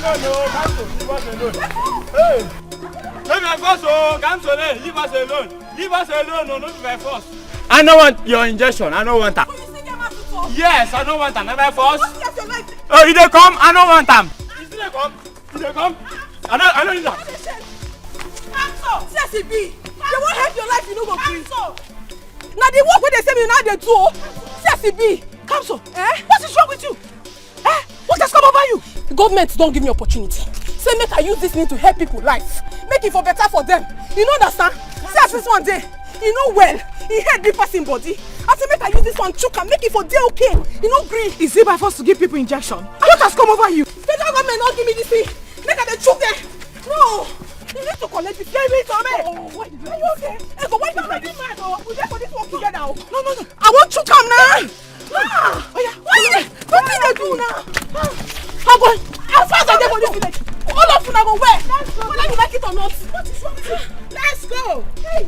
Hey! Leave my force, oh, Kamso, leave us alone. Leave us alone, no, not by force. I don't want your injection, I don't want that. Yes, I don't want them. Am I force? Oh, you don't come? I don't want them. You don't come? You don't come? I don't need that. Kamso! CCB! They won't help your life, you know what please. Now the work where they say me now they do. CCB! Kamso! What is wrong with you? What has come over you? The government don't give me opportunity. Say make I use this thing to help people life. Make it for better for them. You know understand? See as this one day, you know well, he had the person body. I say make I use this one choke and make it for day okay. You know green. Is it by force to give people injection? What has come over you? Federal government not give me this thing. Make I choke them. No. You need to collect this. Give it to me. Oh, what is it? Are you okay? Hey, but why you like this man? We're there for this work together. No. I want to come now. Oh yeah. What did they do now? How far are they for this village? All of you now go where? Whether you like it or not. What is wrong with you? Let's go. Hey.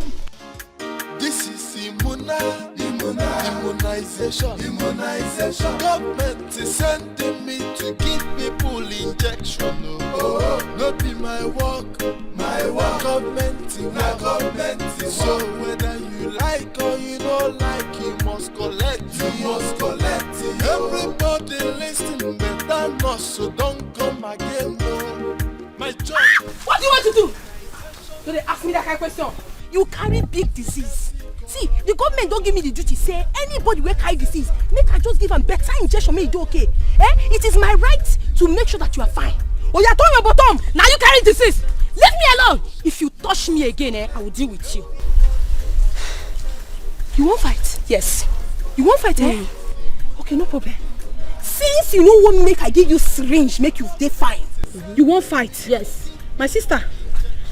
This is immunization. Government is sending me to give people injection. Oh, not be my work. Government. So whether you like or you don't like, you must collect. Everybody listen better not, so don't come again. No. My job. What do you want to do? Don't they ask me that kind of question? You carry big disease. See, the government don't give me the duty. Say anybody will carry disease. Make I just give them better injection. Make it okay. It is my right to make sure that you are fine. Oh, you are throwing your bottom. Now you carry disease. Leave me alone. If you touch me again, I will deal with you. You won't fight? Yes. You won't fight, Okay, no problem. Since you know what make I give you syringe, make you stay fine. You won't fight? Yes. My sister,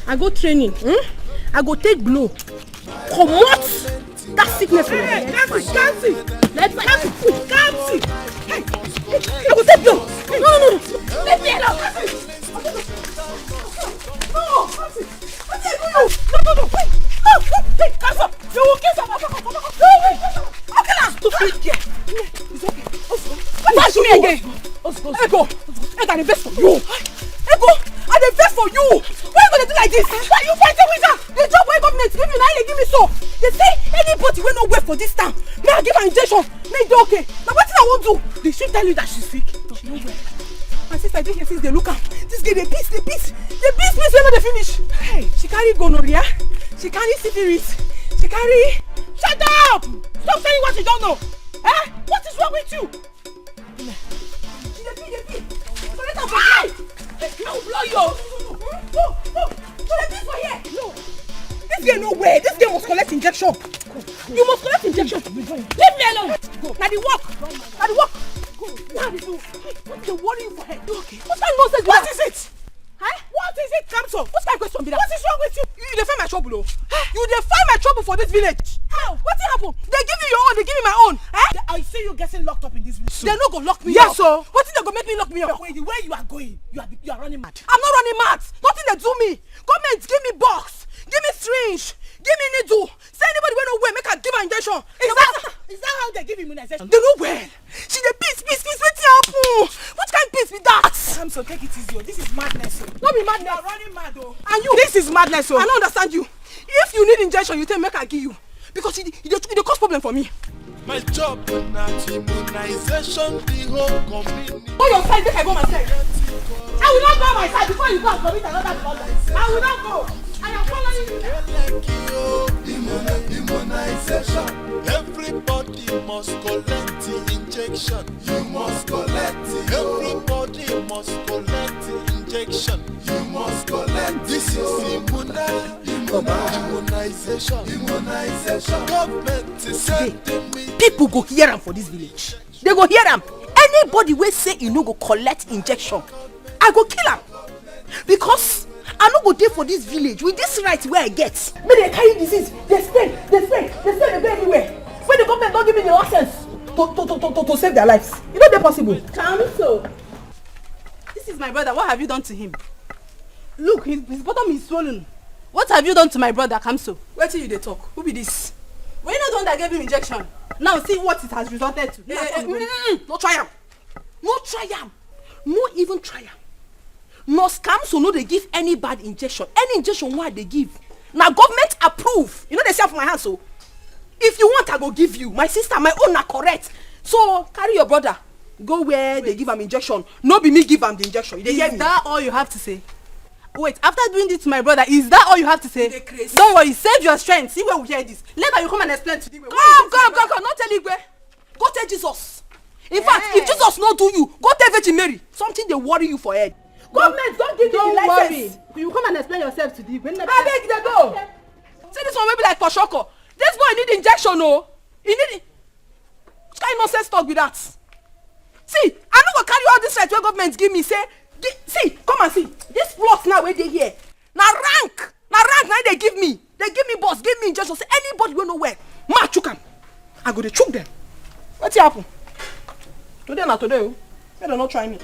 I go training. I go take blow. Come what? That sickness will be Cancy! Let's Cancy! Hey! I go take blow! No! Let me alone! No! Cancy! What are you doing? No! Wait! No! Hey! Cancer! You will kill someone! No! Wait! Okay now! Stupid girl! It's okay. Touch me again! Ego! I got invest for you! Ego! I invest for you! Why you gonna do like this? Why you fighting with her? The job where government give me now they give me so. They say anybody will not wait for this town. May I give her injection? May it okay. Now what did I want to do? They should tell you that she's sick. She knows well. My sister I think she sees they look at this girl they beat me when they finish. Hey, she carry gonorrhea, she carry syphilis, she carry. Shut up! Stop saying what you don't know. What is wrong with you? She dey beat. So let her fight. I will blow you. No. So let this for here. No. This girl no way. This girl must collect injection. You must collect injection. Leave me alone. Now the walk. Go. Now the do. What they worry you for head? Okay. What kind of nonsense? What is it? What is it, Kamso? What kind of question be that? What is wrong with you? You define my trouble, oh. You define my trouble for this village. How? What happened? They give you your own, they give me my own. I see you getting locked up in this village. They're not gonna lock me up. Yes, sir. What is they gonna make me lock me up? Wait, the way you are going, you are running mad. I'm not running mad. Nothing they do me. Government, give me box. Give me syringe. Give me needle. Say anybody wey no well, make her give her injection. Is that how they give immunization? They know well. She dey peace. Wetin happen? What kind of peace be that? Kamso, take it easy. This is madness. Not be madness. You are running mad, oh. And you? This is madness, oh. I don't understand you. If you need injection, you tell me make I give you. Because it cause problem for me. My job is not immunization, the whole community. Go your side, make I go myself. I will not go my side before you go and commit another violence. I will not go. I am following you. Immunization. Everybody must collect the injection. You must collect it. Everybody must collect the injection. You must collect. This is immunization. Government is sending me. People go hear them for this village. They go hear them. Anybody will say you no go collect injection, I go kill them. Because I no go dey for this village with this right where I get. When they carry disease, they spread everywhere. When the government don't give me the license to save their lives, you know they're possible. Kamso, this is my brother. What have you done to him? Look, his bottom is swollen. What have you done to my brother, Kamso? Where till you they talk? Who be this? Were you not the one that gave him injection? Now see what it has resulted to. No try am. No try am. No even try am. No scam, so no they give any bad injection. Any injection why they give. Now government approve. You know they say for my hand so. If you want, I go give you. My sister, my own are correct. So carry your brother. Go where they give him injection. No be me give him the injection. Is that all you have to say? Wait, after doing this to my brother, is that all you have to say? Don't worry, save your strength. See where we hear this. Later you come and explain to the way. Come. Not tell Igwe. Go tell Jesus. In fact, if Jesus not do you, go tell Virgin Mary. Something they worry you for head. Government don't give you the license. Worry. You come and explain yourself to the Igwe. I beg they go. See this one maybe like for Shoko. This boy need injection, no. He need. What kind of nonsense talk with that? See, I no go carry all this right where government give me say. See, come and see. This plus now where they here. Now rank now they give me. They give me boss, give me injection. Say anybody will know where. Ma chook am. I go to chook them. What's happen? Today not today. They don't try me.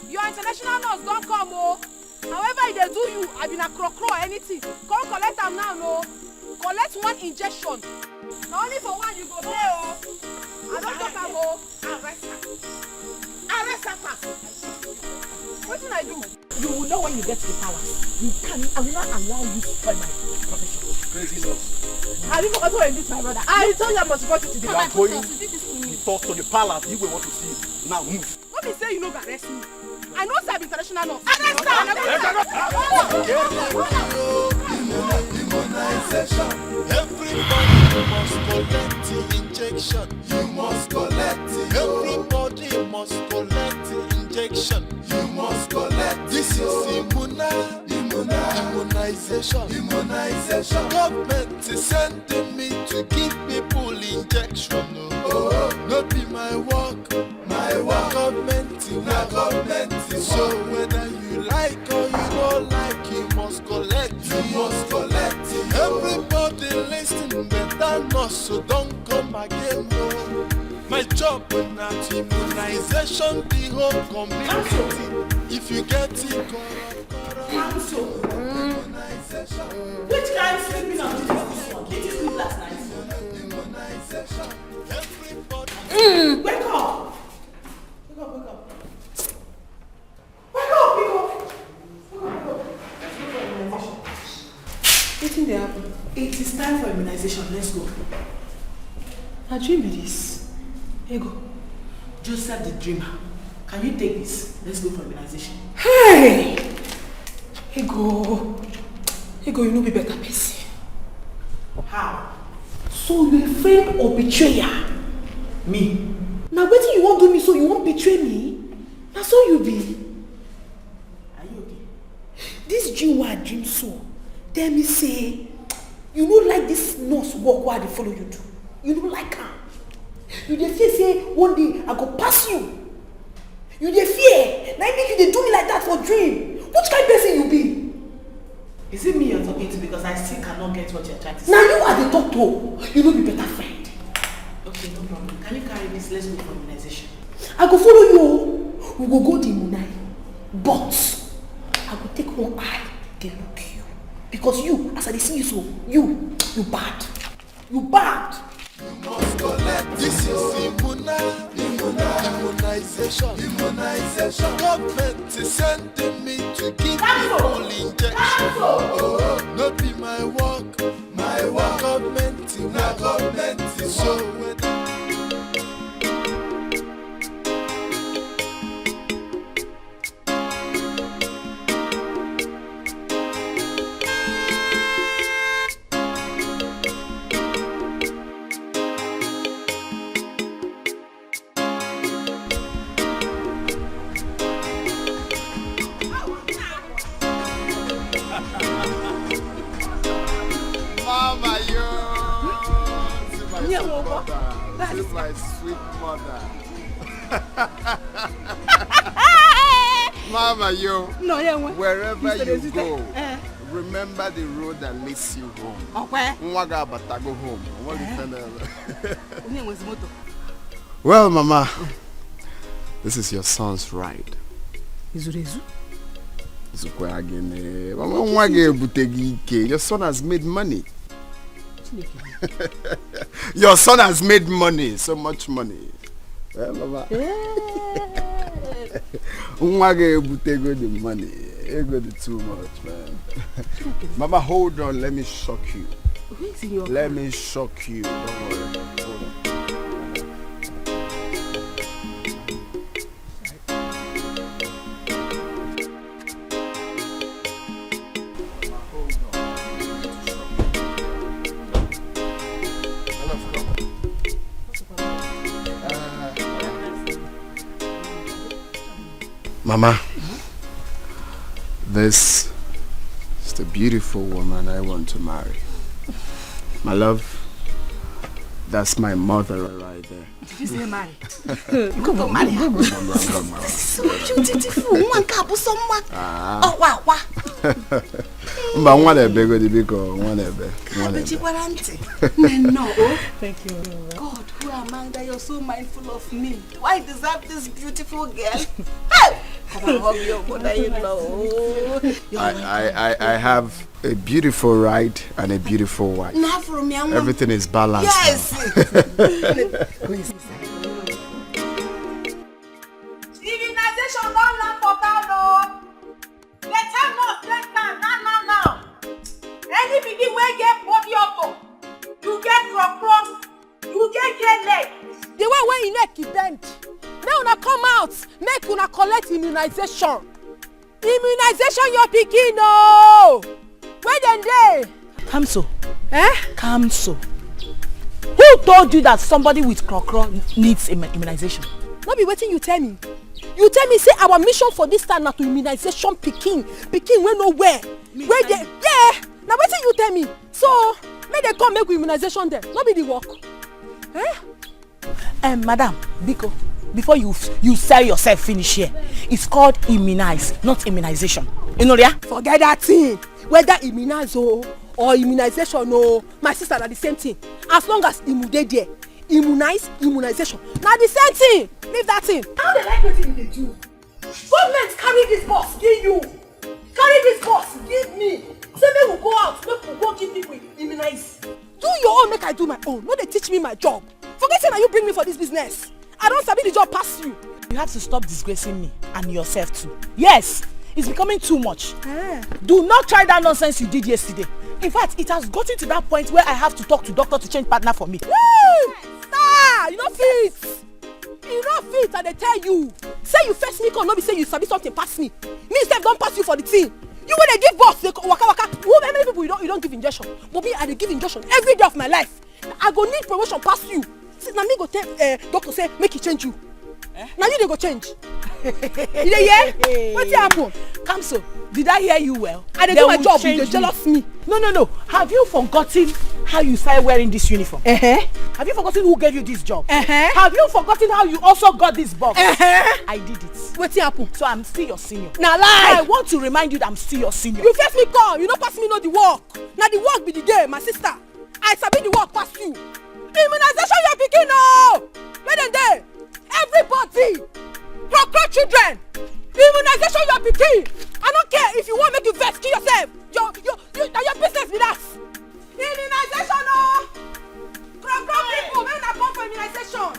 Your international nurse don't come, oh. However, if they do you, I been a crow or anything. Come collect them now, no. Collect one injection. Not only for one you go pay, oh. I don't talk about arrest her. Arrest her fast. What did I do? You will know when you get to the palace. I will not allow you to spoil my profession. Crazy nurse. Have you forgotten what you did to my brother? I told you I must report it to the You are going to talk to the palace. You will want to see. Now move. What me say you know go arrest me? I know serve international nurse. Arrest Immunization. Everybody must collect the injection. You must collect it. Everybody must collect the injection. You must collect. This is immunization. Government is sending me to give people injection. Oh, not be my work. Government. So whether you like or you don't like, you must collect. Everybody listen better not, so don't come again. No. My job now immunization the whole community. If you get it, go. Which kind of sleeping on this one? Did you sleep last night? Immunization. Everybody. Wake up! It is time for immunization. Let's go. I dream with this. Ego. Joseph the dreamer. Can you take this? Let's go for immunization. Hey! Ego, you know be better person. How? So you a friend or betrayer? Me. Now what do you want to do me so you won't betray me? That's all you be. Are you okay? This dream what I dream so. Tell me say, you don't like this nurse walk while they follow you do. You don't like her. You dey fear say one day I go pass you. You dey fear. Now make you dey do me like that for dream. Which kind of person you be? Is it me you're talking to because I still cannot get what you're trying to say? Now you are the talk to. You will be better friend. Okay, no problem. Can you carry this? Let's go for immunization. I go follow you. We go the immunize. But I will take one eye. They look you. Because you, as I see you so, you bad. You bad. You must collect. This is immunization. Government is sending me to give people injection. Oh, not be my work. Government. So Mama, yo! This is my sweet mother. Mama, yo! No, yeah, wherever you go, remember the road that leads you home. Okay. Go home. Well, Mama, this is your son's ride. Your son has made money. Your son has made money, so much money. Mama. Ego the money. Ego the too much, man. Mama, hold on. Let me shock you. Who is in your Let me shock you. Don't worry. Hold on. Mama, this is the beautiful woman I want to marry. My love, that's my mother right there. Did you say marry? Go marry her. So beautiful. One cup of someone. Oh, wow. But one of the big one of the No. Thank you. God, who am I that you're so mindful of me? Do I deserve this beautiful girl? I have a beautiful ride and a beautiful wife. Everything is balanced. Yes. Civilization don't land for town. Let time not let time. Now. Any begin when get body auto, you get cross, you get leg. The way when you neck you bend. Now una come out, make una collect immunization. Immunization your pikin no. Where then dey? Kamso. Kamso. Who told you that somebody with crocro needs immunization? No be wetin you tell me. You tell me say our mission for this time na to immunization pikin wey no where. Where dey? Yeah. Na wetin you tell me. So make they come make we immunization there. No be the work. Madam, Biko. Before you sell yourself finish here, it's called immunize, not immunization. You know that? Forget that thing. Whether immunize or immunization my sister are the same thing. As long as immunized there, immunization. Now the same thing. Leave that thing. How they like wetin they do? Government carry this box give you. Carry this box give me. Say make we go out, make we go give people immunize. Do your own, make I do my own. No, they teach me my job. Forget saying that you bring me for this business. I don't sabi the job past you. You have to stop disgracing me and yourself too. Yes, it's becoming too much. Do not try that nonsense you did yesterday. In fact, it has gotten to that point where I have to talk to doctor to change partner for me. Woo! Star, you don't fit. You don't fit, and they tell you. Say you first me come, not be say you sabi something past me. Me self don't pass you for the team. You when they give boss, they waka. How many people you don't give injection? But me, I dey give injection every day of my life. I go need promotion past you. Now me go tell doctor say make he change you. Now you dey go change. You dey hear? What's happen? Kamso, did I hear you well? I dey do my job. You dey jealous me. No. Have you forgotten how you started wearing this uniform? Have you forgotten who gave you this job? Have you forgotten how you also got this box? I did it. What's happen? So I'm still your senior. Now lie. I want to remind you that I'm still your senior. You first me call. You don't pass me know the work. Now the work be the game, my sister. I sabi the work past you. Immunization your pikin no. Where dem dey? Everybody, crocro children. Immunization your pikin. I don't care if you want make you vex, kill yourself. Your business with us. Immunization no. Crocro people, when I come for immunization.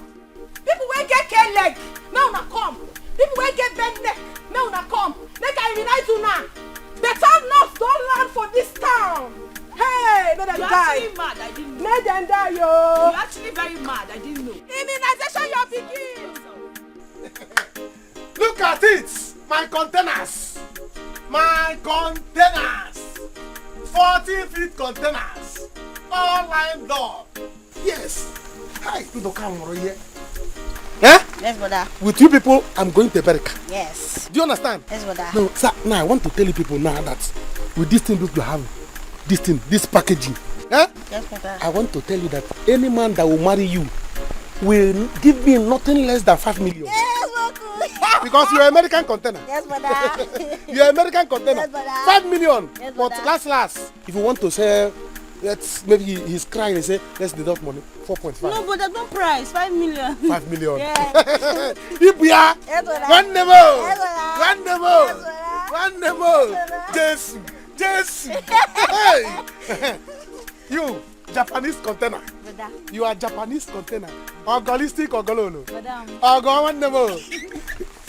People wey get care leg, may una come. People wey get bend neck, may una come. Make I immunize una. Better nurse don land for this town. Hey, let them die. You're actually mad, I didn't know. Let them die, yo. You're actually very mad, I didn't know. Immunization, your pikin. Look at it, my containers. 40-feet containers, all lined up. Yes. Hi, you don't come over here. Yes, brother. With you people, I'm going to America. Yes. Do you understand? Yes, brother. No, sir, now I want to tell you people now that with this thing you have, this packaging. Yes, brother. I want to tell you that any man that will marry you will give me nothing less than 5 million. Yes, Uncle. Because you're American container. Yes, brother. You're American container. Yes, brother. 5 million. Yes, but brother. last, if you want to say, maybe he's crying and say, let's deduct money, 4.5. No, but there's no price. 5 million. 5 million. Yeah. Ibia. Yes, brother. One demo. Yes, brother. One demo. Yes, brother. One demo. Yes, Jesus. Hey. You, Japanese container. Brother. You are Japanese container. Ogolistic or Gololo. Brother. Ogo one demo.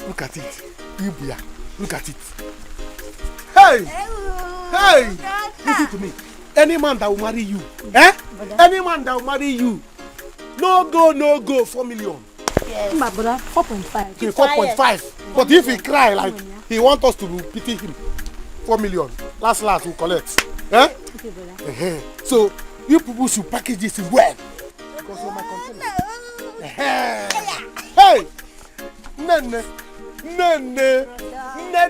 Look at it. Ibuya. Look at it. Hey! Hey! Listen to me. Any man that will marry you, any man that will marry you, no go, 4 million. Yes. My brother, 4.5. Okay, 4.5. But if he cry like he want us to pity him, 4 million. Last we'll collect. Eh? Okay, brother. So you people should package this well. Because you're my container. Hey! Nene,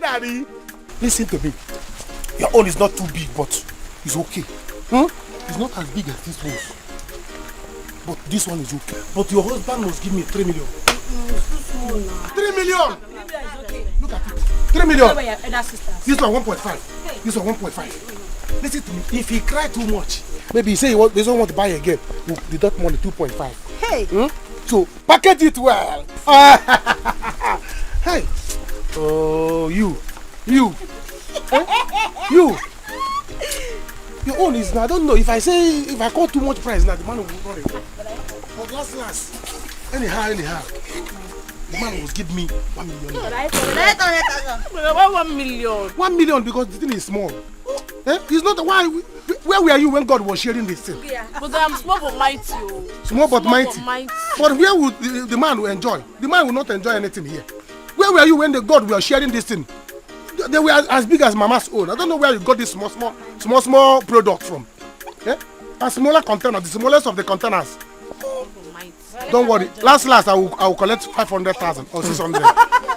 daddy. Listen to me. Your own is not too big, but it's okay. It's not as big as this one. But this one is okay. But your husband must give me 3 million. 3 million! Look at it. 3 million. This one 1.5. This one 1.5. Listen to me. If he cry too much, maybe he say he doesn't want to buy again, we'll deduct money 2.5. Hey! So package it well. Hey. Oh, you. Your own is now. I don't know if I call too much price now, the man will run away. But last. Anyhow, the man must give me 1 million. 1 million. 1 million because the thing is small. It's not why. Where were you when God was sharing this thing? Yeah. But I'm small but mighty. Small but mighty. But where would the man will enjoy? The man will not enjoy anything here. Where were you when the God were sharing this thing? They were as big as Mama's own. I don't know where you got this small product from. A smaller container, the smallest of the containers. Don't worry. Last, I will collect 500,000 or 600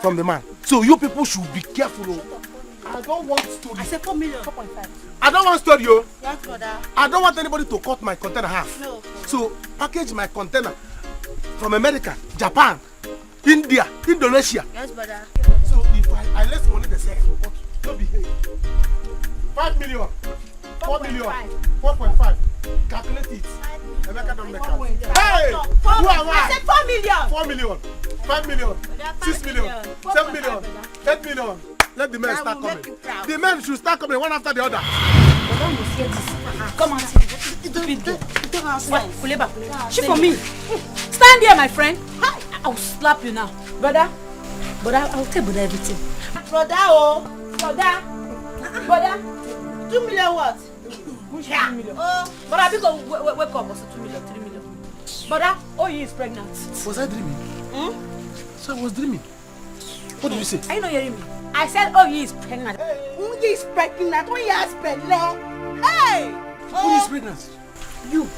from the man. So you people should be careful. I don't want story. I said 4 million. 4.5. I don't want story. Yes, brother. I don't want anybody to cut my container half. No. So package my container from America, Japan, India, Indonesia. Yes, brother. So if I less money the same, but don't behave. 5 million, 4 million, 4.5. Calculate it. America don't make out. Hey! Who am I? I said 4 million. 4 million, 5 million, 6 million, 7 million, 8 million. Let the men start coming. The men should start coming one after the other. Come on. She for me. Stand here, my friend. I'll slap you now. Brother, I'll tell brother everything. Brother. 2 million what? Yeah. Brother, because wake up, also 2 million, 3 million. Brother, he is pregnant. Was I dreaming? So I was dreaming. What did you say? Are you not hearing me? I said, he is pregnant. Who is pregnant? Who is pregnant? Hey! Who is pregnant? You.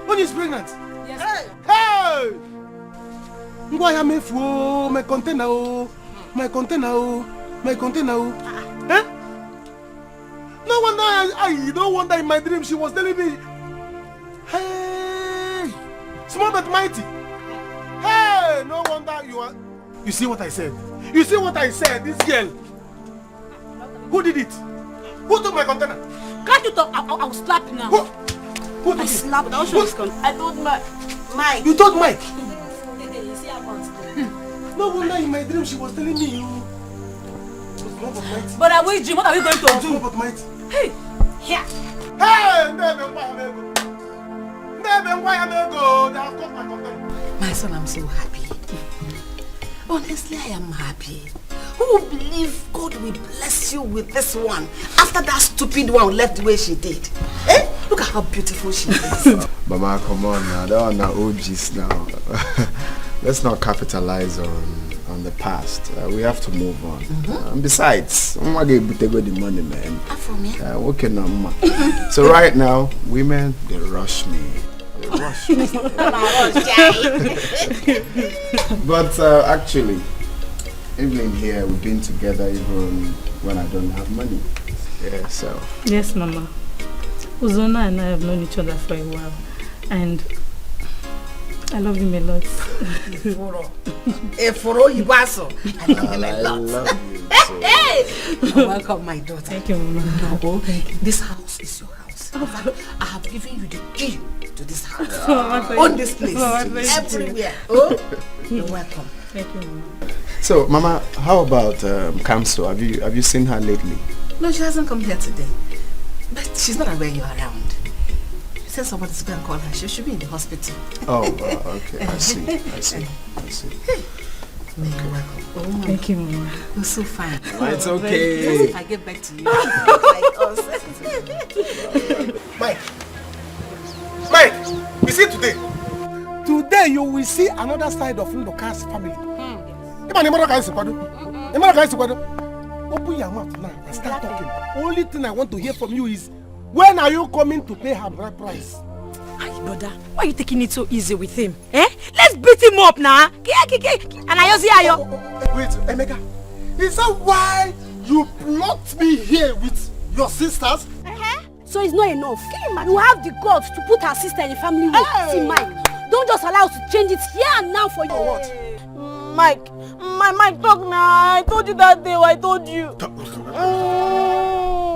Who is pregnant? Yes. Hey! Why am I for my container? My container. No wonder I don't wonder in my dream she was telling me, hey, small but mighty. Hey, no wonder you are. You see what I said? This girl. Who did it? Who took my container? Can't you talk? I'll slap you now. Who took I it? slapped her. I told Mike. You told Mike? No wonder in my dream she was telling me you. But are we dream? What are we going to do? But mighty. Hey! Here! Hey! Never why am I go? They have cut my container. My son, I'm so happy. Honestly, I am happy. Who will believe God will bless you with this one after that stupid one left the way she did? Look at how beautiful she is. Mama, come on now. That one are OGs now. Let's not capitalize on the past. We have to move on. And besides, I'm not going to take the money, man. From here? Working on ma. So right now, women, they rush me. But actually, Evelyn here, we've been together even when I don't have money. Yeah, so. Yes, Mama. Uzona and I have known each other for a while, and I love him a lot. I love you. Hey! Welcome, my daughter. Thank you, Mama. No, this house is your house. I have given you the key to this house. On this place. Everywhere. You're welcome. Thank you, Mama. So, Mama, how about Kamso? Have you seen her lately? No, she hasn't come here today. But she's not aware you're around. She said somebody's going to call her. She should be in the hospital. Oh, okay. I see. Hey. Okay, welcome. Oh, thank you, Mama. You're so fine. It's okay. If I get back to you, like us. Mike, you see today? Today you will see another side of Ndoka's family. Open your mouth now and start talking. Only thing I want to hear from you is, when are you coming to pay her bride price? Hey, brother, why are you taking it so easy with him? Eh? Let's beat him up now. And I see you. Wait, Emeka, is that why you blocked me here with your sisters? So it's not enough. You have the guts to put our sister in the family way. See, Mike, don't just allow us to change it here and now for you. Or what? Mike, talk now. I told you that day. I told you.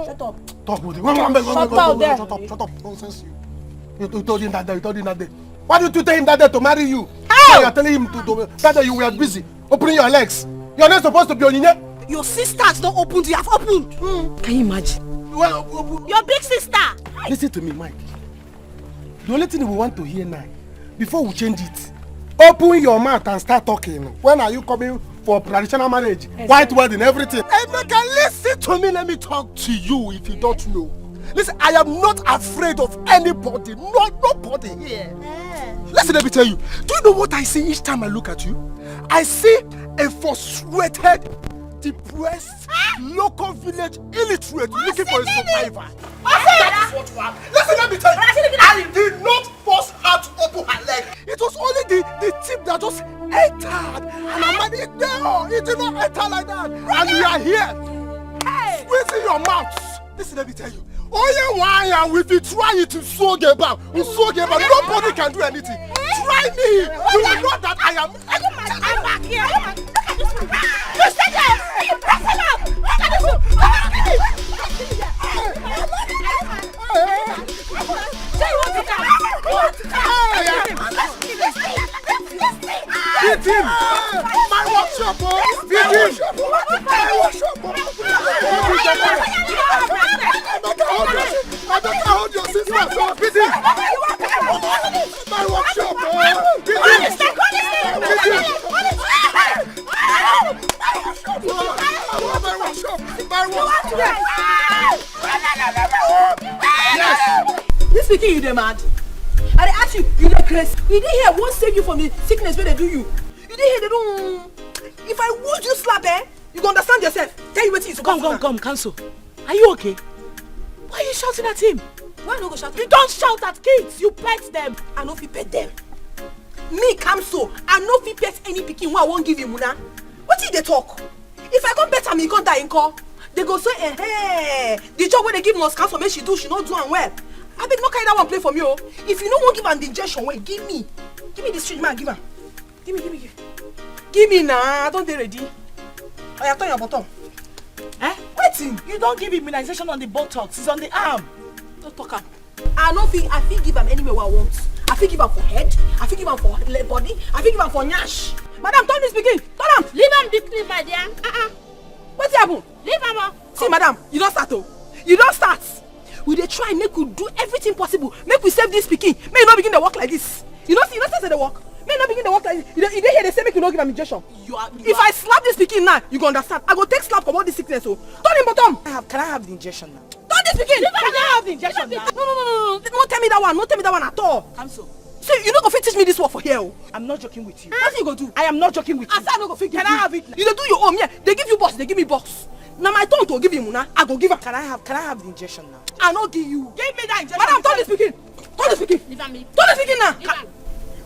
Shut up. Talk with him. Shut up. Nonsense you. You told him that day. Why did you tell him that day to marry you? How? You are telling him that day you were busy opening your legs. You are not supposed to be on your neck. Your sisters don't open, you have opened. Can you imagine? Well, Your big sister. listen to me, Mike. The only thing we want to hear now, before we change it, open your mouth and start talking. When are you coming for traditional marriage, white wedding, everything? Emeka, listen to me. Let me talk to you if you don't know. Listen, I am not afraid of anybody. Nobody here. Listen, let me tell you. Do you know what I see each time I look at you? I see a frustrated, depressed, local village illiterate looking for a survivor. That is what you are. Listen, let me tell you. I did not force her to open her leg. It was only the tip that just entered. And I'm like, no, it did not enter like that. And we are here. Squeezing your mouth. Listen, let me tell you. Oh yeah, why if you try it to nobody can do anything. Try me. You will know that I am. I'm back here. Look at this one. You stay there. You press him up. Look at this one. Say you want to die. Beat him. My workshop, beat him. My workshop. I better hold your sister, so beat him. My workshop, beat him. Yes. This speaking you demand. I ask you, you the crazy. You didn't hear won't save you from the sickness where they do you. You didn't hear they don't. If I would you slap you can understand yourself. Tell you what it is. Come, cancel. Are you okay? Why are you shouting at him? Why not go shout? You don't shout at kids. You pet them. I know if you pet them. Me cancel. I know if you pet any pikin who I won't give you muna. What did they talk? If I come better me, you can't die in call. They go say, the job where they give must cancel, make she not do and well. I beg no carry that one play for me, oh. If you no want give an injection, wait, give me the street man, give her. Give me now, don't they ready? Oh, you turn your bottom. Waiting, you don't give immunization on the buttocks, it's on the arm. Don't talk am. I feel give am anywhere where I want. I feel give am for head, I feel give am for body, I feel give am for nyash. Madam, turn this begin. Turn am. Leave him the cream, my dear. What's happen? Leave him up. See, madam, you don't start, oh. You don't start. We dey try make we do everything possible. Make we save this pikin. Make you not begin to work like this. You know say they work. Make you not begin to work like this. You dey hear they say make you not give am injection. If I slap this pikin now, you go understand. I go take slap from all this sickness. Oh, turn him bottom. Can I have the injection now? Turn this pikin. Can I have the injection now? No. Don't tell me that one. Don't tell me that one at all. Cancel. So you don't go fit teach me this work for here. Oh. I'm not joking with you. What you go do? I am not joking with you. I said I no go fit. Can I have it? You dey do your own. Yeah. They give you box. They give me box. Now my tongue to give him muna. I go give her. Can I have the injection now? I no give you. Give me that injection. Madam, turn this pikin. Turn this pikin. Leave me. Turn this pikin now. Leave him.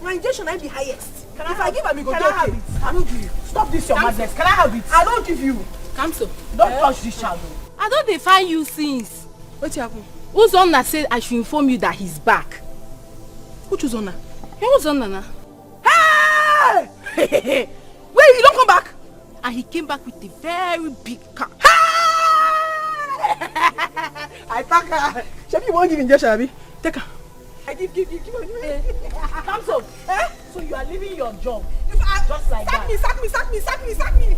My injection ain't the highest. If I give her, me go Can do I have okay. it? I don't give you. Stop this your madness. Can I have it? I don't give you. Cancel. Don't touch this child. I don't defy you since. What happened? Uzonna said I should inform you that he's back. Who choose Uzonna? Uzonna now. Hey! Wait, you don't come back? And he came back with a very big car. I pack her. Shebi, you won't give injection, Abi? Take her. I give her. Cancel. So you are leaving your job. Just like that. Sack me.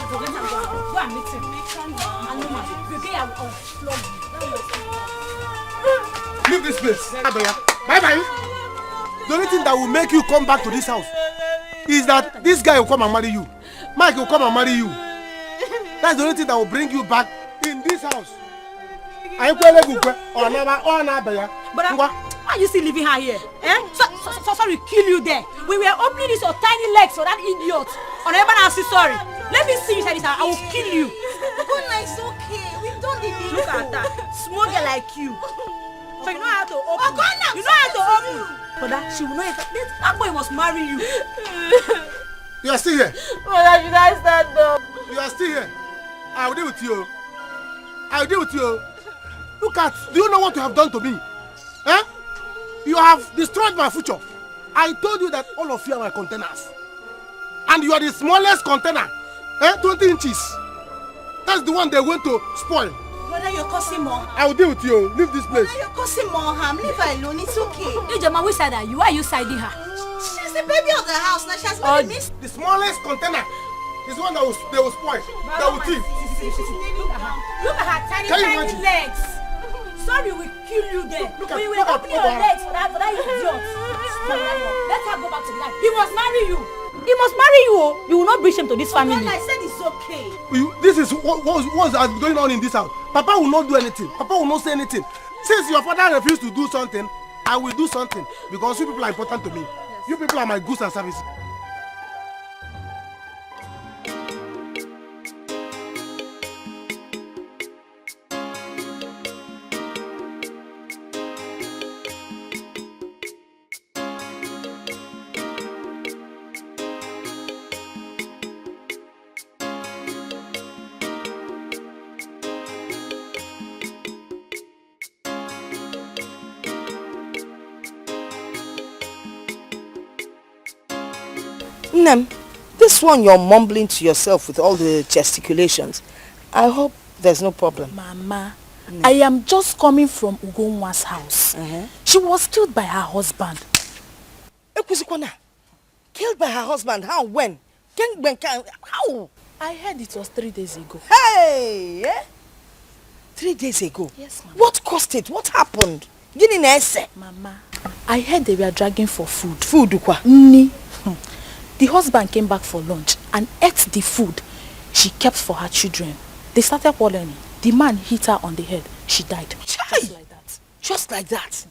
Go and meet him. this place. Bye-bye. The only thing that will make you come back to this house is that this guy will come and marry you. Mike will come and marry you. That's the only thing that will bring you back in this house. But why are you still living her here? Eh? So sorry, kill you there. We were opening these tiny legs for that idiot. On everyone else is sorry. Let me see you inside this house. I will kill you. Gonna, it's okay. We've done the thing. Look at that. Small girl like you. So you know how to open. You know how to open. But that she will not. That boy must marry you. You are still here. Mother, should I stand up? You are still here. I will deal with you. I will deal with you. Look at. Do you know what you have done to me? Eh? You have destroyed my future. I told you that all of you are my containers. And you are the smallest container. 20 inches. That's the one they went to spoil. Brother, you're causing more. I will deal with you. Leave this place. Brother, you're causing more harm. Leave her alone. It's okay. Hey, Jama, which side are you? Why are you siding her? She's the baby of the house. Now she has been missed. The smallest container is one that they will spoil. That will thief. Look at her tiny legs. Sorry, we kill you there. We will open your legs for that idiot. Let her go back to the life. He must marry you. He must marry you. You will not bring him to this family. I said it's okay. This is what's going on in this house. Papa will not do anything. Papa will not say anything. Since your father refused to do something, I will do something because you people are important to me. You people are my goods and services. Nem, this one you're mumbling to yourself with all the gesticulations. I hope there's no problem. Mama, I am just coming from Ugonwa's house. She was killed by her husband. Ekusikwana, killed by her husband? How? When? How? I heard it was 3 days ago. Hey! Eh? 3 days ago? Yes, Mama. What caused it? What happened? Gini nese? Mama, I heard they were dragging for food. Food ukwa? Ni. The husband came back for lunch and ate the food she kept for her children. They started quarreling. The man hit her on the head. She died. Just like that. Just like that.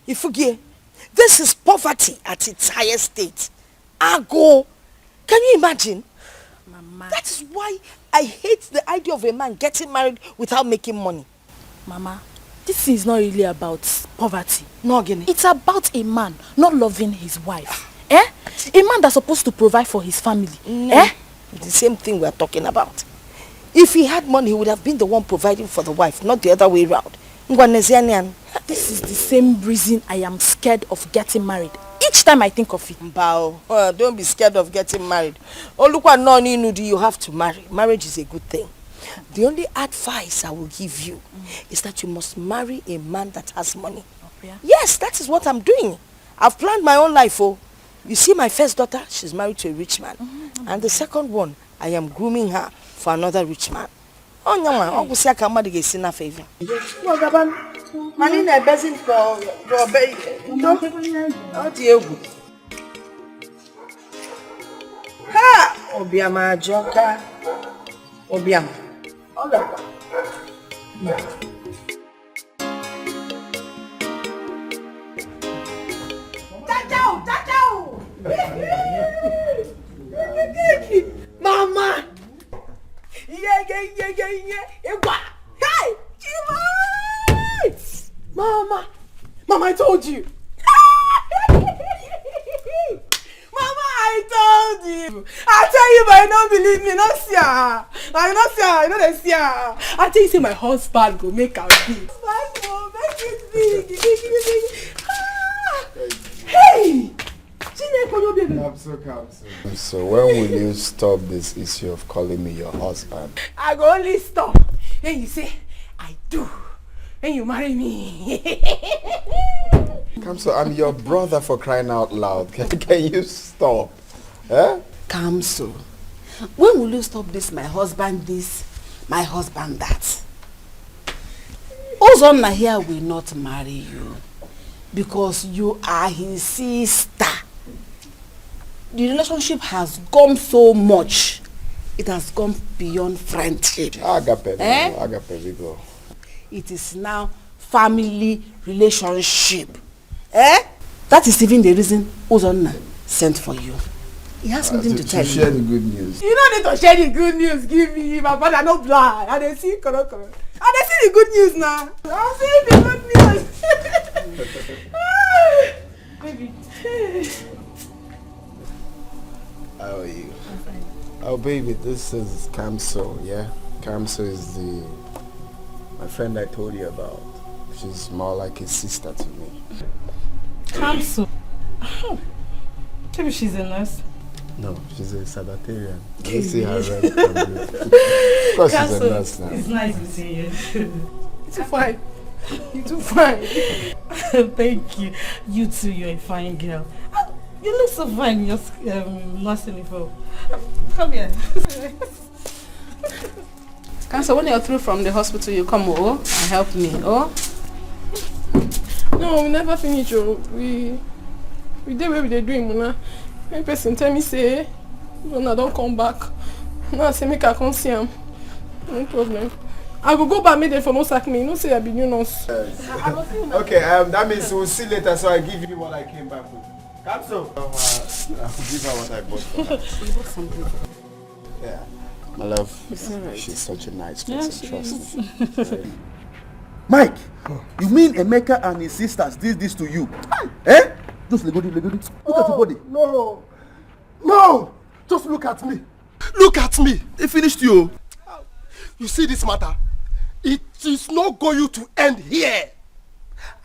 Ifugie, this is poverty at its highest state. Ago. Can you imagine? Mama. That is why I hate the idea of a man getting married without making money. Mama, this is not really about poverty. No, Guinea. It's about a man not loving his wife. Eh? A man that's supposed to provide for his family. Eh? The same thing we're talking about. If he had money, he would have been the one providing for the wife, not the other way around. This is the same reason I am scared of getting married. Each time I think of it. Mbao, don't be scared of getting married. Oh, look what you have to marry. Marriage is a good thing. The only advice I will give you is that you must marry a man that has money. Oh, yeah? Yes, that is what I'm doing. I've planned my own life. Oh. You see my first daughter, she's married to a rich man. And the second one, I am grooming her for another rich man. Oh, no, I will say I can't make a favor. Manina begging for Ha! Obiama Joka. Obiama. Mama! Yeah. Hey! Mama! Mama, I told you! Mama, I told you! I tell you, but I don't believe me. Not see her. I not see her. I know they see her. I tell you, say my husband go make her big. My mom, make it big. Hey! So when will you stop this issue of calling me your husband? I go only stop. Then you say, I do. Then you marry me. Kamso, I'm your brother, for crying out loud. Can you stop? Eh? Kamso, when will you stop this, my husband this, my husband that? Ozonna here will not marry you. because you are his sister. The relationship has gone so much. It has gone beyond friendship. Agape, agape, go. It is now family relationship. That is even the reason Uzonna sent for you. He has something to tell you. Share the good news. You don't need to share the good news. Give me my father no blind. And they see correct. And they see the good news now. I'm seeing the good news. Baby. How are you? I'm fine. Oh baby, this is Kamso, yeah? Kamso is my friend I told you about. She's more like a sister to me. Kamso. Maybe she's a nurse. No, she's a Sabbatarian. You see her red and blue. Of course she's a nurse now. It's nice to see you. You're too fine. You're too fine. Thank you. You too, you're a fine girl. You look so fine in your last uniform. Come here. Cancer, when you're through from the hospital, you come and help me, No, we never finish. We did what we did doing, Mona. One person tell me say, when I don't come back. Now I say make I come see him. No problem. I will go back maybe for no sack me. No say I be new nurse. Okay, that means we'll see later. So I give you what I came back with. Kamso. I'll give her what I bought for her. You bought something. Yeah, my love. She's such a nice person. Trust me. Mike, you mean Emeka and his sisters did this to you? Eh? Just look at your body. No! Just look at me. Look at me. They finished you. You see this matter? It is not going to end here.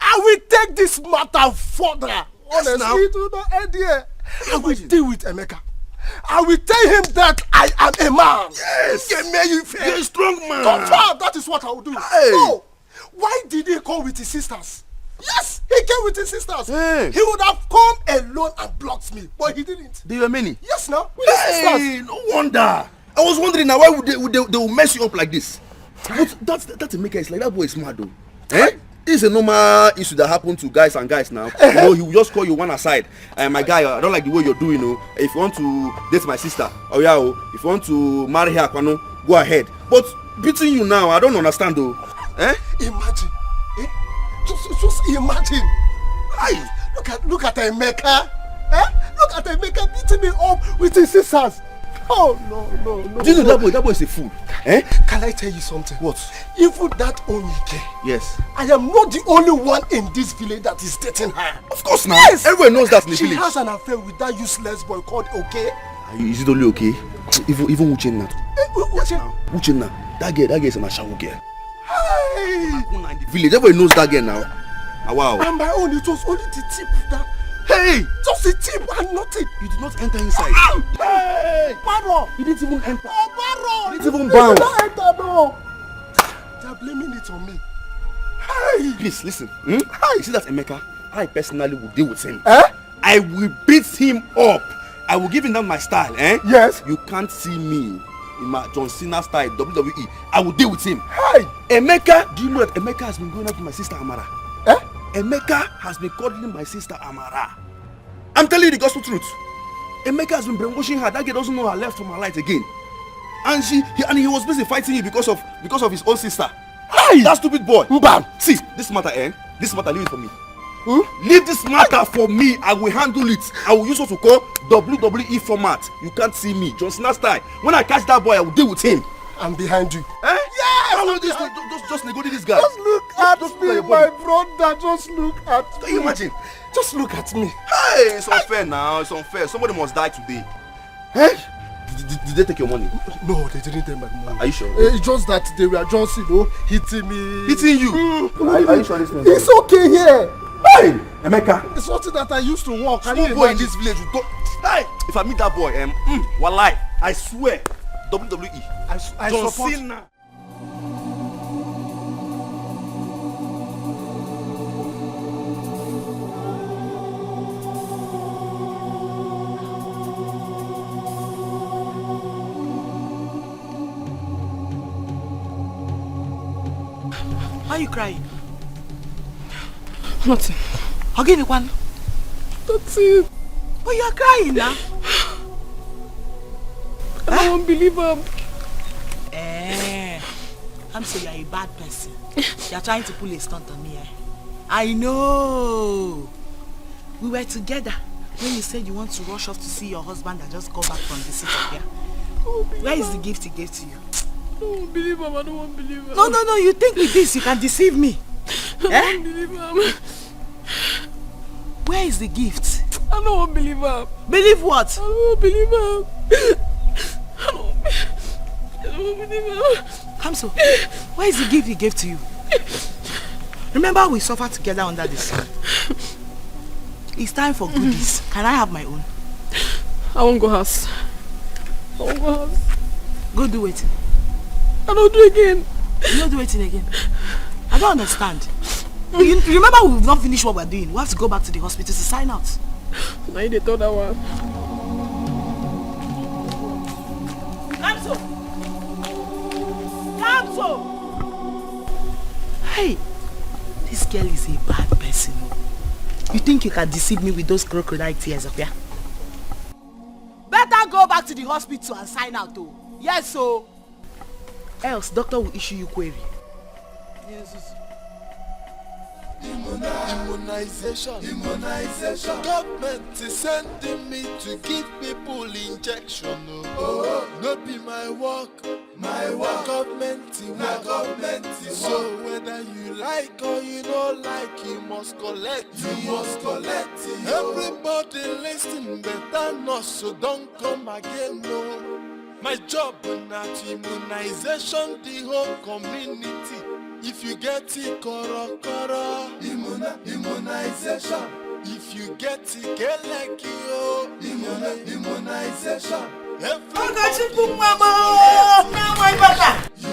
I will take this matter further. Honestly, it will not end here. I will deal with Emeka. I will tell him that I am a man. Yes. You're a strong man. Confirm, that is what I will do. Hey. No. Why did he come with his sisters? Yes, he came with his sisters. Hey. He would have come alone and blocked me, but he didn't. There were many. Yes, now. With his sisters. No wonder. I was wondering now why would they will mess you up like this. But that's Emeka is like that boy is mad though. Eh? It's a normal issue that happens to guys and guys now. You know, he will just call you one aside. My guy, I don't like the way you're doing. If you want to date my sister, if you want to marry her, go ahead. But beating you now, I don't understand though. Eh? Imagine. Just imagine. Look at Emeka. Look at Emeka beating me up with his sisters. Oh no. Do you know that boy is a fool? Eh? Can I tell you something? What? Even that Onike. Yes. I am not the only one in this village that is dating her. Of course not. Yes. Everyone knows that in the she village. She has an affair with that useless boy called Okay. Is it only Okay? Even Uchenna. Uchenna. That girl is an ashawo girl. Hey. In the village, everybody knows that girl now. Wow. And my own, it was only the tip that. Hey! Just the tip and nothing. You did not enter inside. Hey! Baro! You didn't even enter. Oh, Baro! You didn't even bounce. You did not enter, no. They are blaming it on me. Hey! Please, listen. You see that Emeka? I personally will deal with him. Eh? I will beat him up. I will give him down my style, eh? Yes. You can't see me in my John Cena style, WWE. I will deal with him. Hey! Emeka, do you know that Emeka has been going out with my sister Amara? Eh? Emeka has been cuddling my sister Amara. I'm telling you the gospel truth. Emeka has been brainwashing her. That girl doesn't know her left from her right again. And he was busy fighting me because of his own sister. Hey! That stupid boy. Mbam! See, this matter, this matter, leave it for me. Leave this matter for me. I will handle it. I will use what we call WWE format. You can't see me. John Cena style. When I catch that boy, I will deal with him. I'm behind you. Eh? Yes! Just negotiate this guy. Just look at me, my brother. Just look at me. Can you imagine? Just look at me. Hey, it's unfair now. It's unfair. Somebody must die today. Eh? Did they take your money? No, they didn't take my money. Are you sure? It's just that they were just, hitting me. Hitting you? Are you sure this thing? It's okay here. Hey, Emeka. It's something that I used to walk. Small boy in this village. Hey, if I meet that boy, wallahi, I swear, WWE. I John support. Cena. Why are you crying? Nothing. Again, one. That's it. Oh, you are crying now. I don't believe him. I'm saying you are a bad person. You are trying to pull a stunt on me. I know. We were together when you said you want to rush off to see your husband and just go back from the city here. Where is the gift he gave to you? I don't believe him. I don't believe him. No. You think with this you can deceive me? I don't believe him. Where is the gift? I don't believe him. Believe what? I don't believe him. I don't believe him. Kamso, where is the gift he gave to you? Remember we suffered together under the sun. It's time for goodies. Can I have my own? I won't go house. Go do it. I don't do it again. You don't do it again. I don't understand. You remember we've not finished what we're doing. We have to go back to the hospital to sign out. Now you told that one. Kamso! Hey, this girl is a bad person. You think you can deceive me with those crocodile tears up here? Better go back to the hospital and sign out though. Yes, so. Else, doctor will issue you query. Yes. Immunization. Government is sending me to give people injection. Oh, not be my work. Government. So whether you like or you don't like, you must collect. Everybody listen better not, so don't come again. No, my job not immunization the whole community. If you get it, koro immunization. If you get it, get like you immunization. You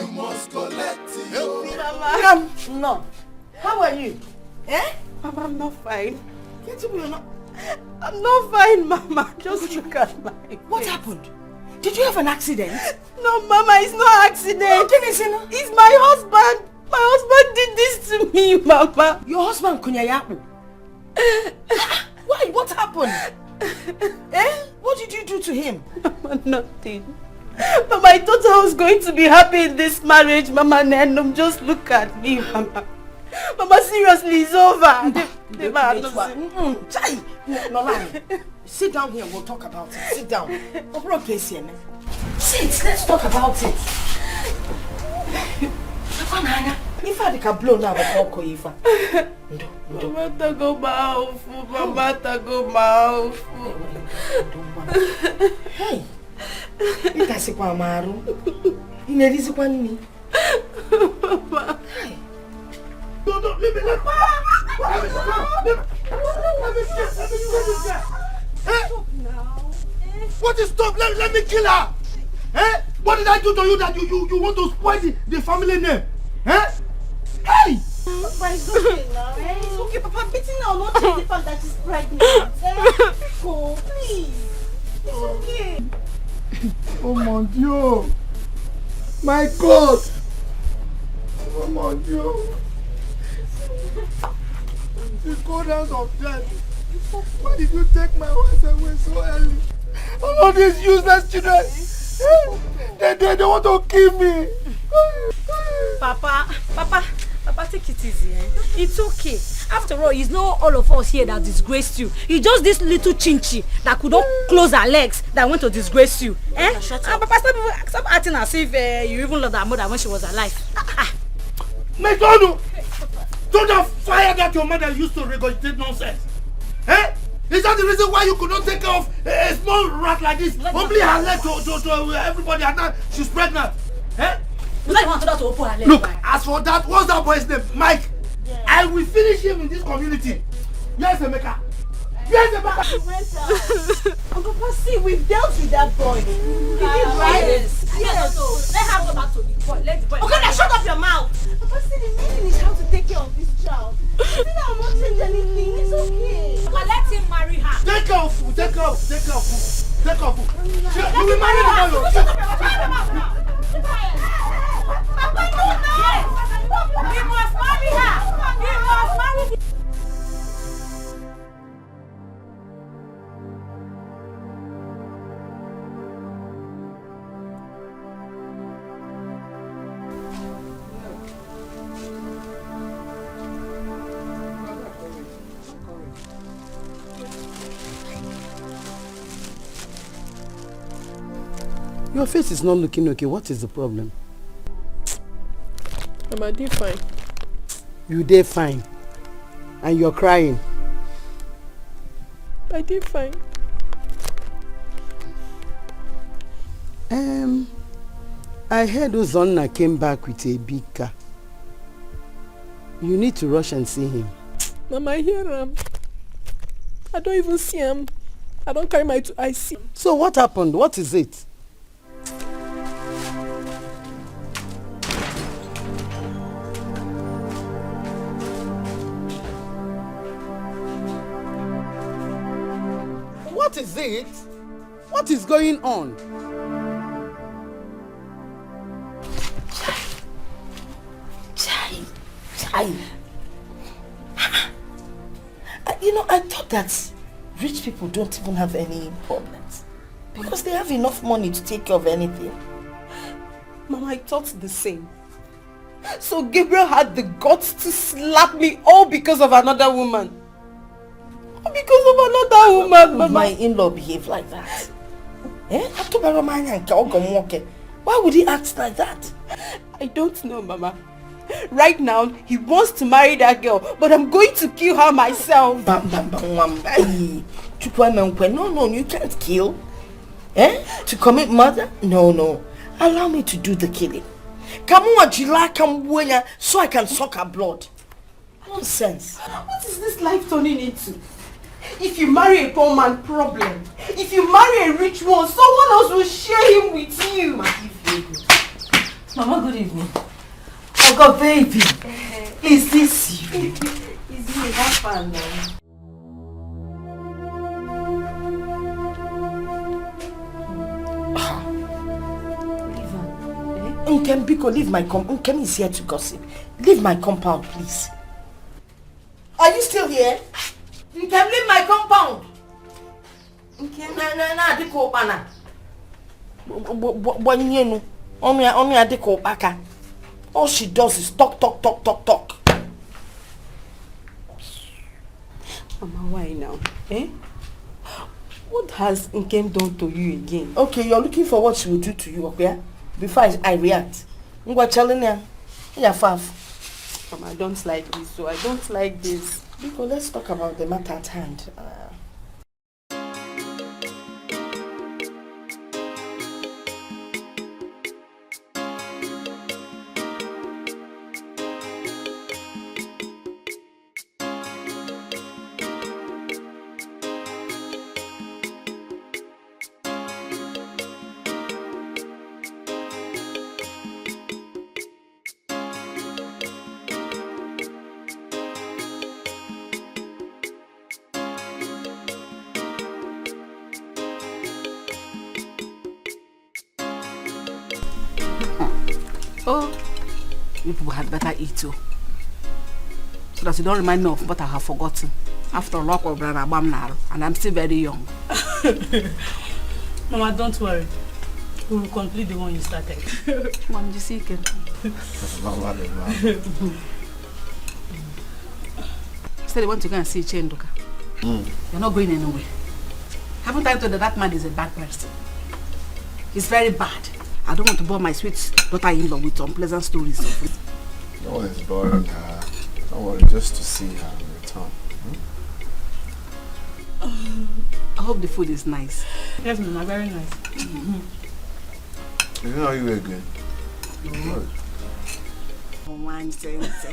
must collect it. No. How are you? Mama, I'm not fine. I'm not fine, Mama. Just look at my face. What happened? Did you have an accident? No, Mama, it's not accident. It's my husband. My husband did this to me, Mama. Your husband, Kunyayapu? Why? What happened? What did you do to him? Mama, nothing. Mama, I thought I was going to be happy in this marriage, Mama Nenum. Just look at me, Mama. Mama, seriously, it's over. Sit down here and we'll talk about it. Sit down. Sit, let's talk about it. If I can blow now, I'll call you. Mama, go mouth. Mama, go mouth. Hey, you can't see Maru. You need this one. Mama. No, leave me. What is stop? Let me kill her. What did I do to you that you want to spoil the family name? Hey! Papa, it's okay now. It's okay, Papa. I'm beating her, not change the fact that she's pregnant. Oh, please. It's okay. Oh mon Dieu! My God! Oh mon Dieu! The cold hands of death. Why did you take my wife away so early? All these useless children! They want to kill me! Papa, take it easy. It's okay. After all, it's not all of us here that disgraced you. It's just this little chinchi that could not close her legs that went to disgrace you. Shut up. Papa, stop acting as if you even loved her mother when she was alive. My God! Don't have fire that your mother used to regurgitate nonsense. Is that the reason why you could not take care of a small rat like this? Only her leg to everybody, and now she's pregnant. Look, as for that, what's that boy's name? Mike. Yeah. I will finish him in this community. Yes, Emeka. Yes, Emeka. Uncle Percy, we've dealt with that boy. Yes. Let her go back to the boy. Let the boy. Okay, now shut up your mouth. Papa, see, the main thing is how to take care of this child. I will not change anything. It's okay. Papa, let him marry her. Take care of food. You will marry the boy. Shut up your mouth. Papa, no. He must marry her. He must marry her. Your face is not looking okay. What is the problem? Mama, I did fine. You did fine. And you're crying. I did fine. I heard Uzonna came back with a big car. You need to rush and see him. Mama, I hear him. I don't even see him. I don't carry my two eyes see. So what happened? What is it? What is it? What is going on? You know, I thought that rich people don't even have any problems because they have enough money to take care of anything. Mama, I thought the same. So Gabriel had the guts to slap me all because of another woman. All because of another woman, Mama. My in-law behave like that. Why would he act like that? I don't know, Mama. Right now, he wants to marry that girl, but I'm going to kill her myself. No, you can't kill. To commit murder? No. Allow me to do the killing. So I can suck her blood. Nonsense. What is this life turning into? If you marry a poor man, problem. If you marry a rich one, someone else will share him with you. Mama, good evening. Oh God, baby. Is this you? Is me? Have fun now. Biko, leave my compound. Unkem is here to gossip. Leave my compound, please. Are you still here? You can leave my compound. Na diko bana. Only diko baka. All she does is talk. Mama, why now? What has Nkem done to you again? Okay, you're looking for what she will do to you, okay? Before I react. Mama, I don't like this, so I don't like this. Because let's talk about the matter at hand. Oh, you people had better eat too. So that you don't remind me of what I have forgotten. After all, and I'm still very young. Mama, don't worry. We will complete the one you started. Mom, you see, Still, they want to go and see Chendoka. You're not going anywhere. Haven't I told you that man is a bad person? He's very bad. I don't want to bore my sweet daughter-in-law with unpleasant stories of it. No one is boring her. Don't worry, just to see her return. I hope the food is nice. Yes, Mama, very nice. You know how you again? Good. One sense.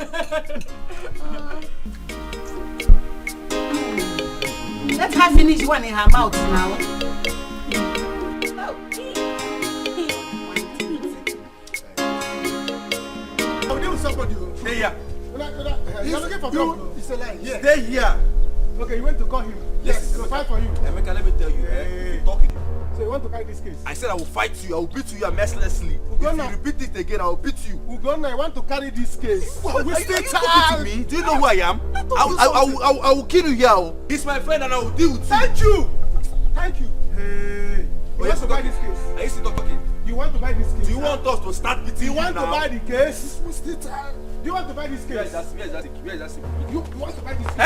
Let her finish one in her mouth now. Somebody. Stay here. You're looking for trouble. It's a lie. Yeah. Stay here. Okay, you went to call him. Yes, he'll fight for you. Emeka, let me tell you, you're talking. So you want to carry this case? I said I will fight you. I will beat you mercilessly. Ugonna. If you repeat it again, I will beat you. Ugonna, I want to carry this case. Are you talking to me? Do you know who I am? I will kill you here. He's my friend and I will deal with you. Thank you. Thank you. Hey. You want to buy this case? Are you still talking? You want to buy this case? Do you want us to start beating you now? You want to buy the case? Do you want to buy this case? Where is that? You want to buy this case?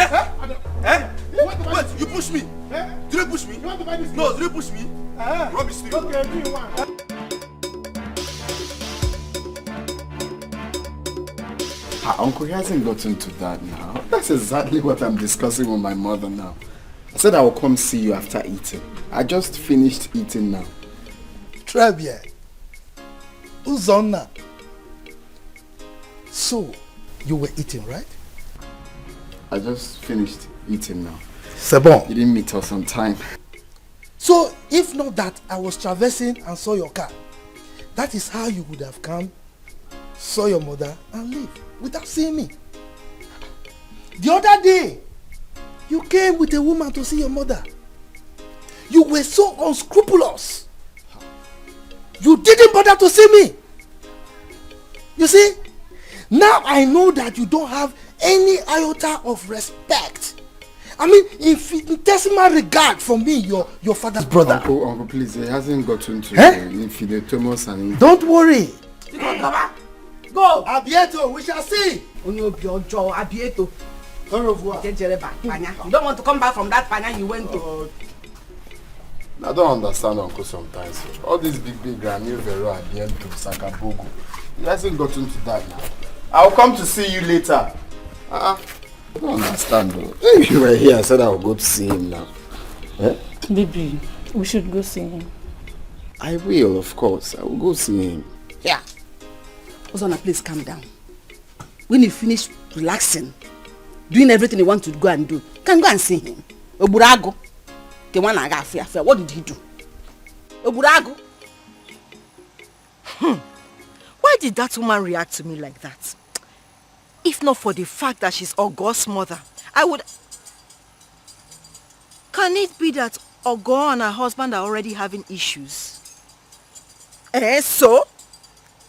You want to buy this case? You push me. Did you push me? You want to buy this case? No, did you push me? Rubbish to you. Okay, do you want? Uncle, he hasn't gotten to that now. That's exactly what I'm discussing with my mother now. I said I will come see you after eating. I just finished eating now. Très bien. Uzonna. So, you were eating, right? I just finished eating now. C'est bon. You didn't meet us on time. So, if not that I was traversing and saw your car, that is how you would have come, saw your mother and leave without seeing me. The other day, you came with a woman to see your mother. You were so unscrupulous. You didn't bother to see me. You see, now I know that you don't have any iota of respect. I mean, infinitesimal regard for me, your father's brother. Uncle, please, he hasn't gotten to infidetomus and... Don't worry. Go, Abieto, we shall see. Abieto. Au revoir. You don't want to come back from that panya you went to. I don't understand Uncle sometimes. All these big Grammy Vero Abiento, Sakabogo. He hasn't gotten to that now. I'll come to see you later. I don't understand though. If you were here, I said I'll go to see him now. Eh? Baby, we should go see him. I will, of course. I will go see him. Yeah. Ozona, please calm down. When you finish relaxing, doing everything you want to go and do, can go and see him. Oburago. The one I got fear. What did he do? Oburago. Why did that woman react to me like that? If not for the fact that she's Ogo's mother, I would... Can it be that Ogo and her husband are already having issues? So?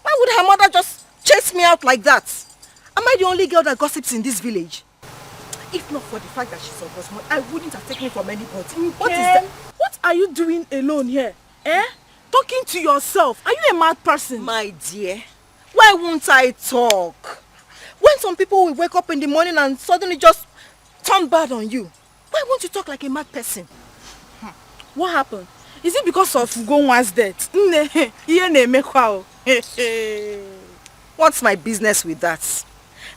Why would her mother just chase me out like that? Am I the only girl that gossips in this village? If not for the fact that she's Ogo's mother, I wouldn't have taken it from anybody. What is that? What are you doing alone here? Talking to yourself. Are you a mad person? My dear, why won't I talk? When some people will wake up in the morning and suddenly just turn bad on you, why won't you talk like a mad person? What happened? Is it because of Ugonwa's death? What's my business with that?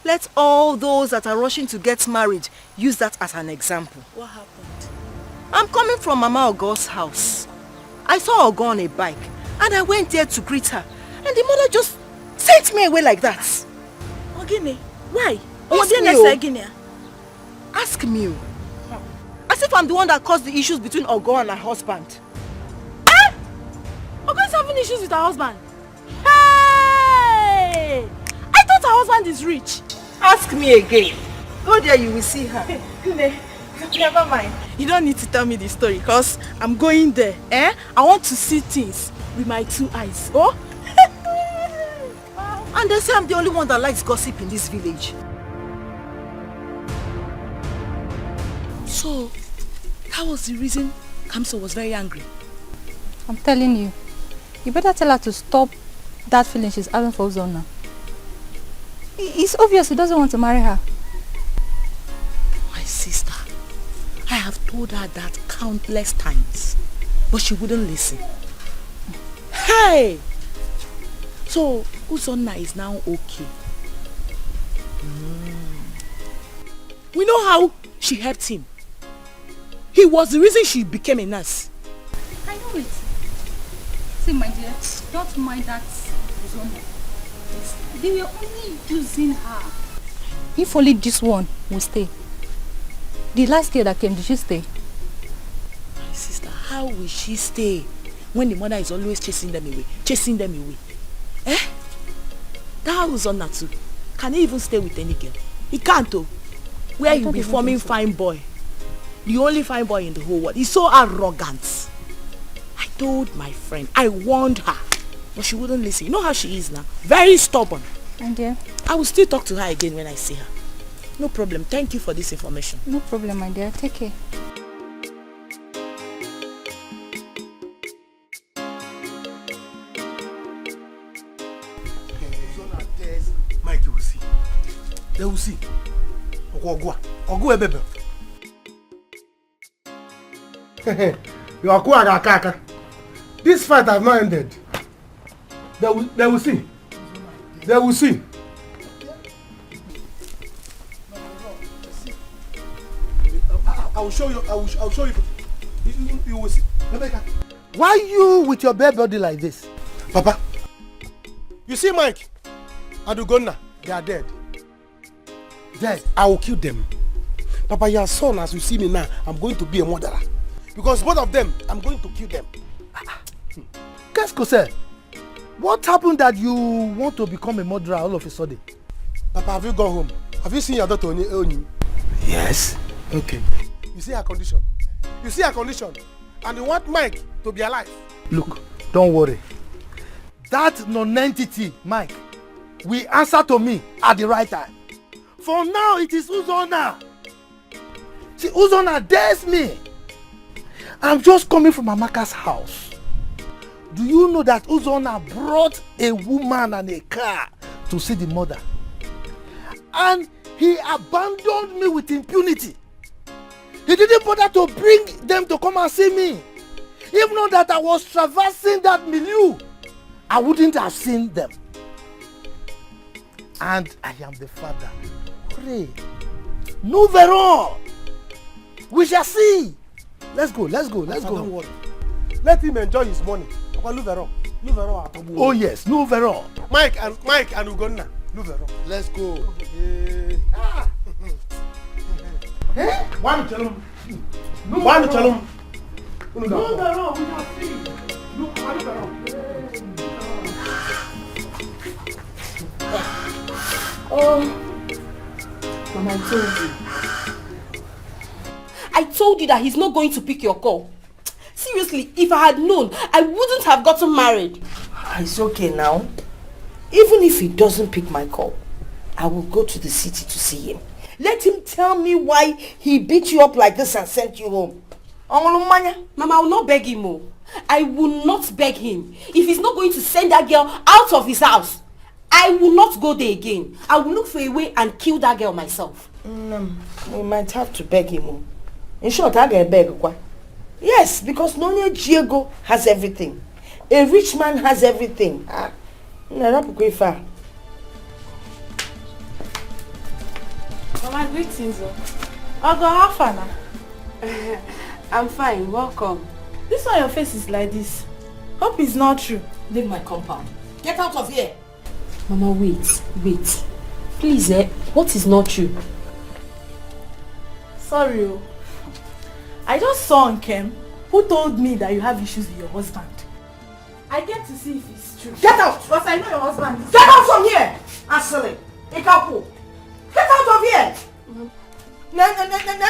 Let all those that are rushing to get married use that as an example. What happened? I'm coming from Mama Ogo's house. I saw Ogo on a bike and I went there to greet her. And the mother just sent me away like that. Ogini, why? Ask me. As if I'm the one that caused the issues between Ogo and her husband. Ogo is having issues with her husband. Hey! I thought her husband is rich. Ask me again. Go there, you will see her. Never mind. You don't need to tell me the story because I'm going there. I want to see things with my 2 eyes. Oh? And they say I'm the only one that likes gossip in this village. So, that was the reason Kamso was very angry. I'm telling you, you better tell her to stop that feeling she's having for Uzonna. It's obvious he doesn't want to marry her. My sister, I have told her that countless times, but she wouldn't listen. Hey! So, Uzonna is now okay. We know how she helped him. He was the reason she became a nurse. I know it. See, my dear, don't mind that Uzonna. They were only using her. If only this one will stay. The last girl that came, did she stay? My sister, how will she stay when the mother is always chasing them away? That Uzonna too. Can he even stay with any girl? He can't though. Where he will be forming fine boy. The only fine boy in the whole world. He's so arrogant. I told my friend, I warned her, but she wouldn't listen. You know how she is now? Very stubborn. My dear. I will still talk to her again when I see her. No problem. Thank you for this information. No problem, my dear. Take care. Mike, you will see. They will see. Ogo ebebe. You are kaka. This fight has not ended. They will see. They will see. I will show you. I'll show you. You will see. Rebecca. Why you with your bare body like this? Papa, you see Mike and Ugonna, they are dead. Dead. I will kill them. Papa, your son, as you see me now, I'm going to be a murderer. Because both of them, I'm going to kill them. Qu'est-ce que c'est? What happened that you want to become a murderer all of a sudden? Papa, have you gone home? Have you seen your daughter Oni? Yes. Okay. You see her condition. You see her condition. And you want Mike to be alive. Look, don't worry. That non-entity, Mike, will answer to me at the right time. For now, it is Uzonna. See, Uzonna dares me. I'm just coming from Amaka's house. Do you know that Uzonna brought a woman and a car to see the mother? And he abandoned me with impunity. He didn't bother to bring them to come and see me. Even though that I was traversing that milieu, I wouldn't have seen them. And I am the father. Pray. Nous verrons. We shall see. Let's go. Don't worry. Let him enjoy his money. Nous verrons. Oh yes, nous verrons. Mike and Ugonna. Nous verrons. Let's go. One chalum. Nous verrons. We shall see. Mama, I told you that he's not going to pick your call. Seriously, if I had known, I wouldn't have gotten married. It's okay now. Even if he doesn't pick my call, I will go to the city to see him. Let him tell me why he beat you up like this and sent you home. Mama, I will not beg him more. I will not beg him. If he's not going to send that girl out of his house, I will not go there again. I will look for a way and kill that girl myself. We might have to beg him. In short, I get beg. Yes, because Nonye Diego has everything. A rich man has everything. Mama, greetings. I'll go have fun now. I'm fine, welcome. This one your face is like this. Hope it's not true. Leave my compound. Get out of here. Mama, wait. Please, what is not true? Sorry. I just saw Nkem who told me that you have issues with your husband. I get to see if it's true. Get out! Because I know your husband is... Get out from here! Ashley, Ikapu. Get out of here!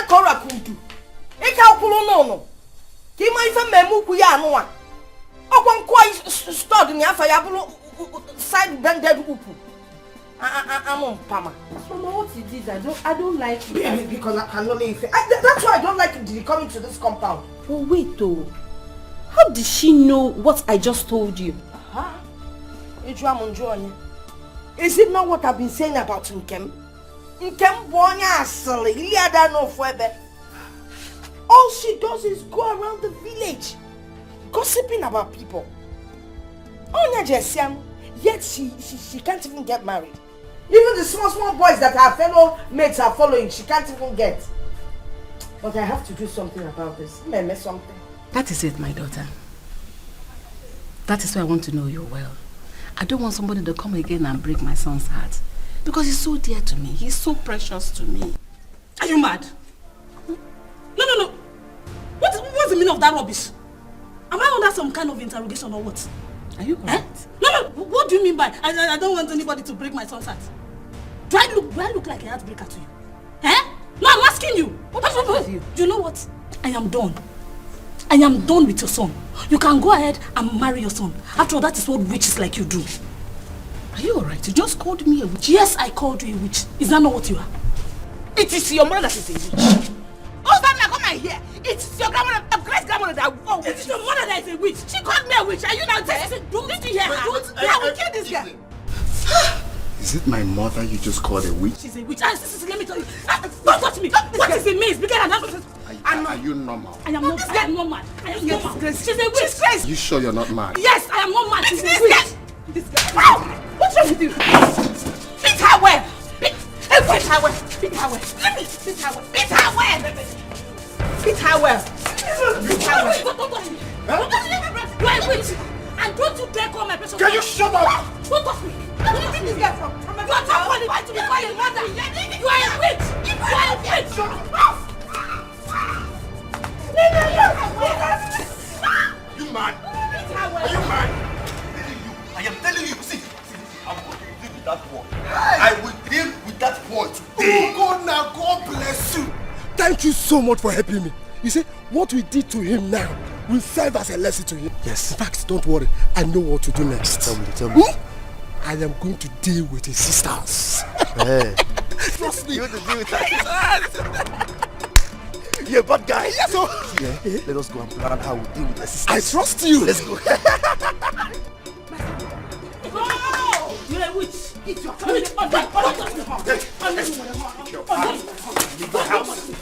Kora kudu. Ikapu no. Kima ife memu kuya anwa. Okwan kwa stored ni afa ya bulu side bended upu. Pama. Mama, what you did, I don't like it. Because I cannot leave. That's why I don't like coming to this compound. But wait though. How did she know what I just told you? Is it not what I've been saying about Nkem? Nkem bonya asali, iliada no fuebe. All she does is go around the village, gossiping about people. Onya Jessiam, yet she can't even get married. Even the small boys that her fellow mates are following, she can't even get. But I have to do something about this. Maybe something. That is it, my daughter. That is why I want to know you well. I don't want somebody to come again and break my son's heart. Because he's so dear to me. He's so precious to me. Are you mad? No. What's the meaning of that rubbish? Am I under some kind of interrogation or what? Are you correct? No. What do you mean by I don't want anybody to break my son's heart? Do I look like a heartbreaker to you? No, I'm asking you. What's wrong with you? Do you know what? I am done. I am done with your son. You can go ahead and marry your son. After all, that is what witches like you do. Are you alright? You just called me a witch. Yes, I called you a witch. Is that not what you are? It is your mother that is a witch. Oh, stand there, come and hear. It is your grandmother, great grandmother that witch. It is your mother that is a witch. She called me a witch. Are you now there? Did you hear her? I will kill this girl. Is it my mother you just called a witch? She's a witch. Let me tell you. Don't touch me. What is it means? Are you normal? I am not. I am not mad. I am not mad. She's a witch. She's crazy. You sure you're not mad? Yes, I am not mad. She's a witch. This girl. What's wrong with you? Beat her well. Beat her well. Beat her well. Beat her well. Beat her well. Beat her well. You are a witch. And don't you dare call my person. Can you shut up? Don't touch me. Where did you think this girl from? You are not qualified to be called a mother. You are a witch. You are a witch. You mad? Are you mad? I am telling you, see, I'm going to deal with that boy. I will deal with that boy today. Oh God, now God bless you. Thank you so much for helping me. You see, what we did to him now will serve as a lesson to him. Yes. In fact, don't worry. I know what to do next. Tell me. I am going to deal with his sisters. Hey. Trust me. You want to deal with that? You're a bad guy. Yes, sir. Yeah. Let us go and plan how we deal with the sisters. I trust you. Let's go. You're a witch.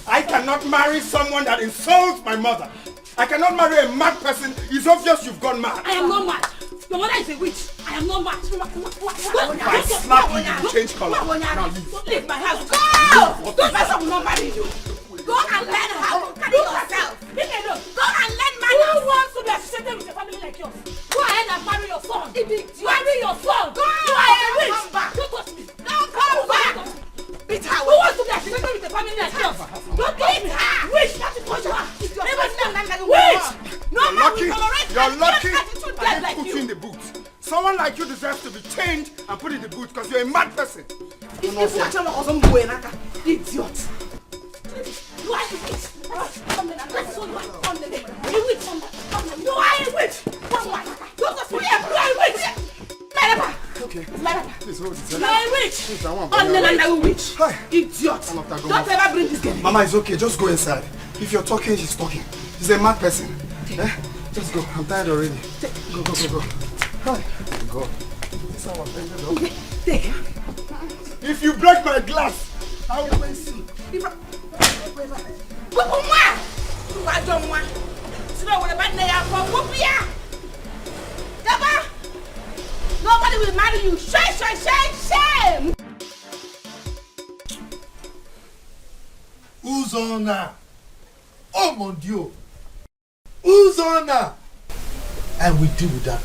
I cannot marry someone that insults my mother. I cannot marry a mad person. It's obvious you've gone mad. I am not mad. Your mother is a witch. I am not mad. If I slap you, you change color. Now leave. Leave my house. Go! Don't mess up with not marry you. Go and learn how to carry yourself. Leave me alone. Go and learn manners. Who wants to be associated with a family like yours? Go ahead and marry your son. Marry your son. Go! You are a witch. Don't touch me. Don't come back. Beat her. Who wants to be associated with a family like yours? Don't touch me. Witch. That's what you are. Witch. You're lucky. I didn't put you in the boot. Someone like you deserves to be chained and put in the boot because you're a mad person. Idiot. You are a witch. You are a witch. Don't touch me. You are a witch. Okay. Please hold it. You are a witch. Unlearned witch. Idiot. Don't ever bring this girl. Mama, it's okay. Just go inside. If you're talking, she's talking. She's a mad person. Eh? Just go. I'm tired already. Go. Hi. Go. This is our favorite. Take. If you break my glass, I will face you. Nobody will marry you. Shame. Uzona. Oh mon Dieu. Uzona. I will deal with that.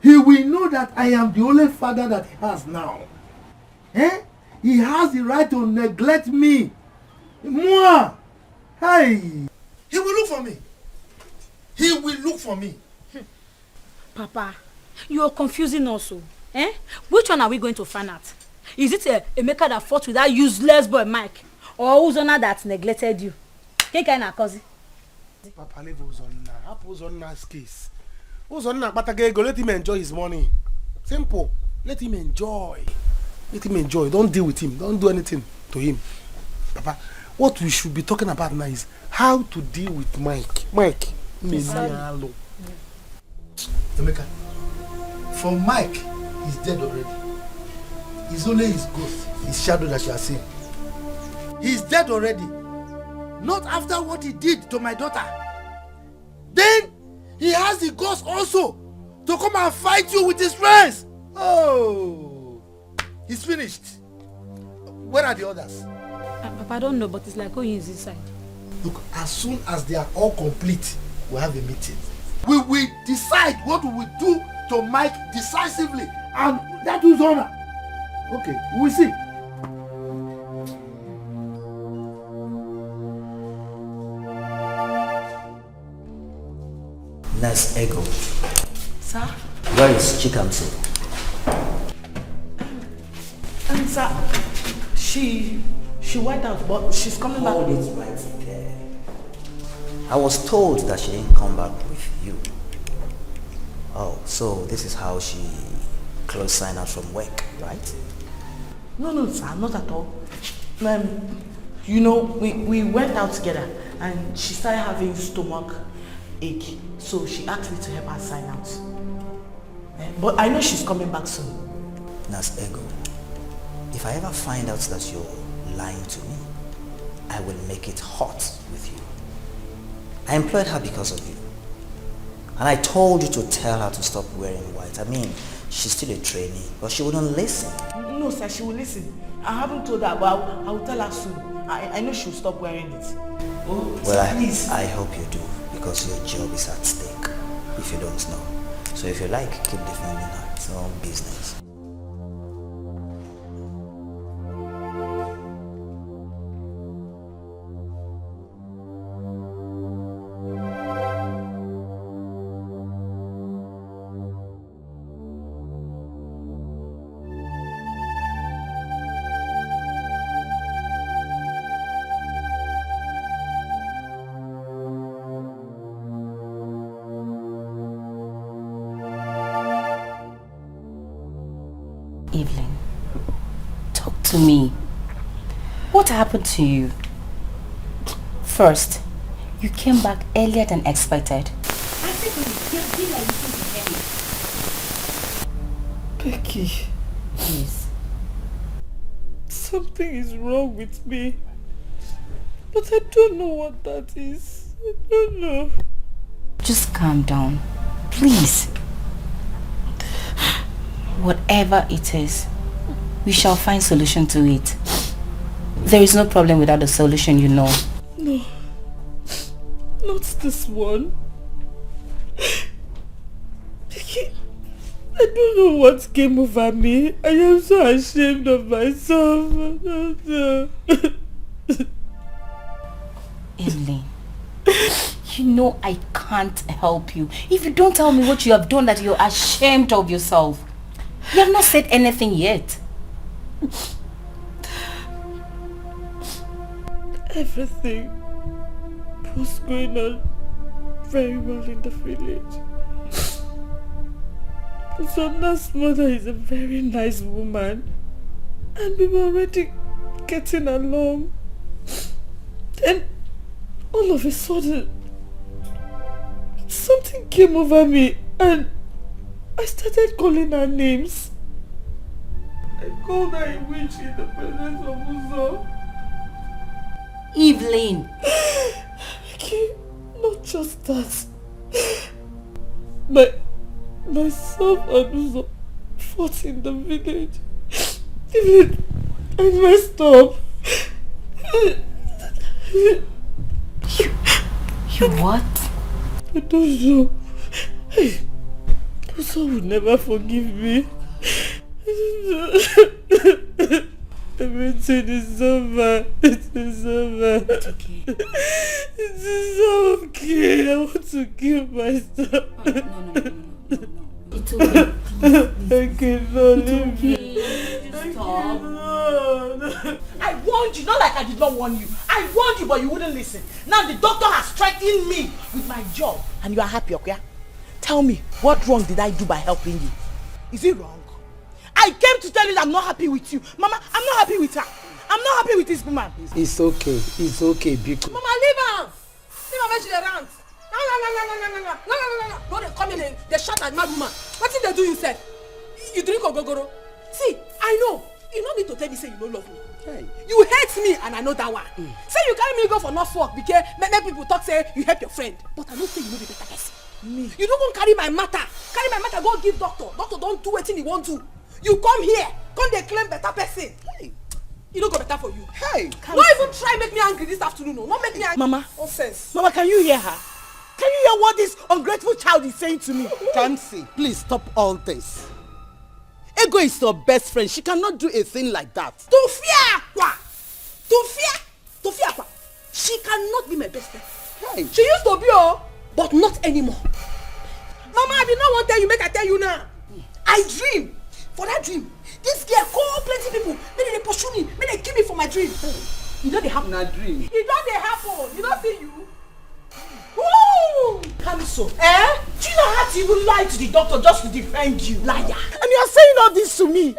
He will know that I am the only father that he has now. Eh? He has the right to neglect me. Moi. Hey. He will look for me. Papa, you are confusing us. Eh? Which one are we going to find out? Is it a maker that fought with that useless boy Mike? Or Uzona that neglected you? Papa, leave Uzonna. Help Uzonna's case. Uzonna, let him enjoy his money. Simple. Let him enjoy. Don't deal with him. Don't do anything to him. Papa, what we should be talking about now is how to deal with Mike. Emeka, for Mike, he's dead already. It's only his ghost, his shadow that you are seeing. He's dead already. Not after what he did to my daughter. Then he has the ghost also to come and fight you with his friends. Oh, he's finished. Where are the others? Papa, I don't know, but it's like going inside. Look, as soon as they are all complete, we'll have a meeting. We will decide what we will do to Mike decisively, and that is honor. Okay, we will see. Nice ego. Sir? Where is Chikamso? Sir, she went out, but she's coming back. Hold it right there. I was told that she didn't come back with you. Oh, so this is how she closed sign out from work, right? No, sir, not at all. You know, we went out together and she started having stomach ache. So she asked me to help her sign out. But I know she's coming back soon. Nas Ego, if I ever find out that you're lying to me, I will make it hot with you. I employed her because of you. And I told you to tell her to stop wearing white. I mean, she's still a trainee, but she wouldn't listen. No, sir, she will listen. I haven't told her, but I will tell her soon. I know she'll stop wearing it. Well, I hope you do, because your job is at stake, if you don't know. So if you like, keep defending her. It's your own business. Evelyn, talk to me. What happened to you? First, you came back earlier than expected. Becky. Yes. Something is wrong with me. But I don't know what that is. I don't know. Just calm down, please. Whatever it is, we shall find solution to it. There is no problem without a solution, you know. No. Not this one. Becky, I don't know what came over me. I am so ashamed of myself. Evelyn, you know I can't help you if you don't tell me what you have done that you're ashamed of yourself. You have not said anything yet. Everything was going on very well in the village. Zonna's mother is a very nice woman, and we were already getting along. Then all of a sudden something came over me and I started calling her names. I called her a witch in the presence of Uzo. Evelyn! Okay, not just that. Myself and Uzo fought in the village. Evelyn, I messed up. You what? I don't know. Uzo would never forgive me. Everything is over. It is over. It's okay. It is okay. I want to kill myself. No. It's okay. I cannot leave you. Stop. I warned you, not like I did not warn you. I warned you, but you wouldn't listen. Now the doctor has threatened me with my job. And you are happy, okay? Tell me, what wrong did I do by helping you? Is it wrong? I came to tell you that I'm not happy with you. Mama, I'm not happy with her. I'm not happy with this woman. It's okay, because... Mama, leave her. Leave her when she rants. No. No, they come in and they shout at mad woman. What did they do instead? You drink ogogoro. See, I know. You don't need to tell me say you don't love me. Hey. You hate me and I know that one. Say you carry me go for nurse work because many people talk say you help your friend. But I don't say you know the better person. Me. You don't go carry my matter. Carry my matter, go give doctor. Doctor don't do anything he won't do. You come here, come they claim better person. Hey. You don't go better for you. Hey. Don't even try make me angry this afternoon. No, not make me angry. Mama. Nonsense. Mama, can you hear her? Can you hear what this ungrateful child is saying to me? Kamsi, please stop all this. Ego is your best friend. She cannot do a thing like that. To fear what? To fear what? She cannot be my best friend. Hey. She used to be, but not anymore. Mama, I did not want to tell you, make I tell you now. I dream. For that dream, this girl call plenty people. Maybe they pursue me. Maybe they kill me for my dream. You know they happen. Na dream. You know they happen. You don't see you. Woo! Cancel. Eh? Do you know how to even lie to the doctor just to defend you? Liar. And you are saying all this to me.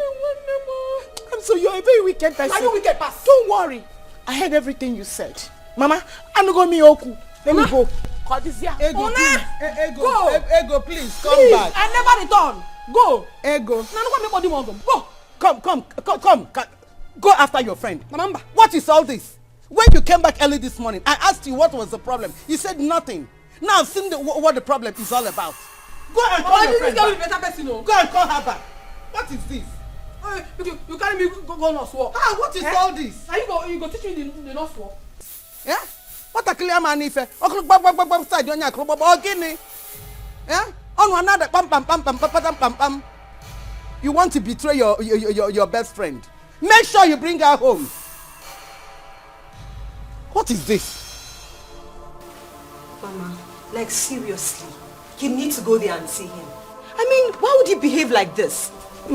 I'm so you're a very wicked person. Are you wicked person? Don't worry. I heard everything you said. Mama, I'm not going to oku. Let me go. Ego, please. Go. Ego, please, come back. I never return. Go. Ego. Go. Come. Go after your friend. Remember. What is all this? When you came back early this morning, I asked you what was the problem. You said nothing. Now I've seen what the problem is all about. Go and call your friend back. Better person, no? Go and call her back. What is this? You carry me go nurse work. What is all this? Are you go teach me the nurse work? Yeah? What a clear man if side on your crop or guinea. Eh? On another pam. You want to betray your best friend. Make sure you bring her home. What is this? Mama, like seriously, you need to go there and see him. I mean, why would he behave like this? I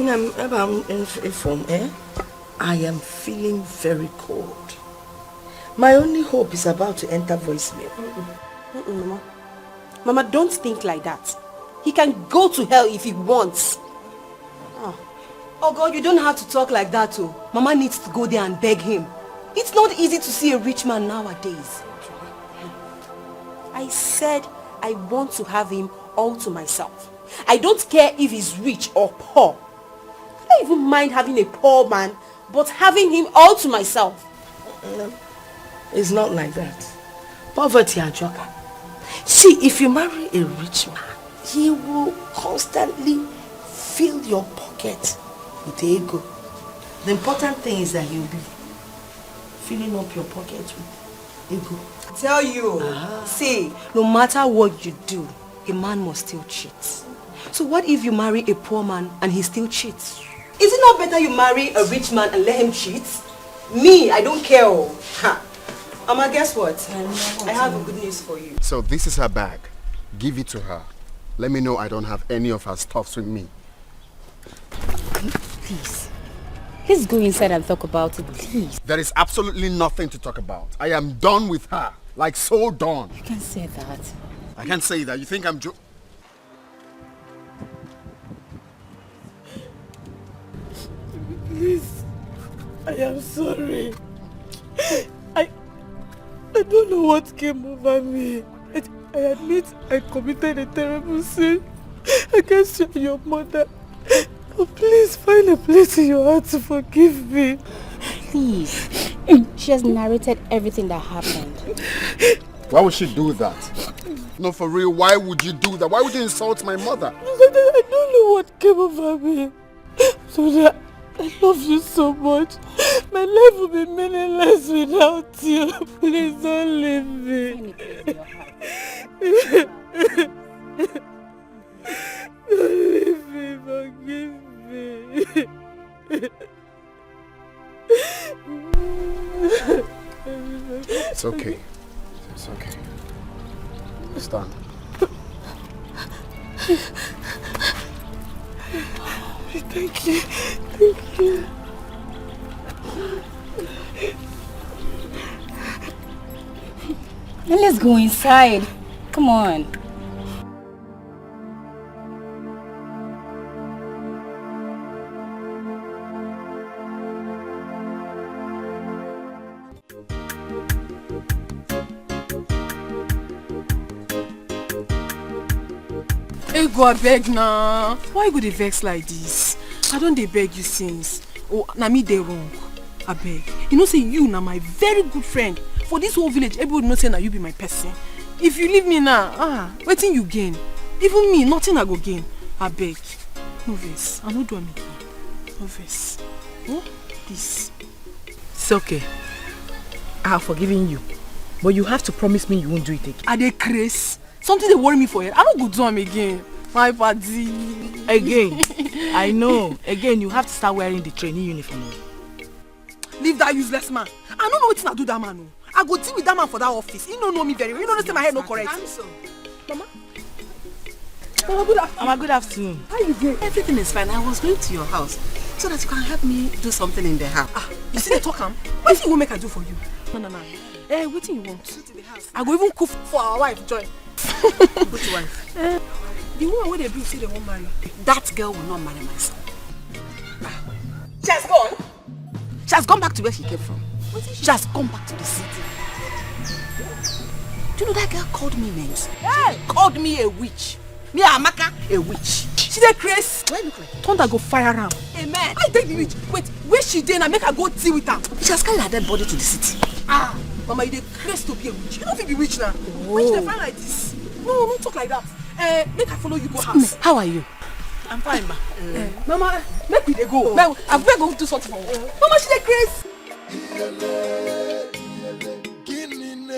am feeling very cold. My only hope is about to enter voicemail. Mama. Mama, don't think like that. He can go to hell if he wants. Oh God, you don't have to talk like that too. Mama needs to go there and beg him. It's not easy to see a rich man nowadays. I said I want to have him all to myself. I don't care if he's rich or poor. I don't even mind having a poor man, but having him all to myself. It's not like that. Poverty and joker. See, if you marry a rich man, he will constantly fill your pocket with ego. The important thing is that he'll be filling up your pocket with ego. I tell you, see, no matter what you do, a man must still cheat. So what if you marry a poor man and he still cheats? Is it not better you marry a rich man and let him cheat? Me, I don't care. Mama, guess what? I have a good news for you. So this is her bag. Give it to her. Let me know I don't have any of her stuffs with me. Please. Let's go inside and talk about it, please. There is absolutely nothing to talk about. I am done with her. Like so done. You can't say that. I can't say that. You think I'm Please, I am sorry. I don't know what came over me. I admit I committed a terrible sin against you and your mother. But please find a place in your heart to forgive me. Please. She has narrated everything that happened. Why would she do that? No, for real, why would you do that? Why would you insult my mother? I don't know what came over me. So that I love you so much. My life will be meaningless without you. Please don't leave me. Don't leave me, forgive me. It's okay. It's okay. Stand. Thank you. Thank you. Now let's go inside. Come on. Hey, go abeg now. Why go dey vex like this? I don't dey beg you since. Oh, na me dey wrong. Abeg. You know say you na my very good friend. For this whole village, everybody know say na you be my person. If you leave me now, wetin you gain? Even me, nothing I go gain. Abeg. No vex. I no do am again. No vex. Oh, this. It's okay. I have forgiven you. But you have to promise me you won't do it again. I dey craze. Something dey worry me for head. I no go do am again. My body. Again. I know. Again, you have to start wearing the training uniform. Leave that useless man. I don't know wetin I do that man. No. I go deal with that man for that office. He don't know me very well. He don't know say my head no correct. Mama. Mama, good afternoon. Mama, good afternoon. How you doing? Everything is fine. I was going to your house so that you can help me do something in the house. You see the talk am? What thing go make I do for you? No. Eh, wetin you want? I go even cook for our wife, Joy. Which wife? The woman where they do say they won't marry. That girl will not marry my son. She has gone? She has gone back to where she came from. She has gone back to the city. Do you know that girl called me names? Hey! Called me a witch. Me Amaka, a witch. She dey craze. Why look like? Thunder go fire am. Amen. I take the witch. Wait, where she dey na make her go deal with her. She has carried her dead body to the city. Mama, you dey craze to be a witch. You don't think be witch now. Witch dey find like this. No, don't talk like that. Make I follow you go house. How are you? I'm fine, ma. Mama, make we dey go. I beg go do something for her. Mama, she dey craze.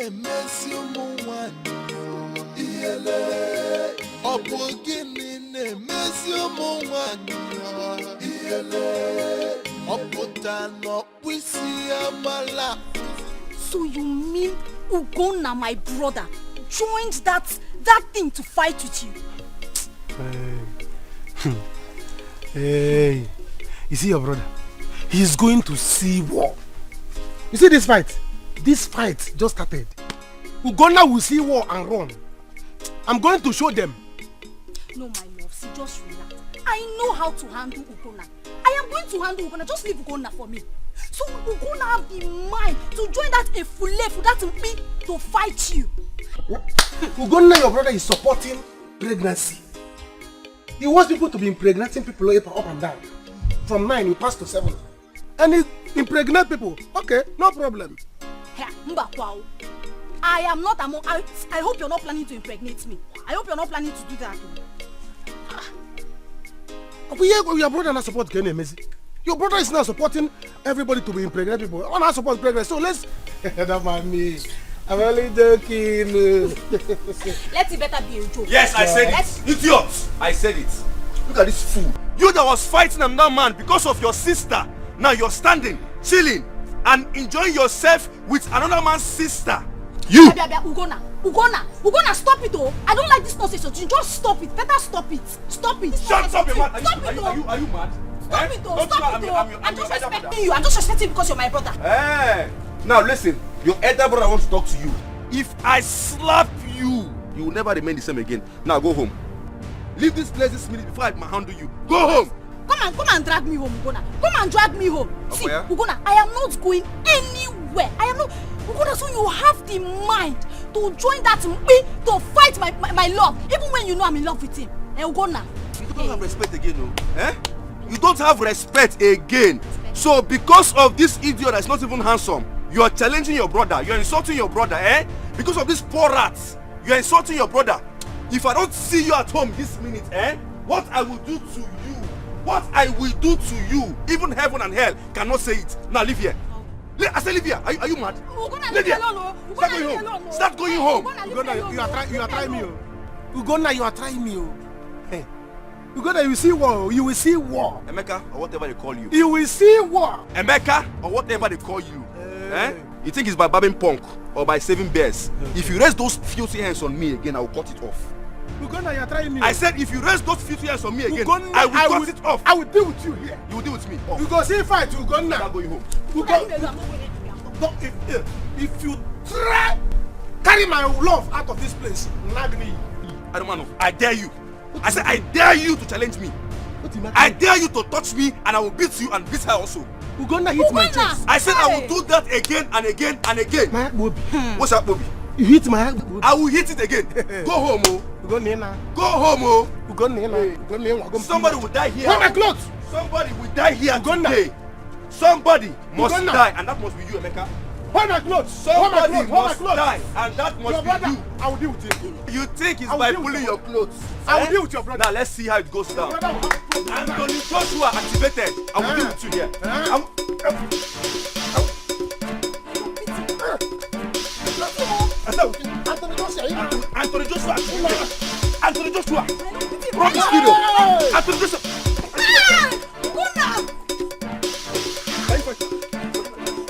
na-emesi ụmụ nwanyị ihele ọ bụ gịnị na-emesi ụmụ nwanyị ihele ọ pụta n'ọkpụ isi amala. So you mean Ugonna, my brother, joined that thing to fight with you? Hey, you see your brother? He's going to see war. You see this fight? This fight just started. Ugonna will see war and run. I'm going to show them. No, my love, see, just relax. I know how to handle Ugonna. I am going to handle Ugonna. Just leave Ugonna for me. So Ugonna have the mind to join that Efulefu, that me, to fight you. Ugonna, your brother, is supporting pregnancy. He wants people to be impregnating people up and down. From 9, he passed to 7. And he impregnate people. Okay, no problem. I am not among... I hope you're not planning to impregnate me. I hope you're not planning to do that. Your brother not support Kenny Messi. Your brother is not supporting everybody to be impregnate people. I want to support pregnancy. So let's... That man me. I'm only joking. Let it better be a joke. Yes, I said it. Idiot! I said it. Look at this fool. You that was fighting another man because of your sister. Now you're standing, chilling, and enjoying yourself with another man's sister. You! Ugonna, stop it, oh! I don't like this nonsense. You just stop it. Better stop it. Stop it. Shut up, man. Are you mad? Stop it, oh! Stop it, oh! I'm just respecting you. I'm just respecting because you're my brother. Hey! Now listen, your elder brother wants to talk to you. If I slap you, you will never remain the same again. Now go home. Leave this place this minute before I handle you. Go home! Come and drag me home, Ugonna. Come and drag me home. See, Ugonna, I am not going anywhere. I am not... Ugonna, so you have the mind to join that me to fight my love, even when you know I'm in love with him. Ugonna. You don't have respect again, no? Eh? You don't have respect again. So because of this idiot that's not even handsome, you are challenging your brother. You are insulting your brother, eh? Because of this poor rats, you are insulting your brother. If I don't see you at home this minute, eh? What I will do to you, what I will do to you, even heaven and hell cannot say it. Now leave here. I say leave here. Are you mad? Leave here. Start going home. Start going home. Ugonna, you are trying me. Ugonna, you are trying me. Hey. Ugonna, you see war. You will see war. Emeka, or whatever they call you. You will see war. Emeka, or whatever they call you. Eh? You think it's by babbing punk or by saving bears? If you raise those filthy hands on me again, I will cut it off. Ugonna, you are trying me. I said if you raise those filthy hands on me again, I will cut it off. I will deal with you here. You will deal with me. Oh. You go see fight, Ugonna. I'm going home. If you try carry my love out of this place, nag me. I don't know. I dare you. I said I dare you to challenge me. I dare you to touch me and I will beat you and beat her also. Ugonna hit my chest. I said I will do that again and again and again. My Bobby. What's that, Bobby? You hit my I will hit it again. Go home, oh. Go home, oh. Somebody will die here. Where my clothes? Somebody will die here today. Somebody must die, and that must be you, Emeka. Where my clothes? Somebody must die, and that must be you. I will deal with him. You think it's by pulling your clothes? I will deal with your brother. Now let's see how it goes down. Anthony Joshua activated. I will deal with you here. Anthony Joshua. Run this video. Anthony Joshua.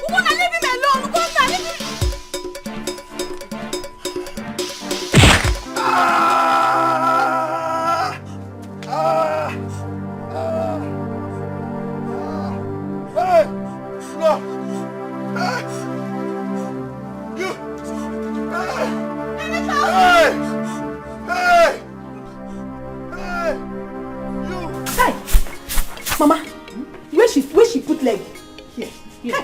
Ugonna, leave him alone. Ugonna, leave him. Hey! No! You! Hey! You! Hey! Mama, where she put leg? Here.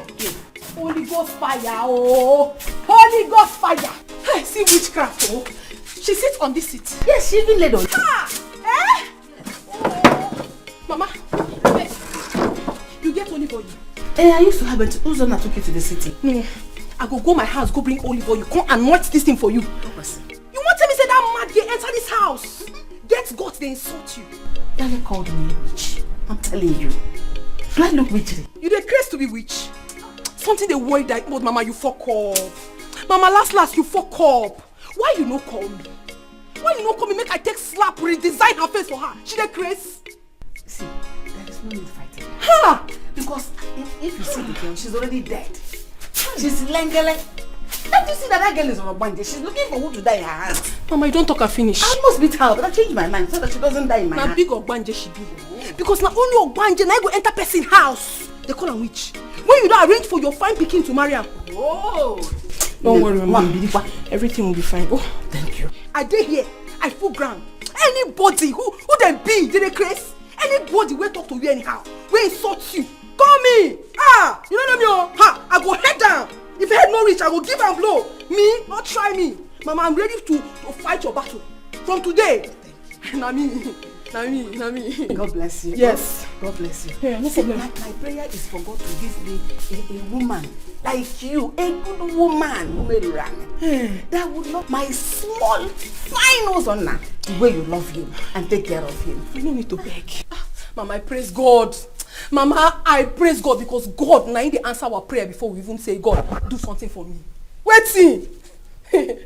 Holy Ghost fire, oh! Holy Ghost fire! Hey, see witchcraft, oh! She sits on this seat. Yes, she even laid on. Ah! Eh? Oh. Mama, you get olive oil. I used to have it. Who's the one that took you to the city? No, I go my house, go bring olive oil. Come anoint this thing for you. You want to tell me say that mad girl enter this house? Get God, they insult you. Daddy called me a witch. I'm telling you. Do I look witchy? You dey crazy to be witch. Something they worry that old mama you fuck off. Mama, last, you fuck up. Why you no call me? Why you no call me make I take slap, redesign her face for her? She dey craze? See, there is no need fighting. Ha! Because if you see the girl, she's already dead. She's lengele. Don't you see that girl is on a bandage? She's looking for who to die in her hands. Mama, you don't talk her finish. I must beat her, but I changed my mind so that she doesn't die in my hands. Now big Ogbanje she be. Because now only Ogbanje now go enter person house. They call her witch. When you don't arrange for your fine pikin to marry her. Oh! Don't worry, Mama. Everything will be fine. Oh, thank you. I dey here. I full ground. Anybody who they be, they craze. Anybody will talk to you anyhow. Will insult you. Call me. Ah, you don't know me. Oh. Ha, I go head down. If head no reach, I go give and blow. Me, not try me. Mama, I'm ready to fight your battle. From today. Na me. God bless you. Yes. God bless you. Yeah, no problem. My prayer is for God to give me a woman like you, a good woman that would love my small, fine Ozonna the way you love him and take care of him. You don't need to beg. Mama, I praise God. Mama, I praise God because God now they answer our prayer before we even say, God, do something for me. Wait, you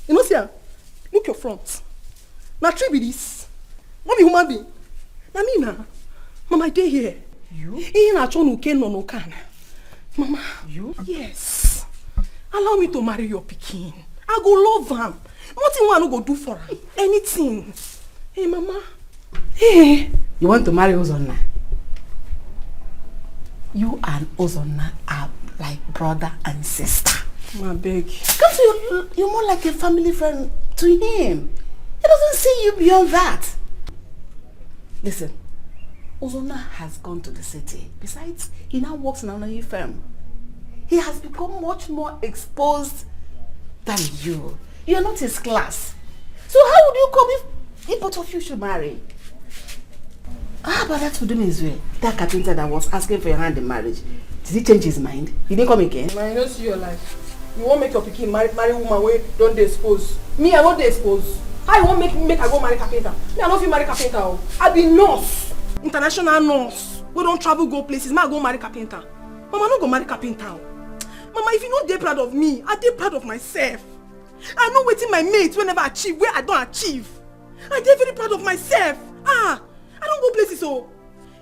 know, see, look your front. Now, tree be this. Not be human being. Na me na. Mama, I dey here. You? No can. Mama. You? Yes. Allow me to marry your pikin. I go love him. Nothing one go do for her. Anything. Hey, Mama. Hey. You want to marry Ozonna? You and Ozonna are like brother and sister. My beg. Because you're more like a family friend to him. He doesn't see you beyond that. Listen, Ozonna has gone to the city. Besides, he now works in another firm. He has become much more exposed than you. You're not his class. So how would you come if both of you should marry? But that's what is way. That carpenter that was asking for your hand in marriage, did he change his mind? He didn't come again? Man, you don't see your life. You won't make your pikin marry woman where don't they expose. Me, I don't they expose. How you won't make I go marry carpenter? Me, I don't feel marry carpenter. I be nurse. International nurse. We don't travel go places. Me, I go marry carpenter. Mama, no go marry carpenter. Mama, if you not dey proud of me, I dey proud of myself. I know waiting my mates whenever I achieve where I don't achieve. I dey very proud of myself. I don't go places, so.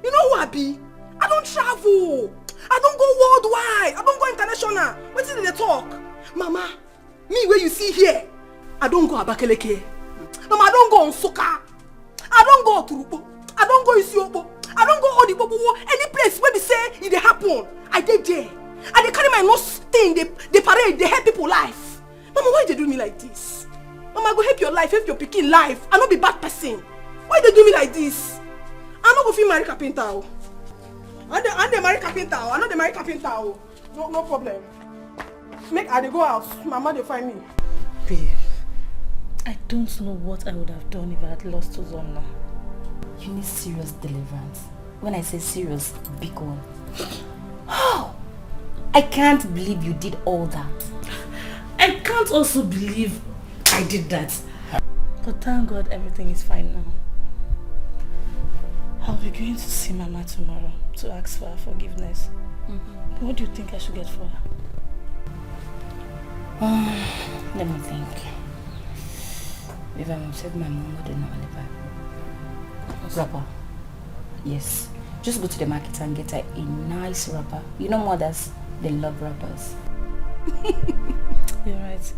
You know who I be? I don't travel. I don't go worldwide. I don't go international. What did they talk? Mama, me where you see here, I don't go Abakaleke. Mama, I don't go on Soka. I don't go Turupo. I don't go Isiopo. I don't go Odipopo. Any place where they say it dey happen, I dey there. I dey carry my nose thing, they parade, they help people life. Mama, why they do me like this? Mama, go help your life, help your pikin life. I not be bad person. Why they do me like this? I not go feel marry carpenter. I dey marry carpenter. I know they marry carpenter. No problem. Make I dey go house. Mama they find me. Babe, I don't know what I would have done if I had lost Ozonna. You need serious deliverance. When I say serious, big one. I can't believe you did all that. I can't also believe I did that. But thank God everything is fine now. I'll be going to see Mama tomorrow to ask for her forgiveness. What do you think I should get for her? Let me think. If I'm upset, my mom wouldn't know about it. Wrapper. Yes. Just go to the market and get her a nice wrapper. You know mothers, they love wrappers. You're right.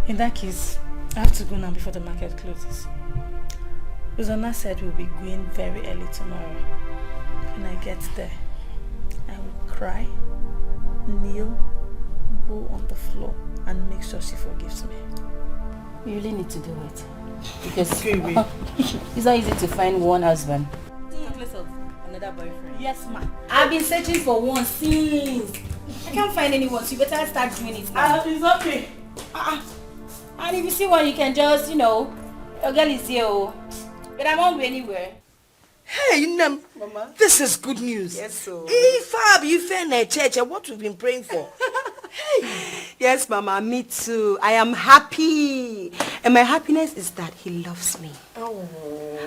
In that case, I have to go now before the market closes. Ozonna said we'll be going very early tomorrow. When I get there, I will cry, kneel, go on the floor and make sure she forgives me. You really need to do it. Because it's not easy to find one husband. Place of another boyfriend. Yes, ma. I've been searching for one since. I can't find anyone, so you better start doing it now. It's okay. And if you see one, you can just, your girl is here. But I won't go anywhere. Hey, Mama. This is good news. Yes, so. If I be fair in church, what we've been praying for. Yes, Mama, me too. I am happy. And my happiness is that he loves me. Oh.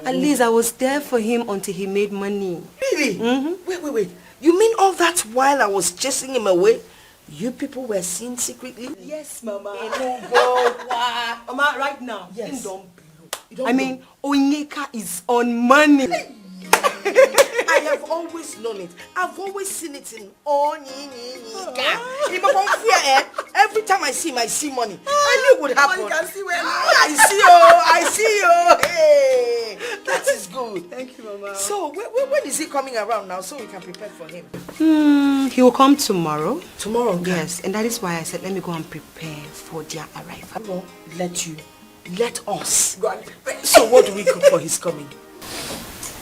At least I was there for him until he made money. Really? Wait. You mean all that while I was chasing him away? You people were seen secretly? Yes, Mama. Mama, right now, yes. I mean, Onyeka is on money. I have always known it. I've always seen it in Onyeka. Every time I see him, I see money. I knew it would happen. You can see where I see you. Hey, that is good. Thank you, Mama. So, when is he coming around now so we can prepare for him? He will come tomorrow. Tomorrow? Yes, and that is why I said let me go and prepare for their arrival. I won't let you. Let us go and prepare. So what do we cook for his coming?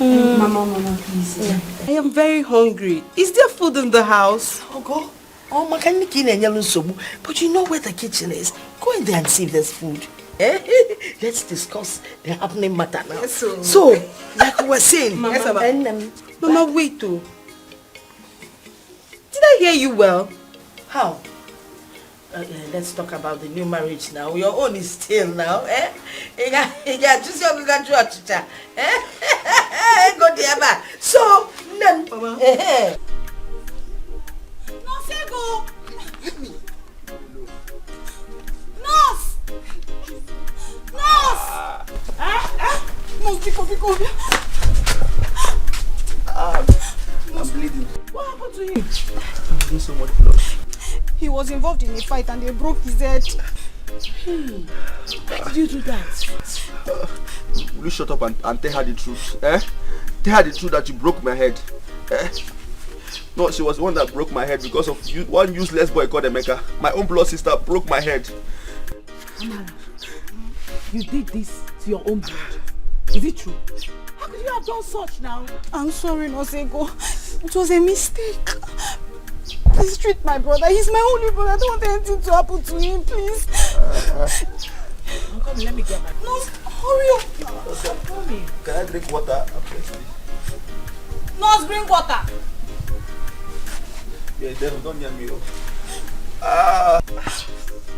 Mama, please. Yeah. I am very hungry. Is there food in the house? Go. But you know where the kitchen is. Go in there and see if there's food. Let's discuss the happening matter now. Yes, so, like we were saying, Mama, Mama, wait too. Did I hear you well? How? Let's talk about the new marriage now. Your own is still now, just go there, so then, Mama. Nurse, go. Nurse. Nurse, Pico. I'm bleeding. What happened to him? I'm bleeding so much blood. He was involved in a fight and they broke his head. Why did you do that? Will you shut up and tell her the truth? Tell her the truth that you broke my head. No, she was the one that broke my head because of one useless boy called Emeka. My own blood sister broke my head. Amara, you did this to your own blood. Is it true? How could you have done such now? I'm sorry, Nosego. It was a mistake. Please treat my brother. He's my only brother. I don't want anything to happen to him, please. Come, let me get my... No, hurry up. Okay. Can I drink water? Nurse, bring water. Yeah, devil, don't near me.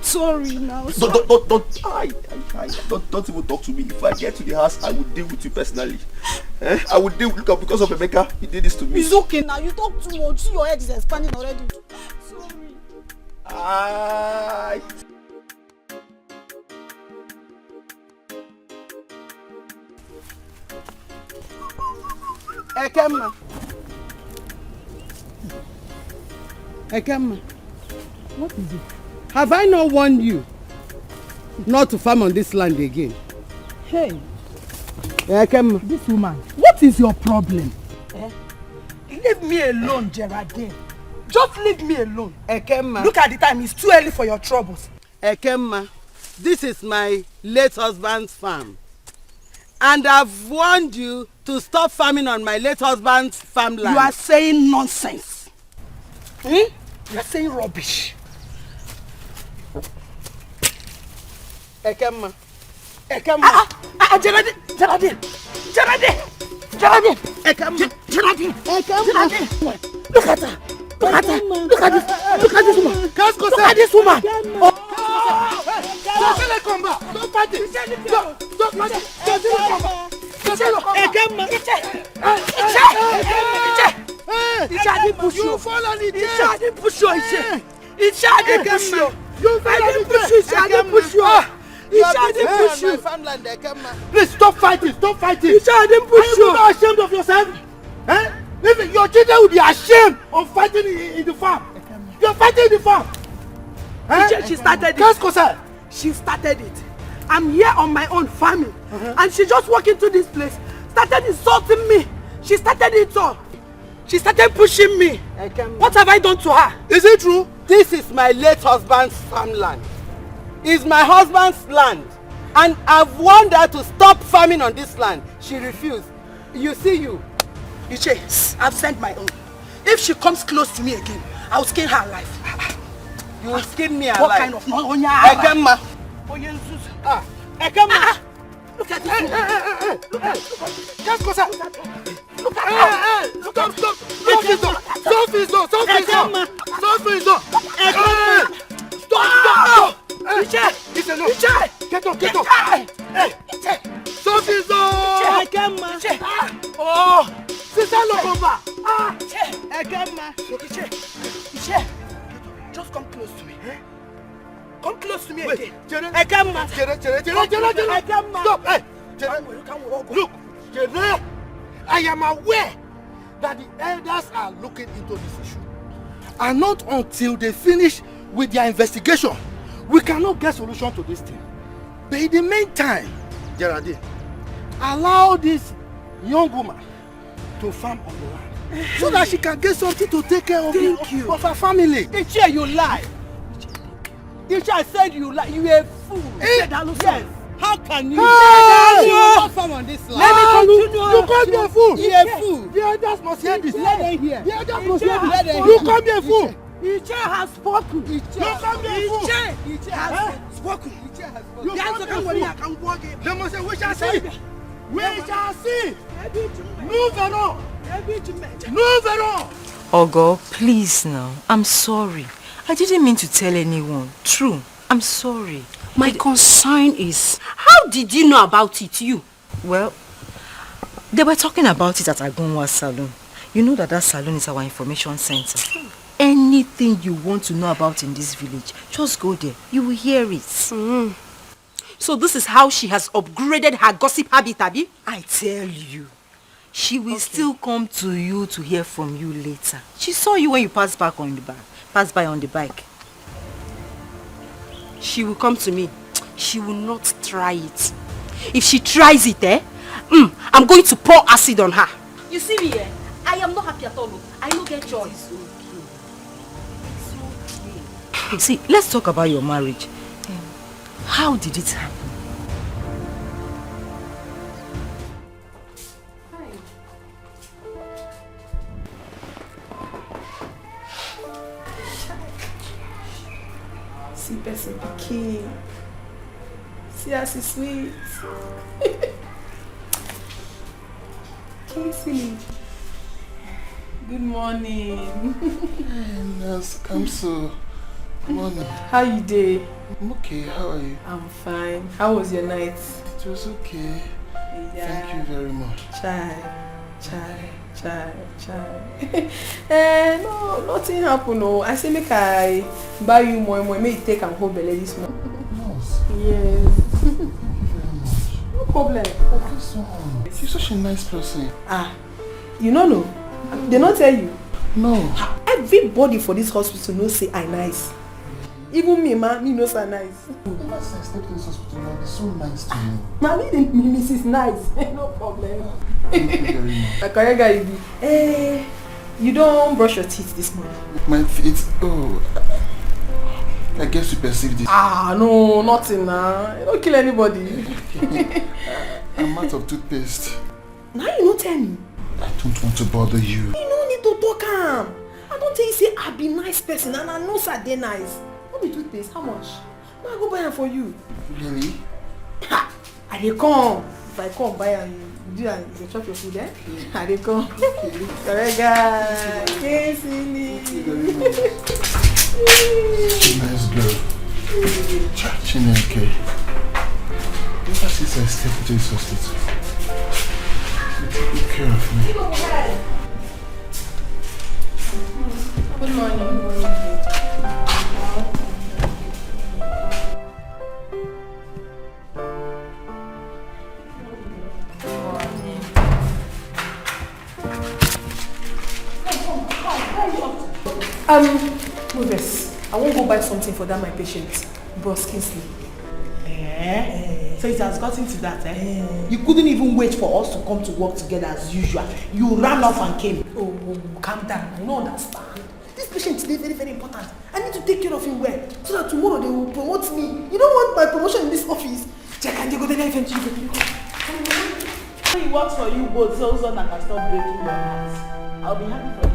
Sorry now. Don't even talk to me. If I get to the house, I will deal with you personally. I will deal. Look, because of Emeka, he did this to me. It's okay now. You talk too much. See, your head is expanding already. Sorry. Ekemma, what is it? Have I not warned you not to farm on this land again? Hey, Ekemma, this woman, what is your problem? Leave me alone, Geraldine. Just leave me alone. Ekemma. Look at the time, it's too early for your troubles. Ekemma, this is my late husband's farm. And I've warned you to stop farming on my late husband's farmland. You are saying nonsense. You are saying rubbish. Ekemma. Geraldine. Ekemma. Geraldine. Look at her. Look at her. Look at this. Look at this woman. Look at this woman. Don't fight it. Don't fight it. You fall on the chair. I didn't push you. You please stop fighting. Stop fighting. I didn't push you. Are you not ashamed of yourself? Even your children will be ashamed of fighting in the farm. You're fighting in the farm. She started it. She started it. I'm here on my own farming. And she just walked into this place, started insulting me. She started it all. She started pushing me. What have I done to her? Is it true? This is my late husband's farmland. It's my husband's land. And I've warned her to stop farming on this land. She refused. You see you. Iche, I've sent my own. If she comes close to me again, I'll skin her alive. You will skin me alive? What kind of Ekemma. Ekemma. Look at this. Just go, sir. Look at her. Stop. Iche. Get up. Ekemma. Oh. Sister Lokomba. Ekemma. Iche. Just come close to me. Come close to me Wait, again. Jere. I can't match. Jere. I can't match. Stop. Hey, Jere. Look, Jere. I am aware that the elders are looking into this issue. And not until they finish with their investigation, we cannot get solution to this thing. But in the meantime, Geraldine, allow this young woman to farm on the land so that she can get something to take care of her family. Ichie, you lie. Ichie, I said you lie. You a fool. Yes. How can you? Hey! You not farm on this land. Let me continue. You call me a fool. You a fool. The elders must hear this. Let them hear. The elders must hear Let this. them You hear. call me a fool. Ichie has spoken. You call me a fool. Ichie has spoken. Ichie has spoken. You call me a fool. They must say, we shall see. We shall see. Move around. Move around. Ogo, please now. I'm sorry. I didn't mean to tell anyone. True. I'm sorry. My concern is, how did you know about it, you? Well, they were talking about it at Agunwa's salon. You know that salon is our information center. Anything you want to know about in this village, just go there. You will hear it. So this is how she has upgraded her gossip habit, Abi? I tell you. She will still come to you to hear from you later. She saw you when you passed by on the bike. She will come to me. She will not try it. If she tries it, I'm going to pour acid on her. You see me, I am not happy at all. I don't get joy. It's okay. See, let's talk about your marriage. How did it happen? See person pikin. See as he sweet. Kingsley. Good morning. Nurse, I'm so morning. How you dey? I'm okay, how are you? I'm fine. How was your night? It was okay. Yeah. Thank you very much. Chai. No, nothing happen. No, I say make I buy you more. Make you take and hold belly this morning. Nurse. Yes. Thank you very much. No problem. Oh, please so on. You're such a nice person. You know? They not tell you? No. Everybody for this hospital knows say I nice. Even me knows I nice. Ever since I stepped in this hospital, you're so nice to me. Mommy, the Mrs. Nice. No problem. Thank you very much. Akayega, you don't brush your teeth this morning. My feet, I guess you perceive this. No, nothing now. You don't kill anybody. I'm out of toothpaste. Now you don't tell me. I don't want to bother you. You don't need to talk am. I don't tell you say I be nice person and I know say they nice. What be toothpaste? How much? No, I go buy am for you. Really? I dey come. If I come buy am, you do am, you chop your food, eh? I dey come. Correct guy. Kingsley. Nice girl. Chineke. Ever since I stepped into this hospital, you take good care of me. Good morning. Movies. I won't go buy something for that my patient, Bros Kingsley. So it has gotten to that, You couldn't even wait for us to come to work together as usual. You ran off and came. Oh, calm down. I don't understand. This patient is very, very important. I need to take care of him well, so that tomorrow they will promote me. You don't want my promotion in this office. Check and you go there eventually. When he works for you both, so I can stop breaking your hearts. I'll be happy for you.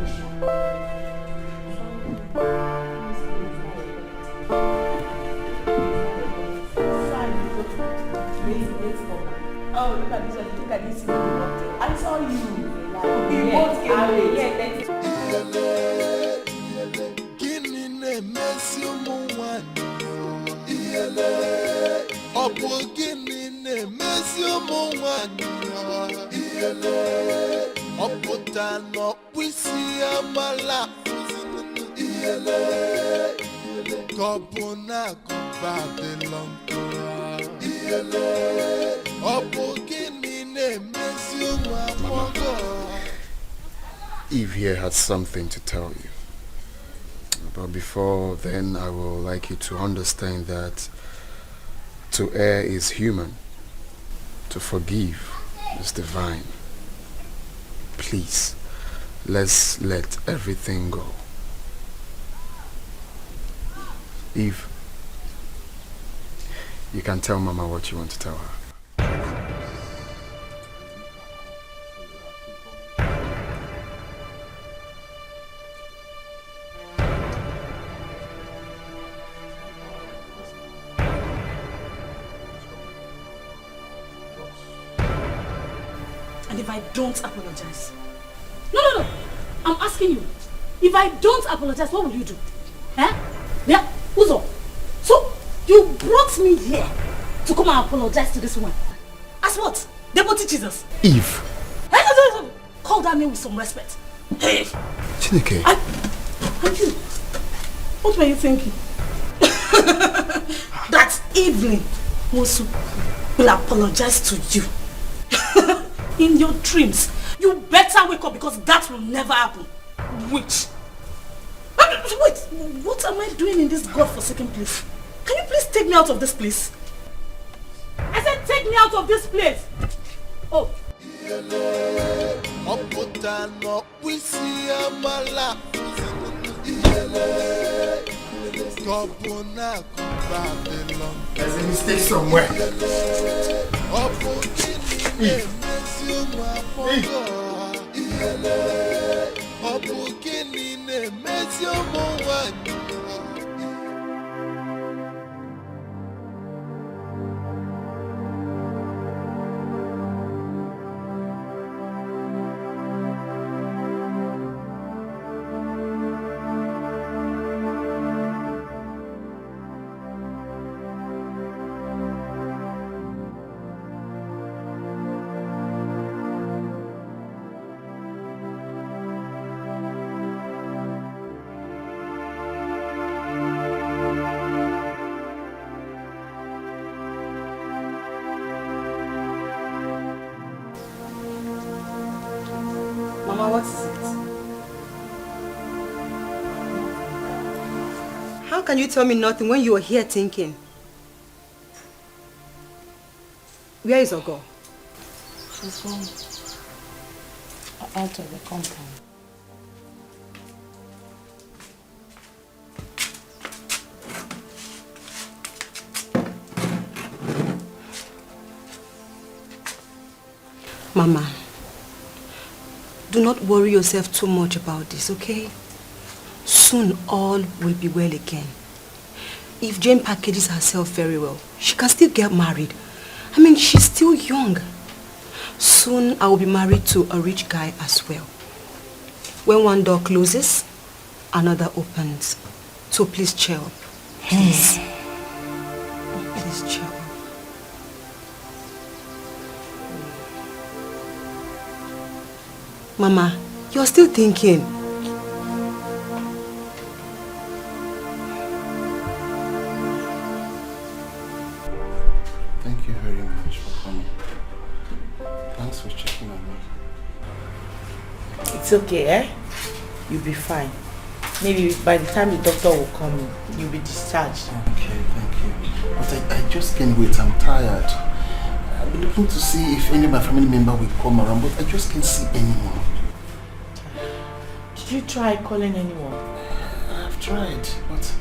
Oh, look at this one. Look at this. I saw you. We both came late. Kobuna Babylon Eve here had something to tell you. But before then, I would like you to understand that to err is human, to forgive is divine. Please, let's let everything go. Eve, you can tell Mama what you want to tell her. And if I don't apologize? No. I'm asking you. If I don't apologize, what will you do? Eh? Yeah? Uzo. So, you brought me here to come and apologize to this woman. As what? Deputy Jesus? Eve. Hey, call that name with some respect. Hey. Chineke. And you? What were you thinking? That Evelyn also will apologize to you. In your dreams, you better wake up because that will never happen. Witch. Wait, what am I doing in this godforsaken place? Can you please take me out of this place? I said take me out of this place. Oh. There's a mistake somewhere. What is it? How can you tell me nothing when you are here thinking? Where is Ogo? She's gone out of the compound. Mama, do not worry yourself too much about this, okay? Soon all will be well again. If Jane packages herself very well, she can still get married. I mean, she's still young. Soon I will be married to a rich guy as well. When one door closes, another opens. So please chill. Please. Please chill. Mama, you're still thinking. Thank you very much for coming. Thanks for checking on me. It's okay, eh? You'll be fine. Maybe by the time the doctor will come, you'll be discharged. Okay, thank you. But I just can't wait. I'm tired. I've been looking to see if any of my family member will come around, but I just can't see anyone. Did you try calling anyone? I've tried, but...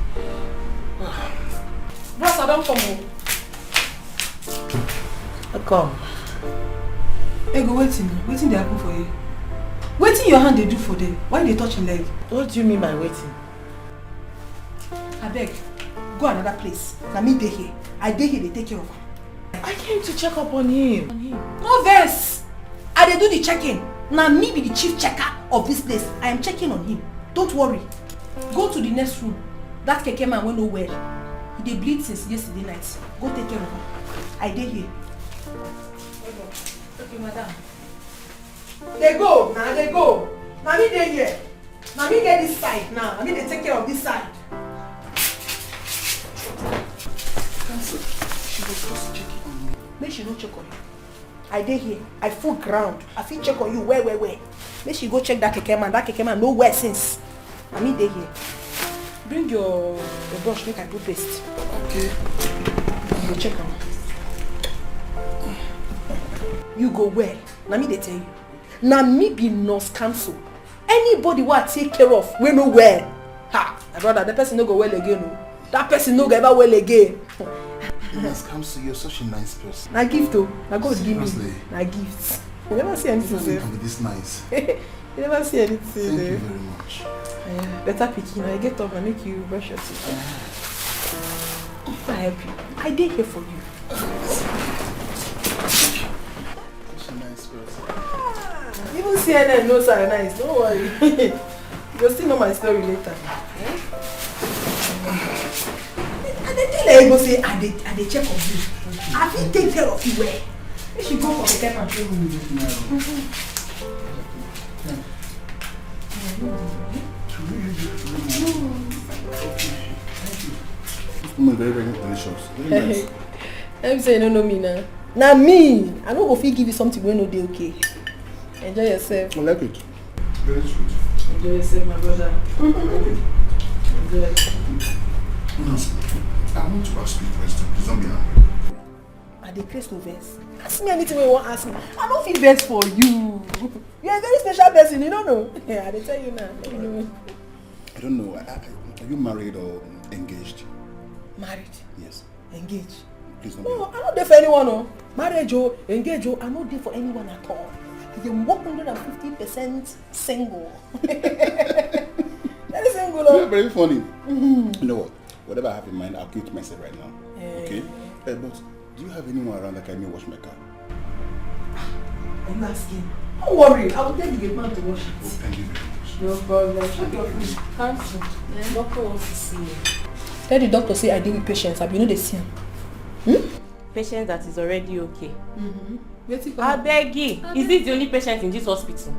Bros, I don't come home. Come. Hey, go waiting. Waiting they happen for you. Waiting your hand they do for them. Why they touch your leg? What do you mean by waiting? I beg. Go another place. Now me dey here. I dey here, they take care of her. I came to check up on him. No verse. I dey do the checking. Now me be the chief checker of this place. I am checking on him. Don't worry. Go to the next room. That keke man went nowhere. He dey bleed since yesterday night. Go take care of her. I dey here. Okay, madam. They go. Now they go. Now me dey here. Now me get this side now. I mean they take care of this side. just check it on me. Make she no check on you. I dey here. I full ground. I fit check on you. Where? Make she go check that keke man. That keke man nowhere since. I mean dey here. Bring your brush, make I do paste. Okay. You go check on. You go well. Na me dey tell you. Na me be nurse counsel. Anybody wey I take care of wey no well. Ha! My brother, the person no go well again. No. That person no go ever well again. Nurse counsel, you're such a nice person. Na gift o. Na God give Seriously. me. Na gift. You never see anything Nothing there. can be this nice. You never see anything Thank there. you very much. Better pikin. I get up and make you brush your teeth. I help you. I dey here for you. Such a nice person. Even CNN knows I'm nice. Don't worry. You'll still know my story later. And they tell her, go say, I dey check on you. I fit take care of you well. You should go for the care and Very, very delicious. Very nice. Let me say you don't know me now. Now me, I no go fit give you something wey no dey okay. Enjoy yourself. I like it. Very sweet. Enjoy yourself, my brother. Enjoy. I want to ask you a question. Please don't be angry. I dey craze no vex. Ask me anything wey you wan ask me. I no fit vex for you. You're a very special person, you don't know. Yeah, I dey tell you now. Let me know. I don't know. Are you married or engaged? Married? Yes. Engaged? Please don't No, I no dey for anyone. No. Marriage o, engage o, I no dey for anyone at all. I am 150% single. Very single. You're very funny. You know what? Whatever I have in mind, I'll keep to myself right now. Okay? But do you have anyone around that can wash my car? Are you asking? Don't worry, I will tell the man to wash it. Oh, thank you very much. No problem. Check your food. Cancel. Doctor wants to see you. Tell the doctor say I deal with patients. I be no dey see him. Patient that is already okay. I beg you. Is this the only patient in this hospital?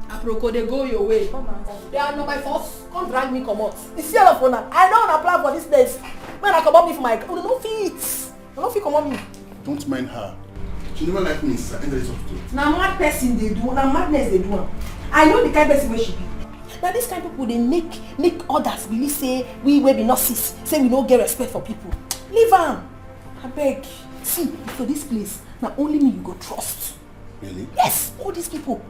Aproko, they go your way. Come on. They are not my force. Come drag me, come out. You see all of una. I don't apply for this place. When I come up me for my... Oh, no fit. I don't fit come on me. Don't mind her. She never liked me since I entered this hospital. Now mad person they do. Now madness they do. I know the kind of person where she be. Now this kind of people they make others believe say we will be nurses. Say we don't get respect for people. Leave am. I beg. See, for this place, now only me you go trust. Really? Yes, all these people.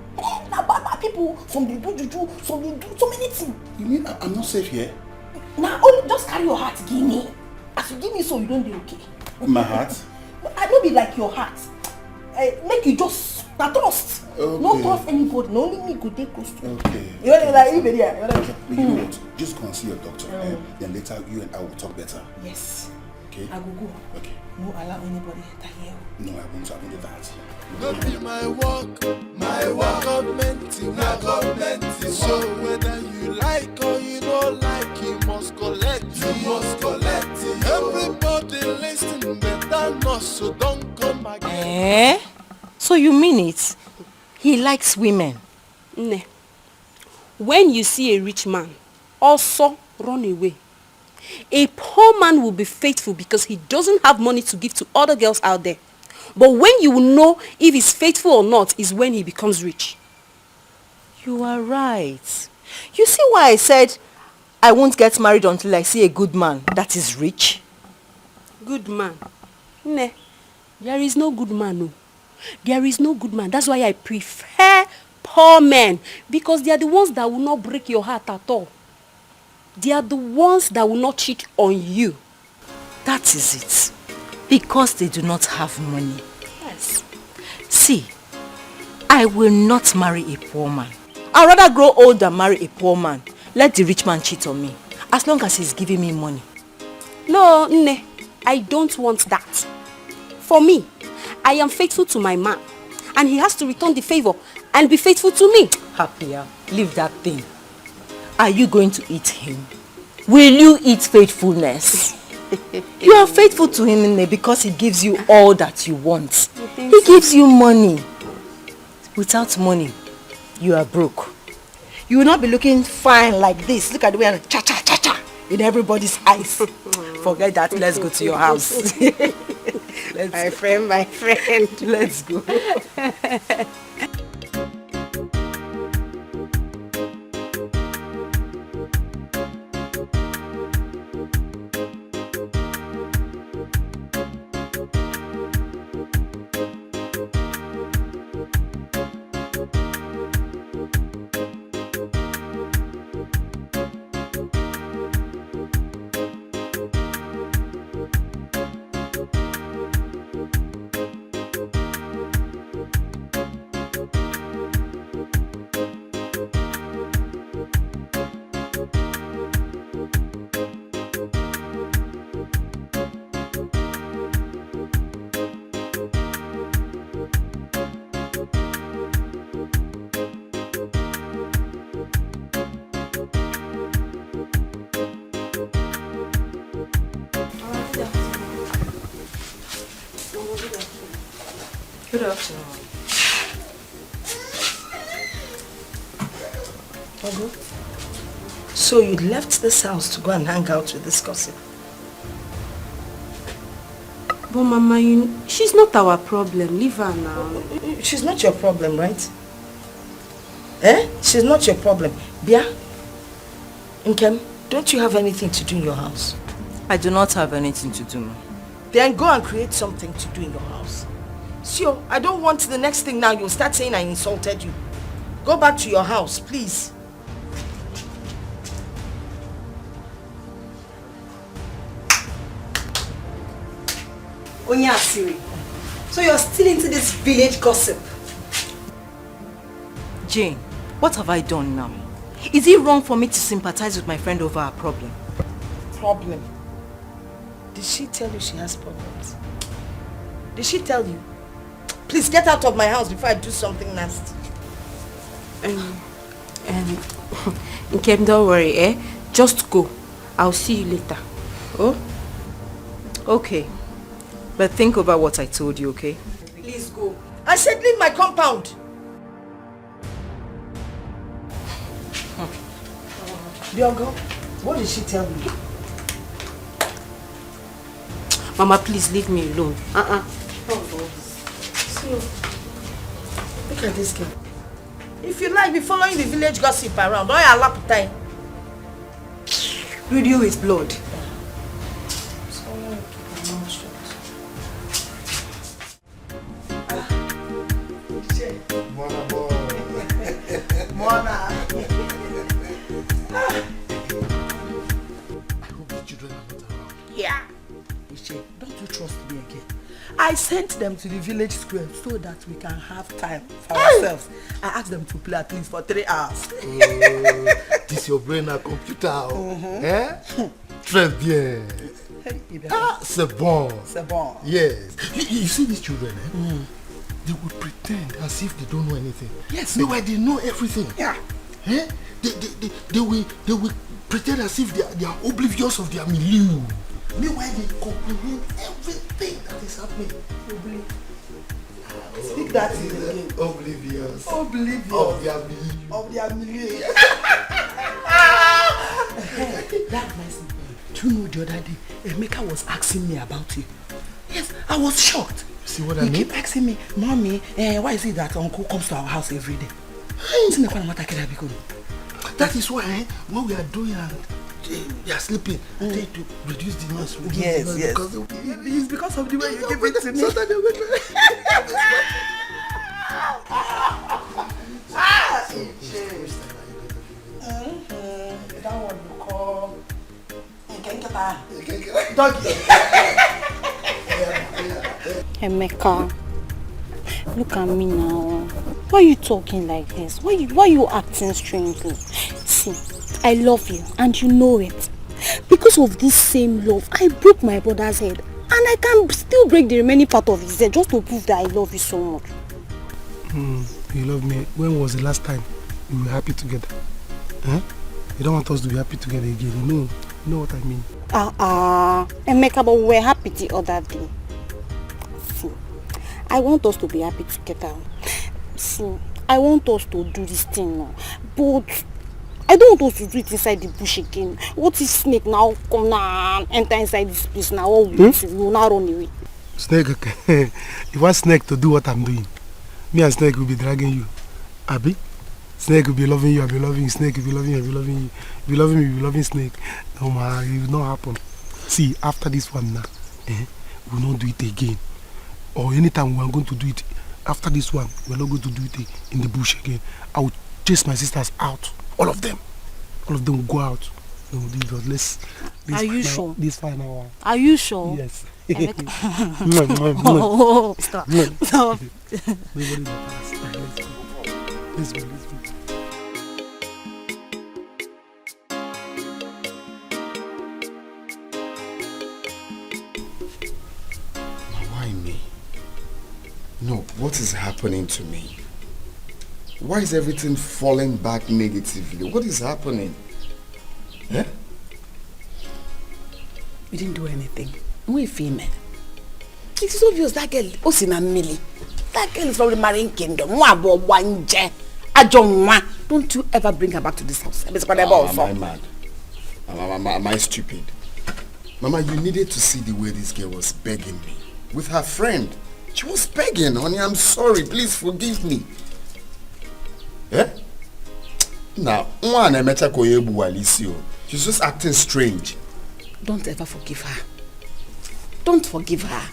Now bad people. Some they do juju, some they do so many things. You mean I'm not safe here? Now only just carry your heart, give me. As you give me so you don't be okay. My heart? I don't be like your heart. Make you just not trust. Okay. No trust anybody. No, only me go take close to. Okay. You know like you be there. You know what? Just go and see your doctor. Then later you and I will talk better. Yes. Okay. I will go. Okay. No allow anybody enter here. No, I won't do that. Not be my work, government, na government. So whether you like or you don't like, you must collect. You must collect. Everybody listen, better not, so don't come again. So you mean it? He likes women? Ne. When you see a rich man, also run away. A poor man will be faithful because he doesn't have money to give to other girls out there. But when you will know if he's faithful or not is when he becomes rich. You are right. You see why I said I won't get married until I see a good man that is rich? Good man? Ne. There is no good man, no. There is no good man. That's why I prefer poor men. Because they are the ones that will not break your heart at all. They are the ones that will not cheat on you. That is it. Because they do not have money. Yes. See, I will not marry a poor man. I'd rather grow old than marry a poor man. Let the rich man cheat on me. As long as he's giving me money. No, ne. I don't want that. For me, I am faithful to my man. And he has to return the favor and be faithful to me. Happier. Leave that thing. Are you going to eat him? Will you eat faithfulness? You are faithful to him because he gives you all that you want. He gives you money. Without money, you are broke. You will not be looking fine like this. Look at the way I'm cha-cha-cha-cha in everybody's eyes. Forget that. Let's go to your house. My friend. Let's go. Good afternoon. So you left this house to go and hang out with this gossip? But Mama, she's not our problem. Leave her now. She's not your problem, right? Eh? She's not your problem. Bia? Nkem, don't you have anything to do in your house? I do not have anything to do. Then go and create something to do in your house. Sio, I don't want the next thing now you'll start saying I insulted you. Go back to your house, please. Onya Siri. So you're still into this village gossip? Jane, what have I done now? Is it wrong for me to sympathize with my friend over her problem? Problem? Did she tell you she has problems? Did she tell you? Please get out of my house before I do something nasty. Nkem, don't worry, eh? Just go. I'll see you later. Oh? Okay. But think over what I told you, okay? Please go. I said leave my compound. Diogo, what did she tell you? Mama, please leave me alone. So, look at this girl. If you like, be following the village gossip around. Don't you allow time? Radio is blood. Mona. Yeah. Don't you trust me again? I sent them to the village square so that we can have time for ourselves. I asked them to play at least for 3 hours. This your brain a computer. Eh? Très bien. Ah, c'est bon. C'est bon. Yes. You see these children, eh? They would pretend as if they don't know anything. Yes. Meanwhile, they know everything. Yeah. Eh? They will pretend as if they are oblivious of their milieu. Meanwhile, they comprehend everything that is happening. Speak that in again. Oblivious. Oblivious. Of their milieu. Of their milieu. That nice. Do you know the other day, Emeka was asking me about you. Yes, I was shocked. See what I mean? He keep asking me, Mommy, why is it that Uncle comes to our house every day? That is why when we are doing they are sleeping, I try to reduce the noise. Yes, the noise yes. Because it's because of the way you give it to me. Sometimes they wake That one you call doggy. Emeka, look at me now. Why are you talking like this? Why are you acting strangely? See, I love you and you know it. Because of this same love, I broke my brother's head. And I can still break the remaining part of his head just to prove that I love you so much. You love me. When was the last time we were happy together? Huh? You don't want us to be happy together again. You know what I mean. Emeka, but we were happy the other day. See, I want us to be happy together. See, I want us to do this thing now. But I don't want us to do it inside the bush again. What if snake now come now and enter inside this place now? All we will not run away. Snake, okay. You want Snake to do what I'm doing. Me and Snake will be dragging you. Abi? Snake will be loving you, I'll be loving you. Snake will be loving you, I'll be loving you. You be loving me, you be loving Snake. No man, it will not happen. See, after this one now, we will not do it again. Or anytime we are going to do it, after this one, we are not going to do it in the bush again. I will chase my sisters out. All of them. All of them will go out. No, let's Are you sure? This final one. Are you sure? Yes. Oh, stop. Stop. Let's go. Why me? No, what is happening to me? Why is everything falling back negatively? What is happening? Eh? You didn't do anything. We're female. It is obvious that girl, Osina Millie. That girl is from the marine kingdom. Don't you ever bring her back to this house. Am I mad? Am I stupid? Mama, you needed to see the way this girl was begging me. With her friend. She was begging, honey, I'm sorry. Please forgive me. Eh? Now, she's just acting strange. Don't ever forgive her. Don't forgive her.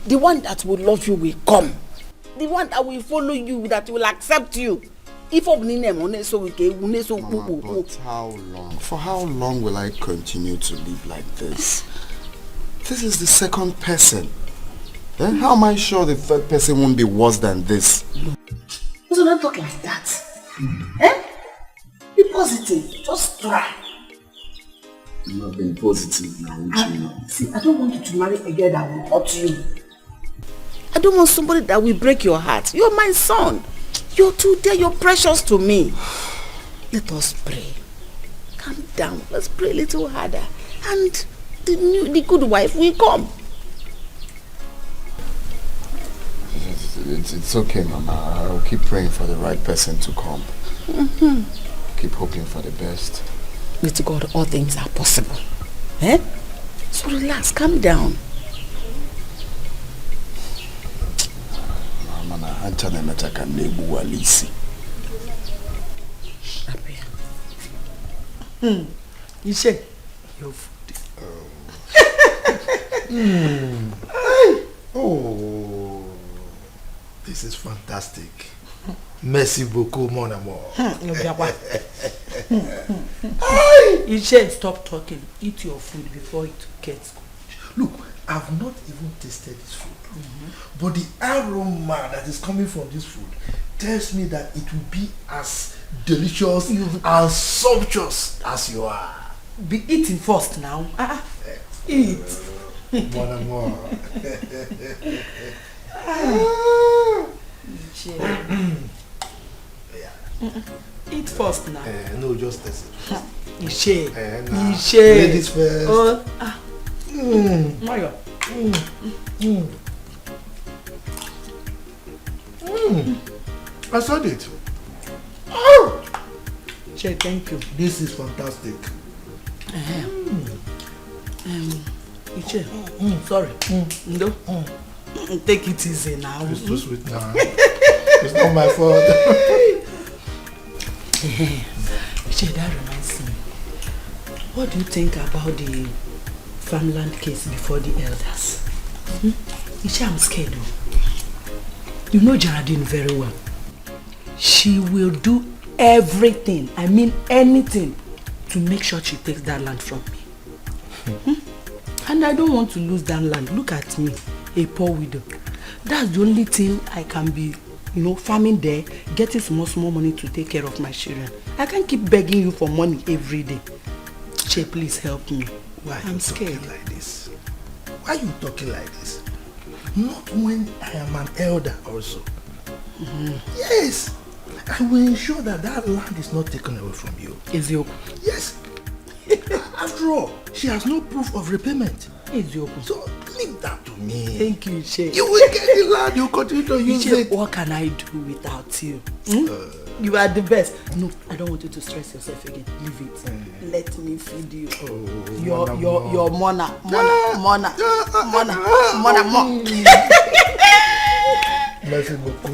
The one that will love you will come. The one that will follow you, that will accept you. Mama, but how long? For how long will I continue to live like this? This is the second person. Eh? How am I sure the third person won't be worse than this? So don't talk like that. Eh? Be positive. Just try. I'm not being positive now, won't you know? See, I don't want you to marry a girl that will hurt you. I don't want somebody that will break your heart. You're my son. You're too dear. You're precious to me. Let us pray. Calm down. Let's pray a little harder. And the good wife will come. It's okay, Mama. I'll keep praying for the right person to come. Keep hoping for the best. With God, all things are possible. Eh? So relax, calm down. Mama, Anchana Metaka Nebu Walisi. You say your food. Oh, this is fantastic. Merci beaucoup, mon amour. You said stop talking. Eat your food before it gets cold. Look, I've not even tasted this food. But the aroma that is coming from this food tells me that it will be as delicious and sumptuous as you are. Be eating first now. Eat. Mon amour. Eat first now. No, just taste it. Ishe. Ladies first. Mario. I saw it. Che, thank you. This is fantastic. Iche. Sorry. No. Take it easy now. It's too sweet now. It's not my fault. Iche, that reminds me. What do you think about the farmland case before the elders? Iche, I'm scared though. You know Geraldine very well. She will do everything, I mean anything, to make sure she takes that land from me. And I don't want to lose that land. Look at me, a poor widow. That's the only thing I can be, farming there, getting small money to take care of my children. I can't keep begging you for money every day. Che, please help me. Why I'm scared. Like this? Why are you talking like this? Not when I am an elder also. Yes. I will ensure that that land is not taken away from you. Ezioku. Yes. After all, she has no proof of repayment. Ezioku. So leave that to me. Thank you, Che. You will get the land. You continue to use it. What can I do without you? You are the best. No, I don't want you to stress yourself again. Leave it. Let me feed you. Your mona. Merci beaucoup,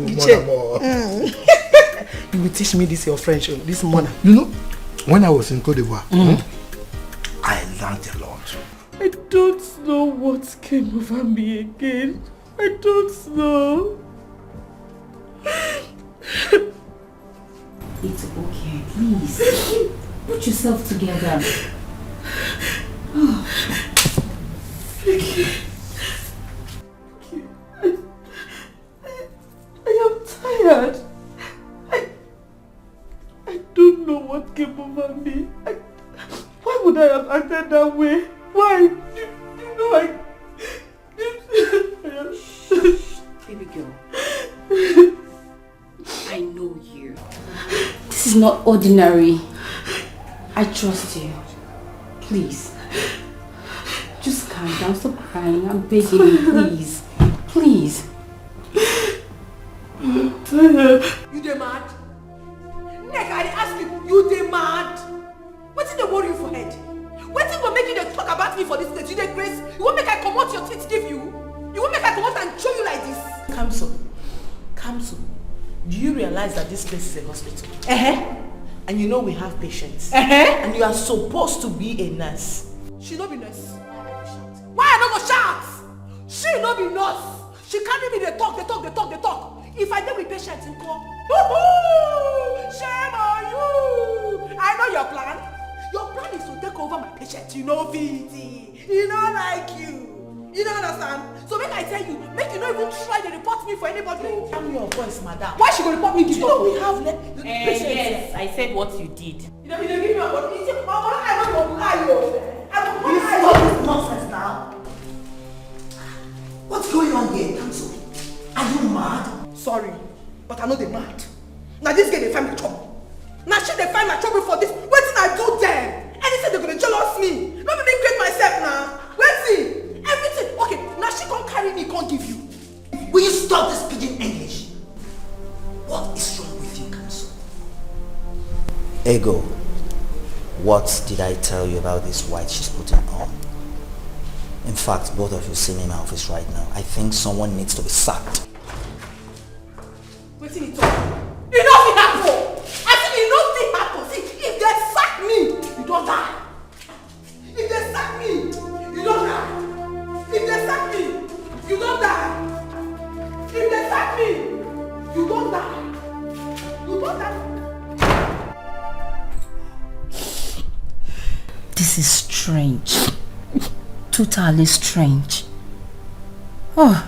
You will teach me this your French, this mona. You know, when I was in Côte d'Ivoire, I learned a lot. I don't know what came over me again. I don't know. It's okay, please. Put yourself together. Oh. Vicky. I am tired. I don't know what came over me. Why would I have acted that way? Why? You know Baby girl. I know you. This is not ordinary. I trust you. Please. Just calm down. Stop crying. I'm begging you, please. Please. I'm tired. You dey mad? Nigga, I ask you dey mad? Wetin dey worry you for head? Wetin go make you dey talk about me for this stage? You dey grace? You wan make I comot your teeth give you? You wan make I comot and show you like this? Kamso, do you realize that this place is a hospital? And you know we have patients. And you are supposed to be a nurse. She no be nurse. Why I no go shout? She no be nurse. She carry me dey talk. If I dey with patients in call, shame on you. I know your plan. Your plan is to take over my patient. You know VT. You know like you. You don't understand? So make I tell you, make you not even try to report me for anybody. Calm your voice, madam. Why she go report me? Do you know we have Yes, I said what you did. You know, you give me a body. Mama, I don't want to lie. You stop this nonsense now. What's going on here, Kamso? Are you mad? Sorry, but I know they mad. Now this girl they find my trouble. Now she they find my trouble for this. Wait till I do them. Anything they're gonna jealous me. Not me great myself now. Wait see. Everything. Okay, now she can't carry me, can't give you. Will you stop this pidgin English? What is wrong with you, Kamso? Ego, what did I tell you about this white she's putting on? In fact, both of you see me in my office right now. I think someone needs to be sacked. Wait till you talk. You know what happen. I think you know what happen. See, if they sack me, you don't die. If they sack me, you don't die. If they sack me, you don't die. If they sack me, you don't die. You don't die. This is strange. Totally strange. Oh.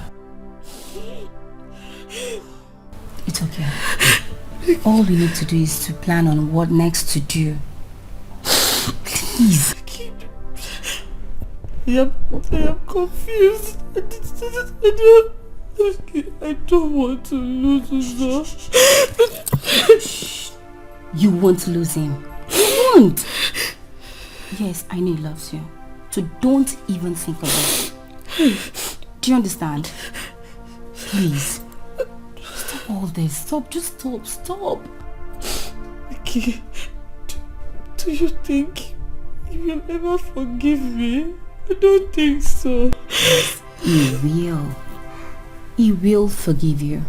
It's okay. All we need to do is to plan on what next to do. Please. I am confused. I don't want to lose Uzo. You want to lose him? You won't. Yes, I know he loves you. So don't even think of it. Do you understand? Please. Stop all this. Stop. Just stop. Vicky, do you think you'll ever forgive me? I don't think so. Yes, he will. He will forgive you.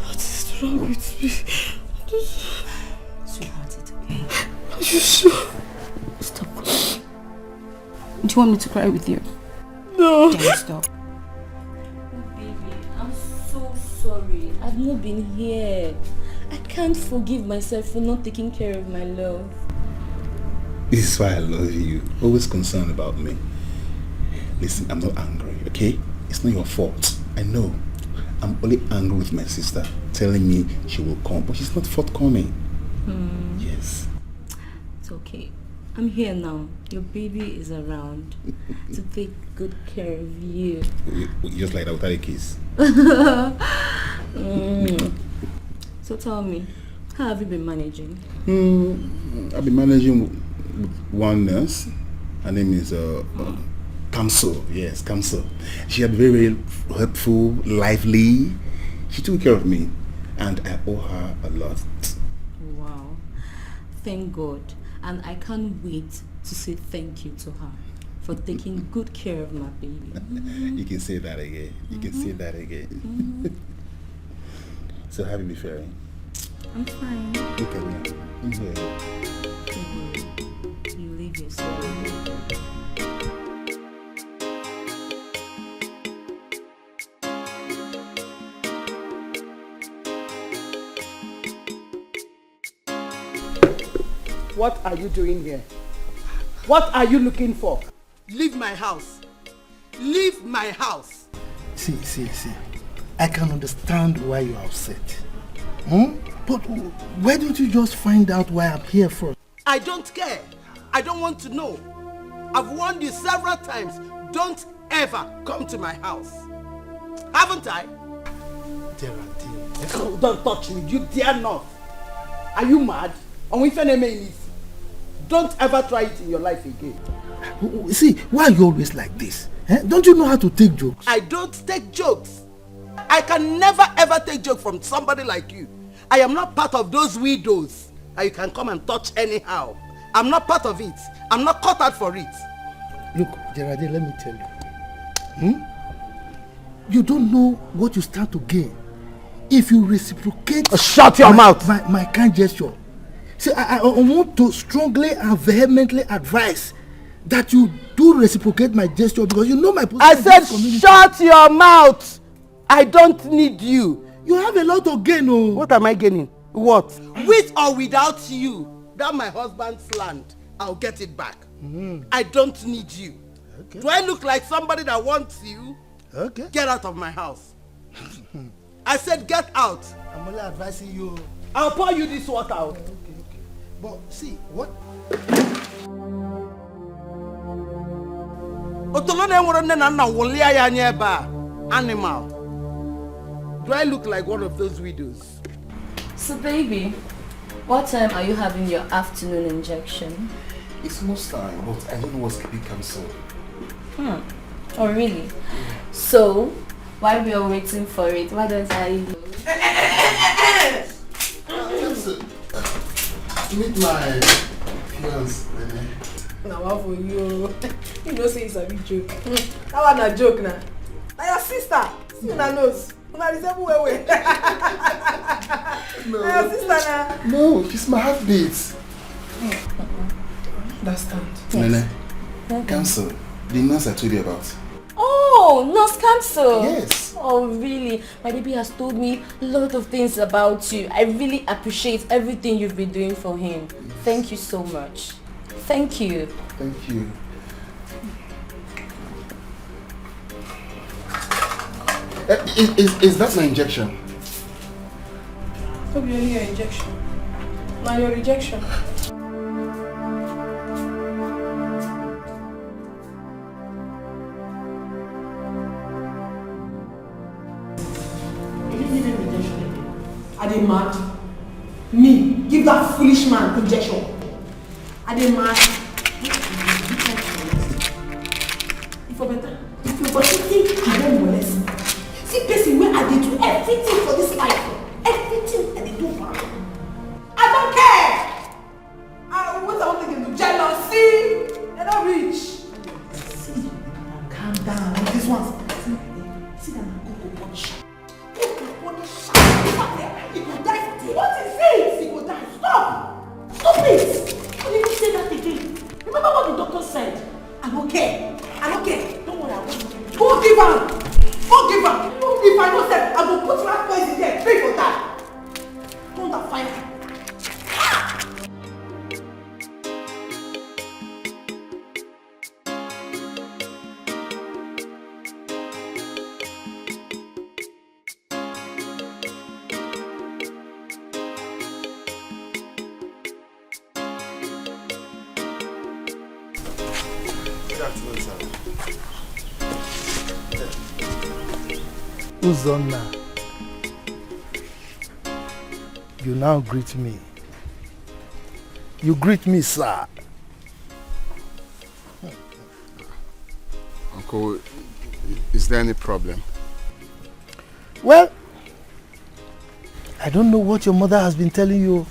What is wrong with me? Sweetheart, it's okay. Are you sure? Stop crying. Do you want me to cry with you? No. Don't stop. Baby, I'm so sorry. I've not been here. I can't forgive myself for not taking care of my love. This is why I love you. Always concerned about me. Listen, I'm not angry, okay? It's not your fault. I know. I'm only angry with my sister telling me she will come, but she's not forthcoming. Yes. It's okay. I'm here now. Your baby is around to take good care of you. Just like that without a kiss. So tell me, how have you been managing? I've been managing with one nurse. Her name is Kamso. Yes, Kamso. She had very, very helpful, lively. She took care of me. and I owe her a lot. Wow. Thank God. And I can't wait to say thank you to her for taking good care of my baby. You can say that again. You can say that again. So how you be faring? I'm fine. Look at me. Enjoy it. Don't worry. You leave yourself. What are you doing here? What are you looking for? Leave my house. Leave my house. See. I can understand why you're upset. But why don't you just find out why I'm here first? I don't care. I don't want to know. I've warned you several times. Don't ever come to my house. Haven't I? Geraldine. Don't touch me. You dare not. Are you mad? Don't ever try it in your life again. See, why are you always like this? Don't you know how to take jokes? I don't take jokes. I can never ever take joke from somebody like you. I am not part of those widows that you can come and touch anyhow. I'm not part of it. I'm not cut out for it. Look, Geraldine, let me tell you. You don't know what you stand to gain if you reciprocate. Shut your mouth! My kind gesture. See, I want to strongly and vehemently advise that you do reciprocate my gesture because you know my position. I said shut your mouth! I don't need you. You have a lot to gain. Oh. What am I gaining? What? With or without you, that my husband's land, I'll get it back. I don't need you. Okay. Do I look like somebody that wants you? Okay. Get out of my house. I said get out. I'm only advising you. I'll pour you this water out. Okay. But see, what? Animal. Do I look like one of those widows? So baby, what time are you having your afternoon injection? It's most time, but I don't know what's keeping cancer. Oh really? So, while we are waiting for it, why don't I... Meet my fiance, Nene. Now what for you? You know say it's a big joke. That one a joke now. Now your sister, see una nose. Una resemble well. No. Now your sister now. No, she's my heartbeat. Understand? Nene, cancel. The nurse I told you about. Oh, nurse cancel. Yes. Oh really? My baby has told me a lot of things about you. I really appreciate everything you've been doing for him. Yes. Thank you so much. Thank you. Thank you. Is that my injection? Hope you only your injection. Now your rejection. Are they mad? Me, give that foolish man injection. Are they mad? If you're better, if you're think I don't molest. See, person where I did do everything for this life. Everything I did do for her. I don't care. What I want to do? Jealousy. They're not rich. See, calm down. This one's. See that man go punish. He will die today. What is it? He will die. Stop! Stop it! Don't even say that again. Remember what the doctor said? I'm okay. I'm okay. Don't worry, I won't. Forgive him! Forgive him! If I don't say, I will put rat poison there. Pray for that. Don't that fire. Uzonna, you now greet me. You greet me, sir. Uncle, is there any problem? Well, I don't know what your mother has been telling you.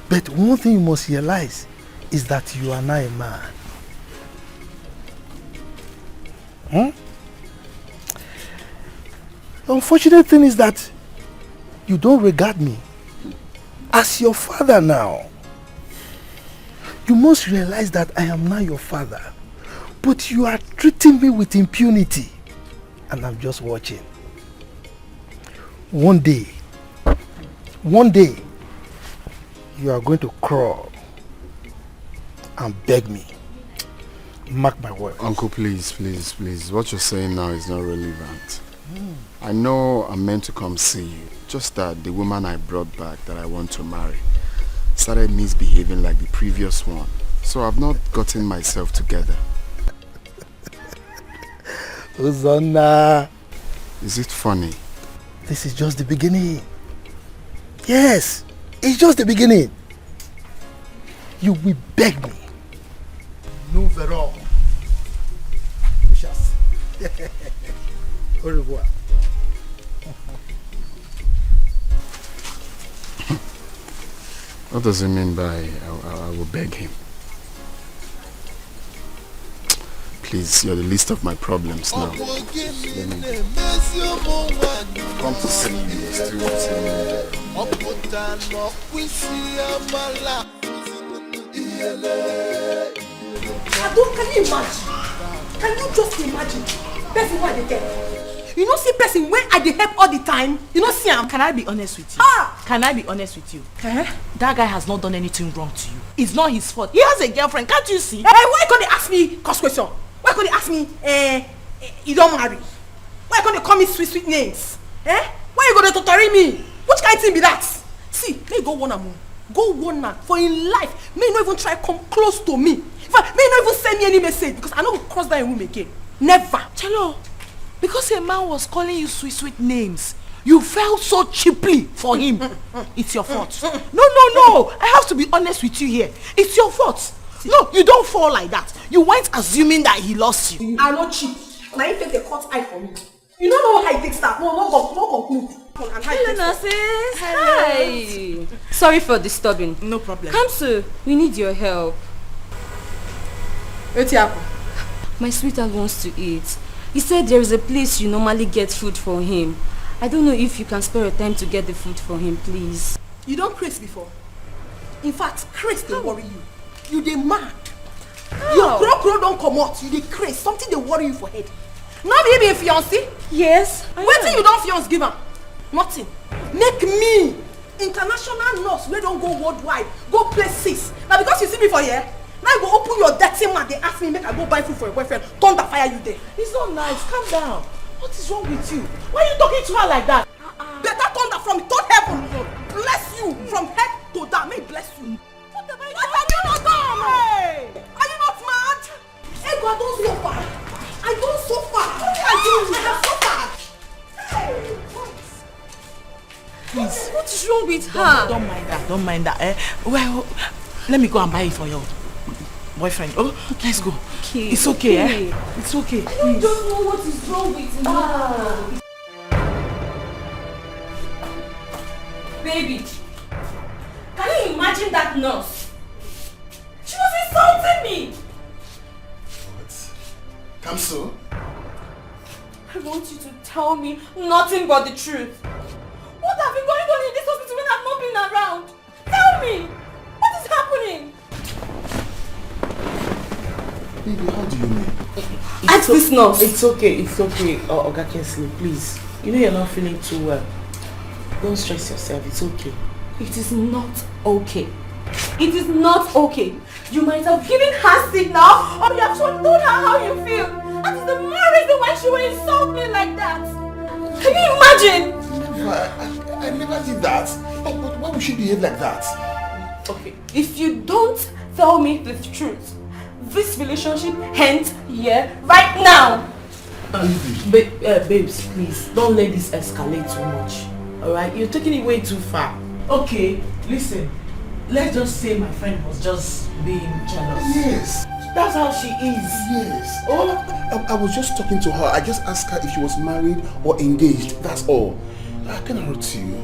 But one thing you must realize is that you are now a man. The unfortunate thing is that you don't regard me as your father now. You must realize that I am now your father. But you are treating me with impunity. And I'm just watching. One day, you are going to crawl and beg me. Mark my word. Uncle, please. What you're saying now is not relevant. I know I'm meant to come see you. Just that the woman I brought back that I want to marry started misbehaving like the previous one. So I've not gotten myself together. Uzonna. Is it funny? This is just the beginning. Yes, it's just the beginning. You will beg me. Nous verrons. We shall see. Au revoir. What does it mean by I will beg him? Please, you're the least of my problems now. Let me come to see you. You're still sitting there. Can you imagine? Can you just imagine? Person who I dey help. You know see person where I dey help all the time. You know see him. Can I be honest with you? Can I be honest with you? That guy has not done anything wrong to you. It's not his fault. He has a girlfriend. Can't you see? Why can't they ask me cost question? Why can't they ask me you don't marry? Why can't they call me sweet names? Why you gonna torture me? Which kind of thing be that? See, may go one more. Go one man for in life. May not even try come close to me. In fact, may not even send me any message because I know will cross that room again. Never. Chelo, because a man was calling you sweet names, you fell so cheaply for him. It's your fault. No. I have to be honest with you here. It's your fault. No, you don't fall like that. You weren't assuming that he lost you. I'm not cheap. Now you take the cut eye for me. You don't know how it takes that. No conclude. Hello, nurses. Hi. Sorry for disturbing. No problem. Kamsu, we need your help. Etiapo. My sweetheart wants to eat. He said there is a place you normally get food for him. I don't know if you can spare your time to get the food for him, please. You don't craze before. In fact, craze dey worry you. You dey mad. Your crow don't come out. You dey craze. Something dey worry you for head. Now be a fiancé? Yes. Wetin you don fiance give am? Nothing. Make me international nurse wey don go worldwide, go places. Now because you see me for here, now you go open your dirty mouth. They ask me make I go buy food for your boyfriend. Thunder fire you there. It's not nice. Calm down. What is wrong with you? Why are you talking to her like that? Better thunder from third heaven. Bless you from head to down. May bless you. What have you not done? Hey! Are you not mad? Ego, I don't suffer. I don't suffer. I have suffered. Hey! Please. What is wrong with her? Don't mind that. Well, let me go and buy it for your boyfriend. Oh, let's go. Okay. It's okay. It's okay. I don't know what is wrong with her. Baby, can you imagine that nurse? She was insulting me. What? Kamsu? I want you to tell me nothing but the truth. What have been going on in this hospital when I've not been around? Tell me! What is happening? Baby, how do you mean? Ask this nurse. It's okay. Oga Kensley, please. You know you're not feeling too well. Don't stress yourself. It's okay. It is not okay. It is not okay. You might have given her signal or you have told her how you feel. That is the more reason why she will insult me like that. Can you imagine? I never did that. But why would she behave like that? Okay, if you don't tell me the truth, this relationship ends here right now. Babes, please, don't let this escalate too much. Alright, you're taking it way too far. Okay, listen. Let's just say my friend was just being jealous. Yes. That's how she is. Yes. Oh, I was just talking to her. I just asked her if she was married or engaged. That's all. How can I wrote to you?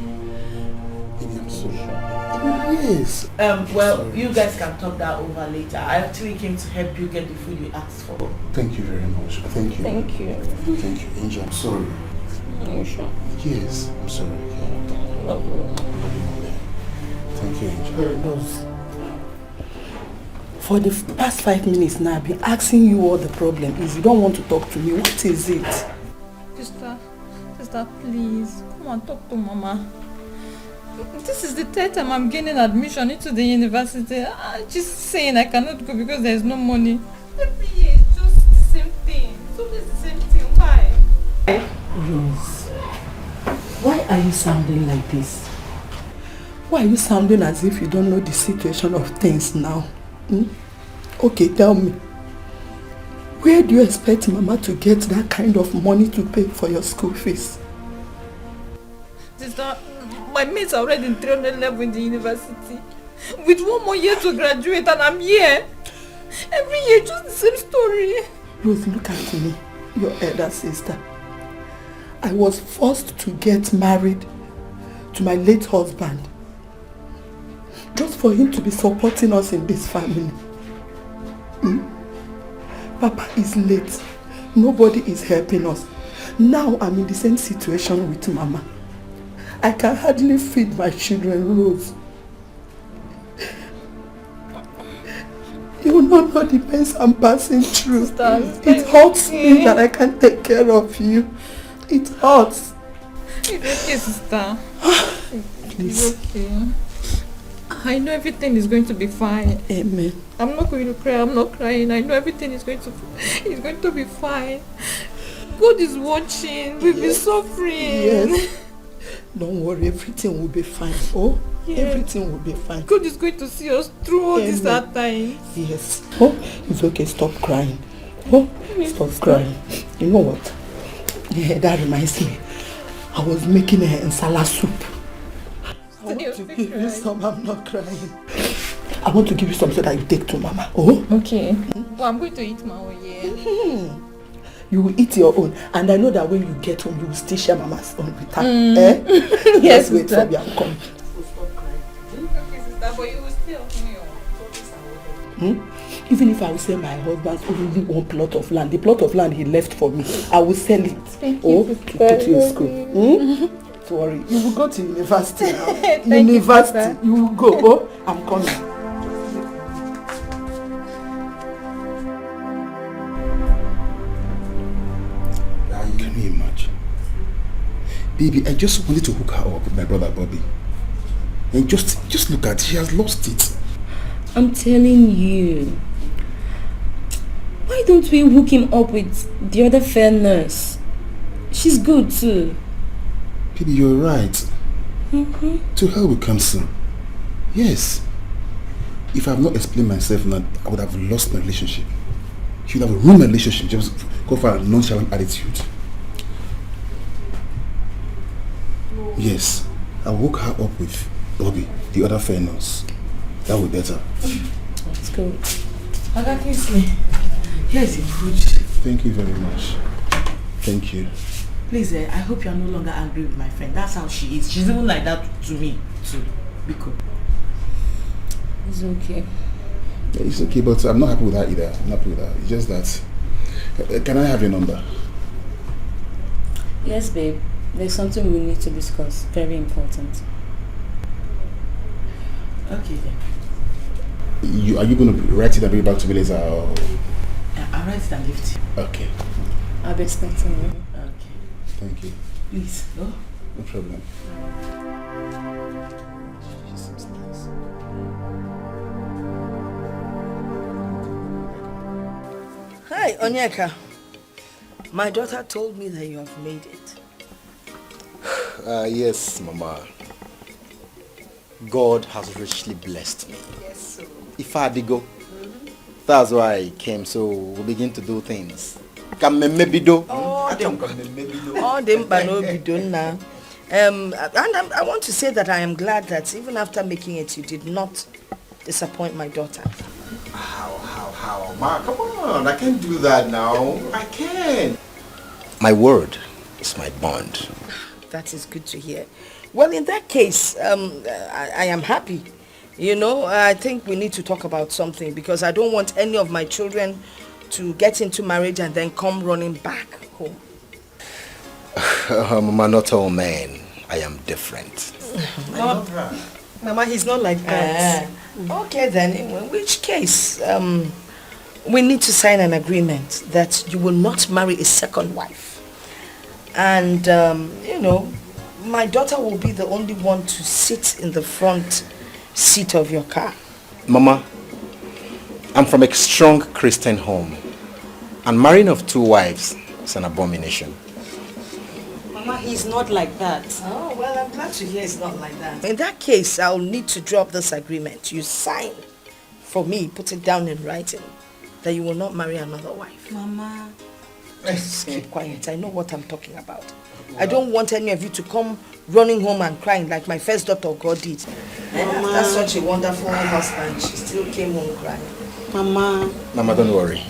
I'm sorry. Yes. Well, you guys can talk that over later. I actually came to help you get the food you asked for. Thank you very much. Thank you. Thank you. Thank you, Angel. I'm sorry. Are you sure? Yes, I'm sorry. Thank you, Angel. Boss. For the past 5 minutes now, I've been asking you what the problem is. You don't want to talk to me. What is it? Sister, please, come and talk to Mama. This is the 3rd time I'm gaining admission into the university. I'm just saying I cannot go because there's no money. Every year it's just the same thing. It's always the same thing. Why? Rose, why are you sounding like this? Why are you sounding as if you don't know the situation of things now? Okay, tell me. Where do you expect Mama to get that kind of money to pay for your school fees? Sister, my mates are already in 300 level in the university. With 1 more year to graduate and I'm here. Every year just the same story. Rose, look at me, your elder sister. I was forced to get married to my late husband. Just for him to be supporting us in this family. Papa is late. Nobody is helping us. Now I'm in the same situation with Mama. I can hardly feed my children, Rose. You don't know the pains I'm passing through. It hurts me that I can't take care of you. It hurts. It's okay, sister. Please. It's okay. I know everything is going to be fine. Amen. I'm not going to cry. I'm not crying. I know everything is going to be fine. God is watching. We've been suffering. Yes. Don't worry, everything will be fine. Oh, yeah. Everything will be fine. God is going to see us through all these hard times. Yes. Oh, it's okay. Stop crying. Oh, stop crying. You know what? Yeah, that reminds me. I was making an nsala soup. I want to give you some. I'm not crying. I want to give you some so that you take to Mama. Oh? Okay. Well, I'm going to eat my own, yeah. You will eat your own. And I know that when you get home, you will still share Mama's own with her. Eh? Yes, just wait for me. I'm coming. Okay, sister, but you will still Even if I will sell my husband's only 1 plot of land, the plot of land he left for me, I will sell it. Thank you, to put you in school. Don't worry. You will go to university now. University. You will go. Oh, I'm coming. Can you imagine? Baby, I just wanted to hook her up with my brother Bobby. And just look at, she has lost it. I'm telling you. Why don't we hook him up with the other fair nurse? She's good too. Baby, you're right. To hell with cancer. Yes. If I have not explained myself now, I would have lost my relationship. She would have ruined my relationship just go for a nonchalant attitude. Yes, I'll hook her up with Bobby, the other fair nurse. That would be better. Let's go. Aga Kingsley, here's your food. Thank you very much. Thank you. Please, I hope you are no longer angry with my friend. That's how she is. She's even like that to me, too. Biko. It's okay. Yeah, it's okay, but I'm not happy with that either. I'm not happy with that. It's just that... can I have your number? Yes, babe. There's something we need to discuss. Very important. Okay, then. Are you going to write it and bring it back to me later? Or? I'll write it and give it to you. Okay. I'll be expecting you. Okay. Thank you. Please, go. No problem. Hi, Onyeka. My daughter told me that you have made it. Yes, Mama. God has richly blessed me. Yes, so. If I did go, that's why I came. So we begin to do things. And I want to say that I am glad that even after making it, you did not disappoint my daughter. How? Ma, come on. I can't do that now. I can't. My word is my bond. That is good to hear. Well, in that case, I am happy. You know, I think we need to talk about something because I don't want any of my children to get into marriage and then come running back home. Mama, not all men. I am different. Mama, he's not like that. Okay then, in which case, we need to sign an agreement that you will not marry a second wife. And, you know, my daughter will be the only one to sit in the front seat of your car. Mama, I'm from a strong Christian home. And marrying of 2 wives is an abomination. Mama, he's not like that. Oh, well, I'm glad to hear he's not like that. In that case, I'll need to drop this agreement. You sign for me, put it down in writing, that you will not marry another wife. Mama. Just keep quiet. I know what I'm talking about. I don't want any of you to come running home and crying like my first daughter God did. Mama. That's such a wonderful husband. She still came home crying. Mama. Mama, don't worry.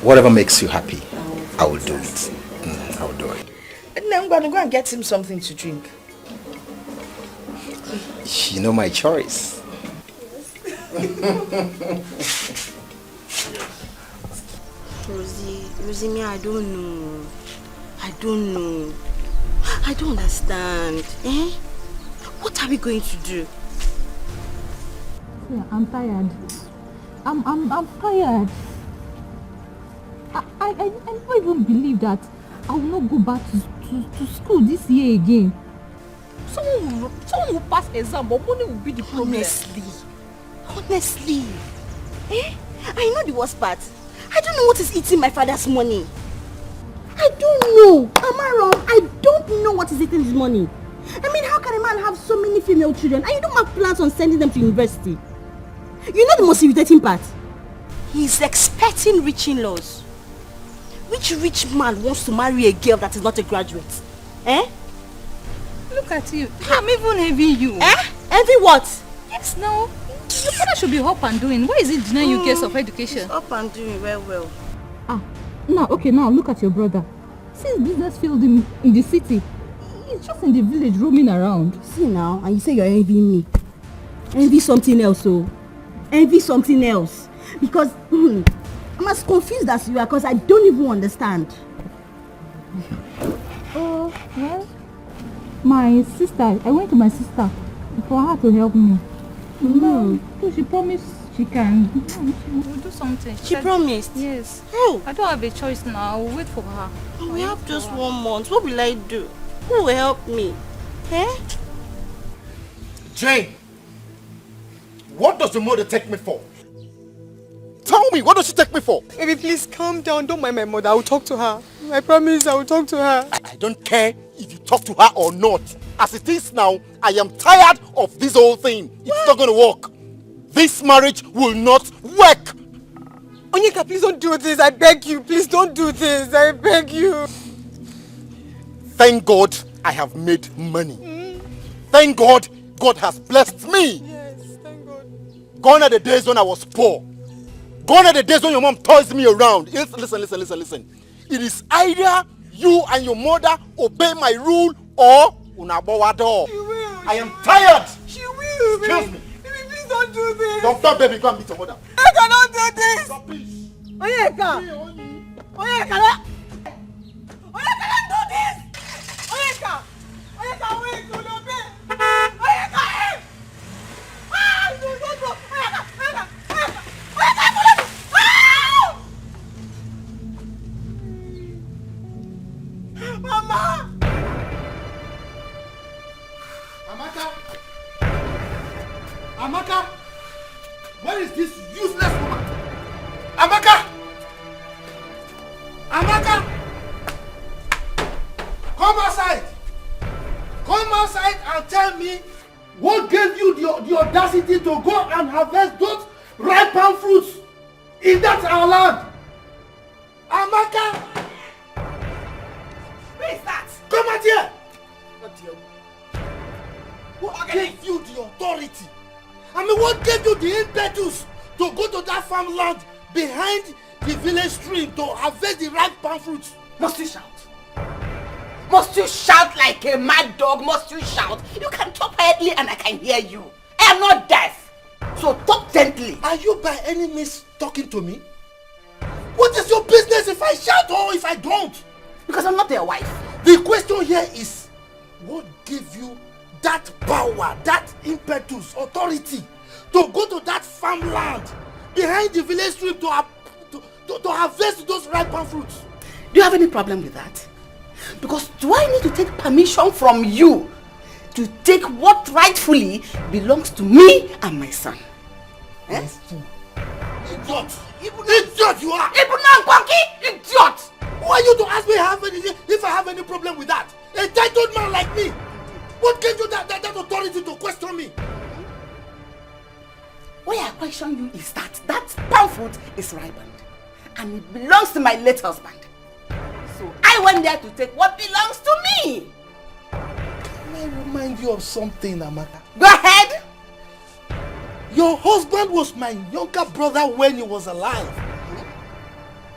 Whatever makes you happy, I will do it. I will do it. And then I'm going to go and get him something to drink. You know my choice. Rosie, me, I don't know. I don't understand. Eh? What are we going to do? Yeah, I'm tired. I'm tired. I don't even believe that I will not go back to school this year again. Someone will pass exam, but money will be the problem. Honestly. Eh? I know the worst part. I don't know what is eating my father's money. I don't know. Am I wrong? I don't know what is eating his money. I mean, how can a man have so many female children and you don't have plans on sending them to university? You know the most irritating part? He's expecting rich in-laws. Which rich man wants to marry a girl that is not a graduate? Eh? Look at you. I'm even envying you. Eh? Envy what? Yes, no. Your father should be up and doing. Why is he denying you cares of education? He's up and doing very well. Now look at your brother. Since business failed him in the city, he's just in the village roaming around. See now, and you say you're envying me. Envy something else, oh. Envy something else. Because I'm as confused as you are because I don't even understand. Oh, well, my sister, I went to my sister for her to help me. So she promised she can. She will do something. She promised? Yes. Oh. I don't have a choice now. I will wait for her. We have just 1 month. What will I do? Who will help me? Eh? Jane, what does your mother take me for? Tell me, what does she take me for? Baby, please calm down. Don't mind my mother. I will talk to her. I promise I will talk to her. I don't care if you talk to her or not. As it is now, I am tired of this whole thing. It's not going to work. This marriage will not work. Onyeka, please don't do this. I beg you. Please don't do this. I beg you. Thank God I have made money. Thank God God has blessed me. Yes, thank God. Gone are the days when I was poor. Gone are the days when your mom tossed me around. Listen. It is either you and your mother obey my rule or unabowado. She will. I am tired. She will. Excuse me. Baby, please don't do this. Don't baby, go and meet your mother. I cannot do this. Stop, please. Onyeka, don't do this. Onyeka, wait, don't obey. Onyeka, don't. Mama! Amaka! Where is this useless woman? Amaka! Come outside! Come outside and tell me what gave you the audacity to go and harvest those ripe palm fruits in that our land? Amaka! Who is that? Come out here! What gave you the authority? I mean, what gave you the impetus to go to that farmland behind the village stream to harvest the ripe palm fruits? Must you shout? Must you shout like a mad dog? Must you shout? You can talk quietly and I can hear you. I am not deaf. So talk gently. Are you by any means talking to me? What is your business if I shout or if I don't? Because I'm not your wife. The question here is, what gave you that power, that impetus, authority to go to that farmland behind the village stream to harvest those ripe palm fruits? Do you have any problem with that? Because do I need to take permission from you to take what rightfully belongs to me and my son? Yes? Idiot! Idiot you are! Idiot! Who are you to ask me if I have any problem with that? A entitled man like me! What gave you that authority to question me? Why I question you is that palm fruit is ripened and it belongs to my late husband. So I went there to take what belongs to me. Can I remind you of something, Amaka? Go ahead. Your husband was my younger brother when he was alive.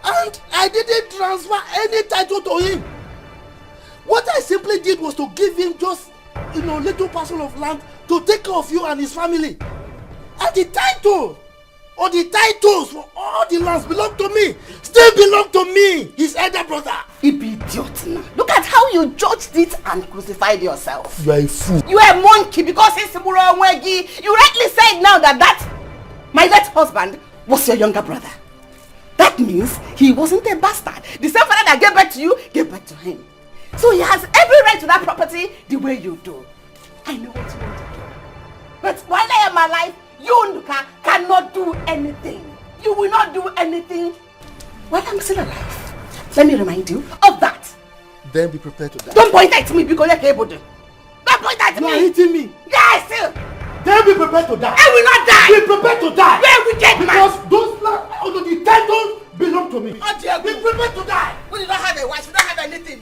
And I didn't transfer any title to him. What I simply did was to give him just, little parcel of land to take care of you and his family. And the title, or the titles for all the lands belong to me, still belong to me, his elder brother. Idiot now. Look at how you judged it and crucified yourself. You are a fool. You are a monkey because it's Mwegi. You rightly said now that my late husband was your younger brother. That means he wasn't a bastard. The same father that gave birth to you, gave birth to him. So he has every right to that property the way you do. I know what you want to do. But while I am alive, you, Nduka, cannot do anything. You will not do anything while I'm still alive. Let me remind you of that. Then be prepared to die. Don't point at me because you're able to. Don't point at me. You are hitting me. Yes! Then be prepared to die. I will not die. Be prepared to die. Where we get because those lands, although the titles belong to me. Be prepared to die. We don't have a wife. We don't have anything.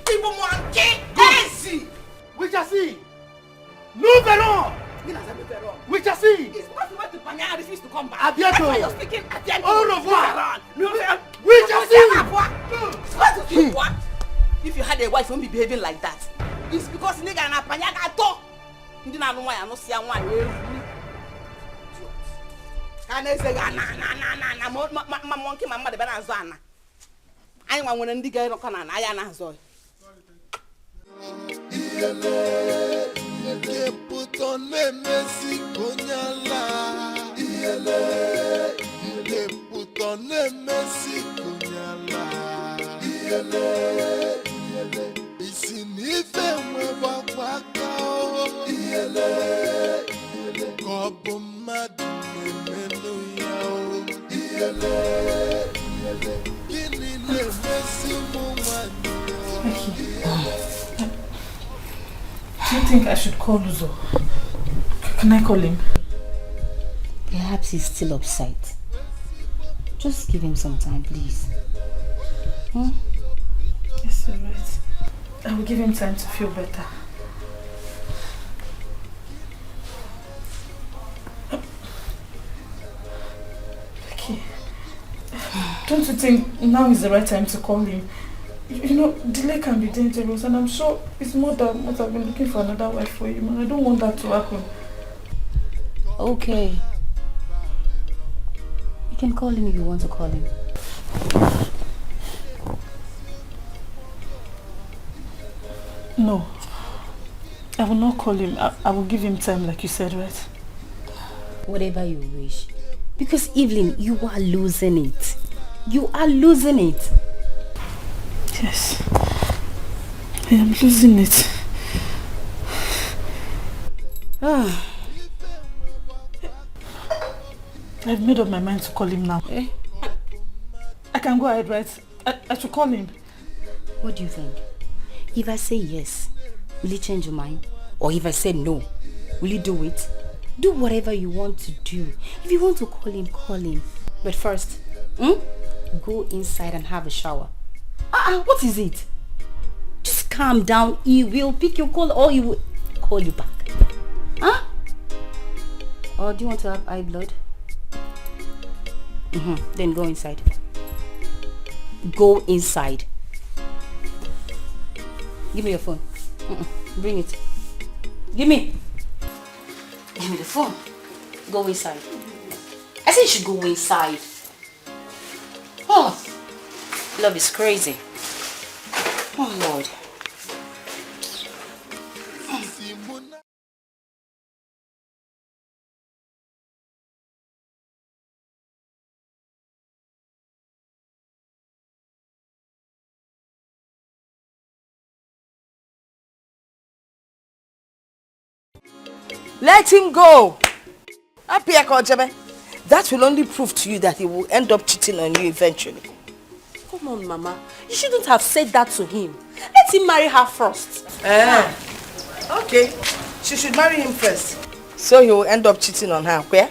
People monkey. Easy. We shall see. Nous verrons. We shall see. It's possible to Panya refuse to come back. À bientôt. That's why you're speaking. Au revoir. We shall see. What? If you had a wife, you won't be behaving like that. It's because nigga and Panya got talk. You didn't know why I don't see one. And they say, na monkey, my mother, Benazana. I want when the girl can I am so. Put on a messy conyala. Put on a messy conyala. It's in even with a waka. Gobo mad menu yao. Gini ne messy woman. Do you think I should call Uzo? Can I call him? Perhaps he's still upset. Just give him some time, please. Yes, you're right. I will give him time to feel better. Okay. Don't you think now is the right time to call him? Delay can be dangerous, and I'm sure it's more than what I've been looking for another wife for him, and I don't want that to happen. Okay. You can call him if you want to call him. No. I will not call him. I will give him time like you said, right? Whatever you wish. Because Evelyn, you are losing it. You are losing it. Yes, I am losing it. I've made up my mind to call him now. I can go ahead, right? I should call him. What do you think? If I say yes, will you change your mind? Or if I say no, will you do it? Do whatever you want to do. If you want to call him, call him. But first, go inside and have a shower. What is it? Just calm down. He will pick your call or he will call you back. Or do you want to have eye blood? Then go inside. Go inside. Give me your phone. Bring it. Give me. Give me the phone. Go inside. I said you should go inside. Oh, love is crazy. Oh, Lord. Let him go. That will only prove to you that he will end up cheating on you eventually. Come on, Mama. You shouldn't have said that to him. Let him marry her first. Okay. She should marry him first. So he will end up cheating on her. Where?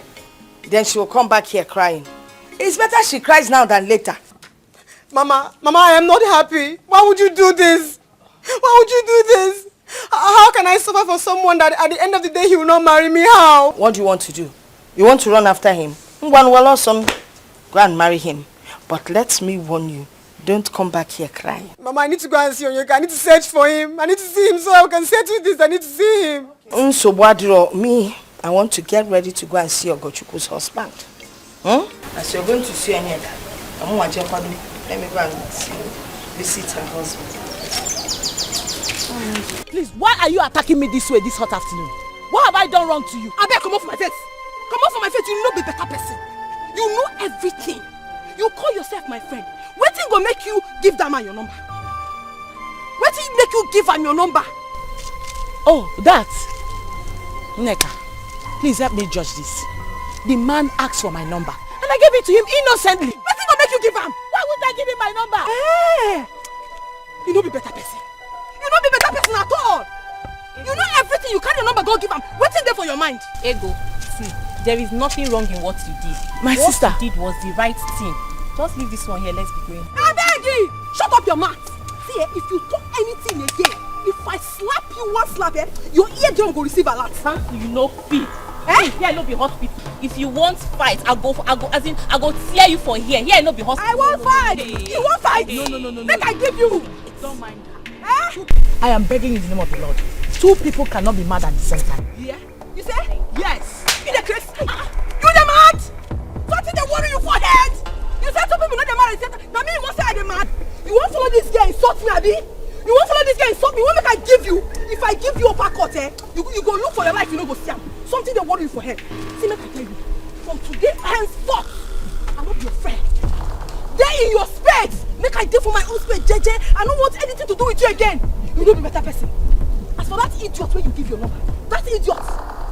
Then she will come back here crying. It's better she cries now than later. Mama, I am not happy. Why would you do this? Why would you do this? How can I suffer for someone that at the end of the day he will not marry me? How? What do you want to do? You want to run after him? Go and marry him. But let me warn you, don't come back here crying. Mama, I need to go and see Onyeka. I need to search for him. I need to see him so I can settle this. I need to see him. So me, I want to get ready to go and see Ogochukwu's husband. As you're going to see Onyeka, let me go and visit her husband. Please, why are you attacking me this way this hot afternoon? What have I done wrong to you? I beg, come off my face. Come off my face, you know be better person. You know everything. You call yourself my friend. Wetin go make you give that man your number? Wetin make you give him your number? Oh, that. Nneka, please help me judge this. The man asked for my number and I gave it to him innocently. Wetin go make you give him? Why would I give him my number? You know be better person. You know be better person at all. You know everything. You carry your number, go give him. What's in there for your mind? Ego, see, there is nothing wrong in what you did. My sister. What you did was the right thing. Just leave this one here. Let's be going. I beg you! Shut up your mouth. See, if you talk anything again, if I slap you one slap, your eardrum go receive a lot. Huh? You know fit. Here no be hospital. If you want fight, I go tear you for here. Here no be hospital. I won't fight. Hey. You won't fight. No. Make I give you. Don't mind her. I am begging in the name of the Lord. Two people cannot be mad at the same time. Yeah? You say? Yes. You the Chris? You the mad? Something they worry you for head. You said two people not the mad at the same time. Now me you won't say I the mad. You won't follow this guy insult me, Abi? You won't follow this guy insult me. What make I give you? If I give you uppercut, you go look for your life, you know go see him. Something they worry you for head. See, make I tell you. From today henceforth, I will be your friend. There in your space. Make I deal for my own space, JJ. I don't want anything to do with you again. You don't be a better person. As for that idiot where you give your number, that idiot,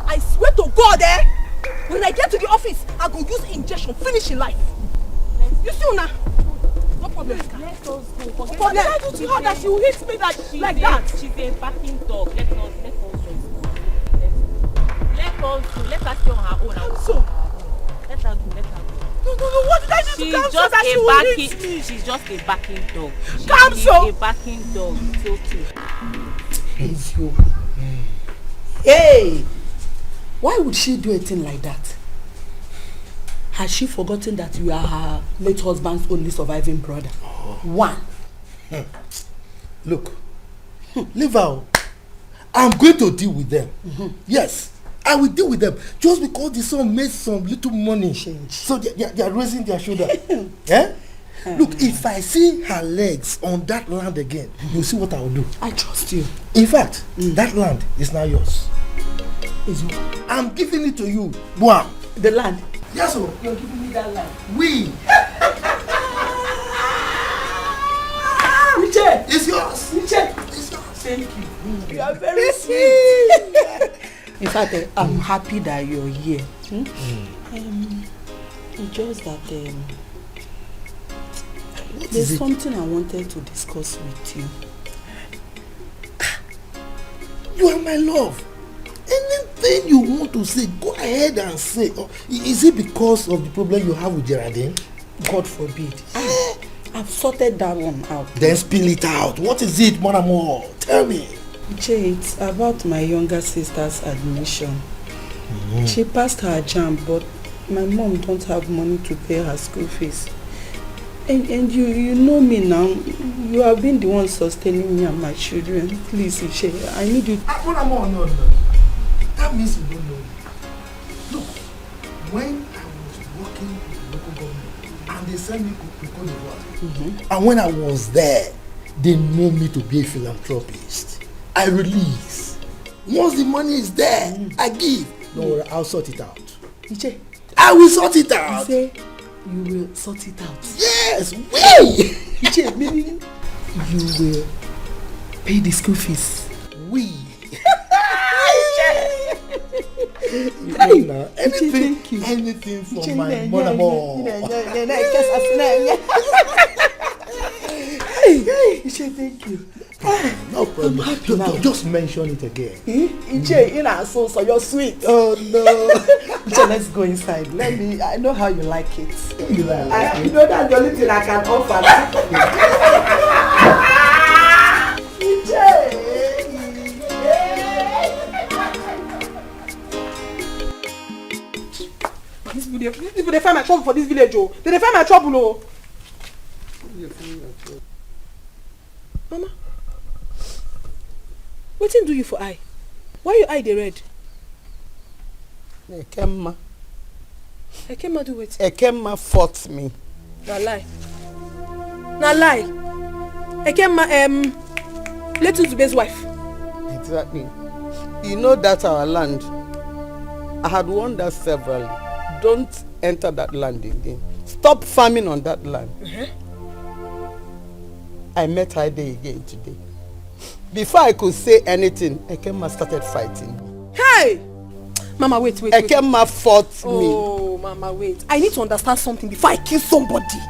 I swear to God, when I get to the office, I go use injection, finish in life. You see now? No problem. Let us go. But I do to her that she will hit me like that. She's a backing dog. Let us go. Let her stay on her own. Let her go. No, what did I do to Kamso that she will hit me? She's just a backing dog. Kamso! She's a backing dog. It's okay. Hey! Why would she do a thing like that? Has she forgotten that you are her late husband's only surviving brother? One. Look, leave her. I'm going to deal with them. Yes, I will deal with them. Just because the son made some little money. So they are raising their shoulder. Look, if I see her legs on that land again, you'll see what I will do. I trust you. In fact, that land is now yours. I'm giving it to you. Wow. The land? Yes, sir. You're giving me that land? We. Richard! It's yours. Richard! It's yours. Thank you. You are very sweet. In fact, I'm happy that you're here. It's just that there's something I wanted to discuss with you. You are my love. Anything you want to say, go ahead and say. Is it because of the problem you have with Geraldine? God forbid. I've sorted that one out. Then spill it out. What is it, mon amour? Tell me. Jay, it's about my younger sister's admission. She passed her exam, but my mom don't have money to pay her school fees. And you know me now. You have been the one sustaining me and my children. Please, Iche, I need you. No. That means you don't know me. Look, when I was working with the local government and they sent me to Cote d'Ivoire, and when I was there, they know me to be a philanthropist. I release. Once the money is there, I give. Don't worry, I'll sort it out. Iche, I will sort it out. You say you will sort it out. Yes, we. Iche, meaning you will pay the school fees. We. You know now, anything for my mother more. Thank you. No problem. Just mention it again. Iche, so you're sweet. Oh no. Iche, let's go inside. I know how you like it. You know that's the only thing I can offer. Iche. These people, they find my trouble for this village, oh. They find my trouble, oh. Mama, what do you for eye? Why you eye the red? Ekemma. Ekemma do it. Ekemma fought me. Na lie. Ekemma, Little Zube's wife. Exactly. You know that's our land. I had warned us severally. Don't enter that land again. Stop farming on that land. I met her there again today. Before I could say anything, Ekemma started fighting me. Hey! Mama, wait. Ekemma fought me. Oh, Mama, wait. I need to understand something before I kill somebody.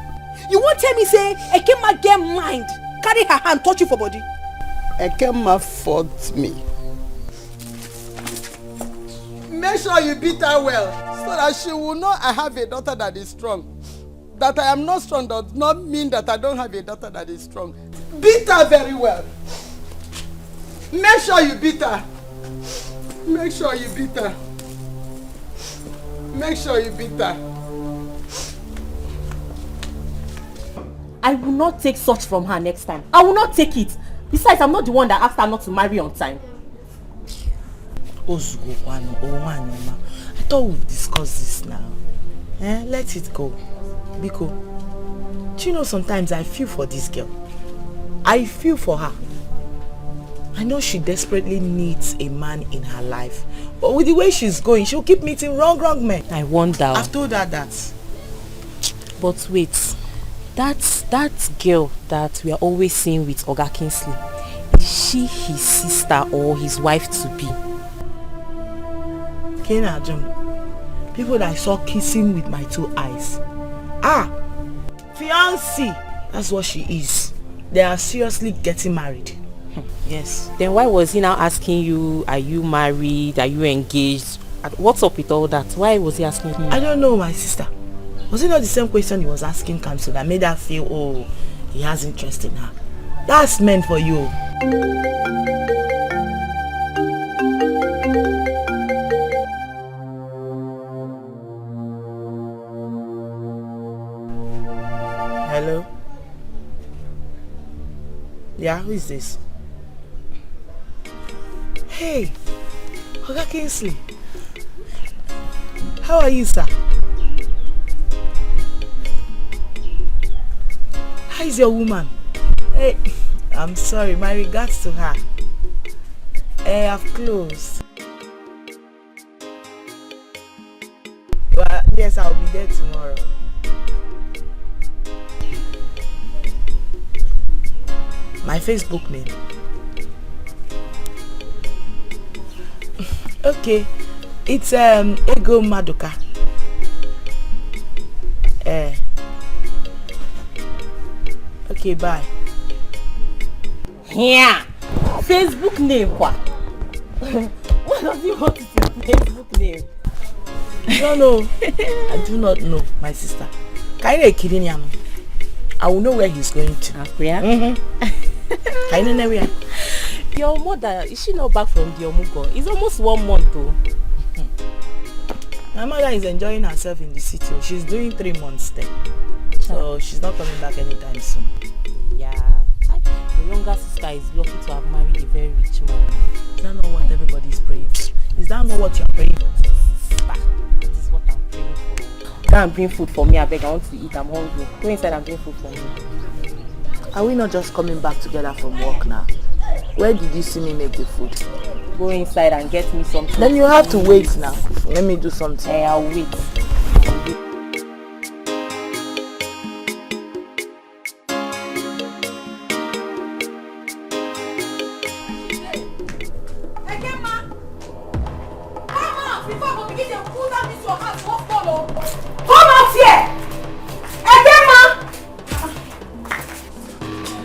You won't tell me, say, Ekemma get mind. Carry her hand, touch you for body. Ekemma fought me. Make sure you beat her well, so that she will know I have a daughter that is strong. That I am not strong does not mean that I don't have a daughter that is strong. Beat her very well. Make sure you beat her. Make sure you beat her. Make sure you beat her. I will not take such from her next time. I will not take it. Besides, I'm not the one that asked her not to marry on time. I thought we'd discuss this now. Let it go. Biko, do you know sometimes I feel for this girl? I feel for her. I know she desperately needs a man in her life. But with the way she's going, she'll keep meeting wrong men. I wonder. I've told her that. But wait, that girl that we are always seeing with Oga Kingsley, is she his sister or his wife to be? Kena John, people that I saw kissing with my 2 eyes. Fiancé, that's what she is. They are seriously getting married. Yes. Then why was he now asking you, are you married, are you engaged? What's up with all that? Why was he asking you? I don't know, my sister. Was it not the same question he was asking Kamso that made her feel, oh, he has interest in her? That's meant for you. Hello? Yeah, who is this? Hey, Oga Kingsley. How are you, sir? How is your woman? Hey, I'm sorry, my regards to her. I've closed. Well, yes, I'll be there tomorrow. My Facebook name. Okay, it's Ego Maduka. Okay, bye. Yeah. Facebook name, what? What does he want to say? Facebook name? No, no. I do not know, my sister. I will know where he's going to. Your mother, is she not back from the Omugo? It's almost 1 month though. My mother is enjoying herself in the city. She's doing 3 months there. So she's not coming back anytime soon. Yeah. The younger sister is lucky to have married a very rich man. Is that not what everybody is praying for? Is that not what you are praying for? That is what I'm praying for. Can't bring food for me, I beg. I want to eat. I'm hungry. Go inside and bring food for me. Are we not just coming back together from work now? Where did you see me make the food? Go inside and get me something. Then you have to wait now. Let me do something. I'll wait.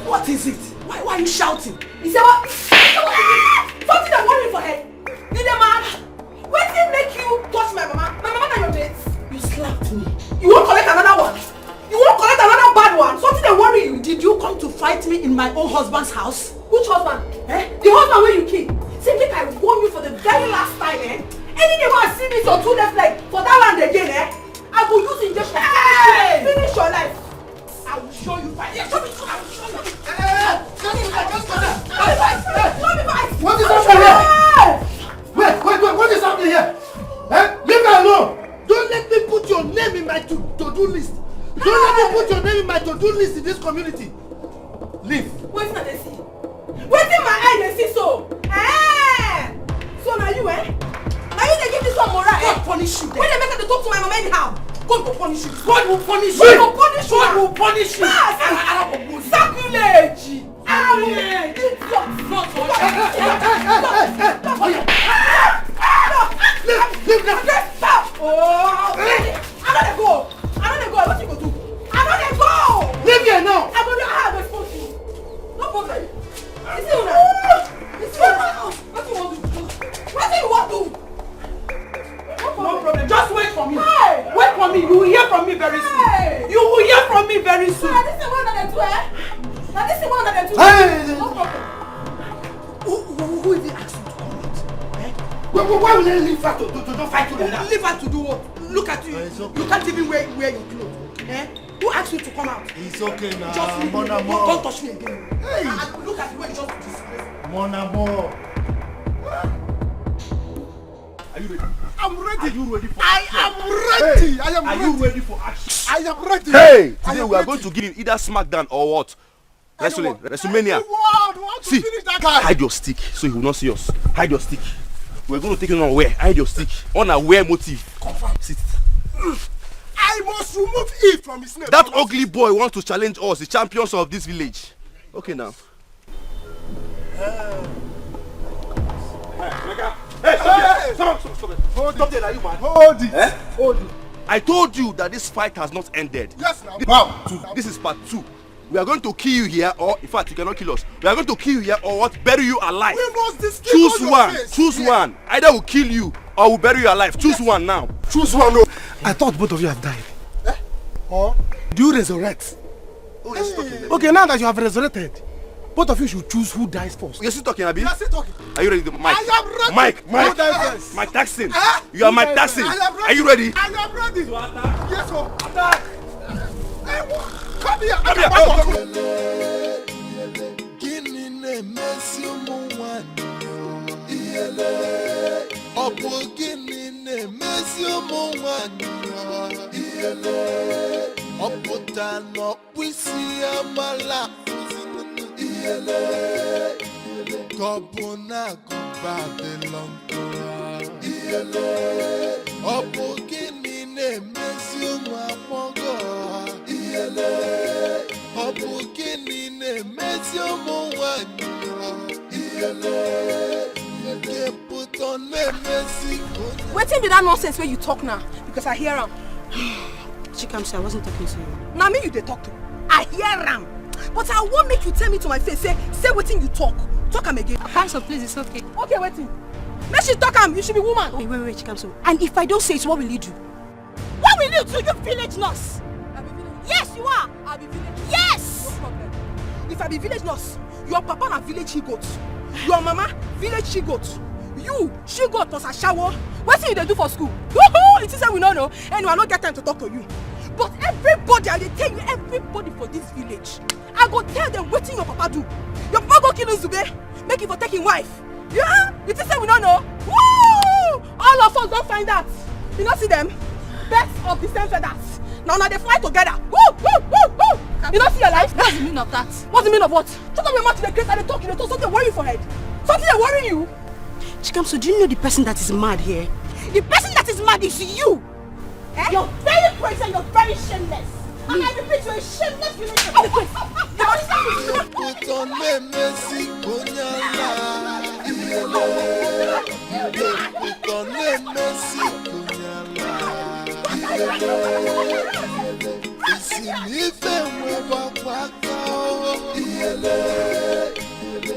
What is it? Why are you shouting? He said what? Something that worried for head. Did the man? When did it make you touch my mama? My mama and your mates? You slapped me. You won't collect another one? You won't collect another bad one? Something that worry you? Did you come to fight me in my own husband's house? Which husband? The husband where you killed. See, make I warn you for the very last time, Any day when I see this on two left leg for that land again, I will use injection. Finish your life. I will show you fight. Yeah, show me. I will show you. What is happening here? Wait, what is happening here? Leave me alone. Don't let me put your name in my to-do list. Don't let me put your name in my to-do list in this community. Leave. Wait till they see. Wait till my eye they see so. So now you, Now you they give this one moral. God punish you. When they make her to talk to my mama anyhow. God will punish you. God will punish you. God will punish you. God will punish you. Sacrilege. Leave now. Stop. Oh, I'm gonna go. What you gonna do? I'm gonna go. Leave here now. I'm gonna have a phone. No problem. You see what What do you want to do? What do you want to do? No problem. Just wait for me. Hey. Wait for me. You will hear from me very soon. Hey. You will hear from me very soon. This is one that they do, Now this is one that they do. Hey. No problem. Who is it asking to come out? Why will they leave her to fight you like that? Leave her to do what? Look at you. You can't even wear your clothes. Who asked you to come out? It's okay now. Just leave me. Don't touch me again. Hey. Look at the way you just disgrace. Mon amour. Are you ready? I'm ready. Are you ready for I action? am ready. Hey. I am Are ready. you ready for action? I am ready. Hey! Today we are going to give him either smackdown or what? WrestleMania. See, hide your stick so he will not see us. Hide your stick. We're going to take it unaware. Hide your stick. Unaware motive. Confirm. Sit. I must remove it from his name. That ugly boy wants to challenge us, the champions of this village. Okay now. Stop it. Stop there, are you mad? Hold it. Hold it. I told you that this fight has not ended. Yes, now. This is part 2. We are going to kill you here, or in fact, you cannot kill us. We are going to kill you here, or what? Bury you alive. We must distinguish Choose your one. face. Choose one. Either we'll kill you or we'll bury you alive. Choose one now. Choose one. No. I thought both of you have died. Or do you resurrect? Okay, now that you have resurrected, both of you should choose who dies first. You're still talking, Abi? You're still talking. Are you ready, Mike? I am ready. Mike. Who dies first? Mike Taxon. You are Mike Taxon. Are you ready? I am ready. To attack. Yes, sir. Attack. Come here. Come here. Wetin be that nonsense where you talk now? Because I hear him. Chikamsi, I wasn't talking to you. Now me you dey talk to. I hear him. But I won't make you tell me to my face. Say wetin you talk. Talk am again. Kamso, please, it's okay. Okay, wetin? Make she talk am. You should be woman. Wait, Chikamso. And if I don't say it, what will you do? What will you do? You village nurse. Yes, you are. I be village. Yes. No problem. If I be village nurse, your papa na village she-goat. Your mama village she-goat. You she-goat plus a shower. What thing you dey do for school? Woohoo! It is say we no know. Anyway, I no get time to talk to you. But everybody, I dey tell you, everybody for this village, I go tell them wetin your papa do. Your papa go kill Nzube, make him for take him wife. Yeah? You think say we don't know? Woo! All of us don't find out. You not see them? Birds of the same feathers. Now they fly together. Woo! Woo! Woo! Woo! You don't see your life? What's the meaning of that? What's the meaning of what? Shut up your mouth to the grace and they talk, something worry you for head. Something they worry you. Chikamso, do you know the person that is mad here? The person that is mad is you. Eh? You're very crazy and you're very shameless. And I repeat, you're a shameless relation. Put on the mercy, Kunyala. Put on the mercy, Kunyala. It's in even with a waka.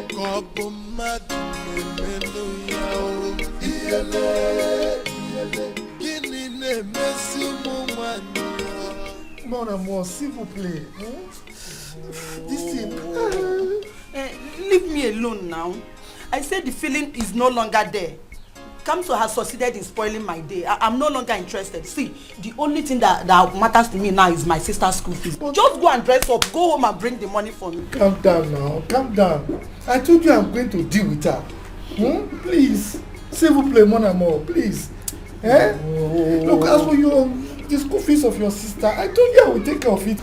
Kobumad, Guinea, mercy, woman. Mon amour, s'il vous plaît. This thing. Leave me alone now. I said the feeling is no longer there. Kamso has succeeded in spoiling my day. I'm no longer interested. See, the only thing that matters to me now is my sister's school fees. Just go and dress up, go home and bring the money for me. Calm down now, calm down. I told you I'm going to deal with her. Please, s'il vous plaît, mon amour, please. Eh? Look, as for the school fees of your sister, I told you I will take care of it.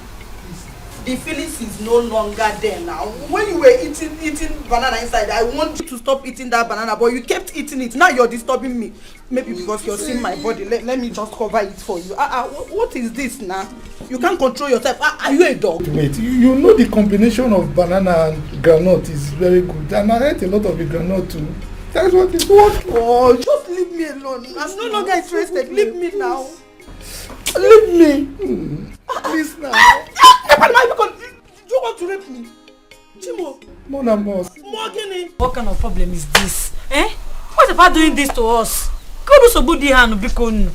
The feelings is no longer there now. When you were eating banana inside, I want you to stop eating that banana, but you kept eating it. Now you're disturbing me. Maybe because you're seeing my body. Let me just cover it for you. What is this now? You can't control yourself. Are you a dog? Wait, you know the combination of banana and groundnut is very good. And I ate a lot of the groundnut too. That's what it's working. Oh, just leave me alone. I'm no longer interested. Leave me now. Leave me. Please now. You want to rape me? Chimo. Mon amour. What kind of problem is this? Eh? What's about doing this to us? Go do so good hand bikon.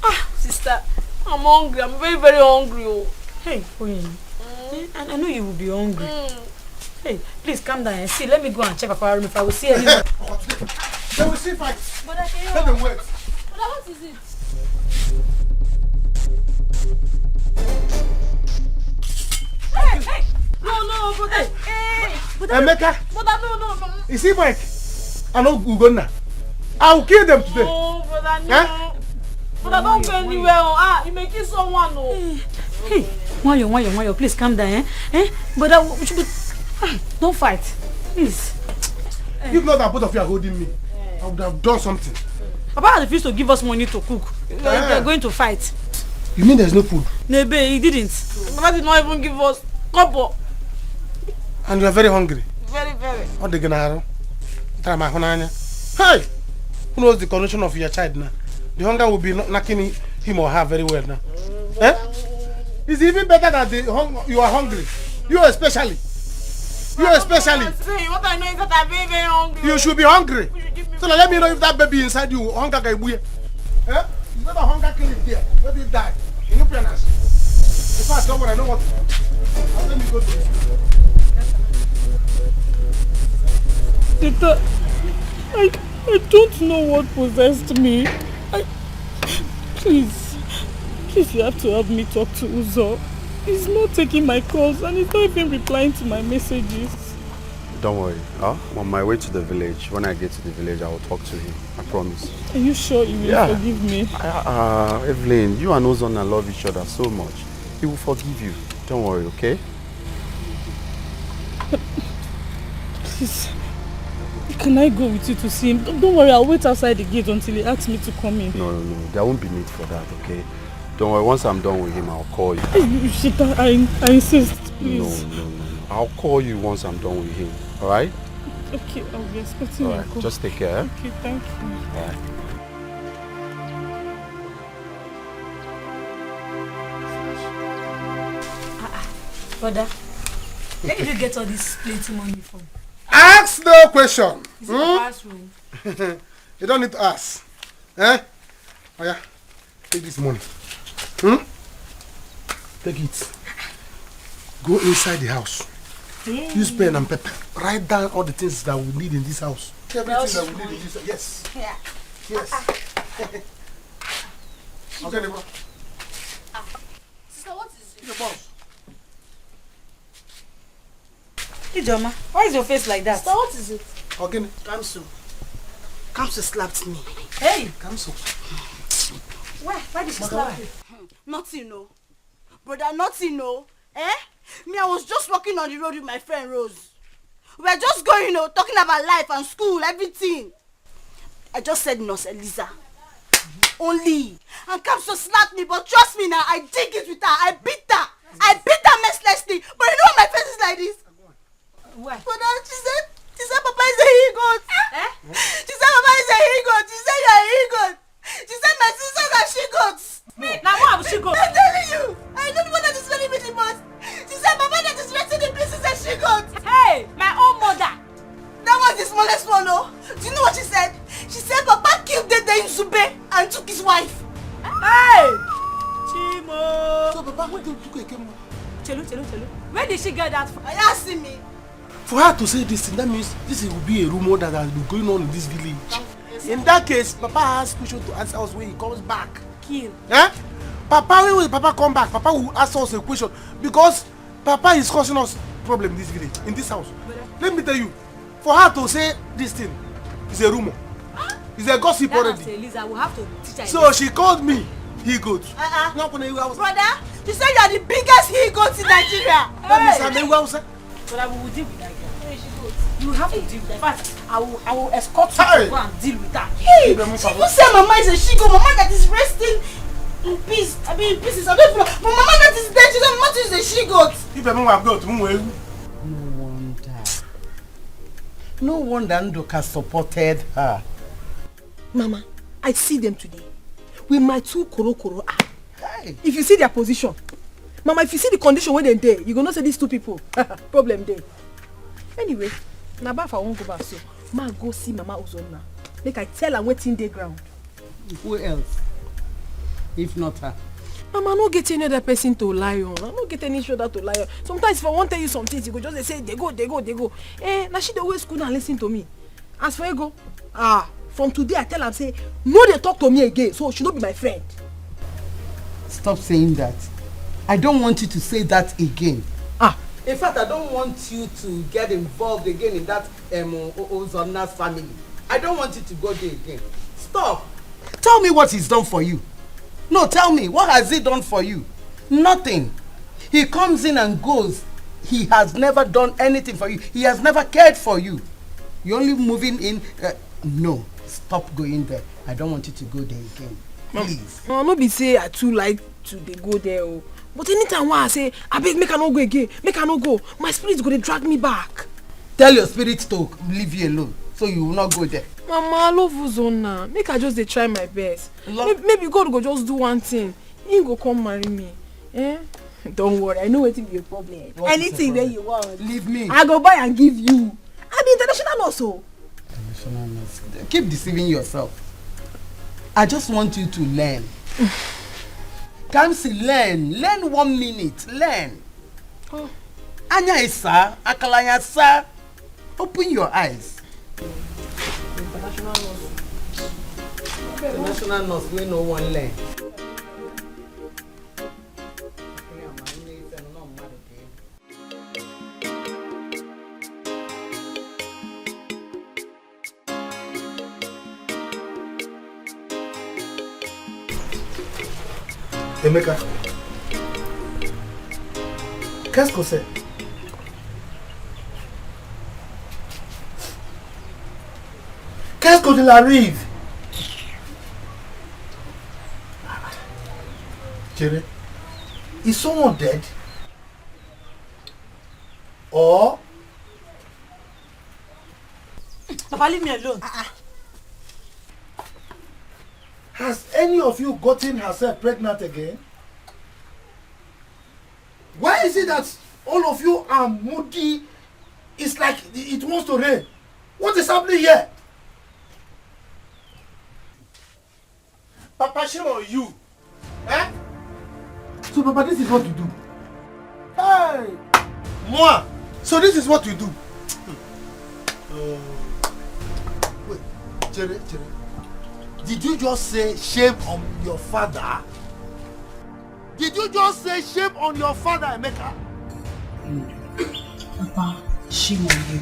Ah, sister, I'm hungry. I'm very, very hungry. Oh. Hey, Queen. I know you will be hungry. Hey, please calm down and see. Let me go and check Papa room if I will see anyone. They will see fights. But I can't. Let them wait. But what is it? Hey! No, but hey! Emeka! But no. You see, Mike? I know Ugonna. I will kill them today. No, brother, no. But I don't go anywhere. You may kill someone. No. Hey, Wayo, please calm down. But don't fight. Please. If not that both of you are holding me, I would have done something. Papa refused to give us money to cook. We are going to fight. You mean there's no food? Nebe, he didn't. Papa did not even give us couple. And you are very hungry. Very. What the gonna Hey! Who knows the condition of your child now? The hunger will be knocking him or her very well now. It's even better that you are hungry. You especially. What I know is that I'm very, very hungry. You should be hungry. So now let me know if that baby inside you hunger can be. It's not a hunger clinic here. Let it die. In your parents. In fact, someone I know what. Let me go to this. Tita, I don't know what possessed me. Please, you have to help me talk to Uzo. He's not taking my calls and he's not even replying to my messages. Don't worry. I'm on my way to the village. When I get to the village, I will talk to him. I promise. Are you sure you will forgive me? Evelyn, you and Ozona love each other so much. He will forgive you. Don't worry, okay? Please, can I go with you to see him? Don't worry, I'll wait outside the gate until he asks me to come in. No. There won't be need for that, okay? Don't worry, once I'm done with him, I'll call you. Shita, I insist, please. No. I'll call you once I'm done with him, alright? Okay, I'll be expecting your call. Just take care. Okay, thank you. Alright. Brother, where did you get all this plenty money from? Ask no question. Is it a bathroom? You don't need to ask. Oh yeah, take this money. Take it. Go inside the house. Use pen and paper. Write down all the things that we need in this house. Everything that we need in this house. Yes. Yeah. Yes. Okay, The boss. Ijoma, why is your face like that? So what is it? Okay. Kamsu. Kamsu slapped me. Hey! Kamsu. Why did she slap you? Nothing, no. Brother, nothing, no. Eh? Me, I was just walking on the road with my friend Rose. We were just going, you know, talking about life and school, everything. I just said Nurse Eliza. Only. And Kamsu slapped me, but trust me now, I dig it with her. I beat her. I beat her mercilessly. But you know why my face is like this? Why? Brother, she said Papa is a he-goat. Eh? She said Papa is a he-goat. She said you're a he-goat. She said my sisters are she-goats. Now what have she got? I'm telling you. I don't know that is very me the most. She said Papa that is resting in peace is a she-goat. Hey, my own mother. That was the smallest one, oh. Do you know what she said? She said Papa killed Dede in Sube and took his wife. Hey! Chimo! So Papa, where did you go? Chelu. Where did she get that from? Are you asking me? For her to say this thing, that means this will be a rumor that has been going on in this village. In that case, Papa has question to answer us when he comes back. Kill. Eh? Papa, when will Papa come back? Papa will ask us a question because Papa is causing us problem in this village, in this house. Let me tell you, for her to say this thing is a rumor. It's a gossip already. Eliza, we'll have to teach her. So she called me he-goat. Brother, you said you are the biggest he-goat in Nigeria. That means But we will deal with that girl. You have to deal with that. In fact, I will escort you to go and deal with that. Hey! People say Mama is a she-goat. Mama that is resting in peace. I mean in pieces. I don't know. But Mama that is dead, she said Mama is a she-goat. No wonder Ndoka supported her. Mama, I see them today with my two koro eye. Hey. If you see their position, Mama, if you see the condition where they're there, you're gonna say these two people. Problem there. Anyway, now if I won't go back, so ma go see Mama Uzonna. Make I tell her waiting the ground. Who else? If not her. Mama, I don't get any other person to lie on. I don't get any shoulder to lie on. Sometimes if I want to tell you some things, you go just say, they go. Eh, now she always could and listen to me. As for ego, from today I tell her, say, no, they talk to me again, so she don't be my friend. Stop saying that. I don't want you to say that again. In fact, I don't want you to get involved again in that Ozonna's family. I don't want you to go there again. Stop. Tell me what he's done for you. No, tell me, what has he done for you? Nothing. He comes in and goes. He has never done anything for you. He has never cared for you. You're only moving in. No, stop going there. I don't want you to go there again. Please. Mama, no be say I too like to they go there. Oh. But anytime I say, I beg, make I not go again. Make I not go. My spirit's going to drag me back. Tell your spirit to leave you alone, so you will not go there. Mama, I love Uzonna. Make I just try my best. Maybe God go just do one thing. He go come marry me. Eh? Don't worry, I know what will be your problem. Anything that you want. Leave me. I go buy and give you. I be international also. International nurse. Keep deceiving yourself. I just want you to learn. Kamsi, learn. Learn 1 minute. Learn. Oh. Anya isa, akalanya sa. Open your eyes. International nurse. International nurse, we no one learn. Emeka, qu'est-ce que c'est? Qu'est-ce que tu arrive? Chérie, is someone dead? Or? Papa, leave me alone. Has any of you gotten herself pregnant again? Why is it that all of you are moody? It's like it wants to rain. What is happening here? Papa, shame on you. Eh? So, Papa, this is what you do. Hey! Moi! So this is what you do. Wait, Chere. Did you just say shame on your father? Did you just say shame on your father, Emeka? Papa, shame on you.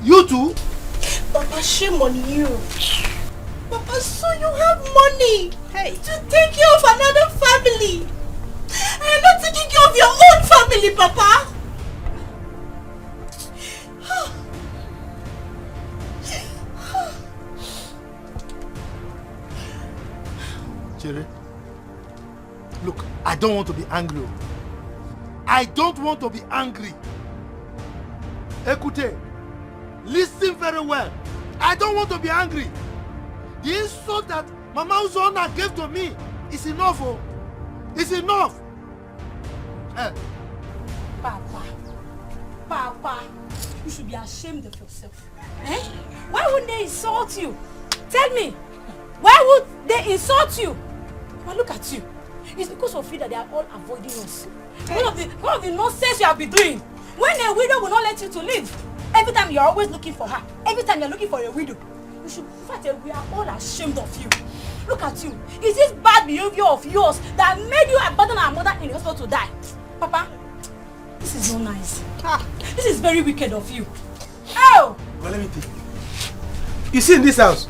You too? Papa, shame on you. Papa, so you have money to take care of another family. And you're not taking care of your own family, Papa. Chere, look, I don't want to be angry. I don't want to be angry. Écoutez, listen very well. I don't want to be angry. The insult that Mama Uzona gave to me is enough. Oh. It's enough. Papa, you should be ashamed of yourself. Eh? Why wouldn't they insult you? Tell me, why would they insult you? But look at you. It's because of you that they are all avoiding us. One of the nonsense you have been doing. When a widow will not let you to live, every time you're always looking for her. Every time you're looking for a widow. You should, in fact, we are all ashamed of you. Look at you. Is this bad behavior of yours that made you abandon our mother in the hospital to die? Papa, this is not nice. This is very wicked of you. Oh! Well, let me think. You see, in this house,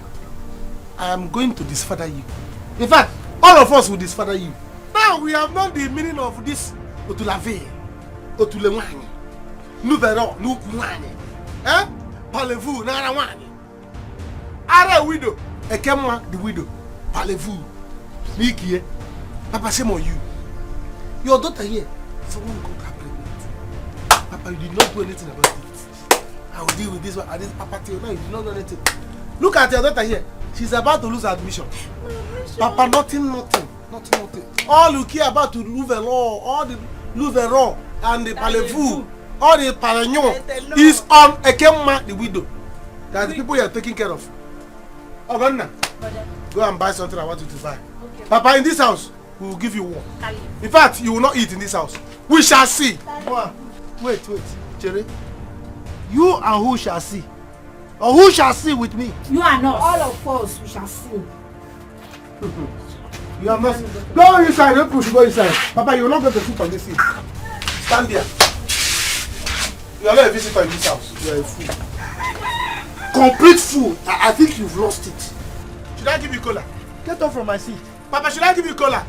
I am going to disfather you. In fact, all of us will disfather you. Now we have known the meaning of this Otulave, Otulewani, Nuvero, Nukwani, Parlez-vous, Narawani. Ara widow, Ekemwa the widow, Parlez-vous, Nikie, Papa, shame on you. Your daughter here, someone got her pregnant. Papa, you did not do anything about it. I will deal with this one. And this Papa till now, you did not do anything. Look at your daughter here. She's about to lose her admission. Papa, nothing. All you care about to Louvero, all the Louvero and the Parlez-vous, all the Paragnon is on Ekemma, the widow. That's the people you are taking care of. Oh, go and buy something I want you to buy. Okay. Papa, in this house, we will give you one. In fact, you will not eat in this house. We shall see. Wait, Chere. You and who shall see? Or who shall see with me? You and us. All of us, we shall see. You are not. Go inside, don't push, go inside. Papa, you will not get the food on this seat. Stand there. You are not a visitor in this house. You are a fool. Complete fool. I think you've lost it. Should I give you cola? Get off from my seat. Papa, should I give you cola?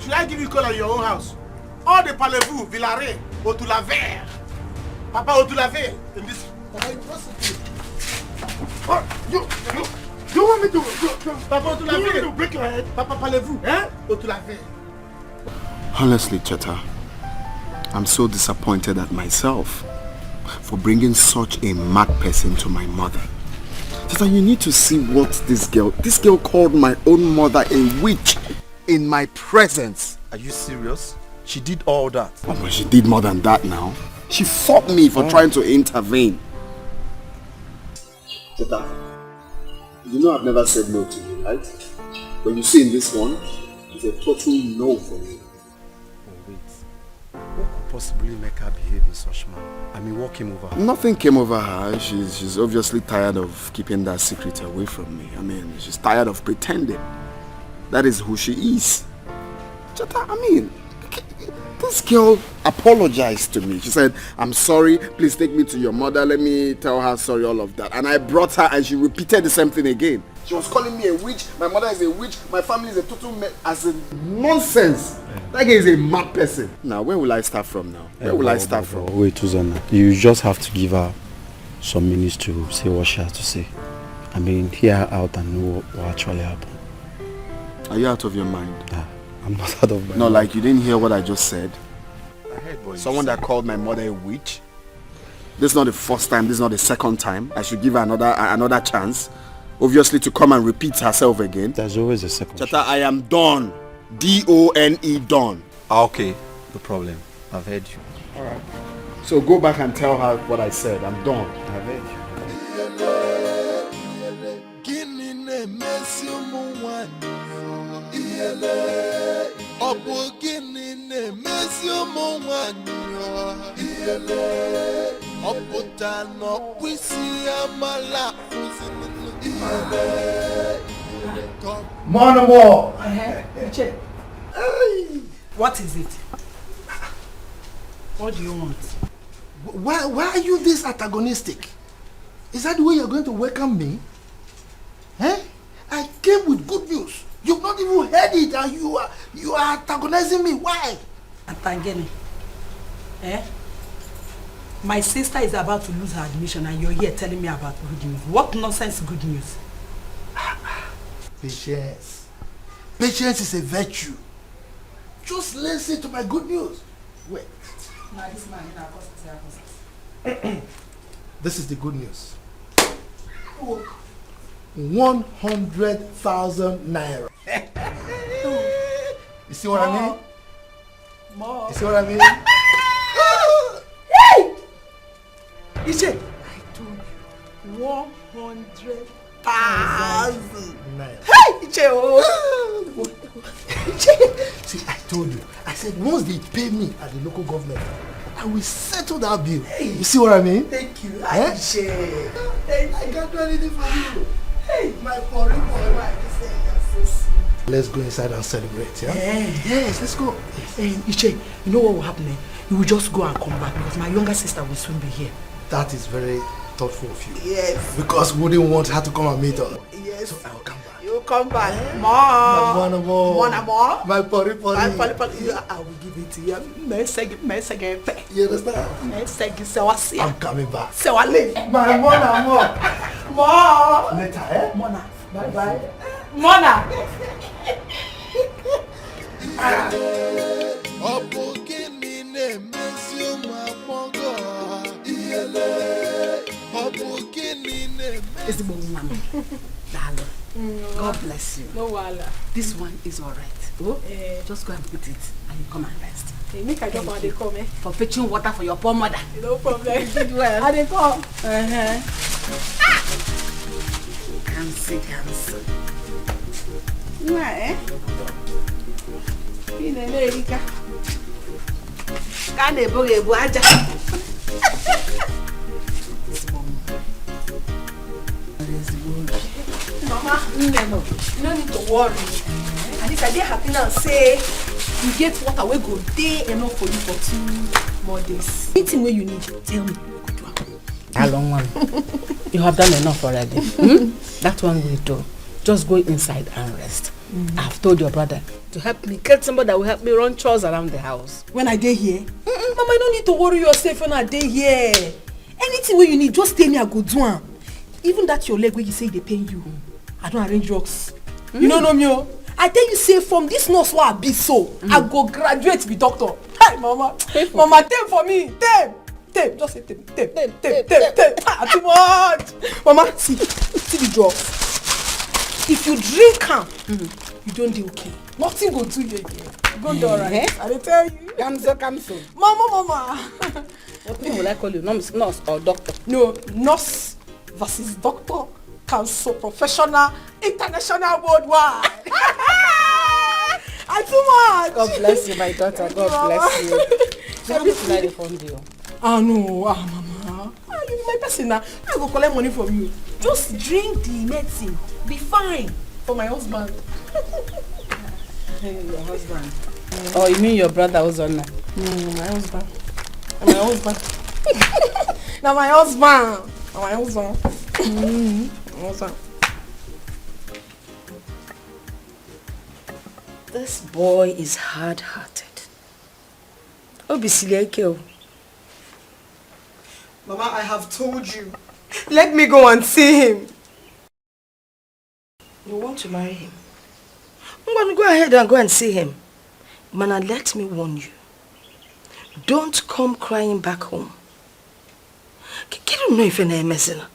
Should I give you cola in your own house? All the Parlez-vous, Villare, Otulaver. Papa, Otulaver. In this. Papa, you want me to Papa, Otulaver. You want me to break your head? Papa, Parlez-vous. Otulaver. Honestly, Cheta, I'm so disappointed at myself for bringing such a mad person to my mother. Cheta, you need to see what this girl called my own mother a witch in my presence. Are you serious? She did all that. Oh, but she did more than that now. She fought me for trying to intervene. Cheta, you know I've never said no to you, right? But you see in this one, it's a total no for me. Oh, wait. What could possibly make her behave in such manner? I mean, what came over her? Nothing came over her. She's obviously tired of keeping that secret away from me. I mean, she's tired of pretending. That is who she is. Cheta, I mean, this girl apologized to me. She said, I'm sorry, please take me to your mother. Let me tell her sorry, all of that. And I brought her and she repeated the same thing again. She was calling me a witch. My mother is a witch. My family is a total as a nonsense. That guy is a mad person. Now, where will I start from now? Where will I start from? Wait, Uzana. You just have to give her some minutes to say what she has to say. I mean, hear her out and know what actually happened. Are you out of your mind? I'm not out of my mind. No, like you didn't hear what I just said? I heard what Someone that called my mother a witch? This is not the first time, this is not the second time. I should give her another chance. Obviously to come and repeat herself again. There's always a second chance. I am done. D-O-N-E, done. Okay, no problem. I've heard you. Alright. So go back and tell her what I said. I'm done. I've heard you. More. Check. What is it? What do you want? Why are you this antagonistic? Is that the way you're going to welcome me? Eh? I came with good news. You've not even heard it and you are antagonizing me. Why? Antageni. Eh? My sister is about to lose her admission and you're here telling me about good news. What nonsense good news? Patience. Patience is a virtue. Just listen to my good news. Wait. This is the good news. 100,000 naira. You see what I mean? More. You see what I mean? Hey! Iche, I told you 100,000 naira. Hey, Iche, oh. See, I told you. I said once they pay me at the local government, I will settle that bill. Hey. You see what I mean? Thank you. Eh? Thank I can't do anything for you. Hey, my boy, my let's go inside and celebrate, yeah? Yes, let's go. Iche, you know what will happen? You will just go and come back because my younger sister will soon be here. That is very thoughtful of you. Yes. Because we didn't want her to come and meet us. Yes. So I will come back. You will come back. More. More. My pori. I will give it to you. You understand? I'm coming back. My more. Later, eh? Mona. Bye. Mona. It's God bless you. No wala. This one is alright. Oh, just go and put it and you come and rest. Hey, make I drop and they come, eh? For fetching water for your poor mother. No problem. You did well. And they come. Cancel. Eh? Erika. Kane boge aja. Mama, no need to worry. At least I dey happy now say you get water wey go dey enough for you for 2 more days. Anything wey you need, tell me. How long one? You have done enough already. That one will do. Just go inside and rest. I've told your brother to help me get somebody that will help me run chores around the house. When I dey here? Mama, you don't need to worry yourself when I dey here. Anything wey you need, just tell me I go do am. Even that your leg where you say they pain you, I don't arrange drugs. You don't know me, oh. I tell you, say from this nurse where I be so, I go graduate be doctor. Hi, mama. Mama, take for me. Take. Just say take. Too much. Mama, see the drugs. If you drink am, you don't do okay. Nothing go do you again. You go do alright. I tell you. Kamso. Mama. What will I call you? Nurse or doctor? No, nurse versus doctor. Council professional, international, worldwide. I too much. God bless you, my daughter. God bless you. So how much will I fund you? No, mama. You be my person now. I go collect money from you. Just drink the medicine. Be fine. For my husband. Hey, your husband. Oh, you mean your brother was on that? No, my husband. My husband. Now my husband. My husband. This boy is hard-hearted. Mama, I have told you. Let me go and see him. You want to marry him? I'm going to go ahead and go and see him. Mana, let me warn you. Don't come crying back home. You don't know if you're a messenger.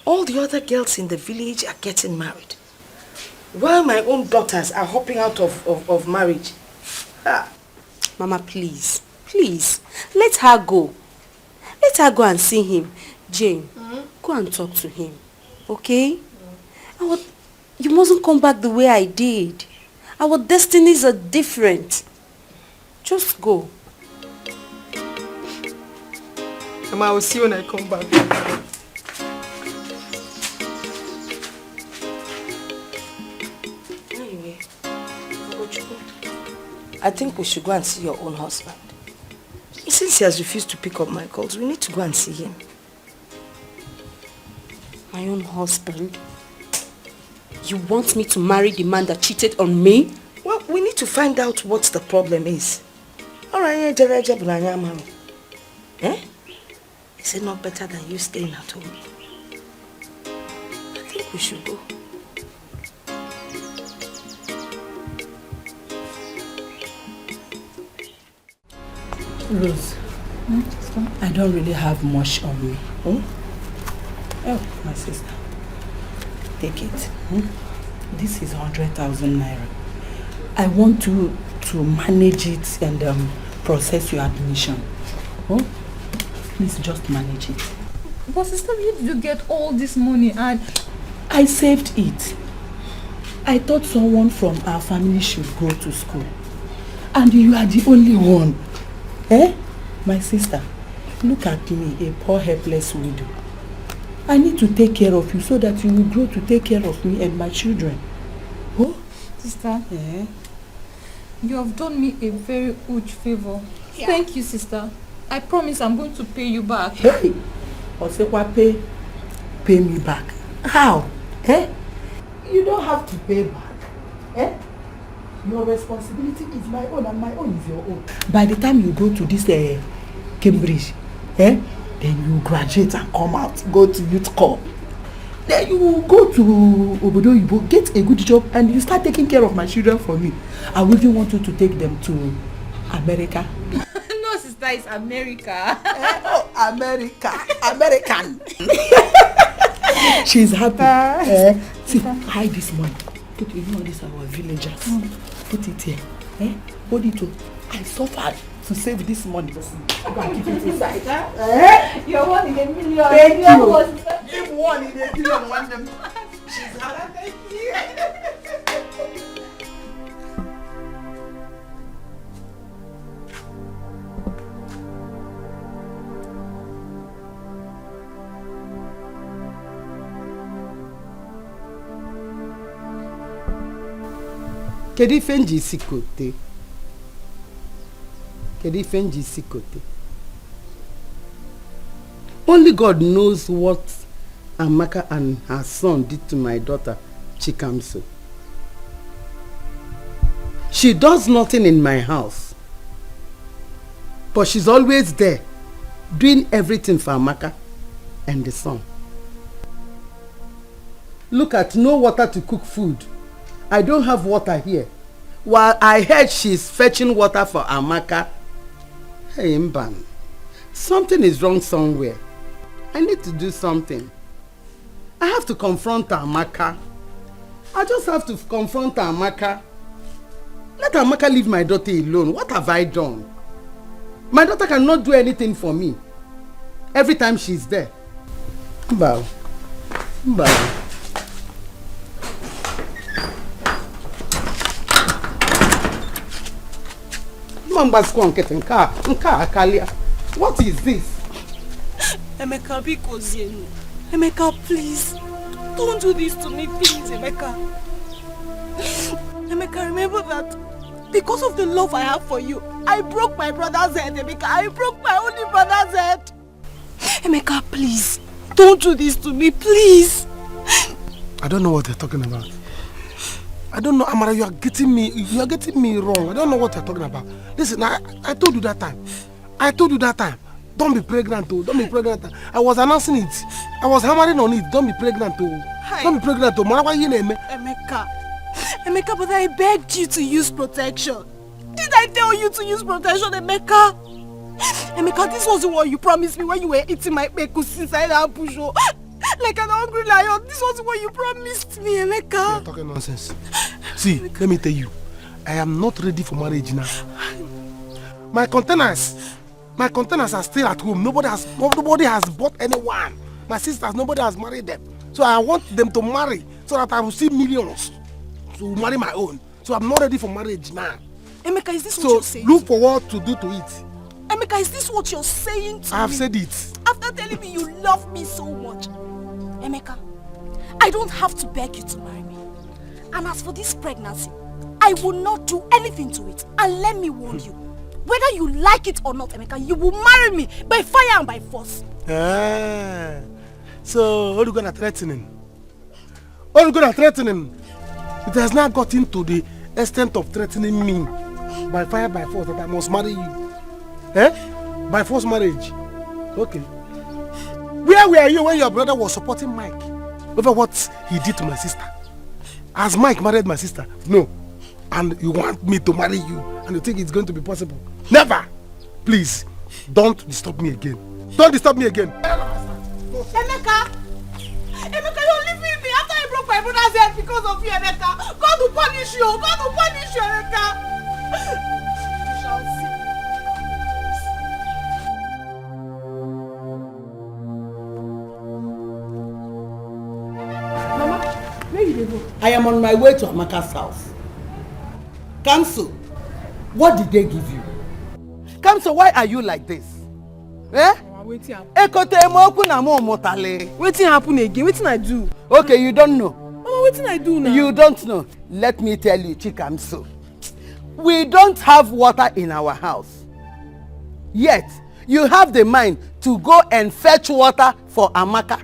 All the other girls in the village are getting married. While my own daughters are hopping out of marriage. Mama, please. Let her go. Let her go and see him. Jane, go and talk to him. Okay? You mustn't come back the way I did. Our destinies are different. Just go. Mama, I will see you when I come back. I think we should go and see your own husband. Since he has refused to pick up my calls, we need to go and see him. My own husband? You want me to marry the man that cheated on me? Well, we need to find out what the problem is. Alright, eh? Is it not better than you staying at home? I think we should go. Rose, I don't really have much on me. Oh, my sister. Take it. This is 100,000 naira. I want to manage it and process your admission. Please just manage it. But sister, where did you get all this money? And I saved it. I thought someone from our family should go to school. And you are the only one. Eh? My sister, look at me, a poor helpless widow. I need to take care of you so that you will grow to take care of me and my children. Oh? Sister, you have done me a very huge favor. Yeah. Thank you, sister. I promise I'm going to pay you back. Hey! Osekwa pay me back. How? Eh? You don't have to pay back. Eh? Your responsibility is my own and my own is your own. By the time you go to this Cambridge, then you graduate and come out, go to youth corps. Then you go to Obodo Ibo, get a good job and you start taking care of my children for me. I would even want you to take them to America. No, sister, it's America. America. American. She's happy. See, hide this money. Put it on this our villagers. Put it here. Hold it to. I suffered to save this money. Go and keep it inside. Your one in a million. Thank you. Give one in a million. Want them. She's happy. Thank you. Kedu ife nji sikote? Kedu ife nji sikote? Only God knows what Amaka and her son did to my daughter, Chikamso. She does nothing in my house, but she's always there, doing everything for Amaka and the son. Look at no water to cook food. I don't have water here. While I heard she's fetching water for Amaka. Hey, Mban, something is wrong somewhere. I need to do something. I have to confront Amaka. I just have to confront Amaka. Let Amaka leave my daughter alone. What have I done? My daughter cannot do anything for me. Every time she's there. Mbao. Mbao. What is this? Emeka, because Emeka, please. Don't do this to me, please, Emeka. Emeka, remember that because of the love I have for you, I broke my brother's head, Emeka. I broke my only brother's head. Emeka, please. Don't do this to me, please. I don't know what they're talking about. I don't know, Amara, you are getting me wrong. I don't know what you're talking about. Listen, I told you that time. Don't be pregnant, oh. Don't be pregnant. I was announcing it. I was hammering on it. Don't be pregnant, oh. Don't be pregnant, oh. Emeka, but I begged you to use protection. Did I tell you to use protection, Emeka? Emeka, this was the one you promised me when you were eating my pekus inside our bush. Like an hungry lion. This was what you promised me, Emeka. You're talking nonsense. See, let me tell you. I am not ready for marriage now. My containers are still at home. Nobody has bought anyone. My sisters, nobody has married them. So I want them to marry so that I will see millions to marry my own. So I'm not ready for marriage now. Emeka, is this what you're saying? So look for what to do to it. Emeka, is this what you're saying to me? I have said it. After telling me you love me so much. Emeka, I don't have to beg you to marry me. And as for this pregnancy, I will not do anything to it. And let me warn you, whether you like it or not, Emeka, you will marry me by fire and by force. So, what are you going to threaten him? What are you going to threaten him? It has not gotten to the extent of threatening me by fire, by force, that I must marry you. By forced marriage. Okay. Where were you when your brother was supporting Mike over what he did to my sister? Has Mike married my sister? No. And you want me to marry you and you think it's going to be possible? Never! Please, don't disturb me again. Don't disturb me again. Emeka! Emeka, you're leaving me after I broke my brother's head because of you, Emeka! God will punish you! God will punish you, Emeka! You shall see. Where you go? I am on my way to Amaka's house. Kamso, what did they give you? Kamso, why are you like this? Wetin happen again? Wetin I do? Okay, you don't know. Mama, wetin I do now? You don't know. Let me tell you, Chikamso. We don't have water in our house. Yet, you have the mind to go and fetch water for Amaka.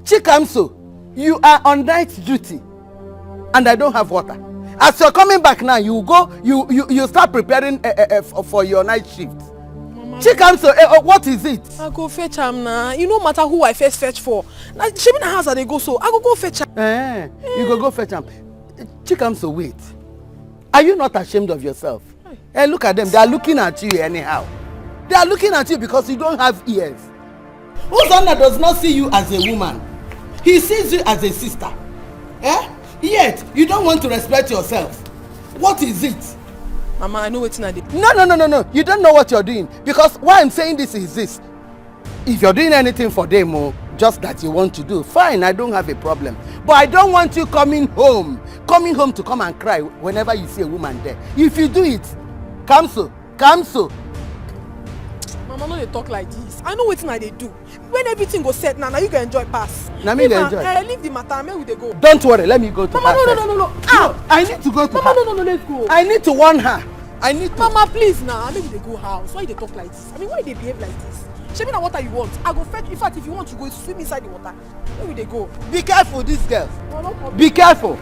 Chikamso, you are on night duty and I don't have water. As you're coming back now, you go, you start preparing for your night shift. Chikamso, what is it? I go fetch am now. You no matter who I first fetch for. Now, she be in the house that they go, so I go fetch am. You go fetch am. Chikamso, wait. Are you not ashamed of yourself? Hey, look at them. They are looking at you anyhow. They are looking at you because you don't have ears. Uzonna does not see you as a woman. He sees you as a sister. Yet, you don't want to respect yourself. What is it? Mama, I know what I did. No. You don't know what you're doing. Because why I'm saying this is this. If you're doing anything for them, just that you want to do, fine, I don't have a problem. But I don't want you coming home to come and cry whenever you see a woman there. If you do it, Kamso. Mama, no dey talk like this. I know wetin I dey do. When everything go set now you can enjoy pass. Now me go enjoy. Leave the matter, make we dey go. Don't worry, let me go to Mama, her. no. I need to go to her. Mama, no, let's go. I need to warn her. I need to. Mama, please now. Make we dey go house. Why you dey talk like this? I mean, why you dey behave like this? Shebi na water you want. I go fetch. In fact, if you want to go swim inside the water, where we dey go? Be careful, this girl. No, be careful.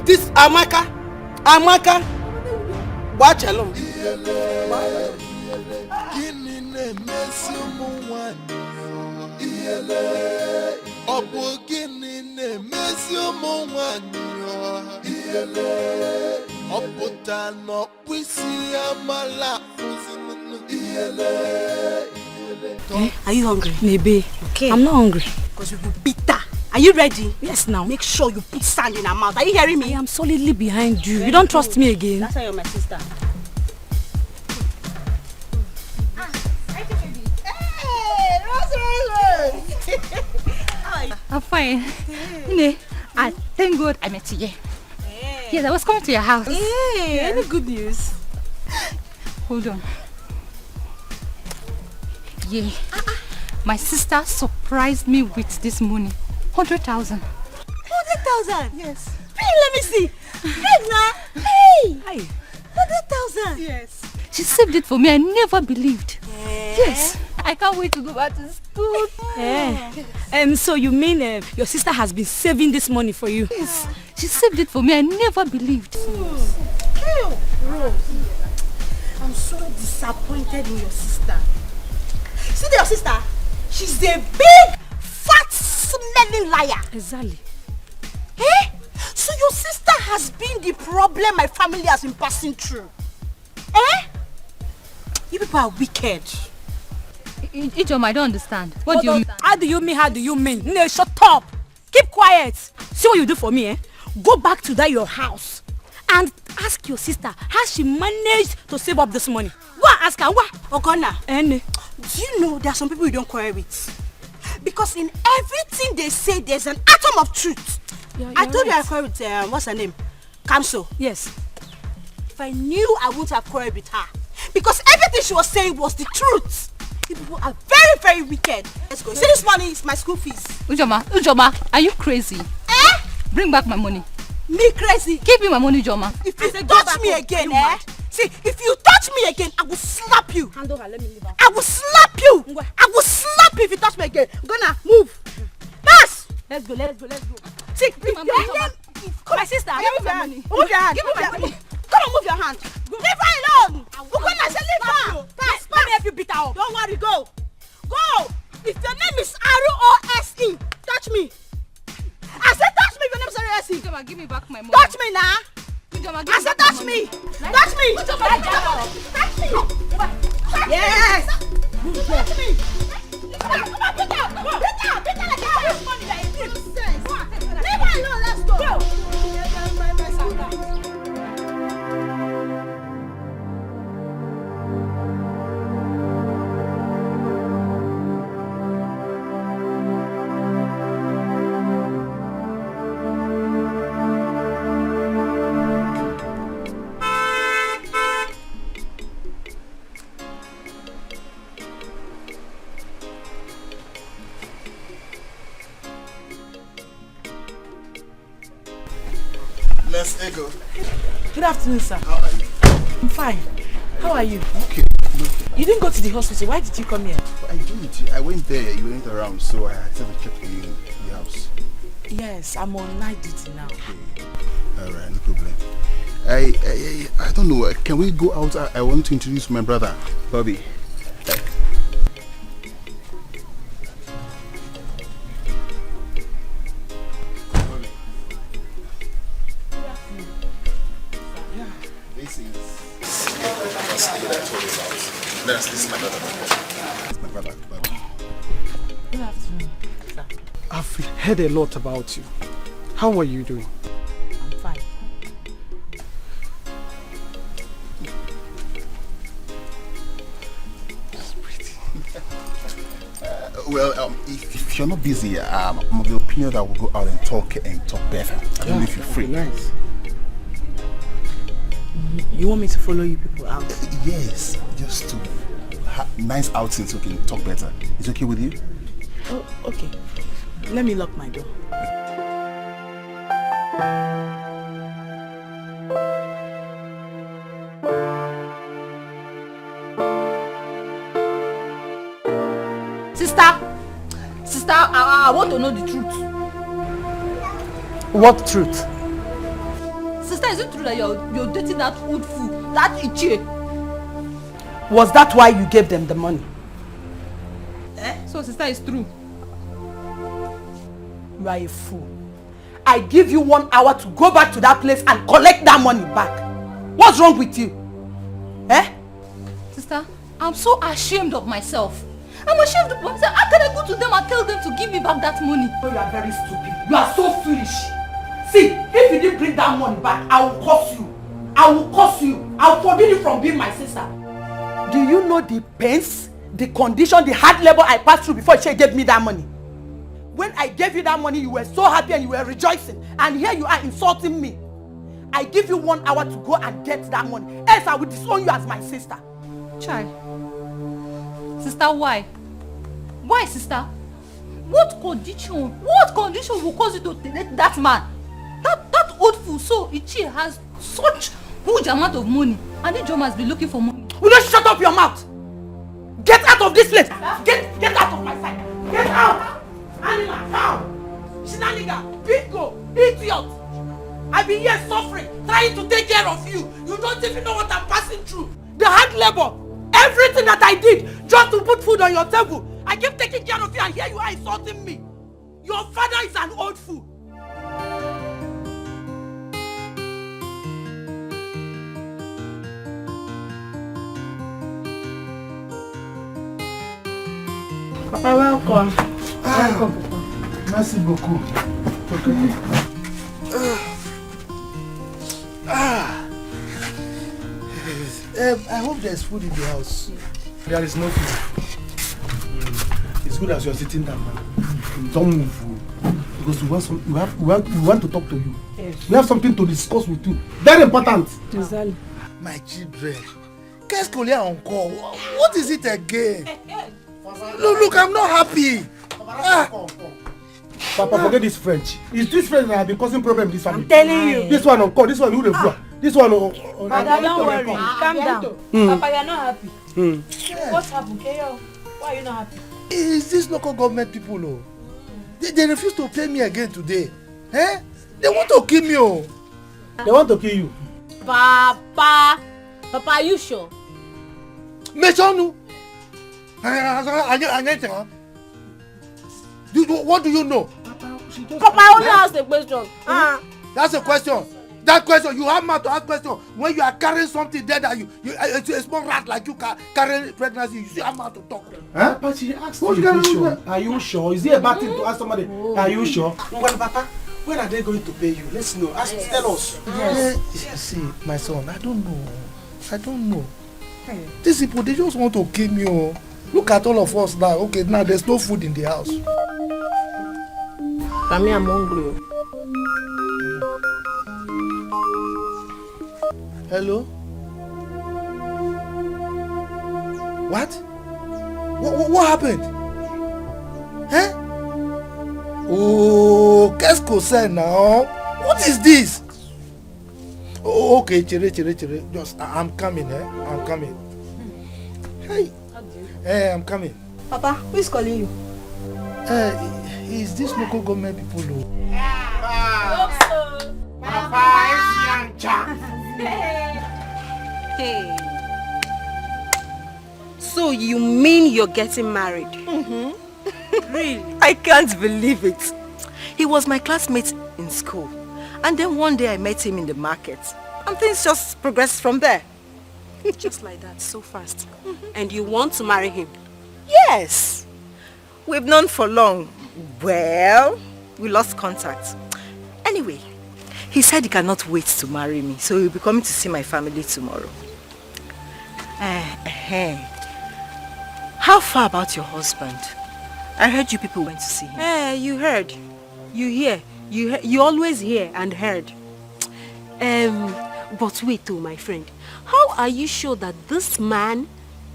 This Amaka. Watch alone. Are you hungry? Maybe. Okay. I'm not hungry. Because we will beat her. Are you ready? Yes, now. Make sure you put sand in her mouth. Are you hearing me? I am solidly behind you. You don't trust me again. That's why you're my sister. I'm fine. Ine, I thank God I met you. Yes, I was coming to your house. Hey, any good news? Hold on. Yeah. My sister surprised me with this money. 100,000. 100,000? Yes. Hey, let me see. Hey, now. Hey. 100,000? Yes. She saved it for me. I never believed. Yes. I can't wait to go back to school. So you mean your sister has been saving this money for you? Yes. She saved it for me. I never believed. Rose, I'm so disappointed in your sister. See your sister? She's a big, fat, smelling liar. Exactly. So your sister has been the problem my family has been passing through. You people are wicked. Ijoma, I don't understand. What do you mean? How do you mean? How do you mean? No, shut up. Keep quiet. See what you do for me, Go back to that your house and ask your sister how she managed to save up this money. Go and ask her. What? Ogona. Do you know there are some people you don't quarrel with? Because in everything they say, there's an atom of truth. I told you I quarreled with, what's her name? Kamso. Yes. If I knew, I wouldn't have quarreled with her. Because everything she was saying was the truth. You people are very, very wicked. Let's go. See this money is my school fees. Ujoma, are you crazy? Bring back my money. Me crazy? Give me my money, Joma. If you touch me again, See, if you touch me again, I will slap you. Hand over, let me leave her. I will slap you. I will slap you if you touch me again. Gonna move. Pass. Let's go. See, bring my money, Joma. My sister, give me my money. Move your hand. Give me my money. Come on, move your hand. Leave her alone. Ugonna say leave her. Pass. Let me help you beat her up. Don't worry, go. Go. If your name is R-O-S-E, touch me. I said touch me if your name is R-O-S-E. Joma, give me back my money. Touch me now. Joma, I said touch me. Touch me. Touch me. Yes. Touch me. Come on, beat her. Beat her like you have money that you give. Leave her alone. Let's go. Let's go. Good afternoon, sir. How are you? I'm fine. How are you? Okay. You didn't go to the hospital. Why did you come here? I did. I went there. You went around, so I had to check for you in the house. Yes, I'm on night duty now. Alright, no problem. I don't know. Can we go out? I want to introduce my brother, Bobby. This is my brother. It's my brother. Good afternoon, sir. I've heard a lot about you. How are you doing? I'm fine. If you're not busy, I'm of the opinion that we'll go out and talk better. I don't know if you're free. Nice. You want me to follow you people out? Yes, just to have nice outings so we can talk better. Is it okay with you? Oh, okay. Let me lock my door. Sister, I want to know the truth. What truth? Sister, is it true that you're dating that old fool, that Ichie? Was that why you gave them the money? So sister, it's true. You are a fool. I give you 1 hour to go back to that place and collect that money back. What's wrong with you? Sister, I'm so ashamed of myself. I'm ashamed of myself. How can I go to them and tell them to give me back that money? Oh, you are very stupid. You are so foolish. See, if you didn't bring that money back, I will curse you. I will curse you. I will forbid you from being my sister. Do you know the pains, the condition, the hard labor I passed through before she gave me that money? When I gave you that money, you were so happy and you were rejoicing. And here you are insulting me. I give you 1 hour to go and get that money. Else I will disown you as my sister. Child. Sister, why? Why, sister? What condition will cause you to date that man? That old fool, so Ichie has such huge amount of money. And Ijo must be looking for money. Will you shut up your mouth? Get out of this place! Get out of my sight! Get out! Animal, foul! Shenanigan, bingo, idiot! I've been here suffering, trying to take care of you. You don't even know what I'm passing through. The hard labor, everything that I did just to put food on your table. I keep taking care of you and here you are insulting me. Your father is an old fool. Papa, welcome. Welcome, Papa. Merci beaucoup. I hope there's food in the house. There is no food. It's good as you're sitting down now. Don't move. Because we want to talk to you. Yes. We have something to discuss with you. Very important. My children, qu'est-ce qu'on y a encore? What is it again? Look, I'm not happy. Papa, forget this French. It's this French that have been causing problem in this family. I'm telling you. This one on call, this one who the This one on... Father, don't worry. Calm down. Papa, you're not happy. What's happened, Keyo? Why are you not happy? It's these local government people, oh. They refuse to pay me again today. Eh? They want to kill me, oh. They want to kill you. Papa, are you sure? Mechonu. What do you know? Papa, I only asked a question. That's a question. That question, you have mouth to ask question. When you are carrying something there that it's a small rat like you carrying pregnancy, you still have mouth to talk. Huh? But she asked you the question. Are you sure? Is it a bad thing to ask somebody? Are you sure? Well, Papa, when are they going to pay you? Let's know. Tell us. Yes. See, my son, I don't know. These people, they just want to kill me. Oh. Look at all of us now. Okay, now there's no food in the house. Kami, I'm hungry. Hello? What? What happened? Huh? Oh, qu'est-ce que c'est now? What is this? Oh, okay, chere. Just, I'm coming, eh? I'm coming. Hey. Hey, I'm coming. Papa, who is calling you? Is this local government people? Hey. So you mean you're getting married? Really? I can't believe it. He was my classmate in school. And then one day I met him in the market. And things just progressed from there. Just like that, so fast. And you want to marry him? Yes. We've known for long. Well, we lost contact. Anyway, he said he cannot wait to marry me. So he'll be coming to see my family tomorrow. How far about your husband? I heard you people went to see him. You heard. You hear. You always hear and heard. But wait though, my friend. How are you sure that this man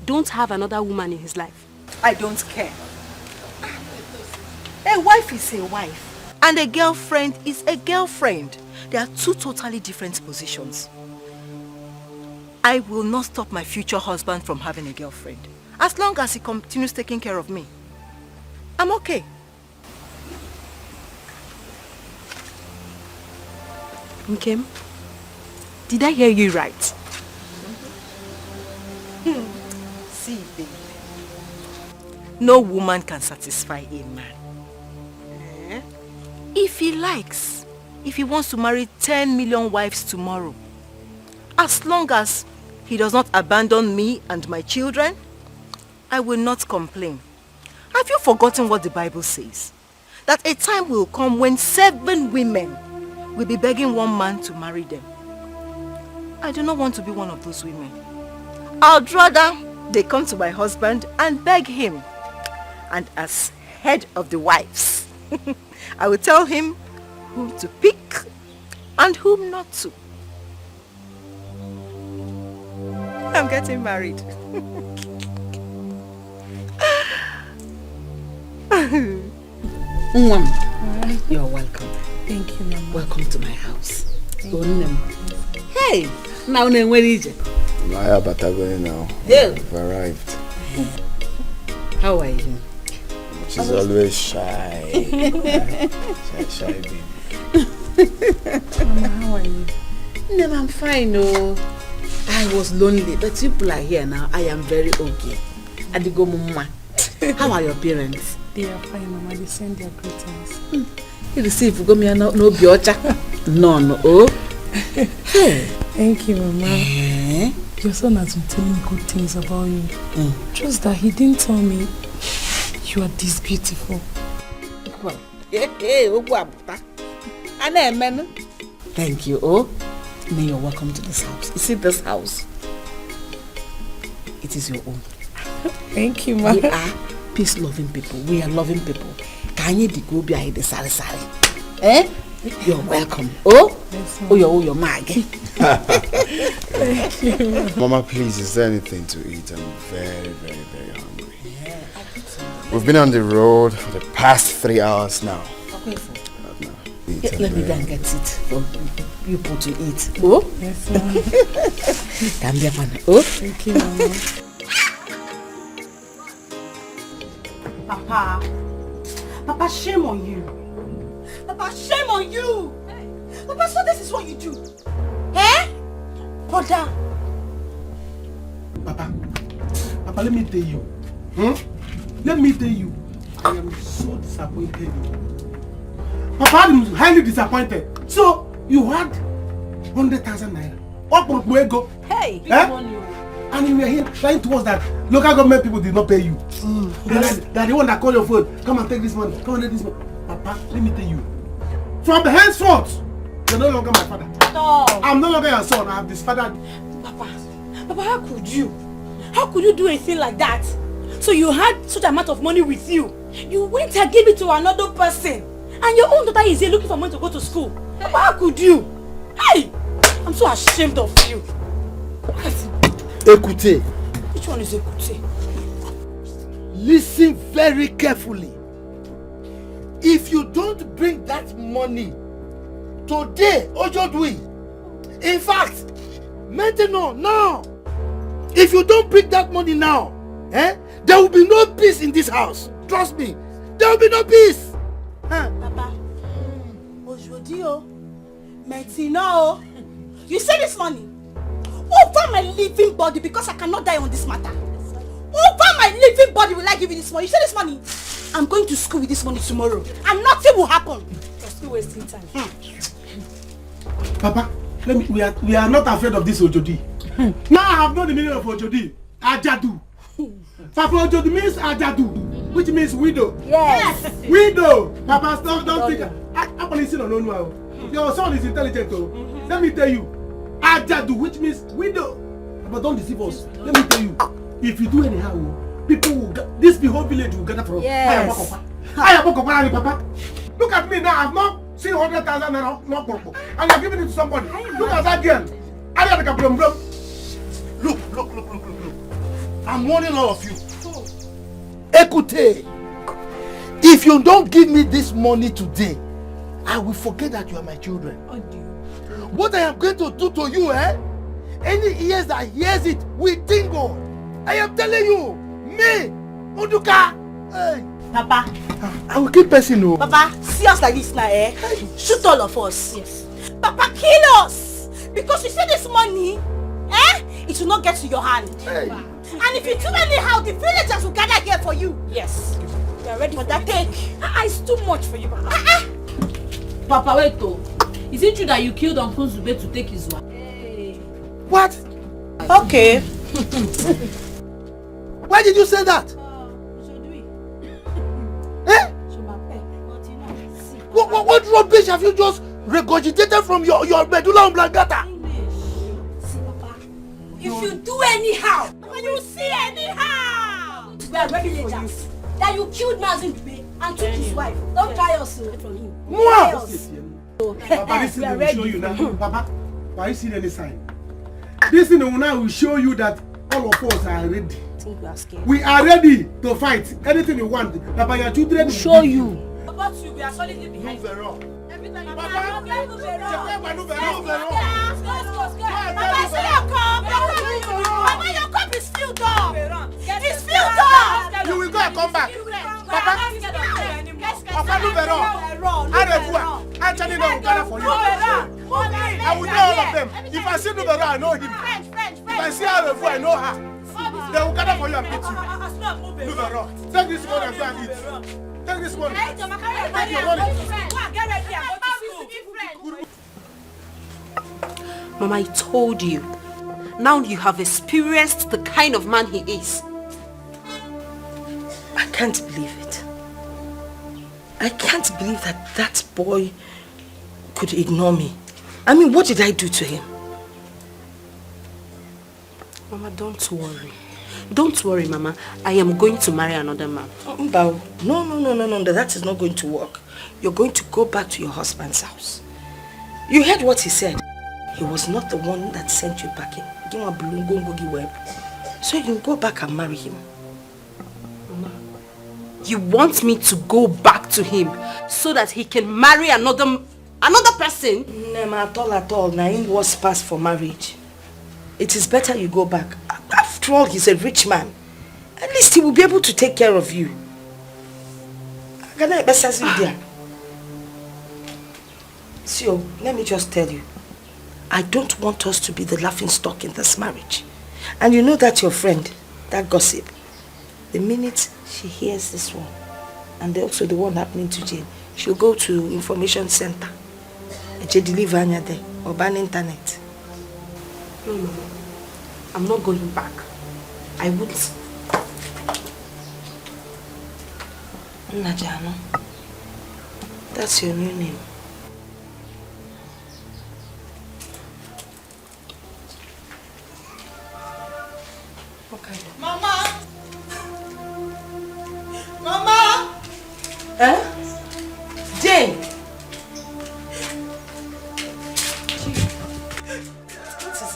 don't have another woman in his life? I don't care. A wife is a wife. And a girlfriend is a girlfriend. They are two totally different positions. I will not stop my future husband from having a girlfriend. As long as he continues taking care of me. I'm okay. Nkem, did I hear you right? See, baby. No woman can satisfy a man. If he likes, if he wants to marry 10 million wives tomorrow, as long as he does not abandon me and my children, I will not complain. Have you forgotten what the Bible says? That a time will come when 7 women will be begging one man to marry them. I do not want to be one of those women. I'd rather they come to my husband and beg him. And as head of the wives, I will tell him whom to pick and whom not to. I'm getting married. You're welcome. Thank you, Mama. Welcome to my house. Hey, now where is it? Maya Batagoni now. Yeah. I've arrived. How are you? She's always shy. Shy baby. Mama, how are you? No, I'm fine. No, I was lonely, but people are here now. I am very okay. Adigo Mama. How are your parents? They are fine, Mama. They send their greetings. You receive go me no biocha. No. Oh. Hey. Thank you, Mama. Your son has been telling me good things about you. Just that he didn't tell me you are this beautiful. Thank you. Oh, may you're welcome to this house. You see this house? It is your own. Thank you, Mama. We are peace-loving people. We are loving people. Can you go behind the sari? Eh? You're welcome. Oh? Yes, you're mag. Thank you. Mama, please, is there anything to eat? I'm very, very, very hungry. We've been on the road for the past 3 hours now. Let me go and get it for people to eat. Oh? Yes, ma'am. Oh? Thank you, Mama. Papa, shame on you. Papa, shame on you. Papa, so this is what you do. Eh? Brother. Papa, let me tell you. Let me tell you. I am so disappointed. Papa, I'm highly disappointed. So, you had 100,000 naira. What will go? Hey, big money. And you were here trying to us that local government people did not pay you. They're the one that call your phone. Come and take this money. Come and take this money. Papa, let me tell you. From the henceforth, you're no longer my father. No. I'm no longer your son. I have disfathered. Papa, how could you? How could you do a thing like that? So you had such amount of money with you. You went and gave it to another person. And your own daughter is here looking for money to go to school. Papa, how could you? Hey! I'm so ashamed of you. Écoutez. Which one is écoutez? Listen very carefully. If you don't bring that money today, aujourd'hui, in fact, maintenant, now, if you don't bring that money now, there will be no peace in this house. Trust me, there will be no peace. Papa, aujourd'hui, maintenant, you say this money over my living body because I cannot die on this matter. Over my living body will I give you this money? You say this money? I'm going to school with this money tomorrow and nothing will happen. You're still wasting time. Papa, we are not afraid of this Ojodi. Now I have known the meaning of Ojodi. Ajadu. Papa, Ojodi means Ajadu, which means widow. Yes. Widow. Papa, don't think. I'm listening on no. Your son is intelligent though. Let me tell you. Ajadu, which means widow. But don't deceive us. Let me tell you. If you do anyhow, people will this whole village will gather for us. Yes. I am Papa. Look at me now. I've not seen 100,000 and not purple. And you're giving it to somebody. Look at that girl. Look. I'm warning all of you. Écoutez. If you don't give me this money today, I will forget that you are my children. What I am going to do to you, any ears that hears it will tingle. I am telling you, me, Uduka. Hey. Papa. I will keep person. Papa, see us like this now, Shoot all of us. Yes. Papa, kill us. Because you see this money, it will not get to your hand. Hey. And if you do anyhow, the villagers will gather here for you. Yes. We are ready for that take. It's too much for you, Papa. Papa, wait though. Is it true that you killed Uncle Zube to take his wife? Hey. What? Okay. Why did you say that? What rubbish have you just regurgitated from your medulla oblongata? See, Papa, if you do anyhow, you see anyhow, we are ready villagers that you killed Mazin Dube and took his wife. Don't try us from him. Papa, this thing will show you now. Papa, are you seeing any sign? This thing will show you that all of us are ready. We are ready to fight. Anything you want. Papa, your children will show you. About you, we are solidly behind you. Every time you Papa, move around. Papa, your cup is filled up. It's filled up. You will go and come back. Papa, move around. Anthony will gather for you. I will know all of them. If I see Nubero, I know him. If I see Arefu, I know her. They will gather for you and beat you. Nubero, take this one and go and eat. Take this one. Take your money. Mama, I told you. Now you have experienced the kind of man he is. I can't believe it. I can't believe that boy could ignore me. I mean, what did I do to him? Mama, don't worry. Don't worry, Mama. I am going to marry another man. No, that is not going to work. You're going to go back to your husband's house. You heard what he said. He was not the one that sent you packing. So you can go back and marry him. Mama, You want me to go back to him so that he can marry another person? No, at all. Now, him was passed for marriage. It is better you go back. After all, he's a rich man. At least he will be able to take care of you. Can I best you there? So, let me just tell you. I don't want us to be the laughing stock in this marriage. And you know that your friend, that gossip, the minute she hears this one, and also the one happening to Jane, she'll go to information center. She deliver Anya there, or ban internet. No. I'm not going back. I won't. Najano, that's your new name. Okay. Mama! Mama! Jane!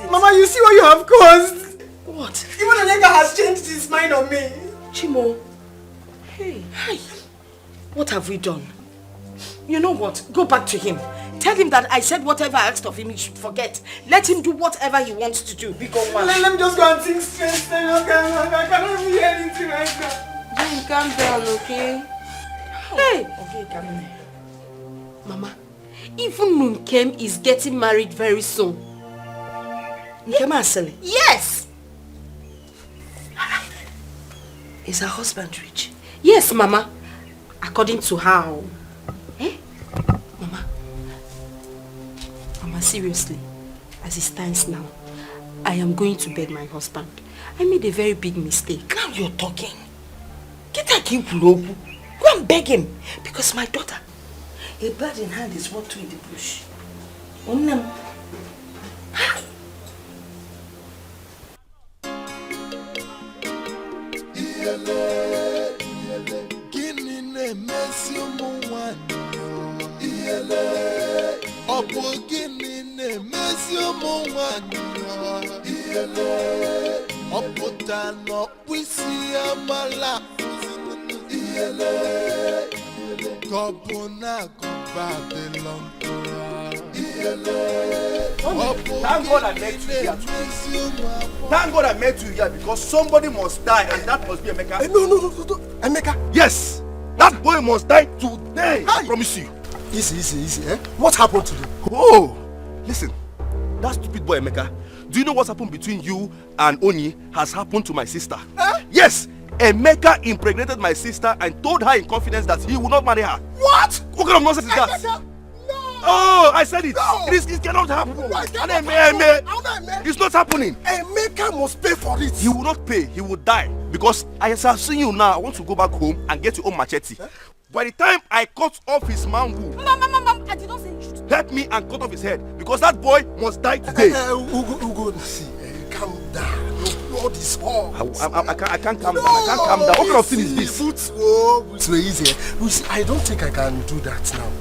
Mama, you see what you have caused? What? Even Onyeka has changed his mind on me. Chimo. Hey. Hi. What have we done? You know what? Go back to him. Tell him that I said whatever I asked of him, he should forget. Let him do whatever he wants to do. Let me just go and think straight. I cannot hear anything right now. Jane, calm down, okay? Hey! Okay, come in. Mama, even Nunkem is getting married very soon. Nunkem Asele? Yes! Is her husband rich? Yes, Mama. According to how? Mama, seriously, as it stands now, I am going to beg my husband. I made a very big mistake. Now you're talking. Get a Go and beg him. Because my daughter, a bird in hand is worth two in the bush. Thank God I met you here today. Thank God I met you here because somebody must die and that must be Emeka. No. Emeka? Yes! That boy must die today! I promise you. Easy, eh? What happened to you? Oh! Listen, that stupid boy Emeka, do you know what happened between you and Oni has happened to my sister? Yes! Emeka impregnated my sister and told her in confidence that he will not marry her. What? What kind of nonsense is that? No! Oh, I said it! No. It cannot happen! It's not happening! Emeka must pay for it! He will not pay, he will die. Because as I've seen you now, I want to go back home and get your own machete. By the time I cut off his mango, Mama, I did not say you should. help me and cut off his head. Because that boy must die today. Ugo, see, calm down. Your blood is hot. I can't calm down. I can't calm down. What kind of thing is this? It's very easy. You see, I don't think I can do that now.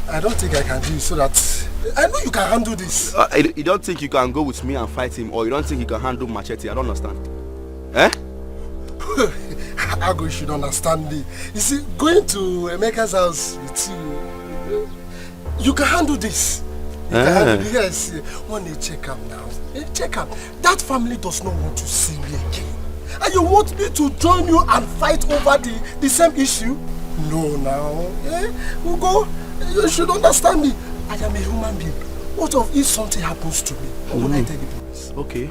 I don't think I can do it so that... I know you can handle this. You don't think you can go with me and fight him, or you don't think you can handle machete? I don't understand. Ago, you should understand me. You see, going to Emeka's house with you, you can handle this. You can handle it. Yes, when they check up now, check up. That family does not want to see me again. And you want me to join you and fight over the same issue? No, now. Ugo, you should understand me. I am a human being. What if something happens to me? What will I tell the police? Okay.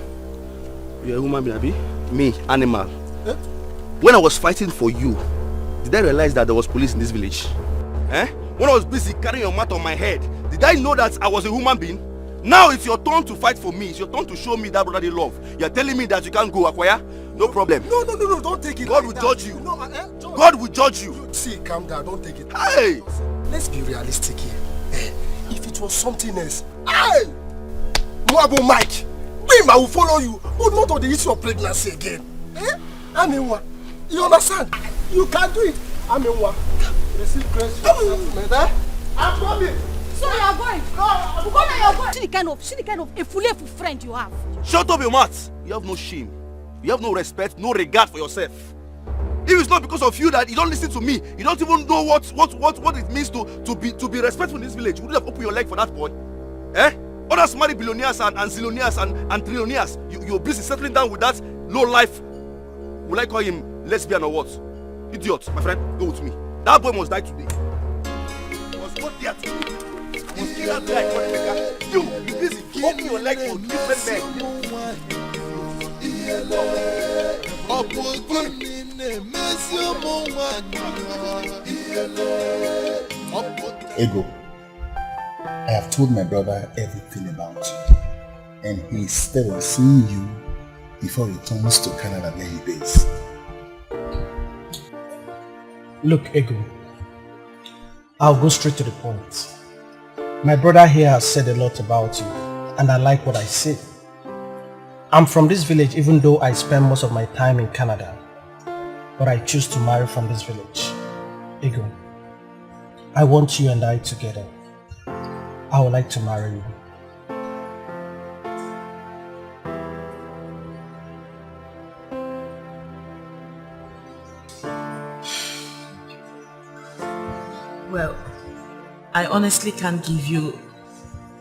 You're a human being, Abi? Me, animal. When I was fighting for you, did I realize that there was police in this village? When I was busy carrying your mat on my head, did I know that I was a human being? Now it's your turn to fight for me. It's your turn to show me that brotherly love. You're telling me that you can't go, Akwaya? No problem. No, don't take it. God will judge you. God will judge you. See, calm down, don't take it. Hey! Let's be realistic here. If it was something else, Mwabo Mike, I will follow you, but not on the issue of pregnancy again. I mean what? You understand? You can do it. I mean what? Receive grace for settlement, I'm coming. So you are going? No, you are going. See the kind of a fool friend you have. Shut up your mouth. You have no shame. You have no respect, no regard for yourself. If it's not because of you that you don't listen to me, you don't even know what it means to be respectful in this village, you wouldn't have opened your leg for that boy. Eh? Others marry billionaires and zillionaires and trillionaires. You're busy settling down with that low life. Will I call him lesbian or what? Idiot, my friend, go with me. That boy must die today. Must go there today. Must kill that guy. You busy opening your leg for different men. Ego, I have told my brother everything about you, and he is still seeing you before he returns to Canada where he is. Look, Ego, I'll go straight to the point. My brother here has said a lot about you, and I like what I see. I'm from this village even though I spend most of my time in Canada, but I choose to marry from this village. Ego, I want you and I together. I would like to marry you. Well, I honestly can't give you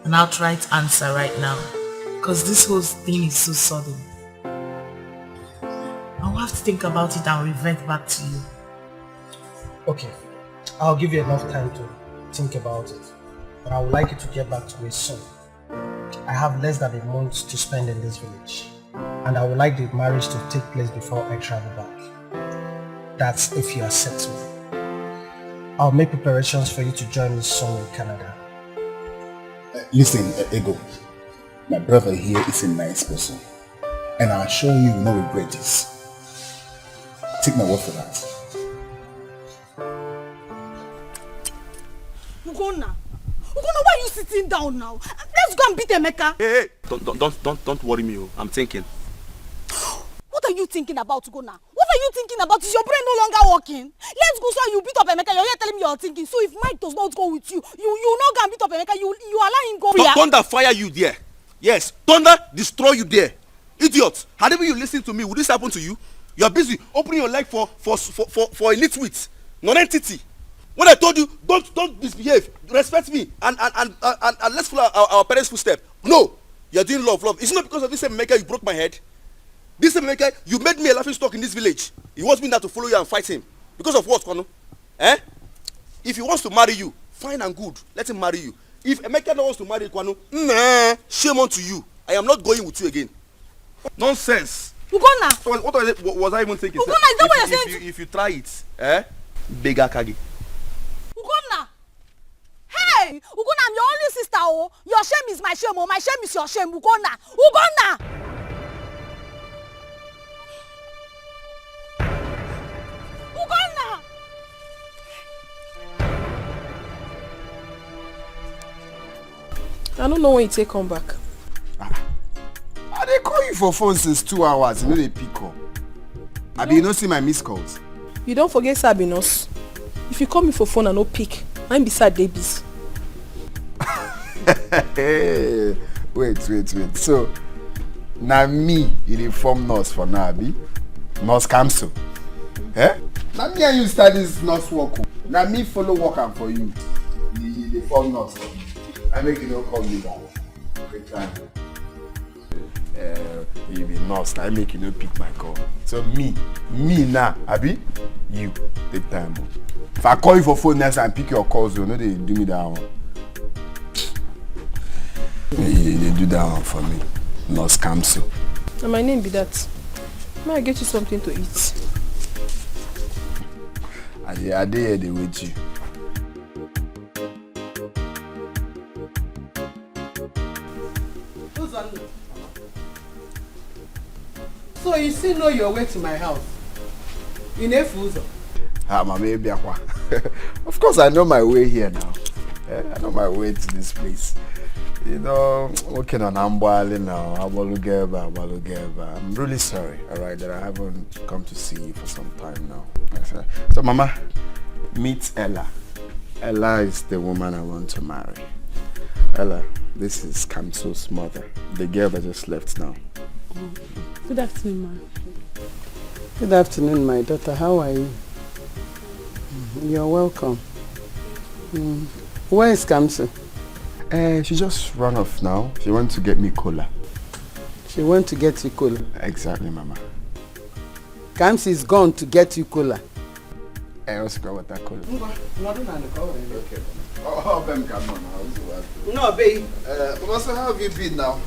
an outright answer right now because this whole thing is so sudden. I'll have to think about it and revert back to you. Okay, I'll give you enough time to think about it, but I would like you to get back to me soon. I have less than a month to spend in this village, and I would like the marriage to take place before I travel back. That's if you accept me. I'll make preparations for you to join me soon in Canada. Listen, Ego, my brother here is a nice person, and I assure you will not regret this. Take my word for that. Ugonna, why are you sitting down now? Let's go and beat Emeka. Hey, don't worry me. I'm thinking. What are you thinking about, Ugonna? What are you thinking about? Is your brain no longer working? Let's go so you beat up Emeka. You're here telling me you're thinking. So if Mike does not go with you, you not go and beat up Emeka. You allow him go. Thunder fire you there. Yes, thunder destroy you there. Idiot. Had ever you listened to me, would this happen to you? You're busy opening your leg for a nitwit, non-entity. When I told you don't misbehave, respect me and let's follow our parents' footsteps. No, you're doing love. It's not because of this same Emeka you broke my head. This same Emeka, you made me a laughing stock in this village. He wants me now to follow you and fight him. Because of what, Kwano? Eh? If he wants to marry you, fine and good. Let him marry you. If Emeka wants to marry Kwano, nah, shame on to you. I am not going with you again. Nonsense. Ugonna. What was I even thinking? Ugonna, is that what you're saying? If you try it, bigger Kagi. Ugonna. Hey, Ugonna, I'm your only sister. Oh, your shame is my shame. Oh, my shame is your shame. Ugonna. Ugonna. Ugonna. I don't know when you take come back. I dey call you for phone since 2 hours. You know they pick up. Abi you no see my missed calls. You don't forget Sabinos. If you call me for phone and no pick, I'm beside Davies. Wait. So, na me you dey form nurse for now, abi? Nurse Kamso. Eh? Na me and you start this nurse work. Na me follow work am for you. You dey form nurse for me. I make you no call me back. Great time. You be nurse, I make you no pick my call. So me now, abi? You take time. If I call you for phone next and pick your calls, you know they do me that one. They do that one for me. Nurse Kamso. And my name be that. May I get you something to eat? I dey here, they wait you. So you still know your way to my house? In Efuzo? Mama, of course I know my way here now. I know my way to this place. You know, working on Ambwali now, Abalugeba. I'm really sorry, alright, that I haven't come to see you for some time now. So Mama, meet Ella. Ella is the woman I want to marry. Ella, this is Kamso's mother, the girl that just left now. Good afternoon, ma. Good afternoon, my daughter. How are you? You're welcome. Where is Kamsi? She just ran off now. She went to get me cola. She went to get you cola? Exactly, Mama. Kamsi is gone to get you cola. I also got that cola. Okay. Oh, Ben, come on now. No, babe. Mama, so how have you been now?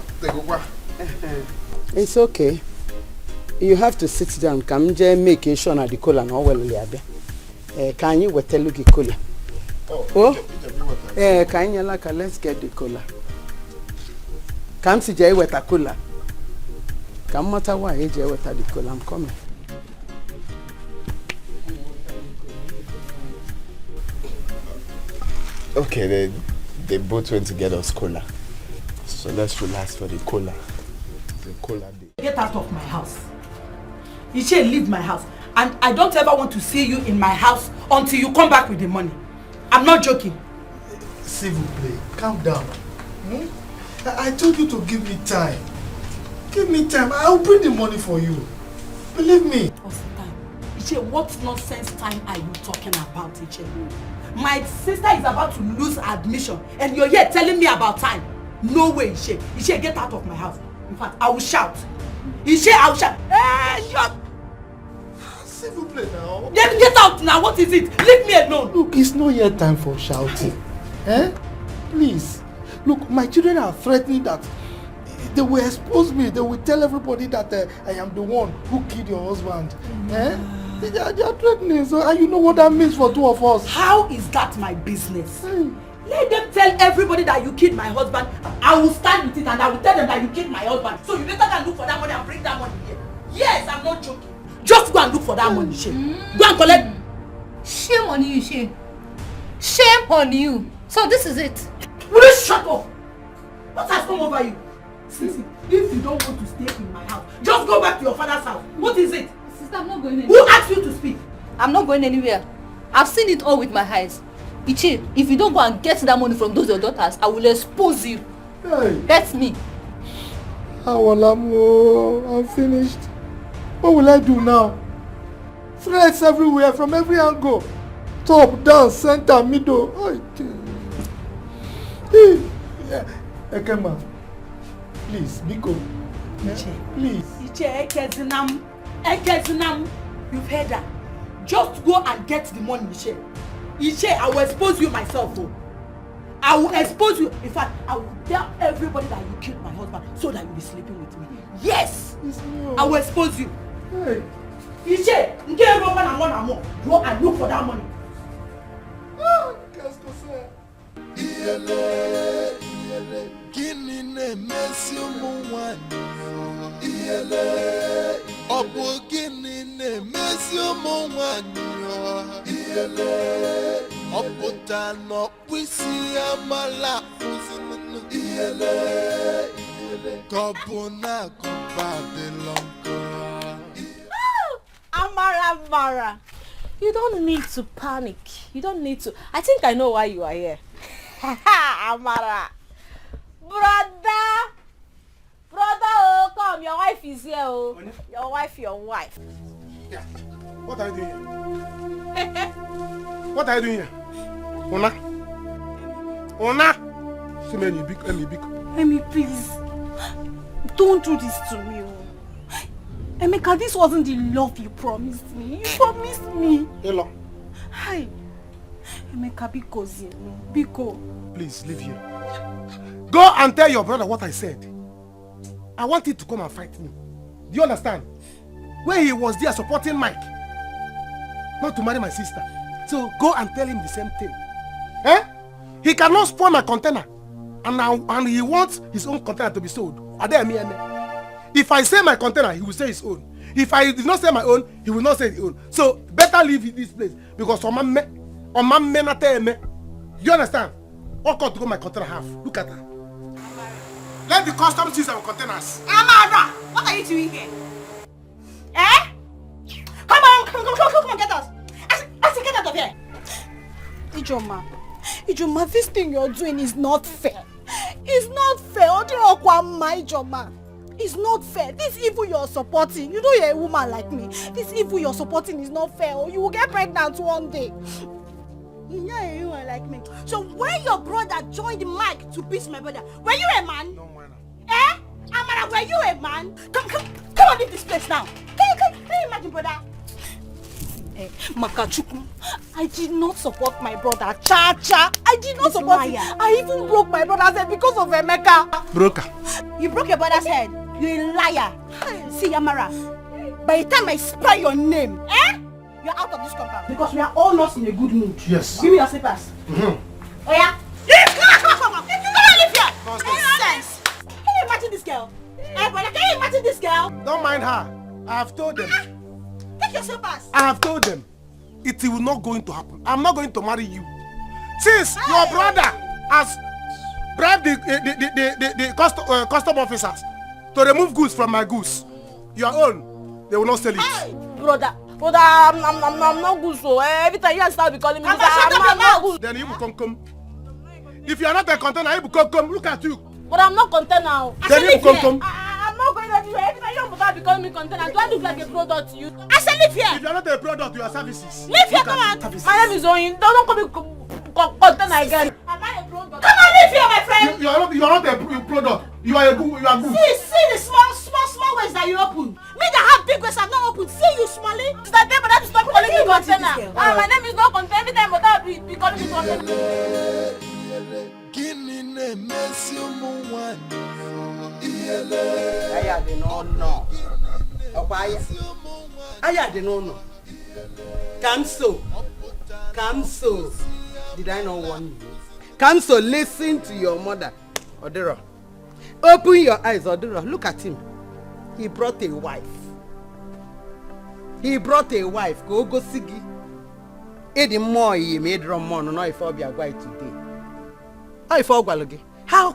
It's okay. You have to sit down. Come make sure na the cola no well liabe. Can you wait look cola? Oh? Can you like let's get the cola. Come see Jay with a cola. Come matter why Jay with the cola. I'm coming. Okay, they both went to get us cola. So let's relax for the cola. The cola day. Get out of my house. You should leave my house. And I don't ever want to see you in my house until you come back with the money. I'm not joking. S'il vous plaît, calm down. I told you to give me time. Give me time. I'll bring the money for you. Believe me. What's the time? Iche, what nonsense time are you talking about, Iche? My sister is about to lose admission and you're here telling me about time. No way, Iche. Iche, get out of my house. In fact, I will shout. Iche, I will shout. Hey, shut. S'il vous plaît now. Then get out now. What is it? Leave me alone. Look, it's not yet time for shouting. Please. Look, my children are threatening that they will expose me. They will tell everybody that I am the one who killed your husband. They are threatening. So, and you know what that means for two of us. How is that my business? Let them tell everybody that you killed my husband. I will stand with it and I will tell them that you killed my husband. So you better go look for that money and bring that money here. Yes, I'm not joking. Just go and look for that money, Shane. Go and collect. Shame on you, Shane. Shame on you. So this is it. Will you shut up? What has come over you? Sissy, if you don't want to stay in my house, just go back to your father's house. What is it? Sister, I'm not going anywhere. Who asked you to speak? I'm not going anywhere. I've seen it all with my eyes. Ichi, if you don't go and get that money from those your daughters, I will expose you. Hey. That's me. I'm finished. What will I do now? Threats everywhere from every angle. Top, down, center, middle. Ekema, please, Biko. Please. Iche, Ekezinam. You've heard that. Just go and get the money, Iche. Iche, I will expose you myself. I will expose you. In fact, I will tell everybody that you killed my husband so that you'll be sleeping with me. Yes! I will expose you. Hey. Iche, get everyone and one and more. Go and look for that money. Gini ne mesi umuwani Iyele Obu gini ne mesi umuwani Iyele Obu tano wisi amala Uzinunu Iyele Kopuna kopade lonko Amara, you don't need to panic. You don't need to. I think I know why you are here. Amara. Brother, oh, come. Your wife is here, oh. Your wife. Yeah. What are you doing here? What are you doing here? Ona? See me, Emi, Emi, please. Don't do this to me, oh. Emeka, this wasn't the love you promised me. You promised me. Hello. Hi. Emeka, Biko. Please, leave here. Go and tell your brother what I said. I want him to come and fight me. Do you understand? When he was there supporting Mike, not to marry my sister. So go and tell him the same thing. He cannot spoil my container. And he wants his own container to be sold. Are there me? If I say my container, he will say his own. If I did not say my own, he will not say his own. So better leave this place because on my do you understand? What got to go my container half? Look at her. Let the customs use our containers. Amara, what are you doing here? Come on, get us. I said, get out of here. Ijoma, this thing you're doing is not fair. It's not fair. Ijoma, It's not fair. This evil you're supporting, you know you're a woman like me. This evil you're supporting is not fair, or you will get pregnant one day. You're a woman like me. So when your brother joined Mike to beat my brother, were you a man? No, man. Eh? Amara, were you a man? Come on, leave this place now. Can you imagine, brother? Makachuku, I did not support my brother. Cha-cha. I did not support him. I even broke my brother's head because of Emeka. Broker. You broke your brother's head. You're a liar. See, Amara, by the time I spell your name, you're out of this compound. Because we are all not in a good mood. Yes. Give me your slippers. Oh yeah? Come on, leave here. Nonsense. Can you imagine this girl? Brother, can you imagine this girl? Don't mind her. I have told them. Take your slippers. I have told them. It will not going to happen. I'm not going to marry you. Since your brother has bribed the custom officers to remove goods from my goods, your own, they will not sell it. Hey, brother, I'm not good, so every time you start calling me, I'm not good. Then you will come. If you are not a container, you will come. Look at you. But I'm not content now. Then you will come. I'm not going anywhere. Every time you start calling me container, do I look like a product to you? I said leave here. If you are not a product, you are services. Leave here, come on. My name is Oyin. Don't call me container again. Am I a product? Come on, leave here, my friend. You are not a product. You are good. See the small ways that you open. Me that have big ways have not opened. See you smallie. It's that day, but that is not calling me container. My name is not container. Every time I be calling me container. I did not know. Cancel. Did I not warn you? Cancel, listen to your mother. Odero. Open your eyes, Odero. Look at him. He brought a wife. Go sigi. Edi more he made Ramon no if I be a guy today. How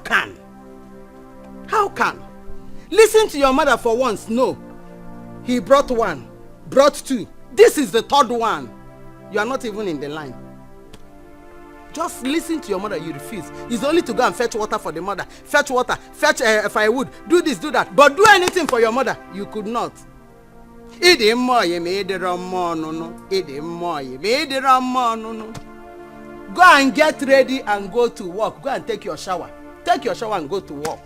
can? Listen to your mother for once. No. He brought one, brought two. This is the third one. You are not even in the line. Just listen to your mother. You refuse. It's only to go and fetch water for the mother. Fetch water, fetch firewood. Do this, do that. But do anything for your mother. You could not. Go and get ready and go to work. Go and take your shower. Take your shower and go to work.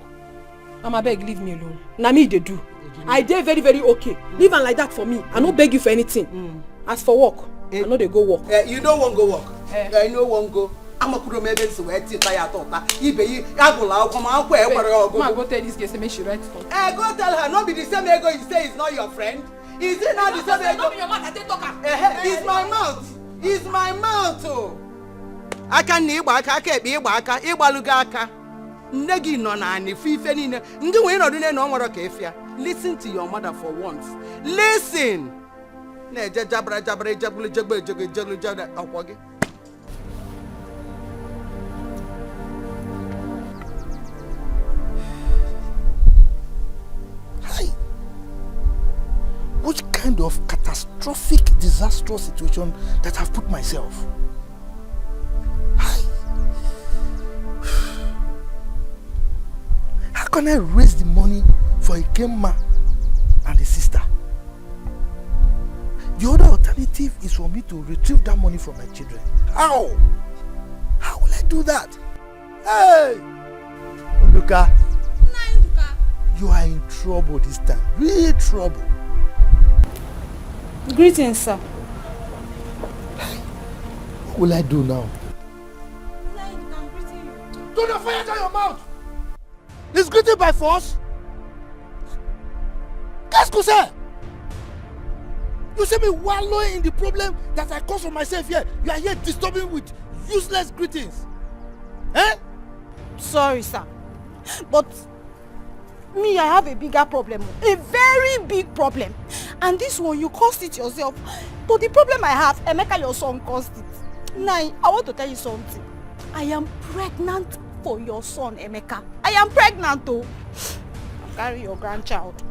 Mama, beg, leave me alone. Na me they do. I dey very, very okay. Leave am like that for me. I no beg you for anything. As for work, I know they go work. You don't want go work. I know won't go. I'm a kuro maybe so where tea tire tota. Ibe agula come out where go tell this girl say make she write stuff. Go tell her not be the same ego you say is not your friend. Is it not the same ego? Not be your mouth, I take talk am. It's my mouth. It's my mouth. Oh. Aka na igba aka ekpe igba aka igbaluga aka. Nne gi no na ani fife ni ne. Ndi we no do ne no nworo ka efia. Listen to your mother for once. Listen. Na jabra jabulu jagbe akwoge. Which kind of catastrophic, disastrous situation that I've put myself? How can I raise the money for a Kemma and a sister? The other alternative is for me to retrieve that money from my children. How? How will I do that? Hey! Luka, you are in trouble this time. Real trouble. Greetings, sir. What will I do now? Do not fire down your mouth! This greeting by force? Qu'est-ce que c'est? You see me wallowing in the problem that I caused for myself here. You are here disturbing with useless greetings. Eh? Sorry, sir. But me, I have a bigger problem. A very big problem. And this one, you caused it yourself. But the problem I have, Emeka, your son, caused it. Nai, I want to tell you something. I am pregnant for your son, Emeka. I am pregnant, though. Carry your grandchild.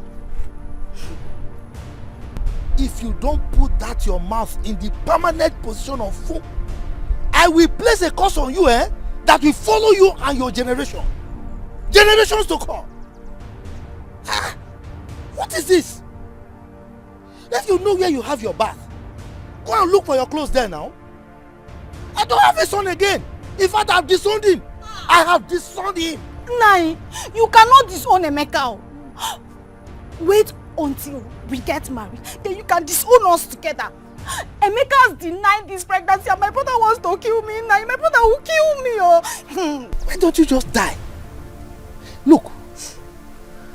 If you don't put that your mouth in the permanent position of fool, I will place a curse on you, that will follow you and your generation. Generations to come. What is this? If you know where you have your bath, go and look for your clothes there now. I don't have a son again. In fact, I have disowned him. I have disowned him. Nai, you cannot disown Emeka. Wait until we get married, then you can disown us together. Emeka has denied this pregnancy and my brother wants to kill me. Nai, my brother will kill me. Why don't you just die? Look,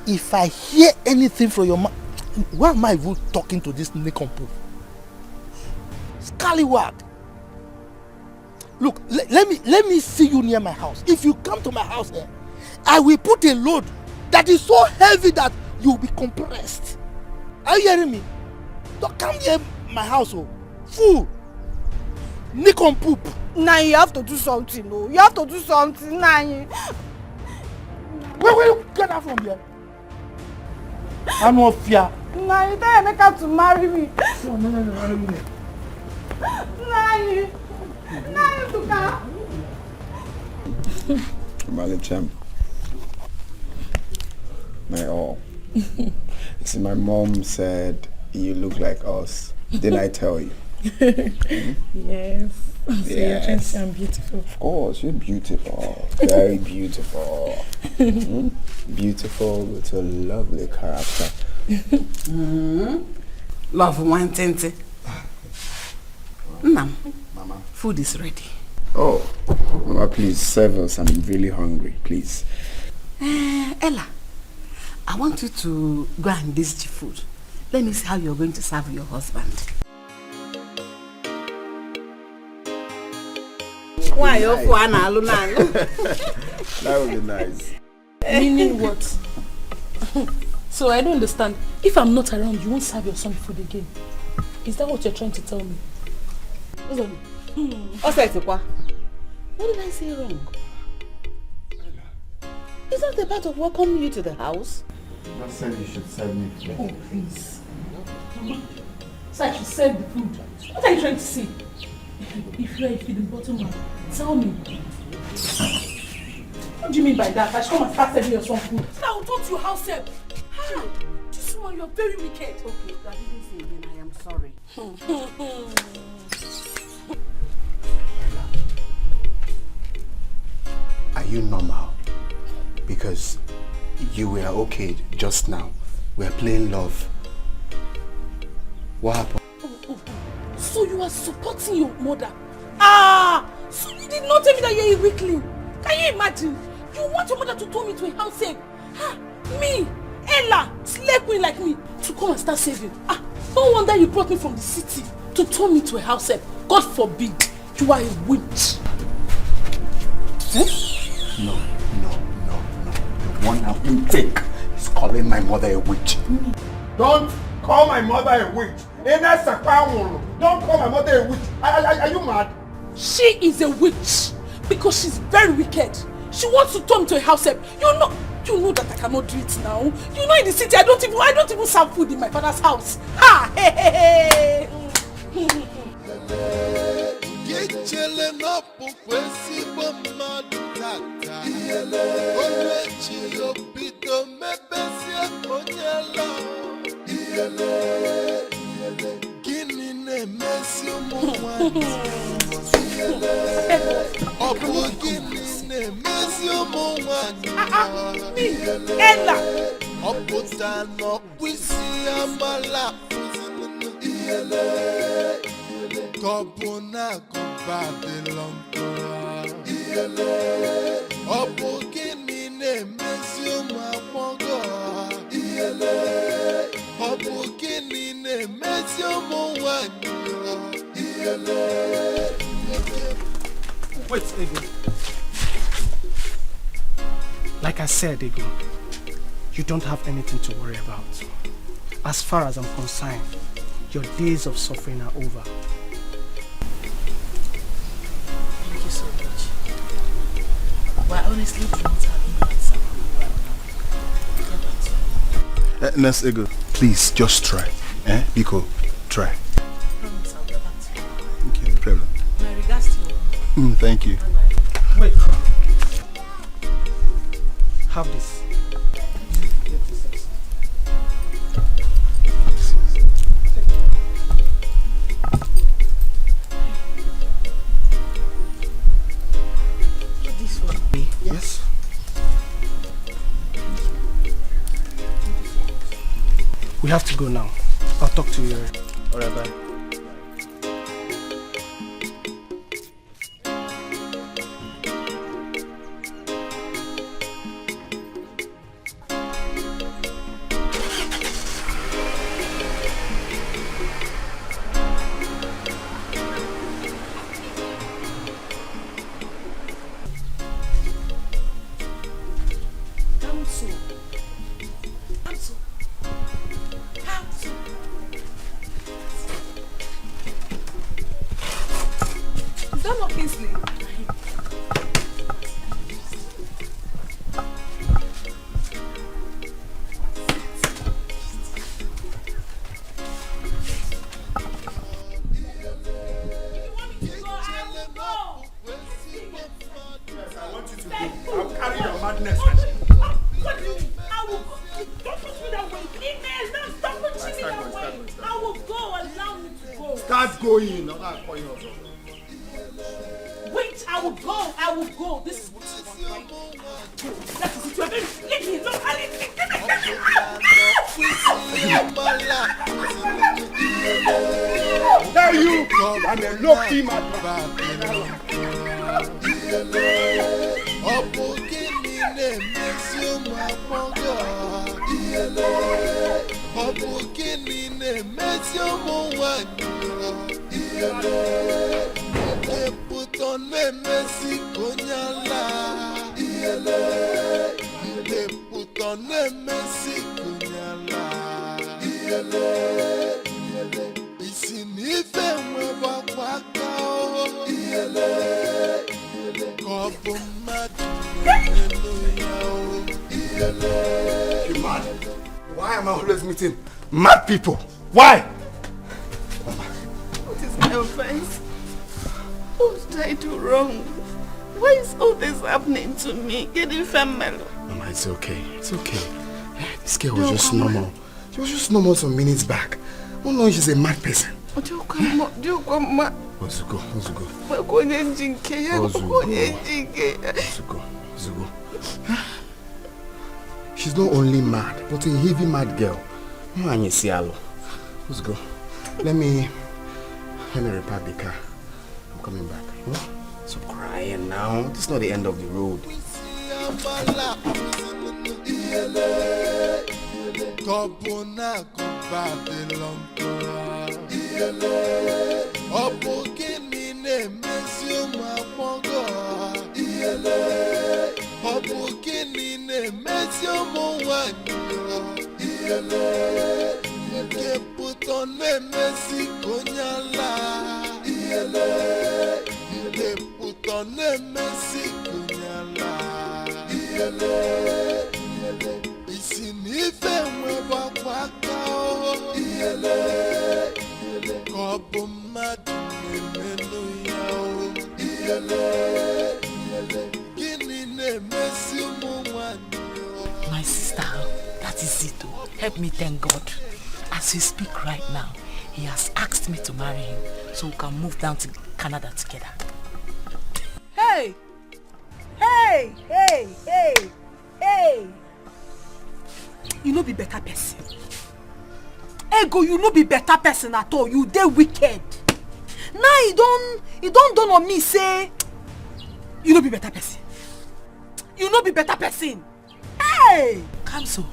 if I hear anything from your mouth, why am I even talking to this nincompoop? Scallywag. Look, let me see you near my house. If you come to my house here, I will put a load that is so heavy that you will be compressed. Are you hearing me? Don't come near my house, oh. Fool. Nincompoop. Nah, you have to do something, no. You have to do something, nah. Where will you get that from here? I'm not fear. Nah, you tell Emeka to marry me. No. Nah, Tuka. Malichem. My all. See, my mom said you look like us. Didn't I tell you? Yes. So you're trying to say I'm beautiful. Of course, you're beautiful. Very beautiful. Beautiful with a lovely character. Love one tente. Mama, food is ready. Oh, Mama, please serve us. I'm really hungry, please. Ella, I want you to go and dish the food. Let me see how you're going to serve your husband. Why you for That would be nice. Meaning what? So I don't understand. If I'm not around, you won't serve your son food again. Is that what you're trying to tell me? What did I say wrong? Is that the part of welcoming you to the house? I said you should serve me food. Oh, please. Mama, so I should serve the food. What are you trying to say? If you're a feeding bottom man, tell me. What do you mean by that? I should come and start serving your son food. I will talk to your house help. This one, you're very wicked. Okay, I didn't say again. I am sorry. Are you normal? Because you were okay just now. We are playing love. What happened? So you are supporting your mother? So you did not tell me that you're a weakling. Can you imagine? You want your mother to turn me to a house help? Me, Ella, slave queen like me, to come and start saving. No wonder you brought me from the city to turn me to a house help. God forbid, you are a witch. No. The one I will take is calling my mother a witch. Don't call my mother a witch. Don't call my mother a witch. Are you mad? She is a witch because she's very wicked. She wants to turn me to a house help. You know that I cannot do it now. You know in the city I don't even serve food in my father's house. Hey. Ella. Wait, Ego. Like I said, Ego, you don't have anything to worry about. As far as I'm concerned, your days of suffering are over. Thank you so much. But I honestly do not have any answer. Nurse Ego, please just try. Biko, try. Promise I'll get back to you. Okay, no problem. My regards to you. Thank you. Wait. Have this. We have to go now. I'll talk to you. Alright, bye. Why am I always meeting mad people? Why? What is my offense? What did I do wrong? Why is all this happening to me? Getting family. Mama, it's okay. It's okay. This girl was just normal. She was just normal some minutes back. Oh no, she's a mad person. Ozugo. She's not only mad, but a heavy mad girl. Ozugo. Let me repack the car. I'm coming back. Stop crying now. This is not the end of the road. My sister, that is it. Help me thank God. As we speak right now, he has asked me to marry him so we can move down to Canada together. Hey! Hey! Hey! Hey! Hey! You no be better person. Ego, you no be better person at all. You dey wicked. Now you don't dawn on me say you no be better person. You no be better person. Hey! Kamso.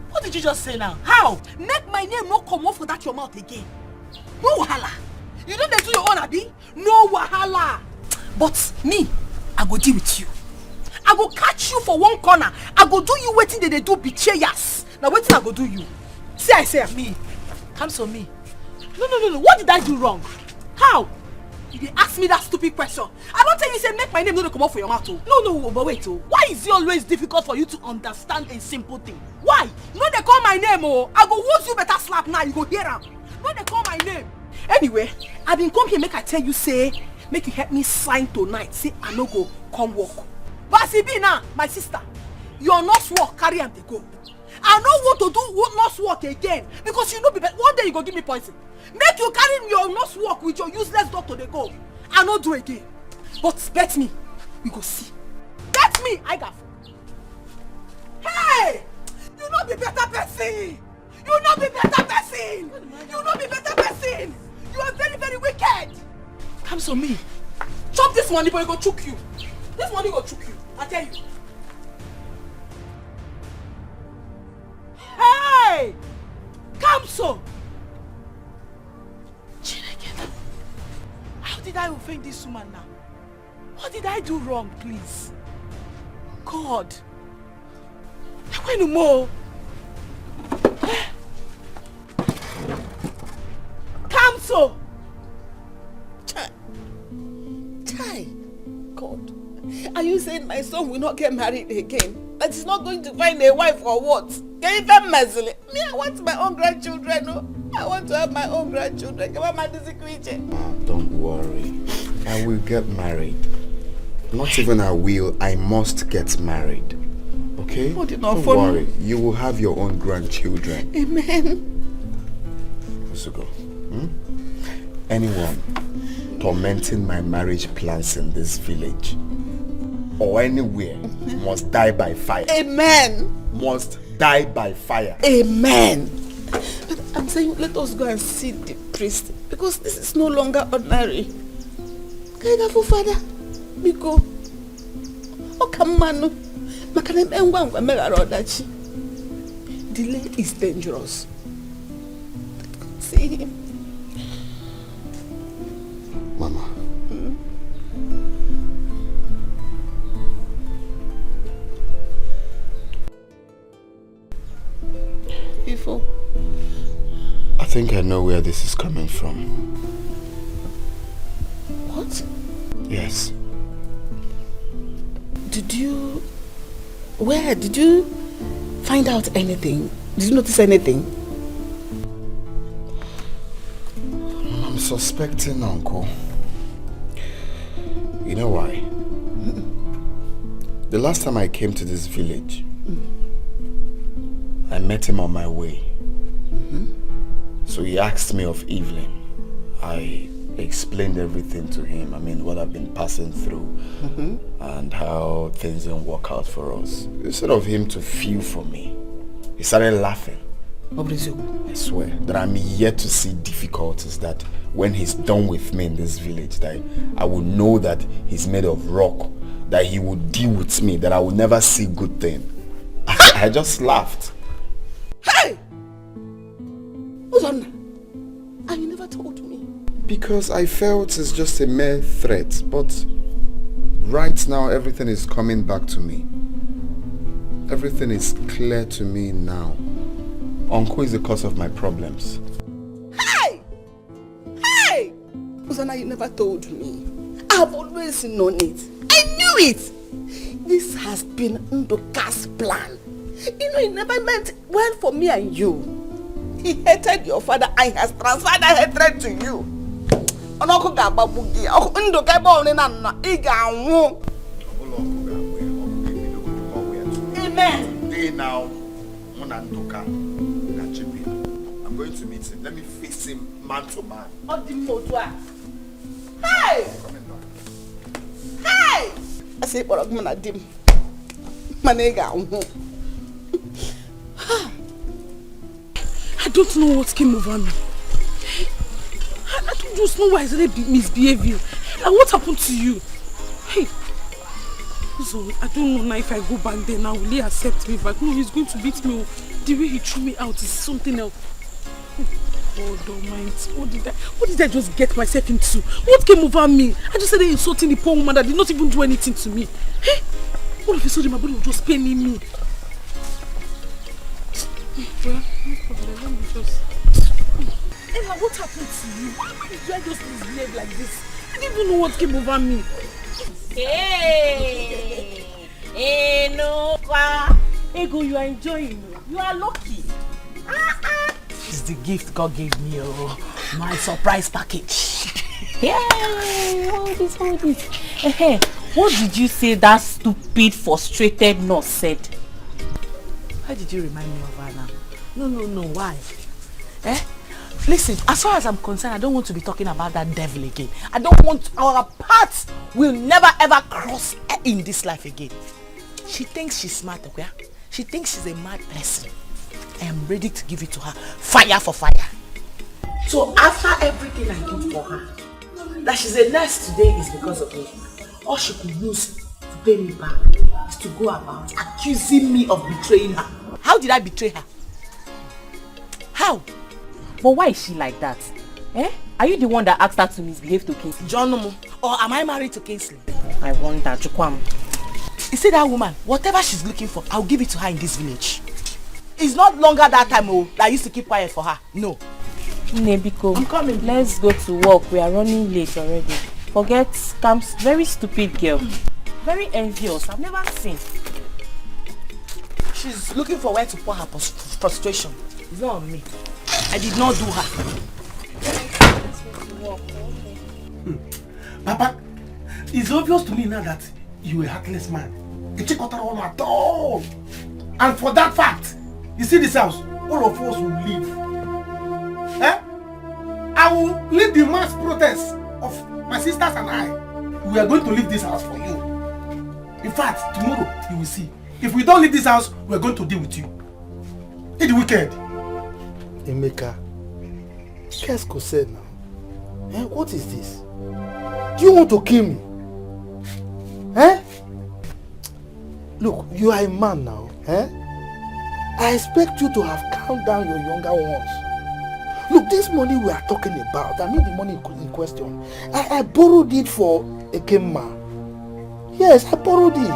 What did you just say now? How? Make my name no come off for that your mouth again. No wahala. You don't do your own, abi? No wahala. But me, I go deal with you. I go catch you for one corner. I go do you waiting they do betrayals. Now waiting I go do you. See I say me. Kamso me. No. What did I do wrong? How? You dey ask me that stupid question. I don't tell you say make my name no come out for your mouth. No, but wait. Why is it always difficult for you to understand a simple thing? Why? No they call my name I go wound you better slap now, you go hear am. No they call my name. Anyway, I been come here make I tell you say make you help me sign tonight. Say I no go come work. But as e be now, my sister, your nurse work carry am dey go. I no want to do nurse work again because you know one day you go give me poison. Make you carry your nurse work with your useless doctor dey go. I no do again. But bet me, we go see. Bet me, I got. Hey! You not be better person. You not be better person. You not be better person. You are very, very wicked. Comes on me. Chop this money, but it go choke you. This money go choke you. I tell you. Hey! Come so. How did I offend this woman now? What did I do wrong, please? God. I want to more. Come so. Chai. God. Are you saying my son will not get married again? That he's not going to find a wife or what? Can you even messle it? Me, I want my own grandchildren. No? I want to have my own grandchildren. Don't worry. I will get married. Not even I will, I must get married. Okay? Don't worry. You will have your own grandchildren. Amen. Usugo. Anyone tormenting my marriage plans in this village or anywhere must die by fire. Amen. Must die by fire. Amen. But I'm saying let us go and see the priest because this is no longer ordinary. Kaigafu father, Miko. Okamanu. Delay is dangerous. See him. Mama. Ifo. I think I know where this is coming from. What? Yes. Where did you find out anything? Did you notice anything? I'm suspecting Uncle. You know why? The last time I came to this village, I met him on my way. So he asked me of Evelyn. I explained everything to him. I mean, what I've been passing through and how things didn't work out for us. Instead of him to feel for me, he started laughing. I swear that I'm yet to see difficulties that when he's done with me in this village, that I will know that he's made of rock, that he will deal with me, that I will never see good thing. I just laughed. Hey! Who's on? And you never told me. Because I felt it's just a mere threat, but right now everything is coming back to me. Everything is clear to me now. Uncle is the cause of my problems. Hey! Hey! Uzana, you never told me. I've always known it. I knew it! This has been Ndoka's plan. You know, he never meant well for me and you. He hated your father and he has transferred that hatred to you. Amen. Today now, I'm going to meet him. Let me face him man to man. Hey! Hey! I say, but I'm gonna dim. Manega. I don't know what came over me. I don't just know why I started misbehaving. Like, what happened to you? Hey, so I don't know now if I go back there now, will he accept me back? No, he's going to beat me. The way he threw me out is something else. Oh, don't mind. What did I just get myself into? What came over me? I just started insulting the poor woman that did not even do anything to me. Hey, all of a sudden my body was just paining me. Well, no problem. Let me just... Ella, what happened to you? Why did I just misbehave like this? I didn't even know what came over me. Hey! Hey, no, Ego, you are enjoying. You are lucky. It's the gift God gave me, my surprise package. Yay! Hold this. Hey, what did you say that stupid, frustrated nurse said? Why did you remind me of her now? No, why? Listen, as far as I'm concerned, I don't want to be talking about that devil again. I don't want, our paths will never ever cross in this life again. She thinks she's smart, okay? She thinks she's a mad person. I am ready to give it to her, fire for fire. So after everything I did for her, that she's a nurse today is because of me. All she could use to pay me back is to go about accusing me of betraying her. How did I betray her? How? But why is she like that? Eh? Are you the one that asked her to misbehave to Kingsley? John, or am I married to Kingsley? I wonder, Chukwam. You see that woman, whatever she's looking for, I'll give it to her in this village. It's not longer that time that I used to keep quiet for her. No. Nebiko, I'm coming. Let's go to work. We are running late already. Forget Scam's very stupid girl. Very envious. I've never seen. She's looking for where to pour her frustration. It's not on me. I did not do her. Papa, it's obvious to me now that you're a heartless man. A chick at all. And for that fact, you see this house, all of us will leave. Eh? I will lead the mass protest of my sisters and I. We are going to leave this house for you. In fact, tomorrow you will see. If we don't leave this house, we are going to deal with you. In the weekend. Emeka, qu'est-ce que c'est now? Eh? What is this? Do you want to kill me? Eh? Look, you are a man now. Eh? I expect you to have calmed down your younger ones. Look, this money we are talking about, I mean the money in question, I borrowed it for a game man. Yes, I borrowed it.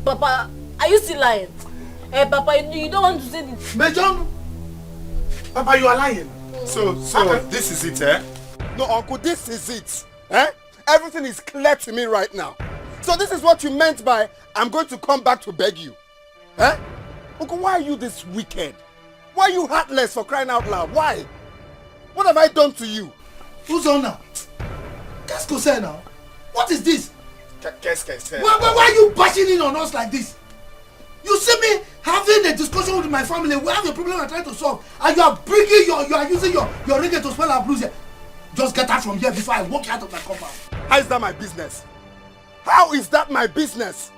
Papa, are you still lying? Papa, you don't want to say this. Major, Papa, you are lying. So this is it, eh? No, Uncle, this is it. Eh? Everything is clear to me right now. So this is what you meant by, I'm going to come back to beg you. Eh? Uncle, why are you this wicked? Why are you heartless, for crying out loud? Why? What have I done to you? Who's on now? Qu'est-ce que c'est now? What is this? Qu'est-ce que c'est? Why are you bashing in on us like this? You see me having a discussion with my family. We have a problem I'm trying to solve, and you are bringing you are using your reggae to spell our blues here. Just get out from here before I walk you out of my compound. How is that my business? How is that my business?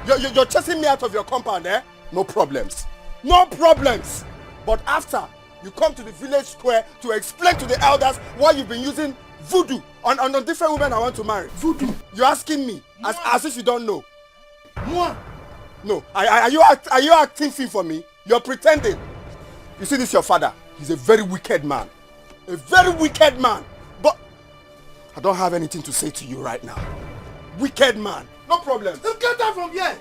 You're chasing me out of your compound, eh? No problems. No problems. But after you come to the village square to explain to the elders why you've been using voodoo on the different women I want to marry. Voodoo? You're asking me as if you don't know. Moi? No. Are you acting fin for me? You're pretending. You see, this your father. He's a very wicked man. A very wicked man. But I don't have anything to say to you right now. Wicked man. No problem. Then get out from here.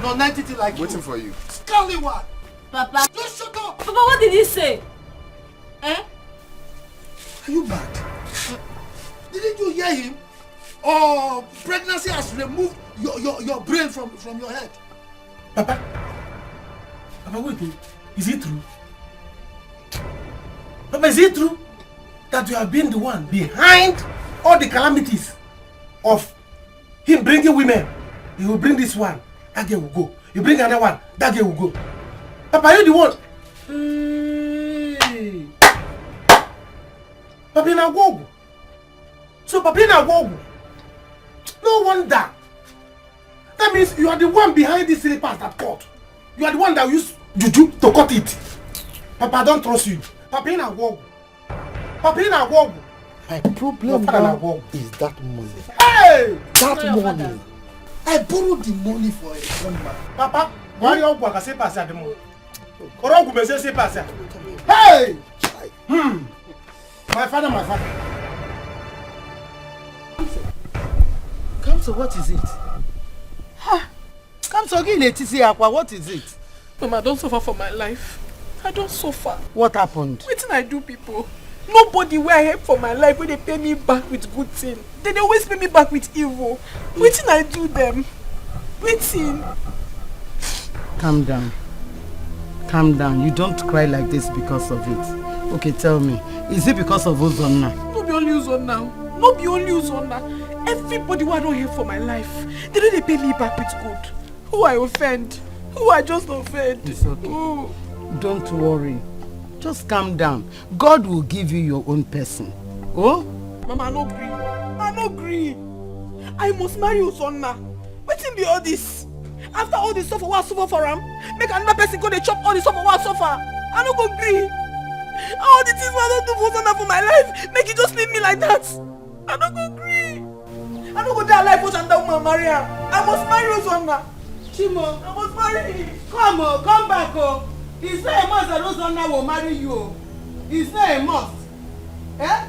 Non-entity like you. Waiting for you. Scally one. Papa. Just shut up. Papa, what did he say? Eh? Are you mad? Didn't you hear him? Oh, pregnancy has removed your brain from your head. Papa, wait. Is it true? Papa, is it true that you have been the one behind all the calamities of him bringing women? He will bring this one, that girl will go. You bring another one, that girl will go. Papa, are you the one? Hey. Papa, in a go. So, Papa, in a go. No wonder. That means you are the one behind this slippers that cut. You are the one that used juju to cut it. Papa, I don't trust you. Papa, in a go. Papa, in a go. My problem now is that money. Hey! That money. I borrowed the money for a young man. Papa, why are you going to say pass at the moment? Hey! My father. Come to what is it? Ha! Come to again, what is it? Mama, I don't suffer for my life. I don't suffer. What happened? Wetin I do, people? Nobody where I help for my life when they pay me back with good thing. They always pay me back with evil. Wetin I do them? Wetin? Calm down. Calm down. You don't cry like this because of it. Okay, tell me. Is it because of Uzonna? No be only Uzonna. No be only Uzonna. Everybody who I don't help for my life, they don't pay me back with good. Who I offend? Who I just offend? It's okay. Ooh. Don't worry. Just calm down. God will give you your own person. Oh? Mama, I no gree. I no gree. I must marry Uzonna. Wetin be all this? After all the suffer, what suffer for him? Make another person go dey chop all the suffer, what suffer? I no go gree. All the things I don't do for Zona for my life, make you just leave me like that. I don't go gree. I don't go die alive for that woman marry her. I must marry Zona. Chimo, I must marry. Come back, oh. It's not a must that Zona will marry you. It's not a must. Eh?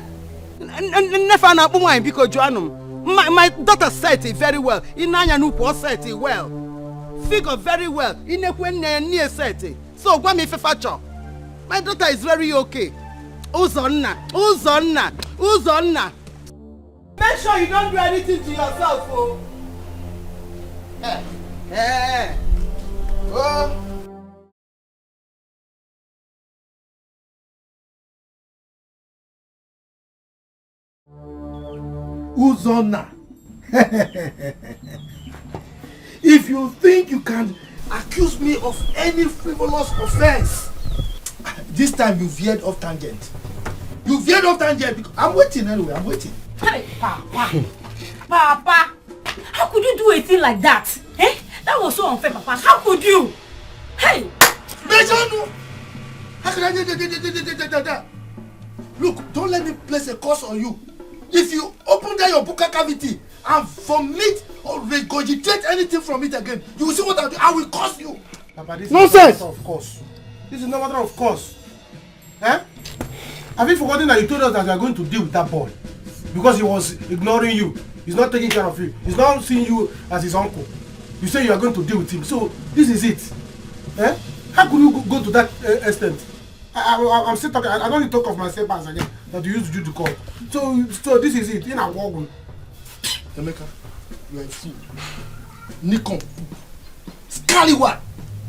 Never na woman because Joanum. My daughter said it very well. Inanya Nupo said it well. Figure very well. Inekwe near said it. So go me fefacho. My daughter is very okay. Uzonna. Make sure you don't do anything to yourself, oh. Oh. Uzonna. If you think you can accuse me of any frivolous offense, this time you veered off tangent. Because I'm waiting anyway, I'm waiting. Hey, Papa, how could you do a thing like that? Eh? That was so unfair, Papa. How could you? Hey! How could I do? Look, don't let me place a curse on you. If you open down your buccal cavity and vomit or regurgitate anything from it again, you will see what I'll do. I will curse you. Papa, this Nonsense! Is not a matter of course. This is no matter of course. Eh? Have you forgotten that you told us that you are going to deal with that boy? Because he was ignoring you. He's not taking care of you. He's not seeing you as his uncle. You say you are going to deal with him. So, this is it. Eh? How could you go to that extent? I'm still talking. I don't need to talk of myself as again. That you used you to call. So this is it. In a war. Emeka, you are a fool. Nikon. Scallywag.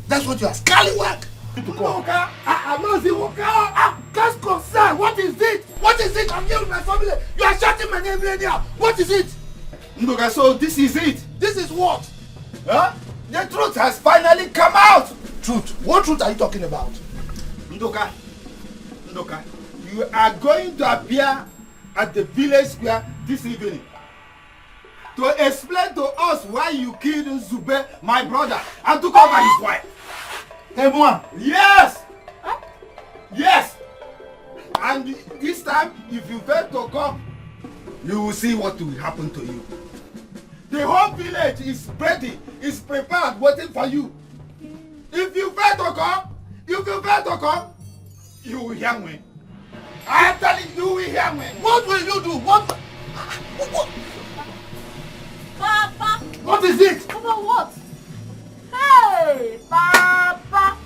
That's what you are. Scallywag. I'm not the worker. That's concern. What is it? I'm here with my family. You are shouting my name right now. What is it? Ndoka, so this is it. This is what? Huh? The truth has finally come out. Truth? What truth are you talking about? Ndoka, you are going to appear at the village square this evening to explain to us why you killed Zube, my brother, and took over his wife. Hey, Moa. Yes! Yes! And this time, if you fail to come, you will see what will happen to you. The whole village is ready, is prepared, waiting for you. If you fail to come, you will hear me. I am telling you, you will hear me. What will you do? What? Papa! What is it? Papa, what? Hey, Papa!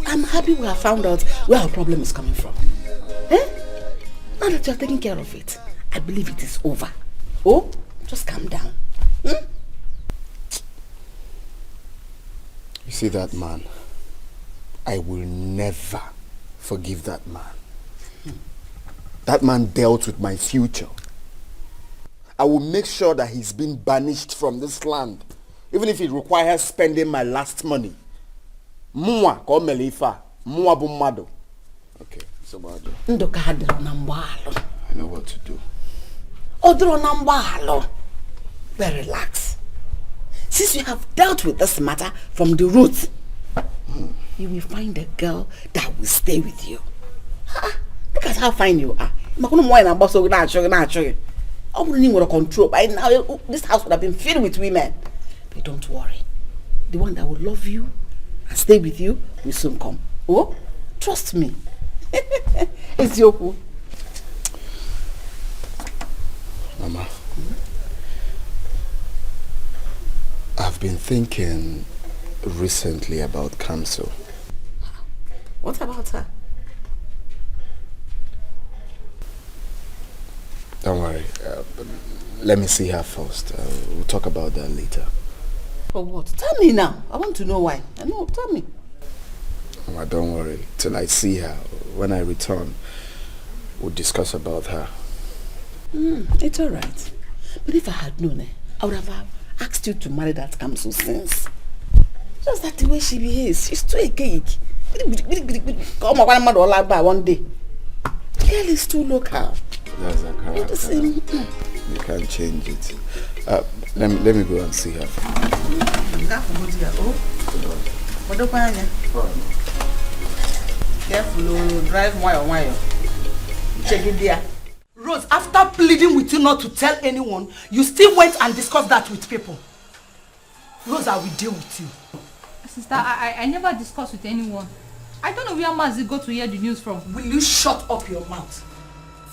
I'm happy we have found out where our problem is coming from. Eh? Now that you are taking care of it, I believe it is over. Oh, just calm down. Hmm? You see that man? I will never forgive that man. That man dealt with my future. I will make sure that he's been banished from this land, even if it requires spending my last money. Okay, so I know what to do. Well, relax. Since you have dealt with this matter from the root, you will find a girl that will stay with you. Look at how fine you are. I wouldn't even control. By now, this house would have been filled with women. But don't worry. The one that will love you and stay with you will soon come. Oh, trust me. It's your Mama, I've been thinking recently about Kamso. What about her? Don't worry. Let me see her first. We'll talk about that later. For what? Tell me now. I want to know why. I know. Tell me. Mama, don't worry. Till I see her. When I return, we'll discuss about her. It's all right. But if I had known, I would have asked you to marry that Kamso since. Just that the way she behaves, she's too a cake. Come on, one man all like by one day. The girl is too local. That's a character. You can't change it. Let me go and see her. Careful, drive wire. Check it there. Rose, after pleading with you not to tell anyone, you still went and discussed that with people. Rose, I will deal with you. Sister, I never discussed with anyone. I don't know where Mazi got to hear the news from. Will you shut up your mouth?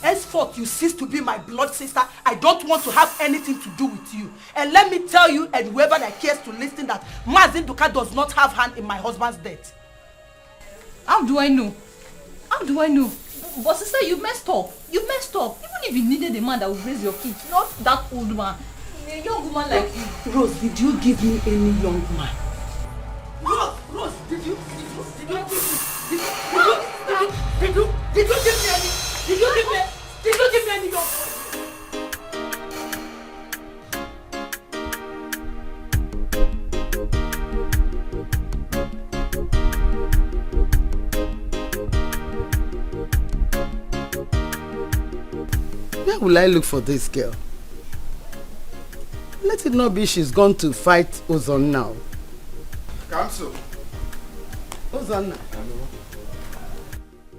Henceforth, you cease to be my blood sister. I don't want to have anything to do with you. And let me tell you, and whoever that cares to listen, that Mazi Nduka does not have hand in my husband's death. How do I know? How do I know? But sister, you messed up. You messed up. Even if you needed a man that would raise your kids, not that old man. A young woman like you. Rose, did you give me any young man? Rose, did you give me any? Did you give me any young man? Where will I look for this girl? Let it not be she's gone to fight Ozon now. Kamso. Ozon now.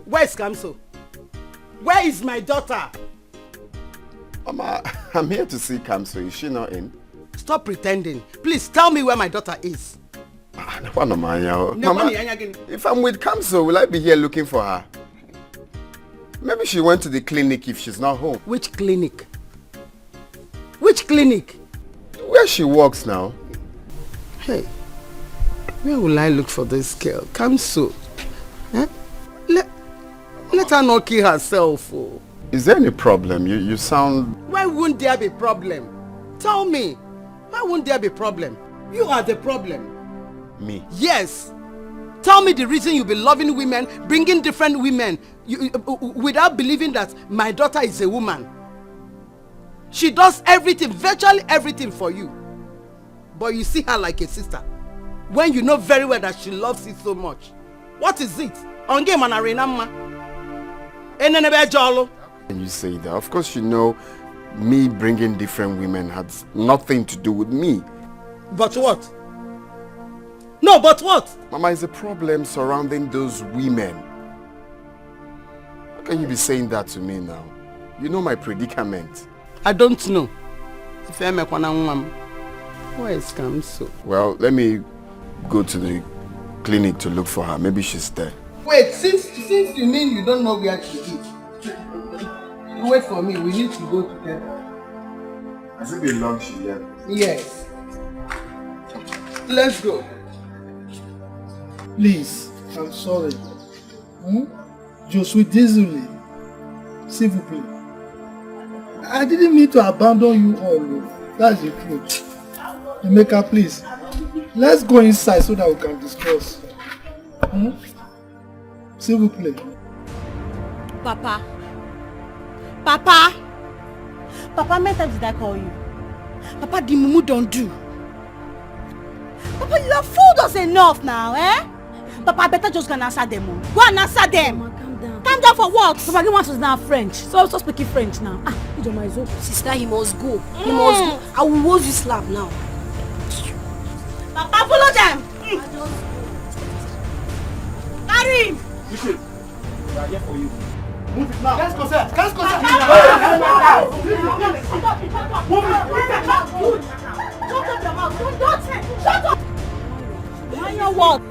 Where is Kamso? Where is my daughter? Mama, I'm here to see Kamso. Is she not in? Stop pretending. Please tell me where my daughter is. Mama, if I'm with Kamso, will I be here looking for her? Maybe she went to the clinic if she's not home. Which clinic? Which clinic? Where she works now. Hey, where will I look for this girl? Kamso. Eh? Let her not kill herself. Oh. Is there any problem? You sound... Why wouldn't there be problem? Tell me. Why wouldn't there be problem? You are the problem. Me? Yes. Tell me the reason you be loving women, bringing different women, without believing that my daughter is a woman. She does everything, virtually everything for you. But you see her like a sister. When you know very well that she loves you so much. What is it? Can you say that? Of course you know me bringing different women had nothing to do with me. But what? No, but what? Mama, is a problem surrounding those women. How can you be saying that to me now? You know my predicament. I don't know. Where is Kamso? Well, let me go to the clinic to look for her. Maybe she's there. Wait, since you mean you don't know where she is, wait for me. We need to go together. Has it been long she left? Yes. Let's go. Please, I'm sorry. Je suis désolé. S'il vous plaît. I didn't mean to abandon you all. That's the truth. Emeka, please. Let's go inside so that we can discuss. S'il vous plaît. Papa. Papa. Papa, how many times did I call you? Papa, the mumu don't do. Papa, you have fooled us enough now, eh? Papa, I better just go and answer them. Go and answer them. Mama, calm down. Calm down for what? Papa, he wants us now French. So I'm still speaking French now. Sister, he must go. He must go. I will hold you slap now. Papa, follow them. Carry him. Listen, we are here for you. Move it now. Let's go, sir. Let's go, sir. Move it. Shut up. Mind your word.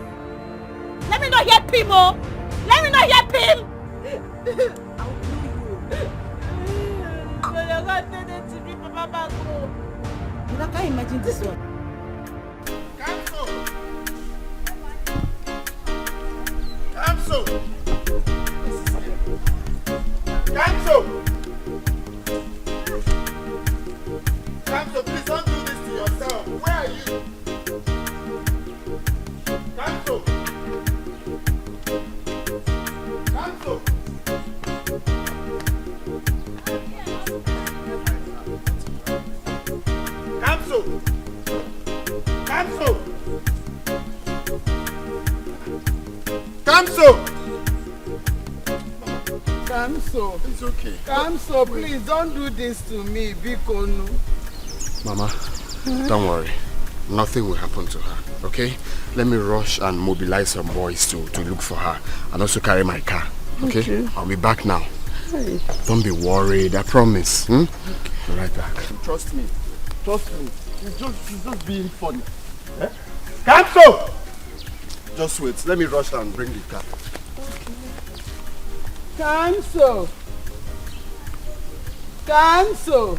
Let me not hear Pim, oh. Let me not hear Pim. I can't imagine this one. Kamso! Kamso, please don't do this to yourself. Where are you? Kamso! Kamso! Kamso! Kamso. It's okay. Kamso, please don't do this to me, Bikonu. Mama, don't worry. Nothing will happen to her, okay? Let me rush and mobilize some boys to look for her and also carry my car, okay? I'll be back now. Hey. Don't be worried, I promise. Okay. I'll be right back. Trust me. Trust me. She's just being funny. Eh? Kamso! Just wait. Let me rush and bring the car. Kamso! Kamso!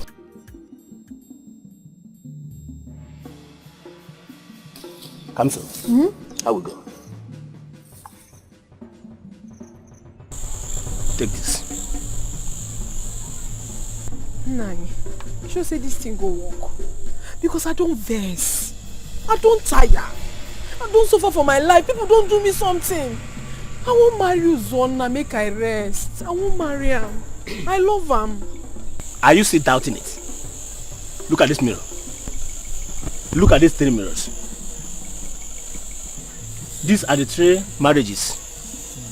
Kamso, how we go? Take this. Nani, sure say this thing go work. Because I don't vex. I don't tire. I don't suffer for my life. People don't do me something. I won't marry Uzonna, make I rest. I won't marry him. I love him. Are you still doubting it? Look at this mirror. Look at these 3 mirrors. These are the 3 marriages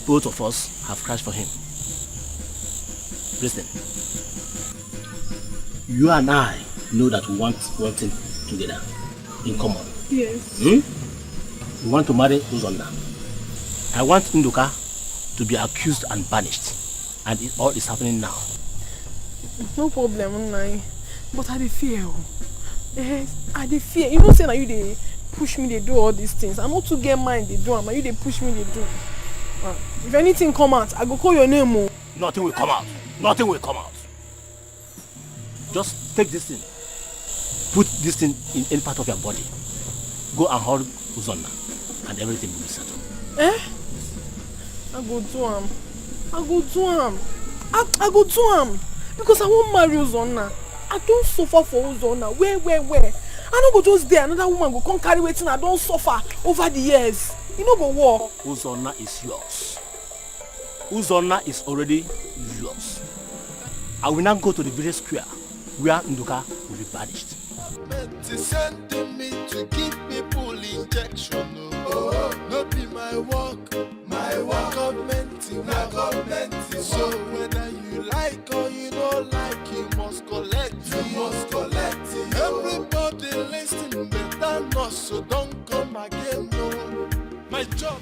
both of us have crashed for him. Listen. You and I know that we want one thing together, in common. Yes. We want to marry Uzonna. I want Nduka to be accused and banished. And it all is happening now. No problem, Nai. But I dey fear. Yes, I dey fear. You know say na you dey push me, they do all these things. I not to get mind, they do them. You they push me, they do. If anything come out, I go call your name. Oh. Nothing will come out. Nothing will come out. Just take this thing. Put this thing in any part of your body. Go and hold Uzonna, and everything will be settled. Eh? I go do him. I go do him. I go do him. Because I won't marry Uzonna. I don't suffer for Uzonna. Where? I don't go just there. Another woman go come carry waiting. I don't suffer over the years. You know go war. Uzonna is yours. Uzonna is already yours. I will now go to the village square where Nduka will be banished. Sending me to give people injection. Oh, not be my work. Governmenting. So whether you like or you don't like, you must collect. Everybody listen better not, so don't come again. No, my job.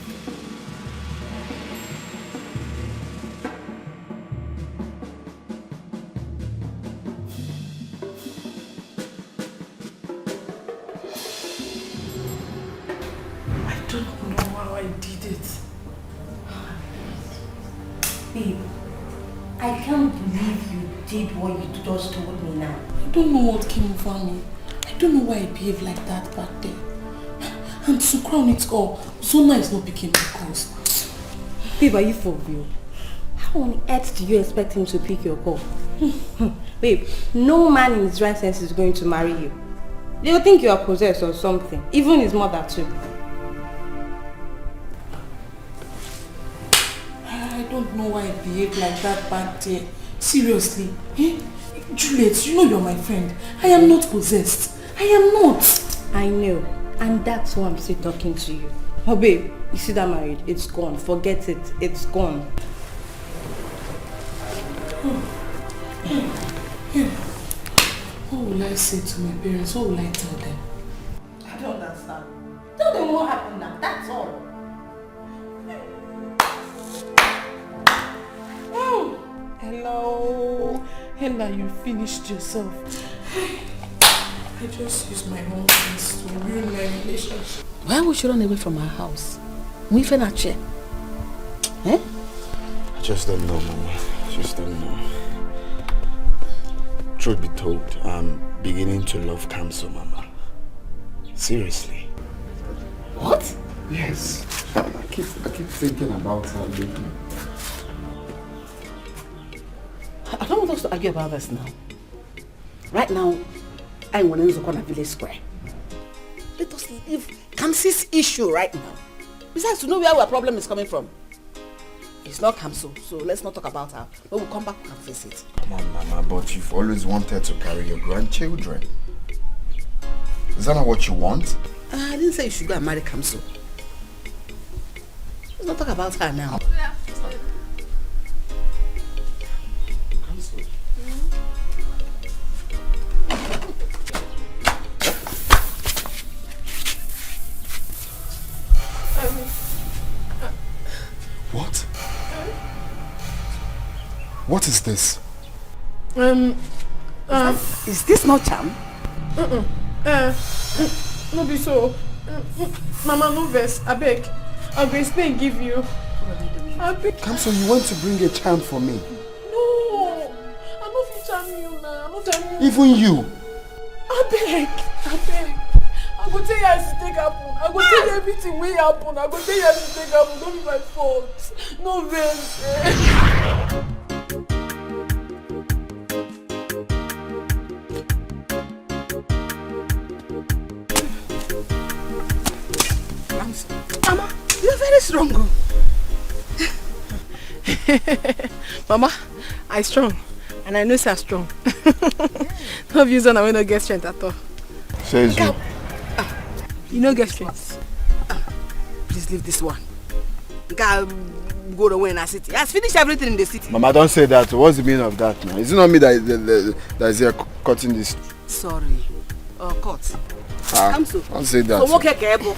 I don't know how I did it. Babe, I can't believe you did what you just told me now. I don't know what came over me. I don't know why I behaved like that back then. And to crown it all, Zona is not picking my calls. Babe, are you for real? How on earth do you expect him to pick your call? Babe, no man in his right sense is going to marry you. They'll think you are possessed or something. Even his mother too. I don't know why I behaved like that back there. Seriously. Eh? Juliet, you know you're my friend. I am not possessed. I am not. I know. And that's why I'm still talking to you. Oh babe, you see that marriage? It's gone. Forget it. It's gone. What will I say to my parents? What will I tell them? I don't understand. Tell them what happened now. That's all. Hello. Hella, you finished yourself. I just used my own things to ruin my relationship. Why would you run away from our house? We fell at chair. Eh? I just don't know, Mama. I just don't know. Truth be told, I'm beginning to love Kamso, Mama. Seriously. What? Yes. I keep thinking about her lately. I don't want us to argue about this now. Right now, I'm going to go to Village Square. Let us leave Kamsi's issue right now. Besides, to know where our problem is coming from. It's not Kamso, so let's not talk about her. When we come back, we can face it. Come on, Mama, but you've always wanted to carry your grandchildren. Is that not what you want? I didn't say you should go and marry Kamso. Let's not talk about her now. Yeah. What? What is this? Is this not charm? No be so. Mama, no vex. I beg. I'll go explain give you. I beg. Kamso, you want to bring a charm for me? No. I'm not fit charm you now. I'm not charm you. Even you? I beg. I go tell you as it take happen. I go tell you everything wey happen. I go tell you as it take happen. Don't be my fault. No vex. Mama, you're very strong. Mama, I strong. And I know say I strong. No views on I will not get strength at all. Says you. You no get strength. Please leave this one. Go to win a city. Has finished everything in the city. Mama, don't say that. What's the meaning of that now? Is it not me that is here cutting this? Sorry. Cut. Don't say that. So what able?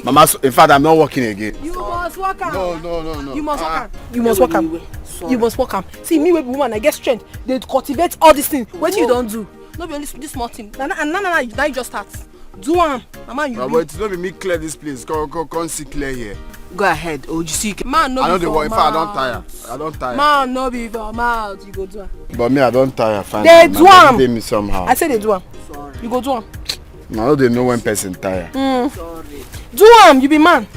Mama, in fact, I'm not working again. You must work out. No. You must work out. You must work out. You must work out. See, me with woman, I get strength. They cultivate all these things. What you don't do? No be only this small thing. Now you just start. Do one. Mama, you. But it's not be me clear this place. Come see clear here. Go ahead. Oh, you see. Man, no. I know the work. In fact, I don't tire. Man, no be for mouth. You go do one. But me, I don't tire. Fine. They do one. They me somehow. I say they do one. Sorry. You go do one. I know they know when person tire. Sorry. Do one. You be man.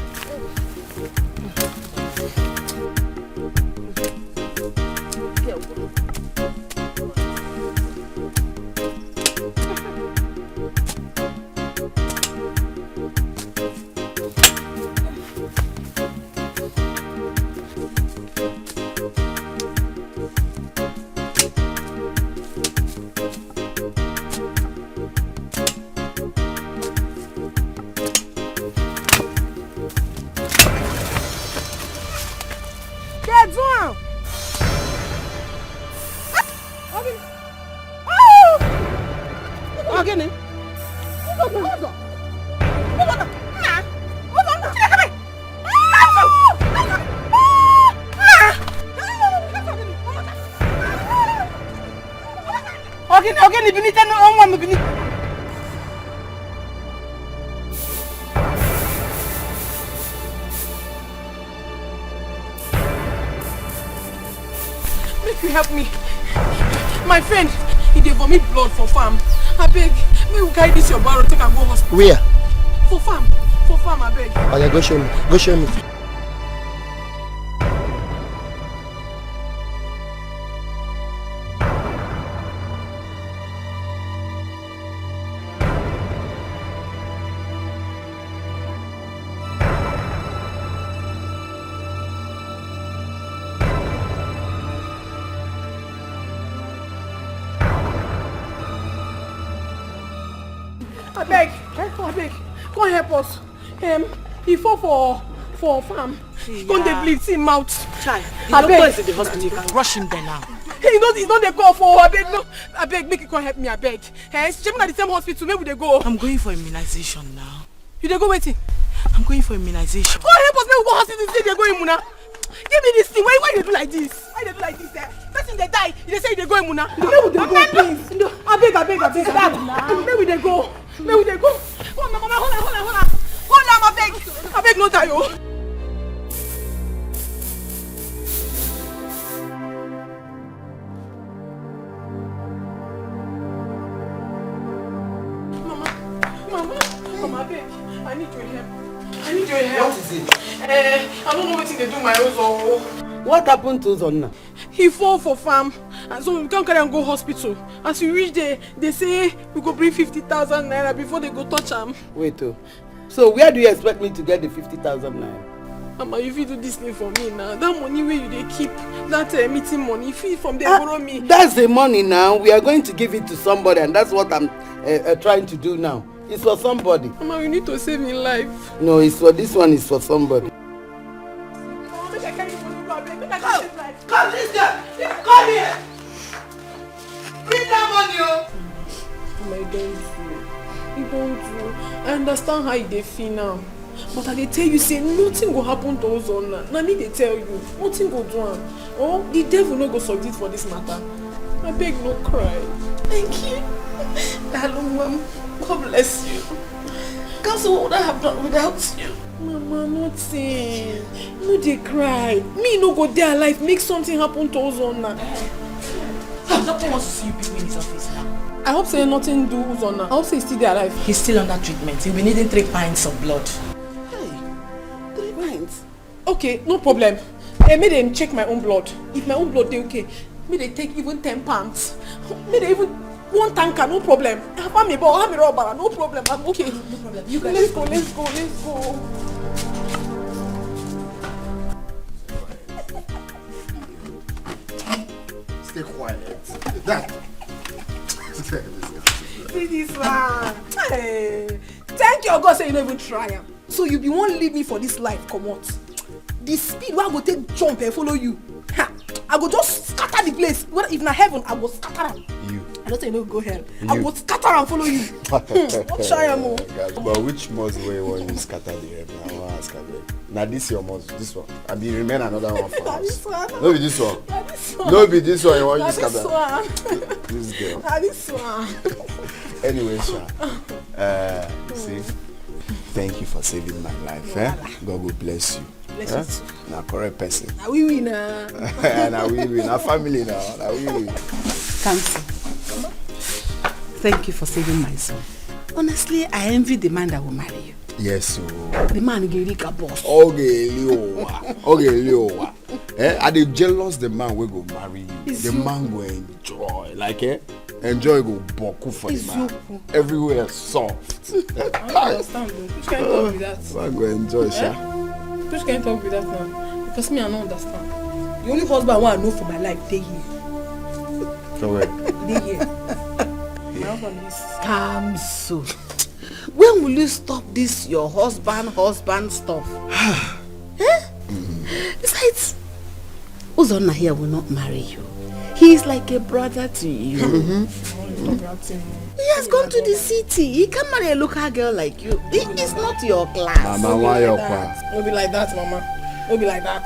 Make you help me. My friend, he dey vomit blood for farm. I beg, may we carry this your barrel, take and go hospital. Where? For farm, I beg. Oh yeah, go show me. I beg, come help us. He fall for farm. Come dey bleed, see mouth. Child, the doctor is in the hospital. You can rush him there now. He's not dey go for. I beg, make you come help me. I beg. She's at the same hospital. Maybe they go. I'm going for immunization now. You dey go waiting? I'm going for immunization. Come help us. Make we go hospital. Say they go Imuna. Give me this thing. Why you do like this? Why you do like this? Person they die. They say they go Imuna. Where would they go, please? I beg. Dad, where would they go? Hold on, mama. Hold on, I beg, no die, oh. Mama, I beg. I need your help. What is it? I don't know what they do my Ozo. What happened to Zonna? He fall for farm, and so we can't carry him go hospital. As we reach there, they say we go bring 50,000 naira before they go touch him. Wait, so where do you expect me to get the 50,000 naira? Mama, if you do this thing for me now, that money where you they keep, that meeting money, if you from there borrow me. That's the money now. We are going to give it to somebody, and that's what I'm trying to do now. It's for somebody. Mama, we need to save his life. No, it's for this one. It's for somebody. You don't do. I understand how they feel now. But I tell you, say nothing will happen to us on now. Now me they tell you, nothing will do. Oh, the devil no go succeed for this matter. I beg no cry. Thank you. Darling mom, God bless you. Because what would I have done without you? Mama, nothing. No they cry. Me no go there alive. Make something happen to us on now. Doctor wants to see you people in his office now. I hope say nothing do Uzonna. I hope say he's still there alive. He's still under treatment. He'll be needing 3 pints of blood. Hey, 3 pints? Okay, no problem. May them check my own blood. If my own blood they okay, may they take even 10 pounds. May they even 1 tanker, no problem. No problem. I'm okay. No problem. You guys let's go. Stay quiet. That. See this one. Hey. Thank your God say you don't even try him. So you be won't leave me for this life, come out. The speed where I go take jump and follow you. Ha! I go just scatter the place. If na heaven, I go scatter him. You. I don't say no go hell. I go scatter and follow you. Don't try him. But which must way you want you scatter the heaven? I want to ask you. Now this your must, this one. I be remain another one for us. No be this one. No be this one you want you scatter. This girl. This one. Anyway, sir. See, thank you for saving my life. God will bless you. Bless you. Now correct person. Now we win. Now we win. Now family now. Now we win. Kamsi, thank you for saving my son. Honestly, I envy the man that will marry you. Yes, so. The man Gerika boss. Okay, Leo. Are they jealous the man will go marry you? The man will enjoy. Like enjoy go boku for the man. Everywhere soft. I understand though. Which can talk with that? Man go enjoy, sha. Which can talk with that now? Because me I don't understand. The only husband I want to know for my life, they here. So where? They here. My husband is Kamso. When will you stop this your husband stuff? Besides, Uzonna here will not marry you. He is like a brother to you. He has gone to the city. He can't marry a local girl like you. He is not your class. Mama, why your class? No be like that, Mama. No be like that.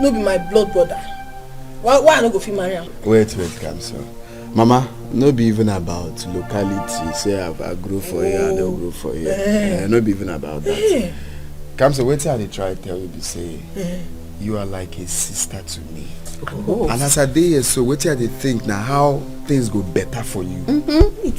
No be my blood brother. Why I no go fit marry him? Wait, Kamso. Mama, no be even about locality. Say I grow for you, I don't grow for you. No be even about that. Kamso, wait till I try to tell you to say, you are like a sister to me. Oh. And as a day, so wait till I think now how things go better for you.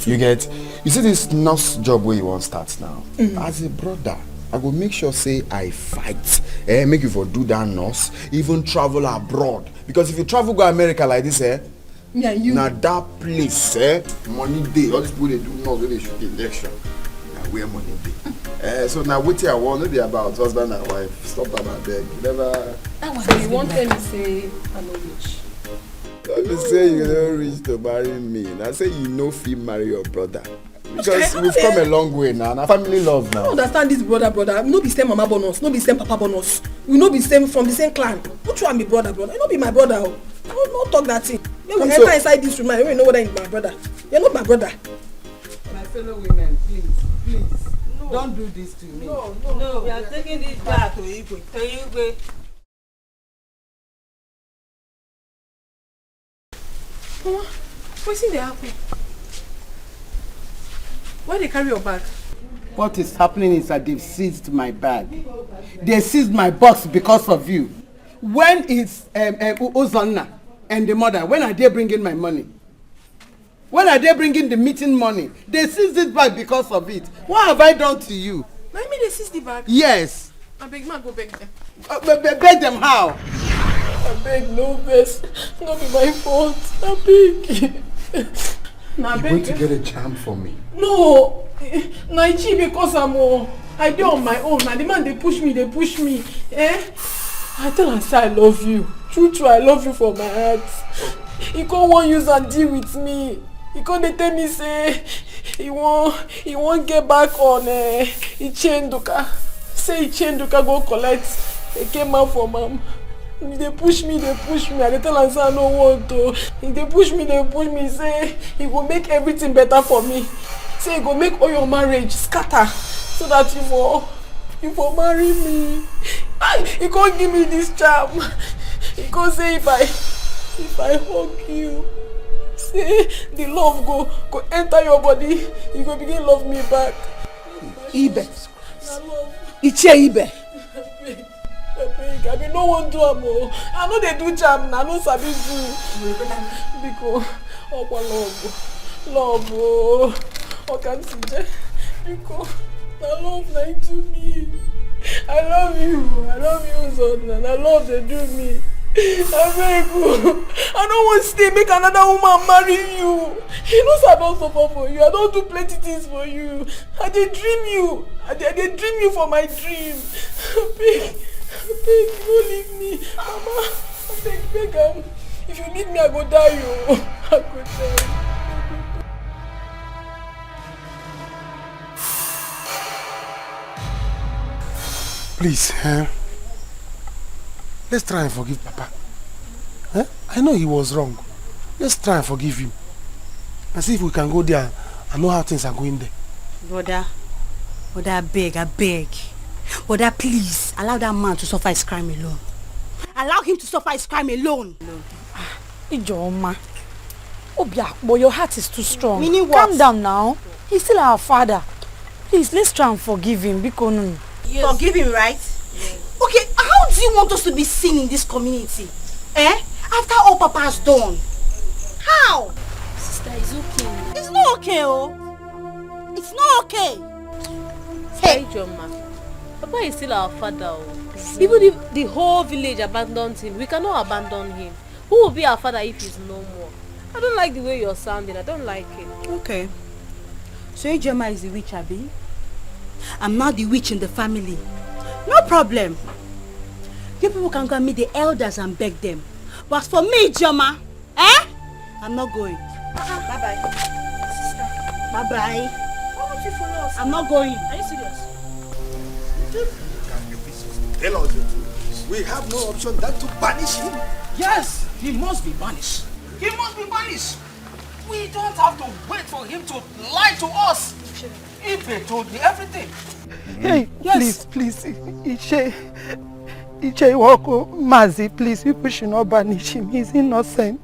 You get, you see this nurse job where you want to start now. As a brother, I will make sure say I fight. Make you for do that nurse, even travel abroad. Because if you travel go America like this, me and you. Now that place, money day. All these people they do nurse when they shoot injection. Now where money day. So now what I want to be about husband and wife. Stop about that. Never. So you want to say I'm not rich? Don't be say you don't reach to marry me. Now say you know fit marry your brother. Because we've come a long way now. Now family love now. I don't understand this brother. No be same mama bonus. No be same papa bonus. We no be same from the same clan. Which one be brother? You no be my brother. No talk that thing. You will enter inside this room. You know whether you're my brother. You're not my brother. My fellow women, please. No. Don't do this to me. No. We are taking this back to Igwe. Mama, what's in the apple? Why they carry your bag? What is happening is that they've seized my bag. They seized my box because of you. When is Uzonna and the mother, when are they bringing my money? When are they bringing the meeting money? They seized it back because of it. What have I done to you? I mean they seized the bag? Yes. I beg, man, go beg them. Beg them how? I beg, no best. Not be my fault. I beg. You're going to get a jam for me. No, Naichi, because I do on my own. And the man they push me. I tell him say I love you. True, I love you for my heart. He can't want use and deal with me. He can't tell me say he won't get back on Ichenduka. Say Ichenduka go collect a came out for mom. They push me. I tell him say I don't want to. They push me. Say he will make everything better for me. say you go make all your marriage scatter so that you for marry me. He can't give me this charm. He can't say if I hug you, say the love go enter your body, you go begin love me back. Ibe. Iche Ibe. I no one do am o. I know they do charm, I no sabi do. Because love o. I can't see je. Because I love like to me. I love you, son, and I love they do me. I beg you. I don't want to stay, make another woman marry you. You know I don't suffer for you. I don't do plenty things for you. I dey dream you. I dey dream you for my dream. Beg, don't leave me. Mama, I beg. If you leave me, I go die, you. I go die. Please, let's try and forgive Papa. I know he was wrong. Let's try and forgive him. And see if we can go there and know how things are going there. Brother, I beg. Brother, please, allow that man to suffer his crime alone. Allow him to suffer his crime alone. Ijoma. Obia, but your heart is too strong. Meaning what? Calm down now. He's still our father. Please, let's try and forgive him. Because yes. Forgive him, right? Yes. Okay, how do you want us to be seen in this community? After all Papa has done? How? Sister, it's okay. It's not okay, oh. It's not okay. Hey, Joma. Papa is still our father, oh. Even if the whole village abandons him, we cannot abandon him. Who will be our father if he's no more? I don't like the way you're sounding. I don't like it. Okay. So Ijoma is the witch, Abi? I'm not the witch in the family. No problem. You people can go and meet the elders and beg them. But for me, Ijoma, I'm not going. Bye-bye. Sister. Bye-bye. Why won't you follow us? I'm not going. Are you serious? Tell us the truth. We have no option than to banish him. Yes, he must be banished. He must be banished. We don't have to wait for him to lie to us. Ibe told me everything. Hey, yes. please, Iche Woko, Mazi, please, people should not banish him. He's innocent.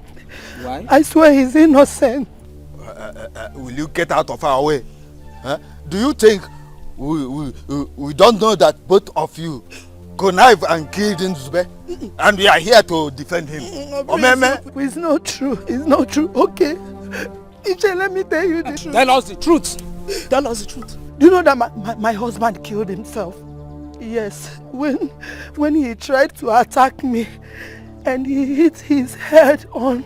Why? I swear he's innocent. Will you get out of our way? Do you think we don't know that both of you connived and killed Nzube? And we are here to defend him. It's not true. It's not true. Okay. Iche, let me tell you the truth. Tell us the truth. Tell us the truth. Do you know that my husband killed himself? Yes. When he tried to attack me and he hit his head on.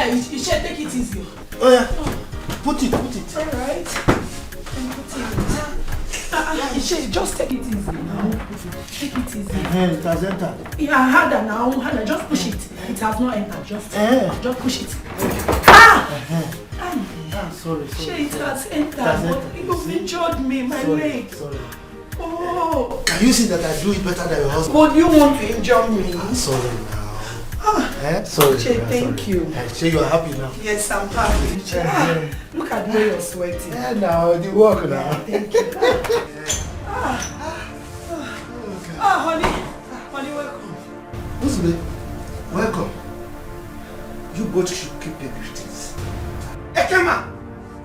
You should take it easy. Oh yeah. Put it. Alright. Just take it easy now. Take it easy. It has entered. Yeah, harder now. Harder. Just push it. It has not entered. Just push it. Sorry. It has entered. You've injured me, my leg. Sorry. Oh. Can you see that I do it better than your husband? But you want to injure me? Sorry now. Sorry. Thank you. You are happy now. Yes, I'm happy. Look at the way you're sweating. Now the work now. Thank you. Honey, welcome. Uzbe, welcome. You both should keep your greetings. Ekema!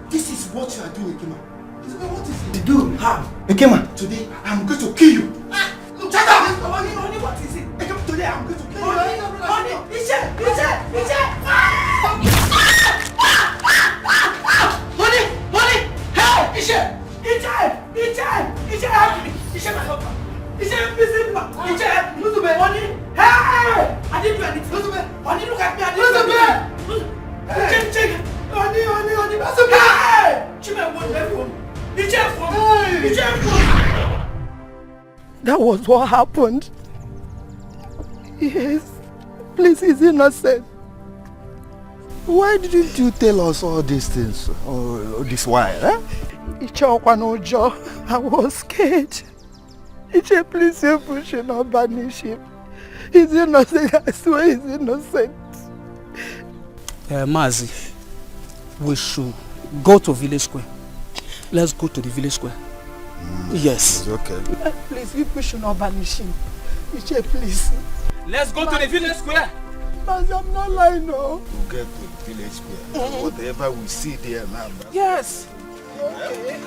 This is what you are doing, Ekema. Uzbe, what is it? You do? How? Ekema, today I'm going to kill you. Look, shut up! Honey, what is it? Ekema, today I'm going to kill you. Honey, Iche! Honey! Help! Iche, help me! Iche, my husband! Iche, visit me! Iche, Uzbe, honey! Hey! I didn't do anything. Uzbe, honey, look at me! I didn't do anything. Check! Honey! Hey! Chime won't let go. Iche, That was what happened. Yes. Please, he's innocent. Why didn't you tell us all these things this while? Eh? I was scared. Iche, please help push him not banish him. He's innocent. I swear he's innocent. Mazi, we should go to village square. Let's go to the village square. Yes. It's okay. Please, you should not banish him. Iche, please. Let's go to the village square. Mazi, I'm not lying, no. We'll get to the village square. Whatever we see there now. Yes. Okay.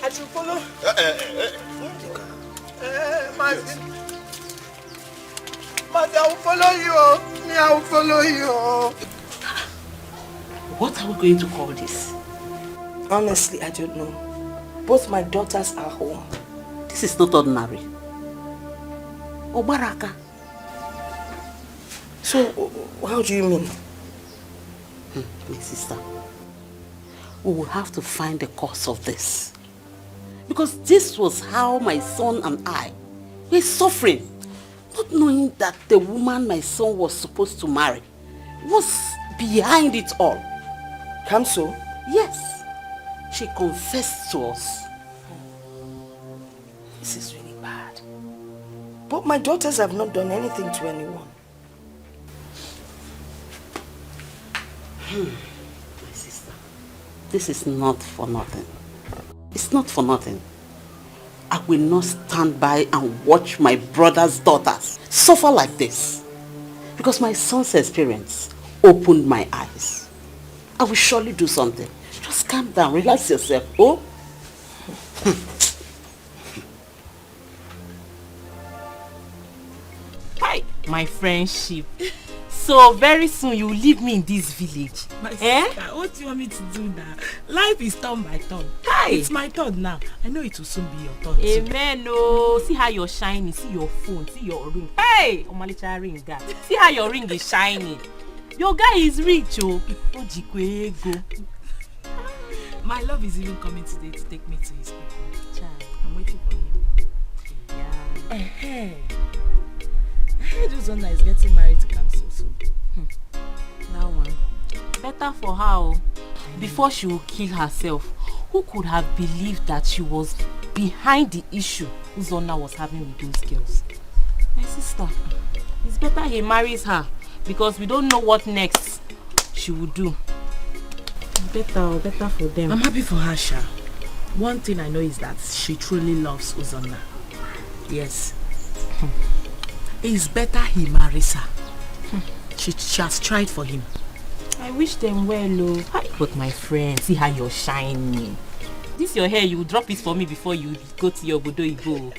I should follow. Mazi, I will follow you. I will follow you. What are we going to call this? Honestly, I don't know. Both my daughters are home. This is not ordinary. Obaraka. So, how do you mean? My sister, we will have to find the cause of this. Because this was how my son and I were suffering. Not knowing that the woman my son was supposed to marry was behind it all. Kamso? Yes. She confessed to us. This is really bad. But my daughters have not done anything to anyone. My sister, this is not for nothing. It's not for nothing. I will not stand by and watch my brother's daughters suffer like this. Because my son's experience opened my eyes. I will surely do something. Just calm down, relax yourself, oh? Hi, my friendship. So very soon you will leave me in this village. My sister, what do you want me to do now? Life is turn by turn. Hi. It's my turn now. I know it will soon be your turn. Amen. Oh, see how you're shining. See your phone. See your ring. Hey, Omalicha ring that. See how your ring is shining. Your guy is rich, oh. Ojikwego. My love is even coming today to take me to his people. Child, I'm waiting for him. Yeah. I heard Uzonna is getting married to Kamso soon. That one. Better for her. Before she will kill herself, who could have believed that she was behind the issue Uzonna was having with those girls? My sister, it's better he marries her because we don't know what next she will do. Better for them. I'm happy for her, Sha. One thing I know is that she truly loves Uzonna. Yes. It's better he marries her. She has tried for him. I wish them well, oh. But my friend, see how you're shining. This your hair, you drop it for me before you go to your Obodo Ibo.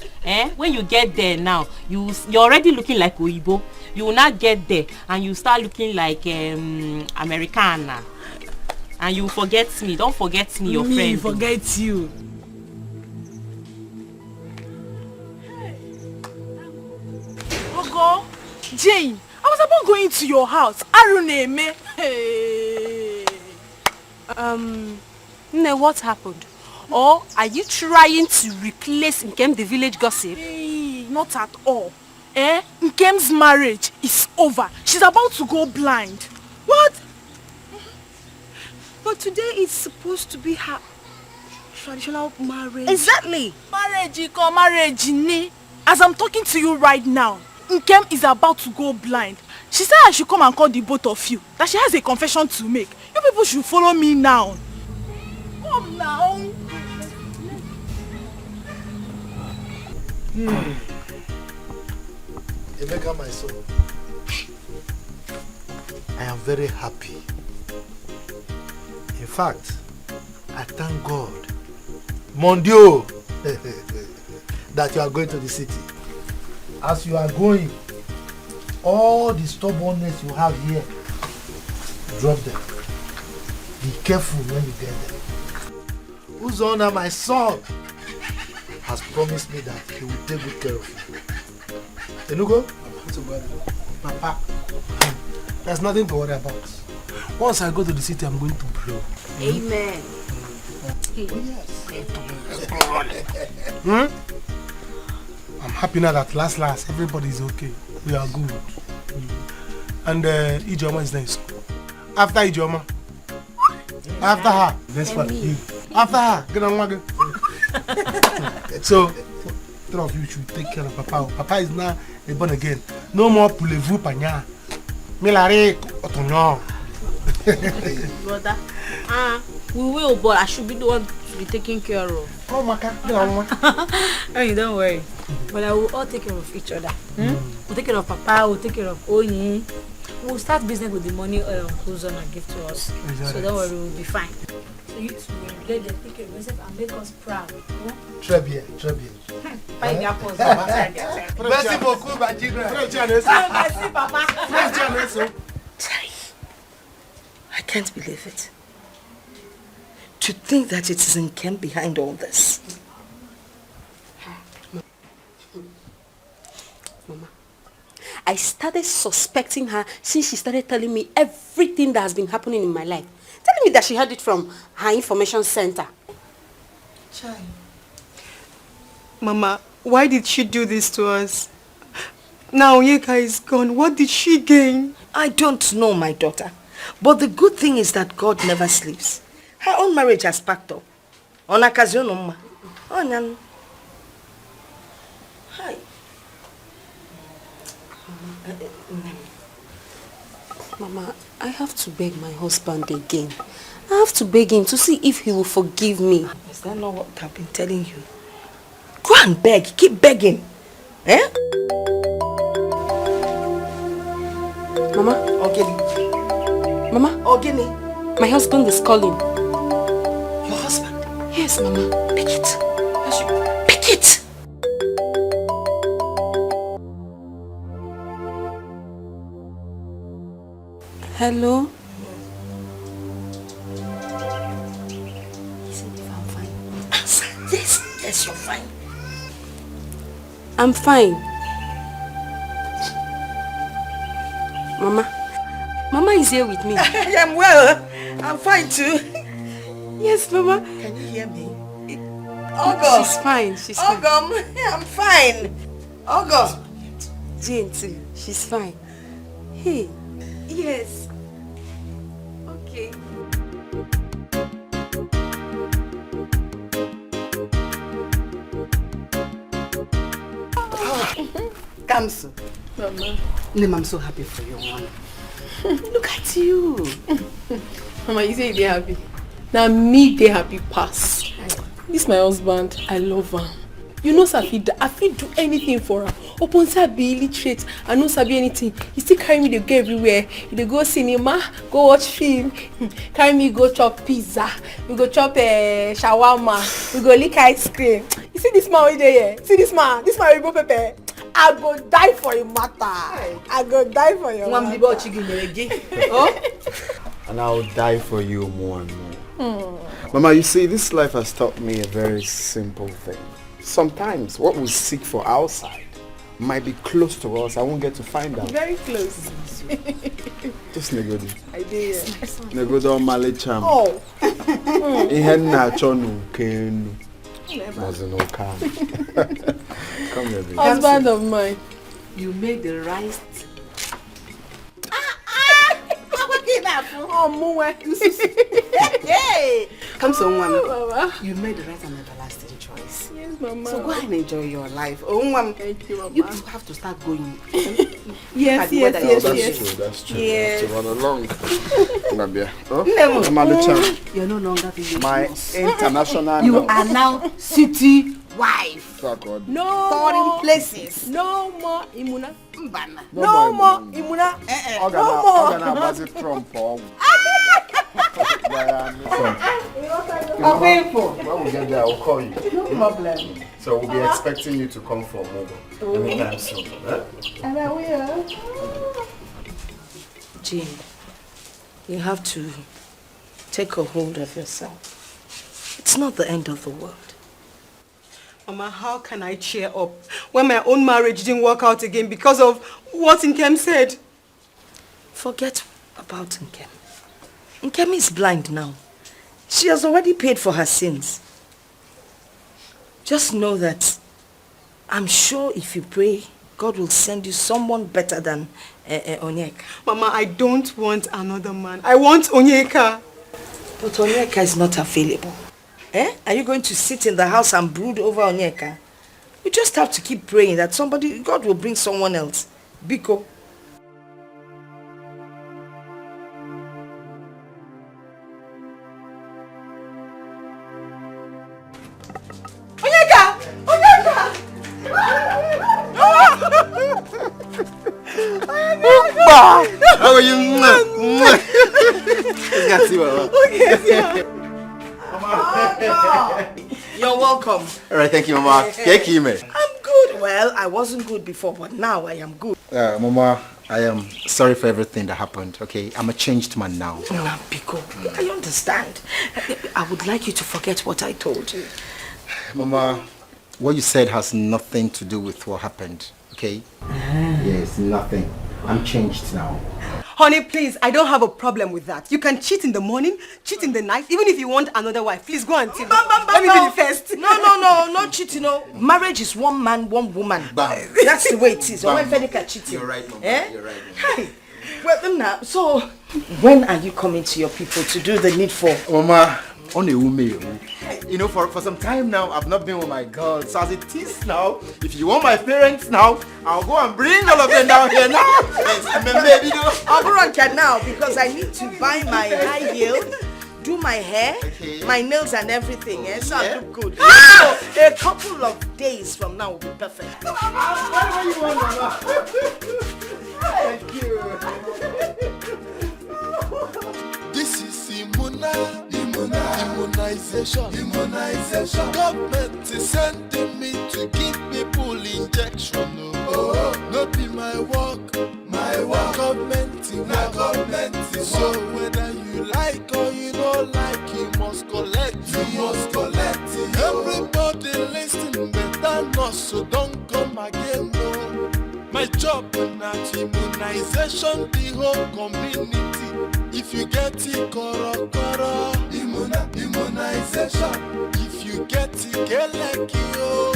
When you get there now, you're already looking like Oibo. You will not get there and you start looking like Americana. And you forget me. Don't forget me, your friend. Me forget you. Ogo, Jane, I was about going to your house. Aruneme. Hey. Nne, what happened? Or are you trying to replace Nkem the village gossip? Hey, not at all. Nkem's marriage is over. She's about to go blind. What? But today is supposed to be her traditional marriage. Exactly. Marriage. As I'm talking to you right now, Nkem is about to go blind. She said I should come and call the both of you. That she has a confession to make. You people should follow me now. Come now. Emeka, my son, I am very happy. In fact, I thank God, mon Dieu, that you are going to the city. As you are going, all the stubbornness you have here, drop them. Be careful when you get there. Uzonna, my son, has promised me that he will take good care of you. Enugo? Papa, there's nothing to worry about. Once I go to the city, I'm going to blow. Amen. I'm happy now that last everybody is okay. We are good. And Ijoma is nice. After Ijoma. After her. That's what you. After her. Get on wagon. So, three of you should take care of Papa. Papa is now born again. No more poulez-vous panya. Milare otonyo. Brother, we will, but I should be the one to be taken care of. Oh, Maka. Hey, don't worry. But I will all take care of each other. We'll take care of Papa, we'll take care of Oni. We'll start business with the money Uzona give to us. Exactly. So don't worry, we'll be fine. So you two will let them take care of yourself and make us proud. Très bien, très bien. Merci beaucoup, Bajira. Merci, Papa. I can't believe it. To think that it is Nkem behind all this. Mama, I started suspecting her since she started telling me everything that has been happening in my life. Telling me that she heard it from her information center. Chai. Mama, why did she do this to us? Now Yeka is gone. What did she gain? I don't know, my daughter. But the good thing is that God never sleeps. Her own marriage has packed up. On occasion, Mama. Oh, no. Hi. Mama, I have to beg my husband again. I have to beg him to see if he will forgive me. Is that not what I've been telling you? Go and beg. Keep begging. Eh? Mama? Ogini. Mama? Ogini. My husband is calling. Your husband? Yes, Mama. Pick it. Pick it. Hello? Yes, you're fine. I'm fine. Mama. Mama is here with me. I'm well. I'm fine too. Yes, Mama. Can you hear me? Ogum. She's fine. She's fine. Ogum, I'm fine. Ogum. Jane too. She's fine. Hey. Yes. Okay. Kamsu. Mama. Nim, I'm so happy for you, Mama. Look at you. Mama, you say they're happy. Now me, they happy pass. This my husband. I love her. You know, Safi, I feel do anything for her. Upon Sabi illiterate, I know Sabi anything. He still carry me to go everywhere. He go cinema, go watch film. Carry me go chop pizza. We go chop shawarma. We go lick ice cream. You see this man over there? See this man? This man will go Pepe. I go die for your matter. I go die for your matter. Oh? And I will die for you more and more. Mama, you see, this life has taught me a very simple thing. Sometimes what we seek for outside might be close to us. I won't get to find out. Very close. Just negodi. I did. Negodo on Malecham. Oh. Ihen na chonu kenu. Mazino kan. Come here, baby. Husband of mine. You made the right. Oh, Moe. Hey! Come so, Mama. Mama. You made the right and everlasting choice. Yes, Mama. So go and enjoy your life. Oh, Mama. Thank you, Mama. You have to start going. Yes. That's true. Yes. To run along. Nabia. Never. Malecham. You're no longer the My international. You are now city wife. No Foreign more places. No more Imuna. No more Imuna. No more. Trump. When we get there, I'll call you. No problem. So we'll be expecting you to come for Mogo anytime soon. And I will. Jane, you have to take a hold of yourself. It's not the end of the world. Mama, how can I cheer up when my own marriage didn't work out again because of what Nkem said? Forget about Nkem. Nkem is blind now. She has already paid for her sins. Just know that I'm sure if you pray God will send you someone better than Onyeka. Mama, I don't want another man. I want Onyeka. But Onyeka is not available. Are you going to sit in the house and brood over Onyeka? You just have to keep praying that God will bring someone else. Biko. Onyeka! Onyeka! How are you? You're welcome. All right, thank you, Mama. I'm good. Well, I wasn't good before, but now I am good. Mama, I am sorry for everything that happened, okay? I'm a changed man now. Biko, I understand. I would like you to forget what I told you. Mama, what you said has nothing to do with what happened, okay? Yes, nothing. I'm changed now. Honey, please, I don't have a problem with that. You can cheat in the morning, cheat in the night, even if you want another wife. Please go and tell me. Let me be the first. No cheating. No. Marriage is one man, one woman. Bam. That's the way it is. When cheating. You're right, Mama. You're right. Hi. Well, now, so when are you coming to your people to do the needful? Mama, on a woman. You know, for some time now, I've not been with my girls. So as it is now, if you want my parents now, I'll go and bring all of them down here now. I'll go on now because I need to buy my high heel, do my hair, my nails and everything. So I look good. So a couple of days from now will be perfect. Whatever you want, Mama. Thank you. This is immunization. Government is sending me to give people injection. Oh, not be my work. Government. So whether you like or you don't like, you must collect. Everybody listen better not, so don't come again. No. My job now immunization the whole community. If you get it, koro, immunization. If you get it, get like you,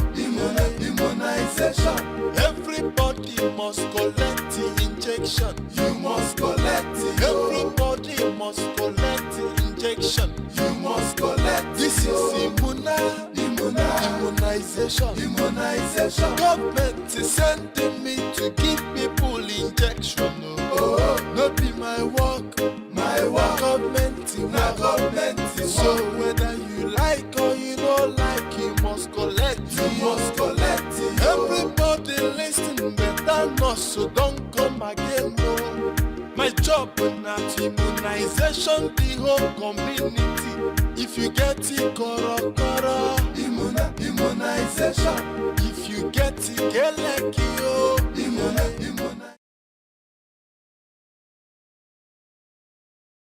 immunization. Everybody must collect the injection. You must collect it. Everybody must collect the injection. You must collect. This is immunization. Government is sending me to give people injection. Oh, not be my work. Government. So whether you like or you don't like, you must collect. Everybody listen better not, so don't come again. No. My job now immunization the whole community. If you get it, koro, immunization. If you get it, get like you,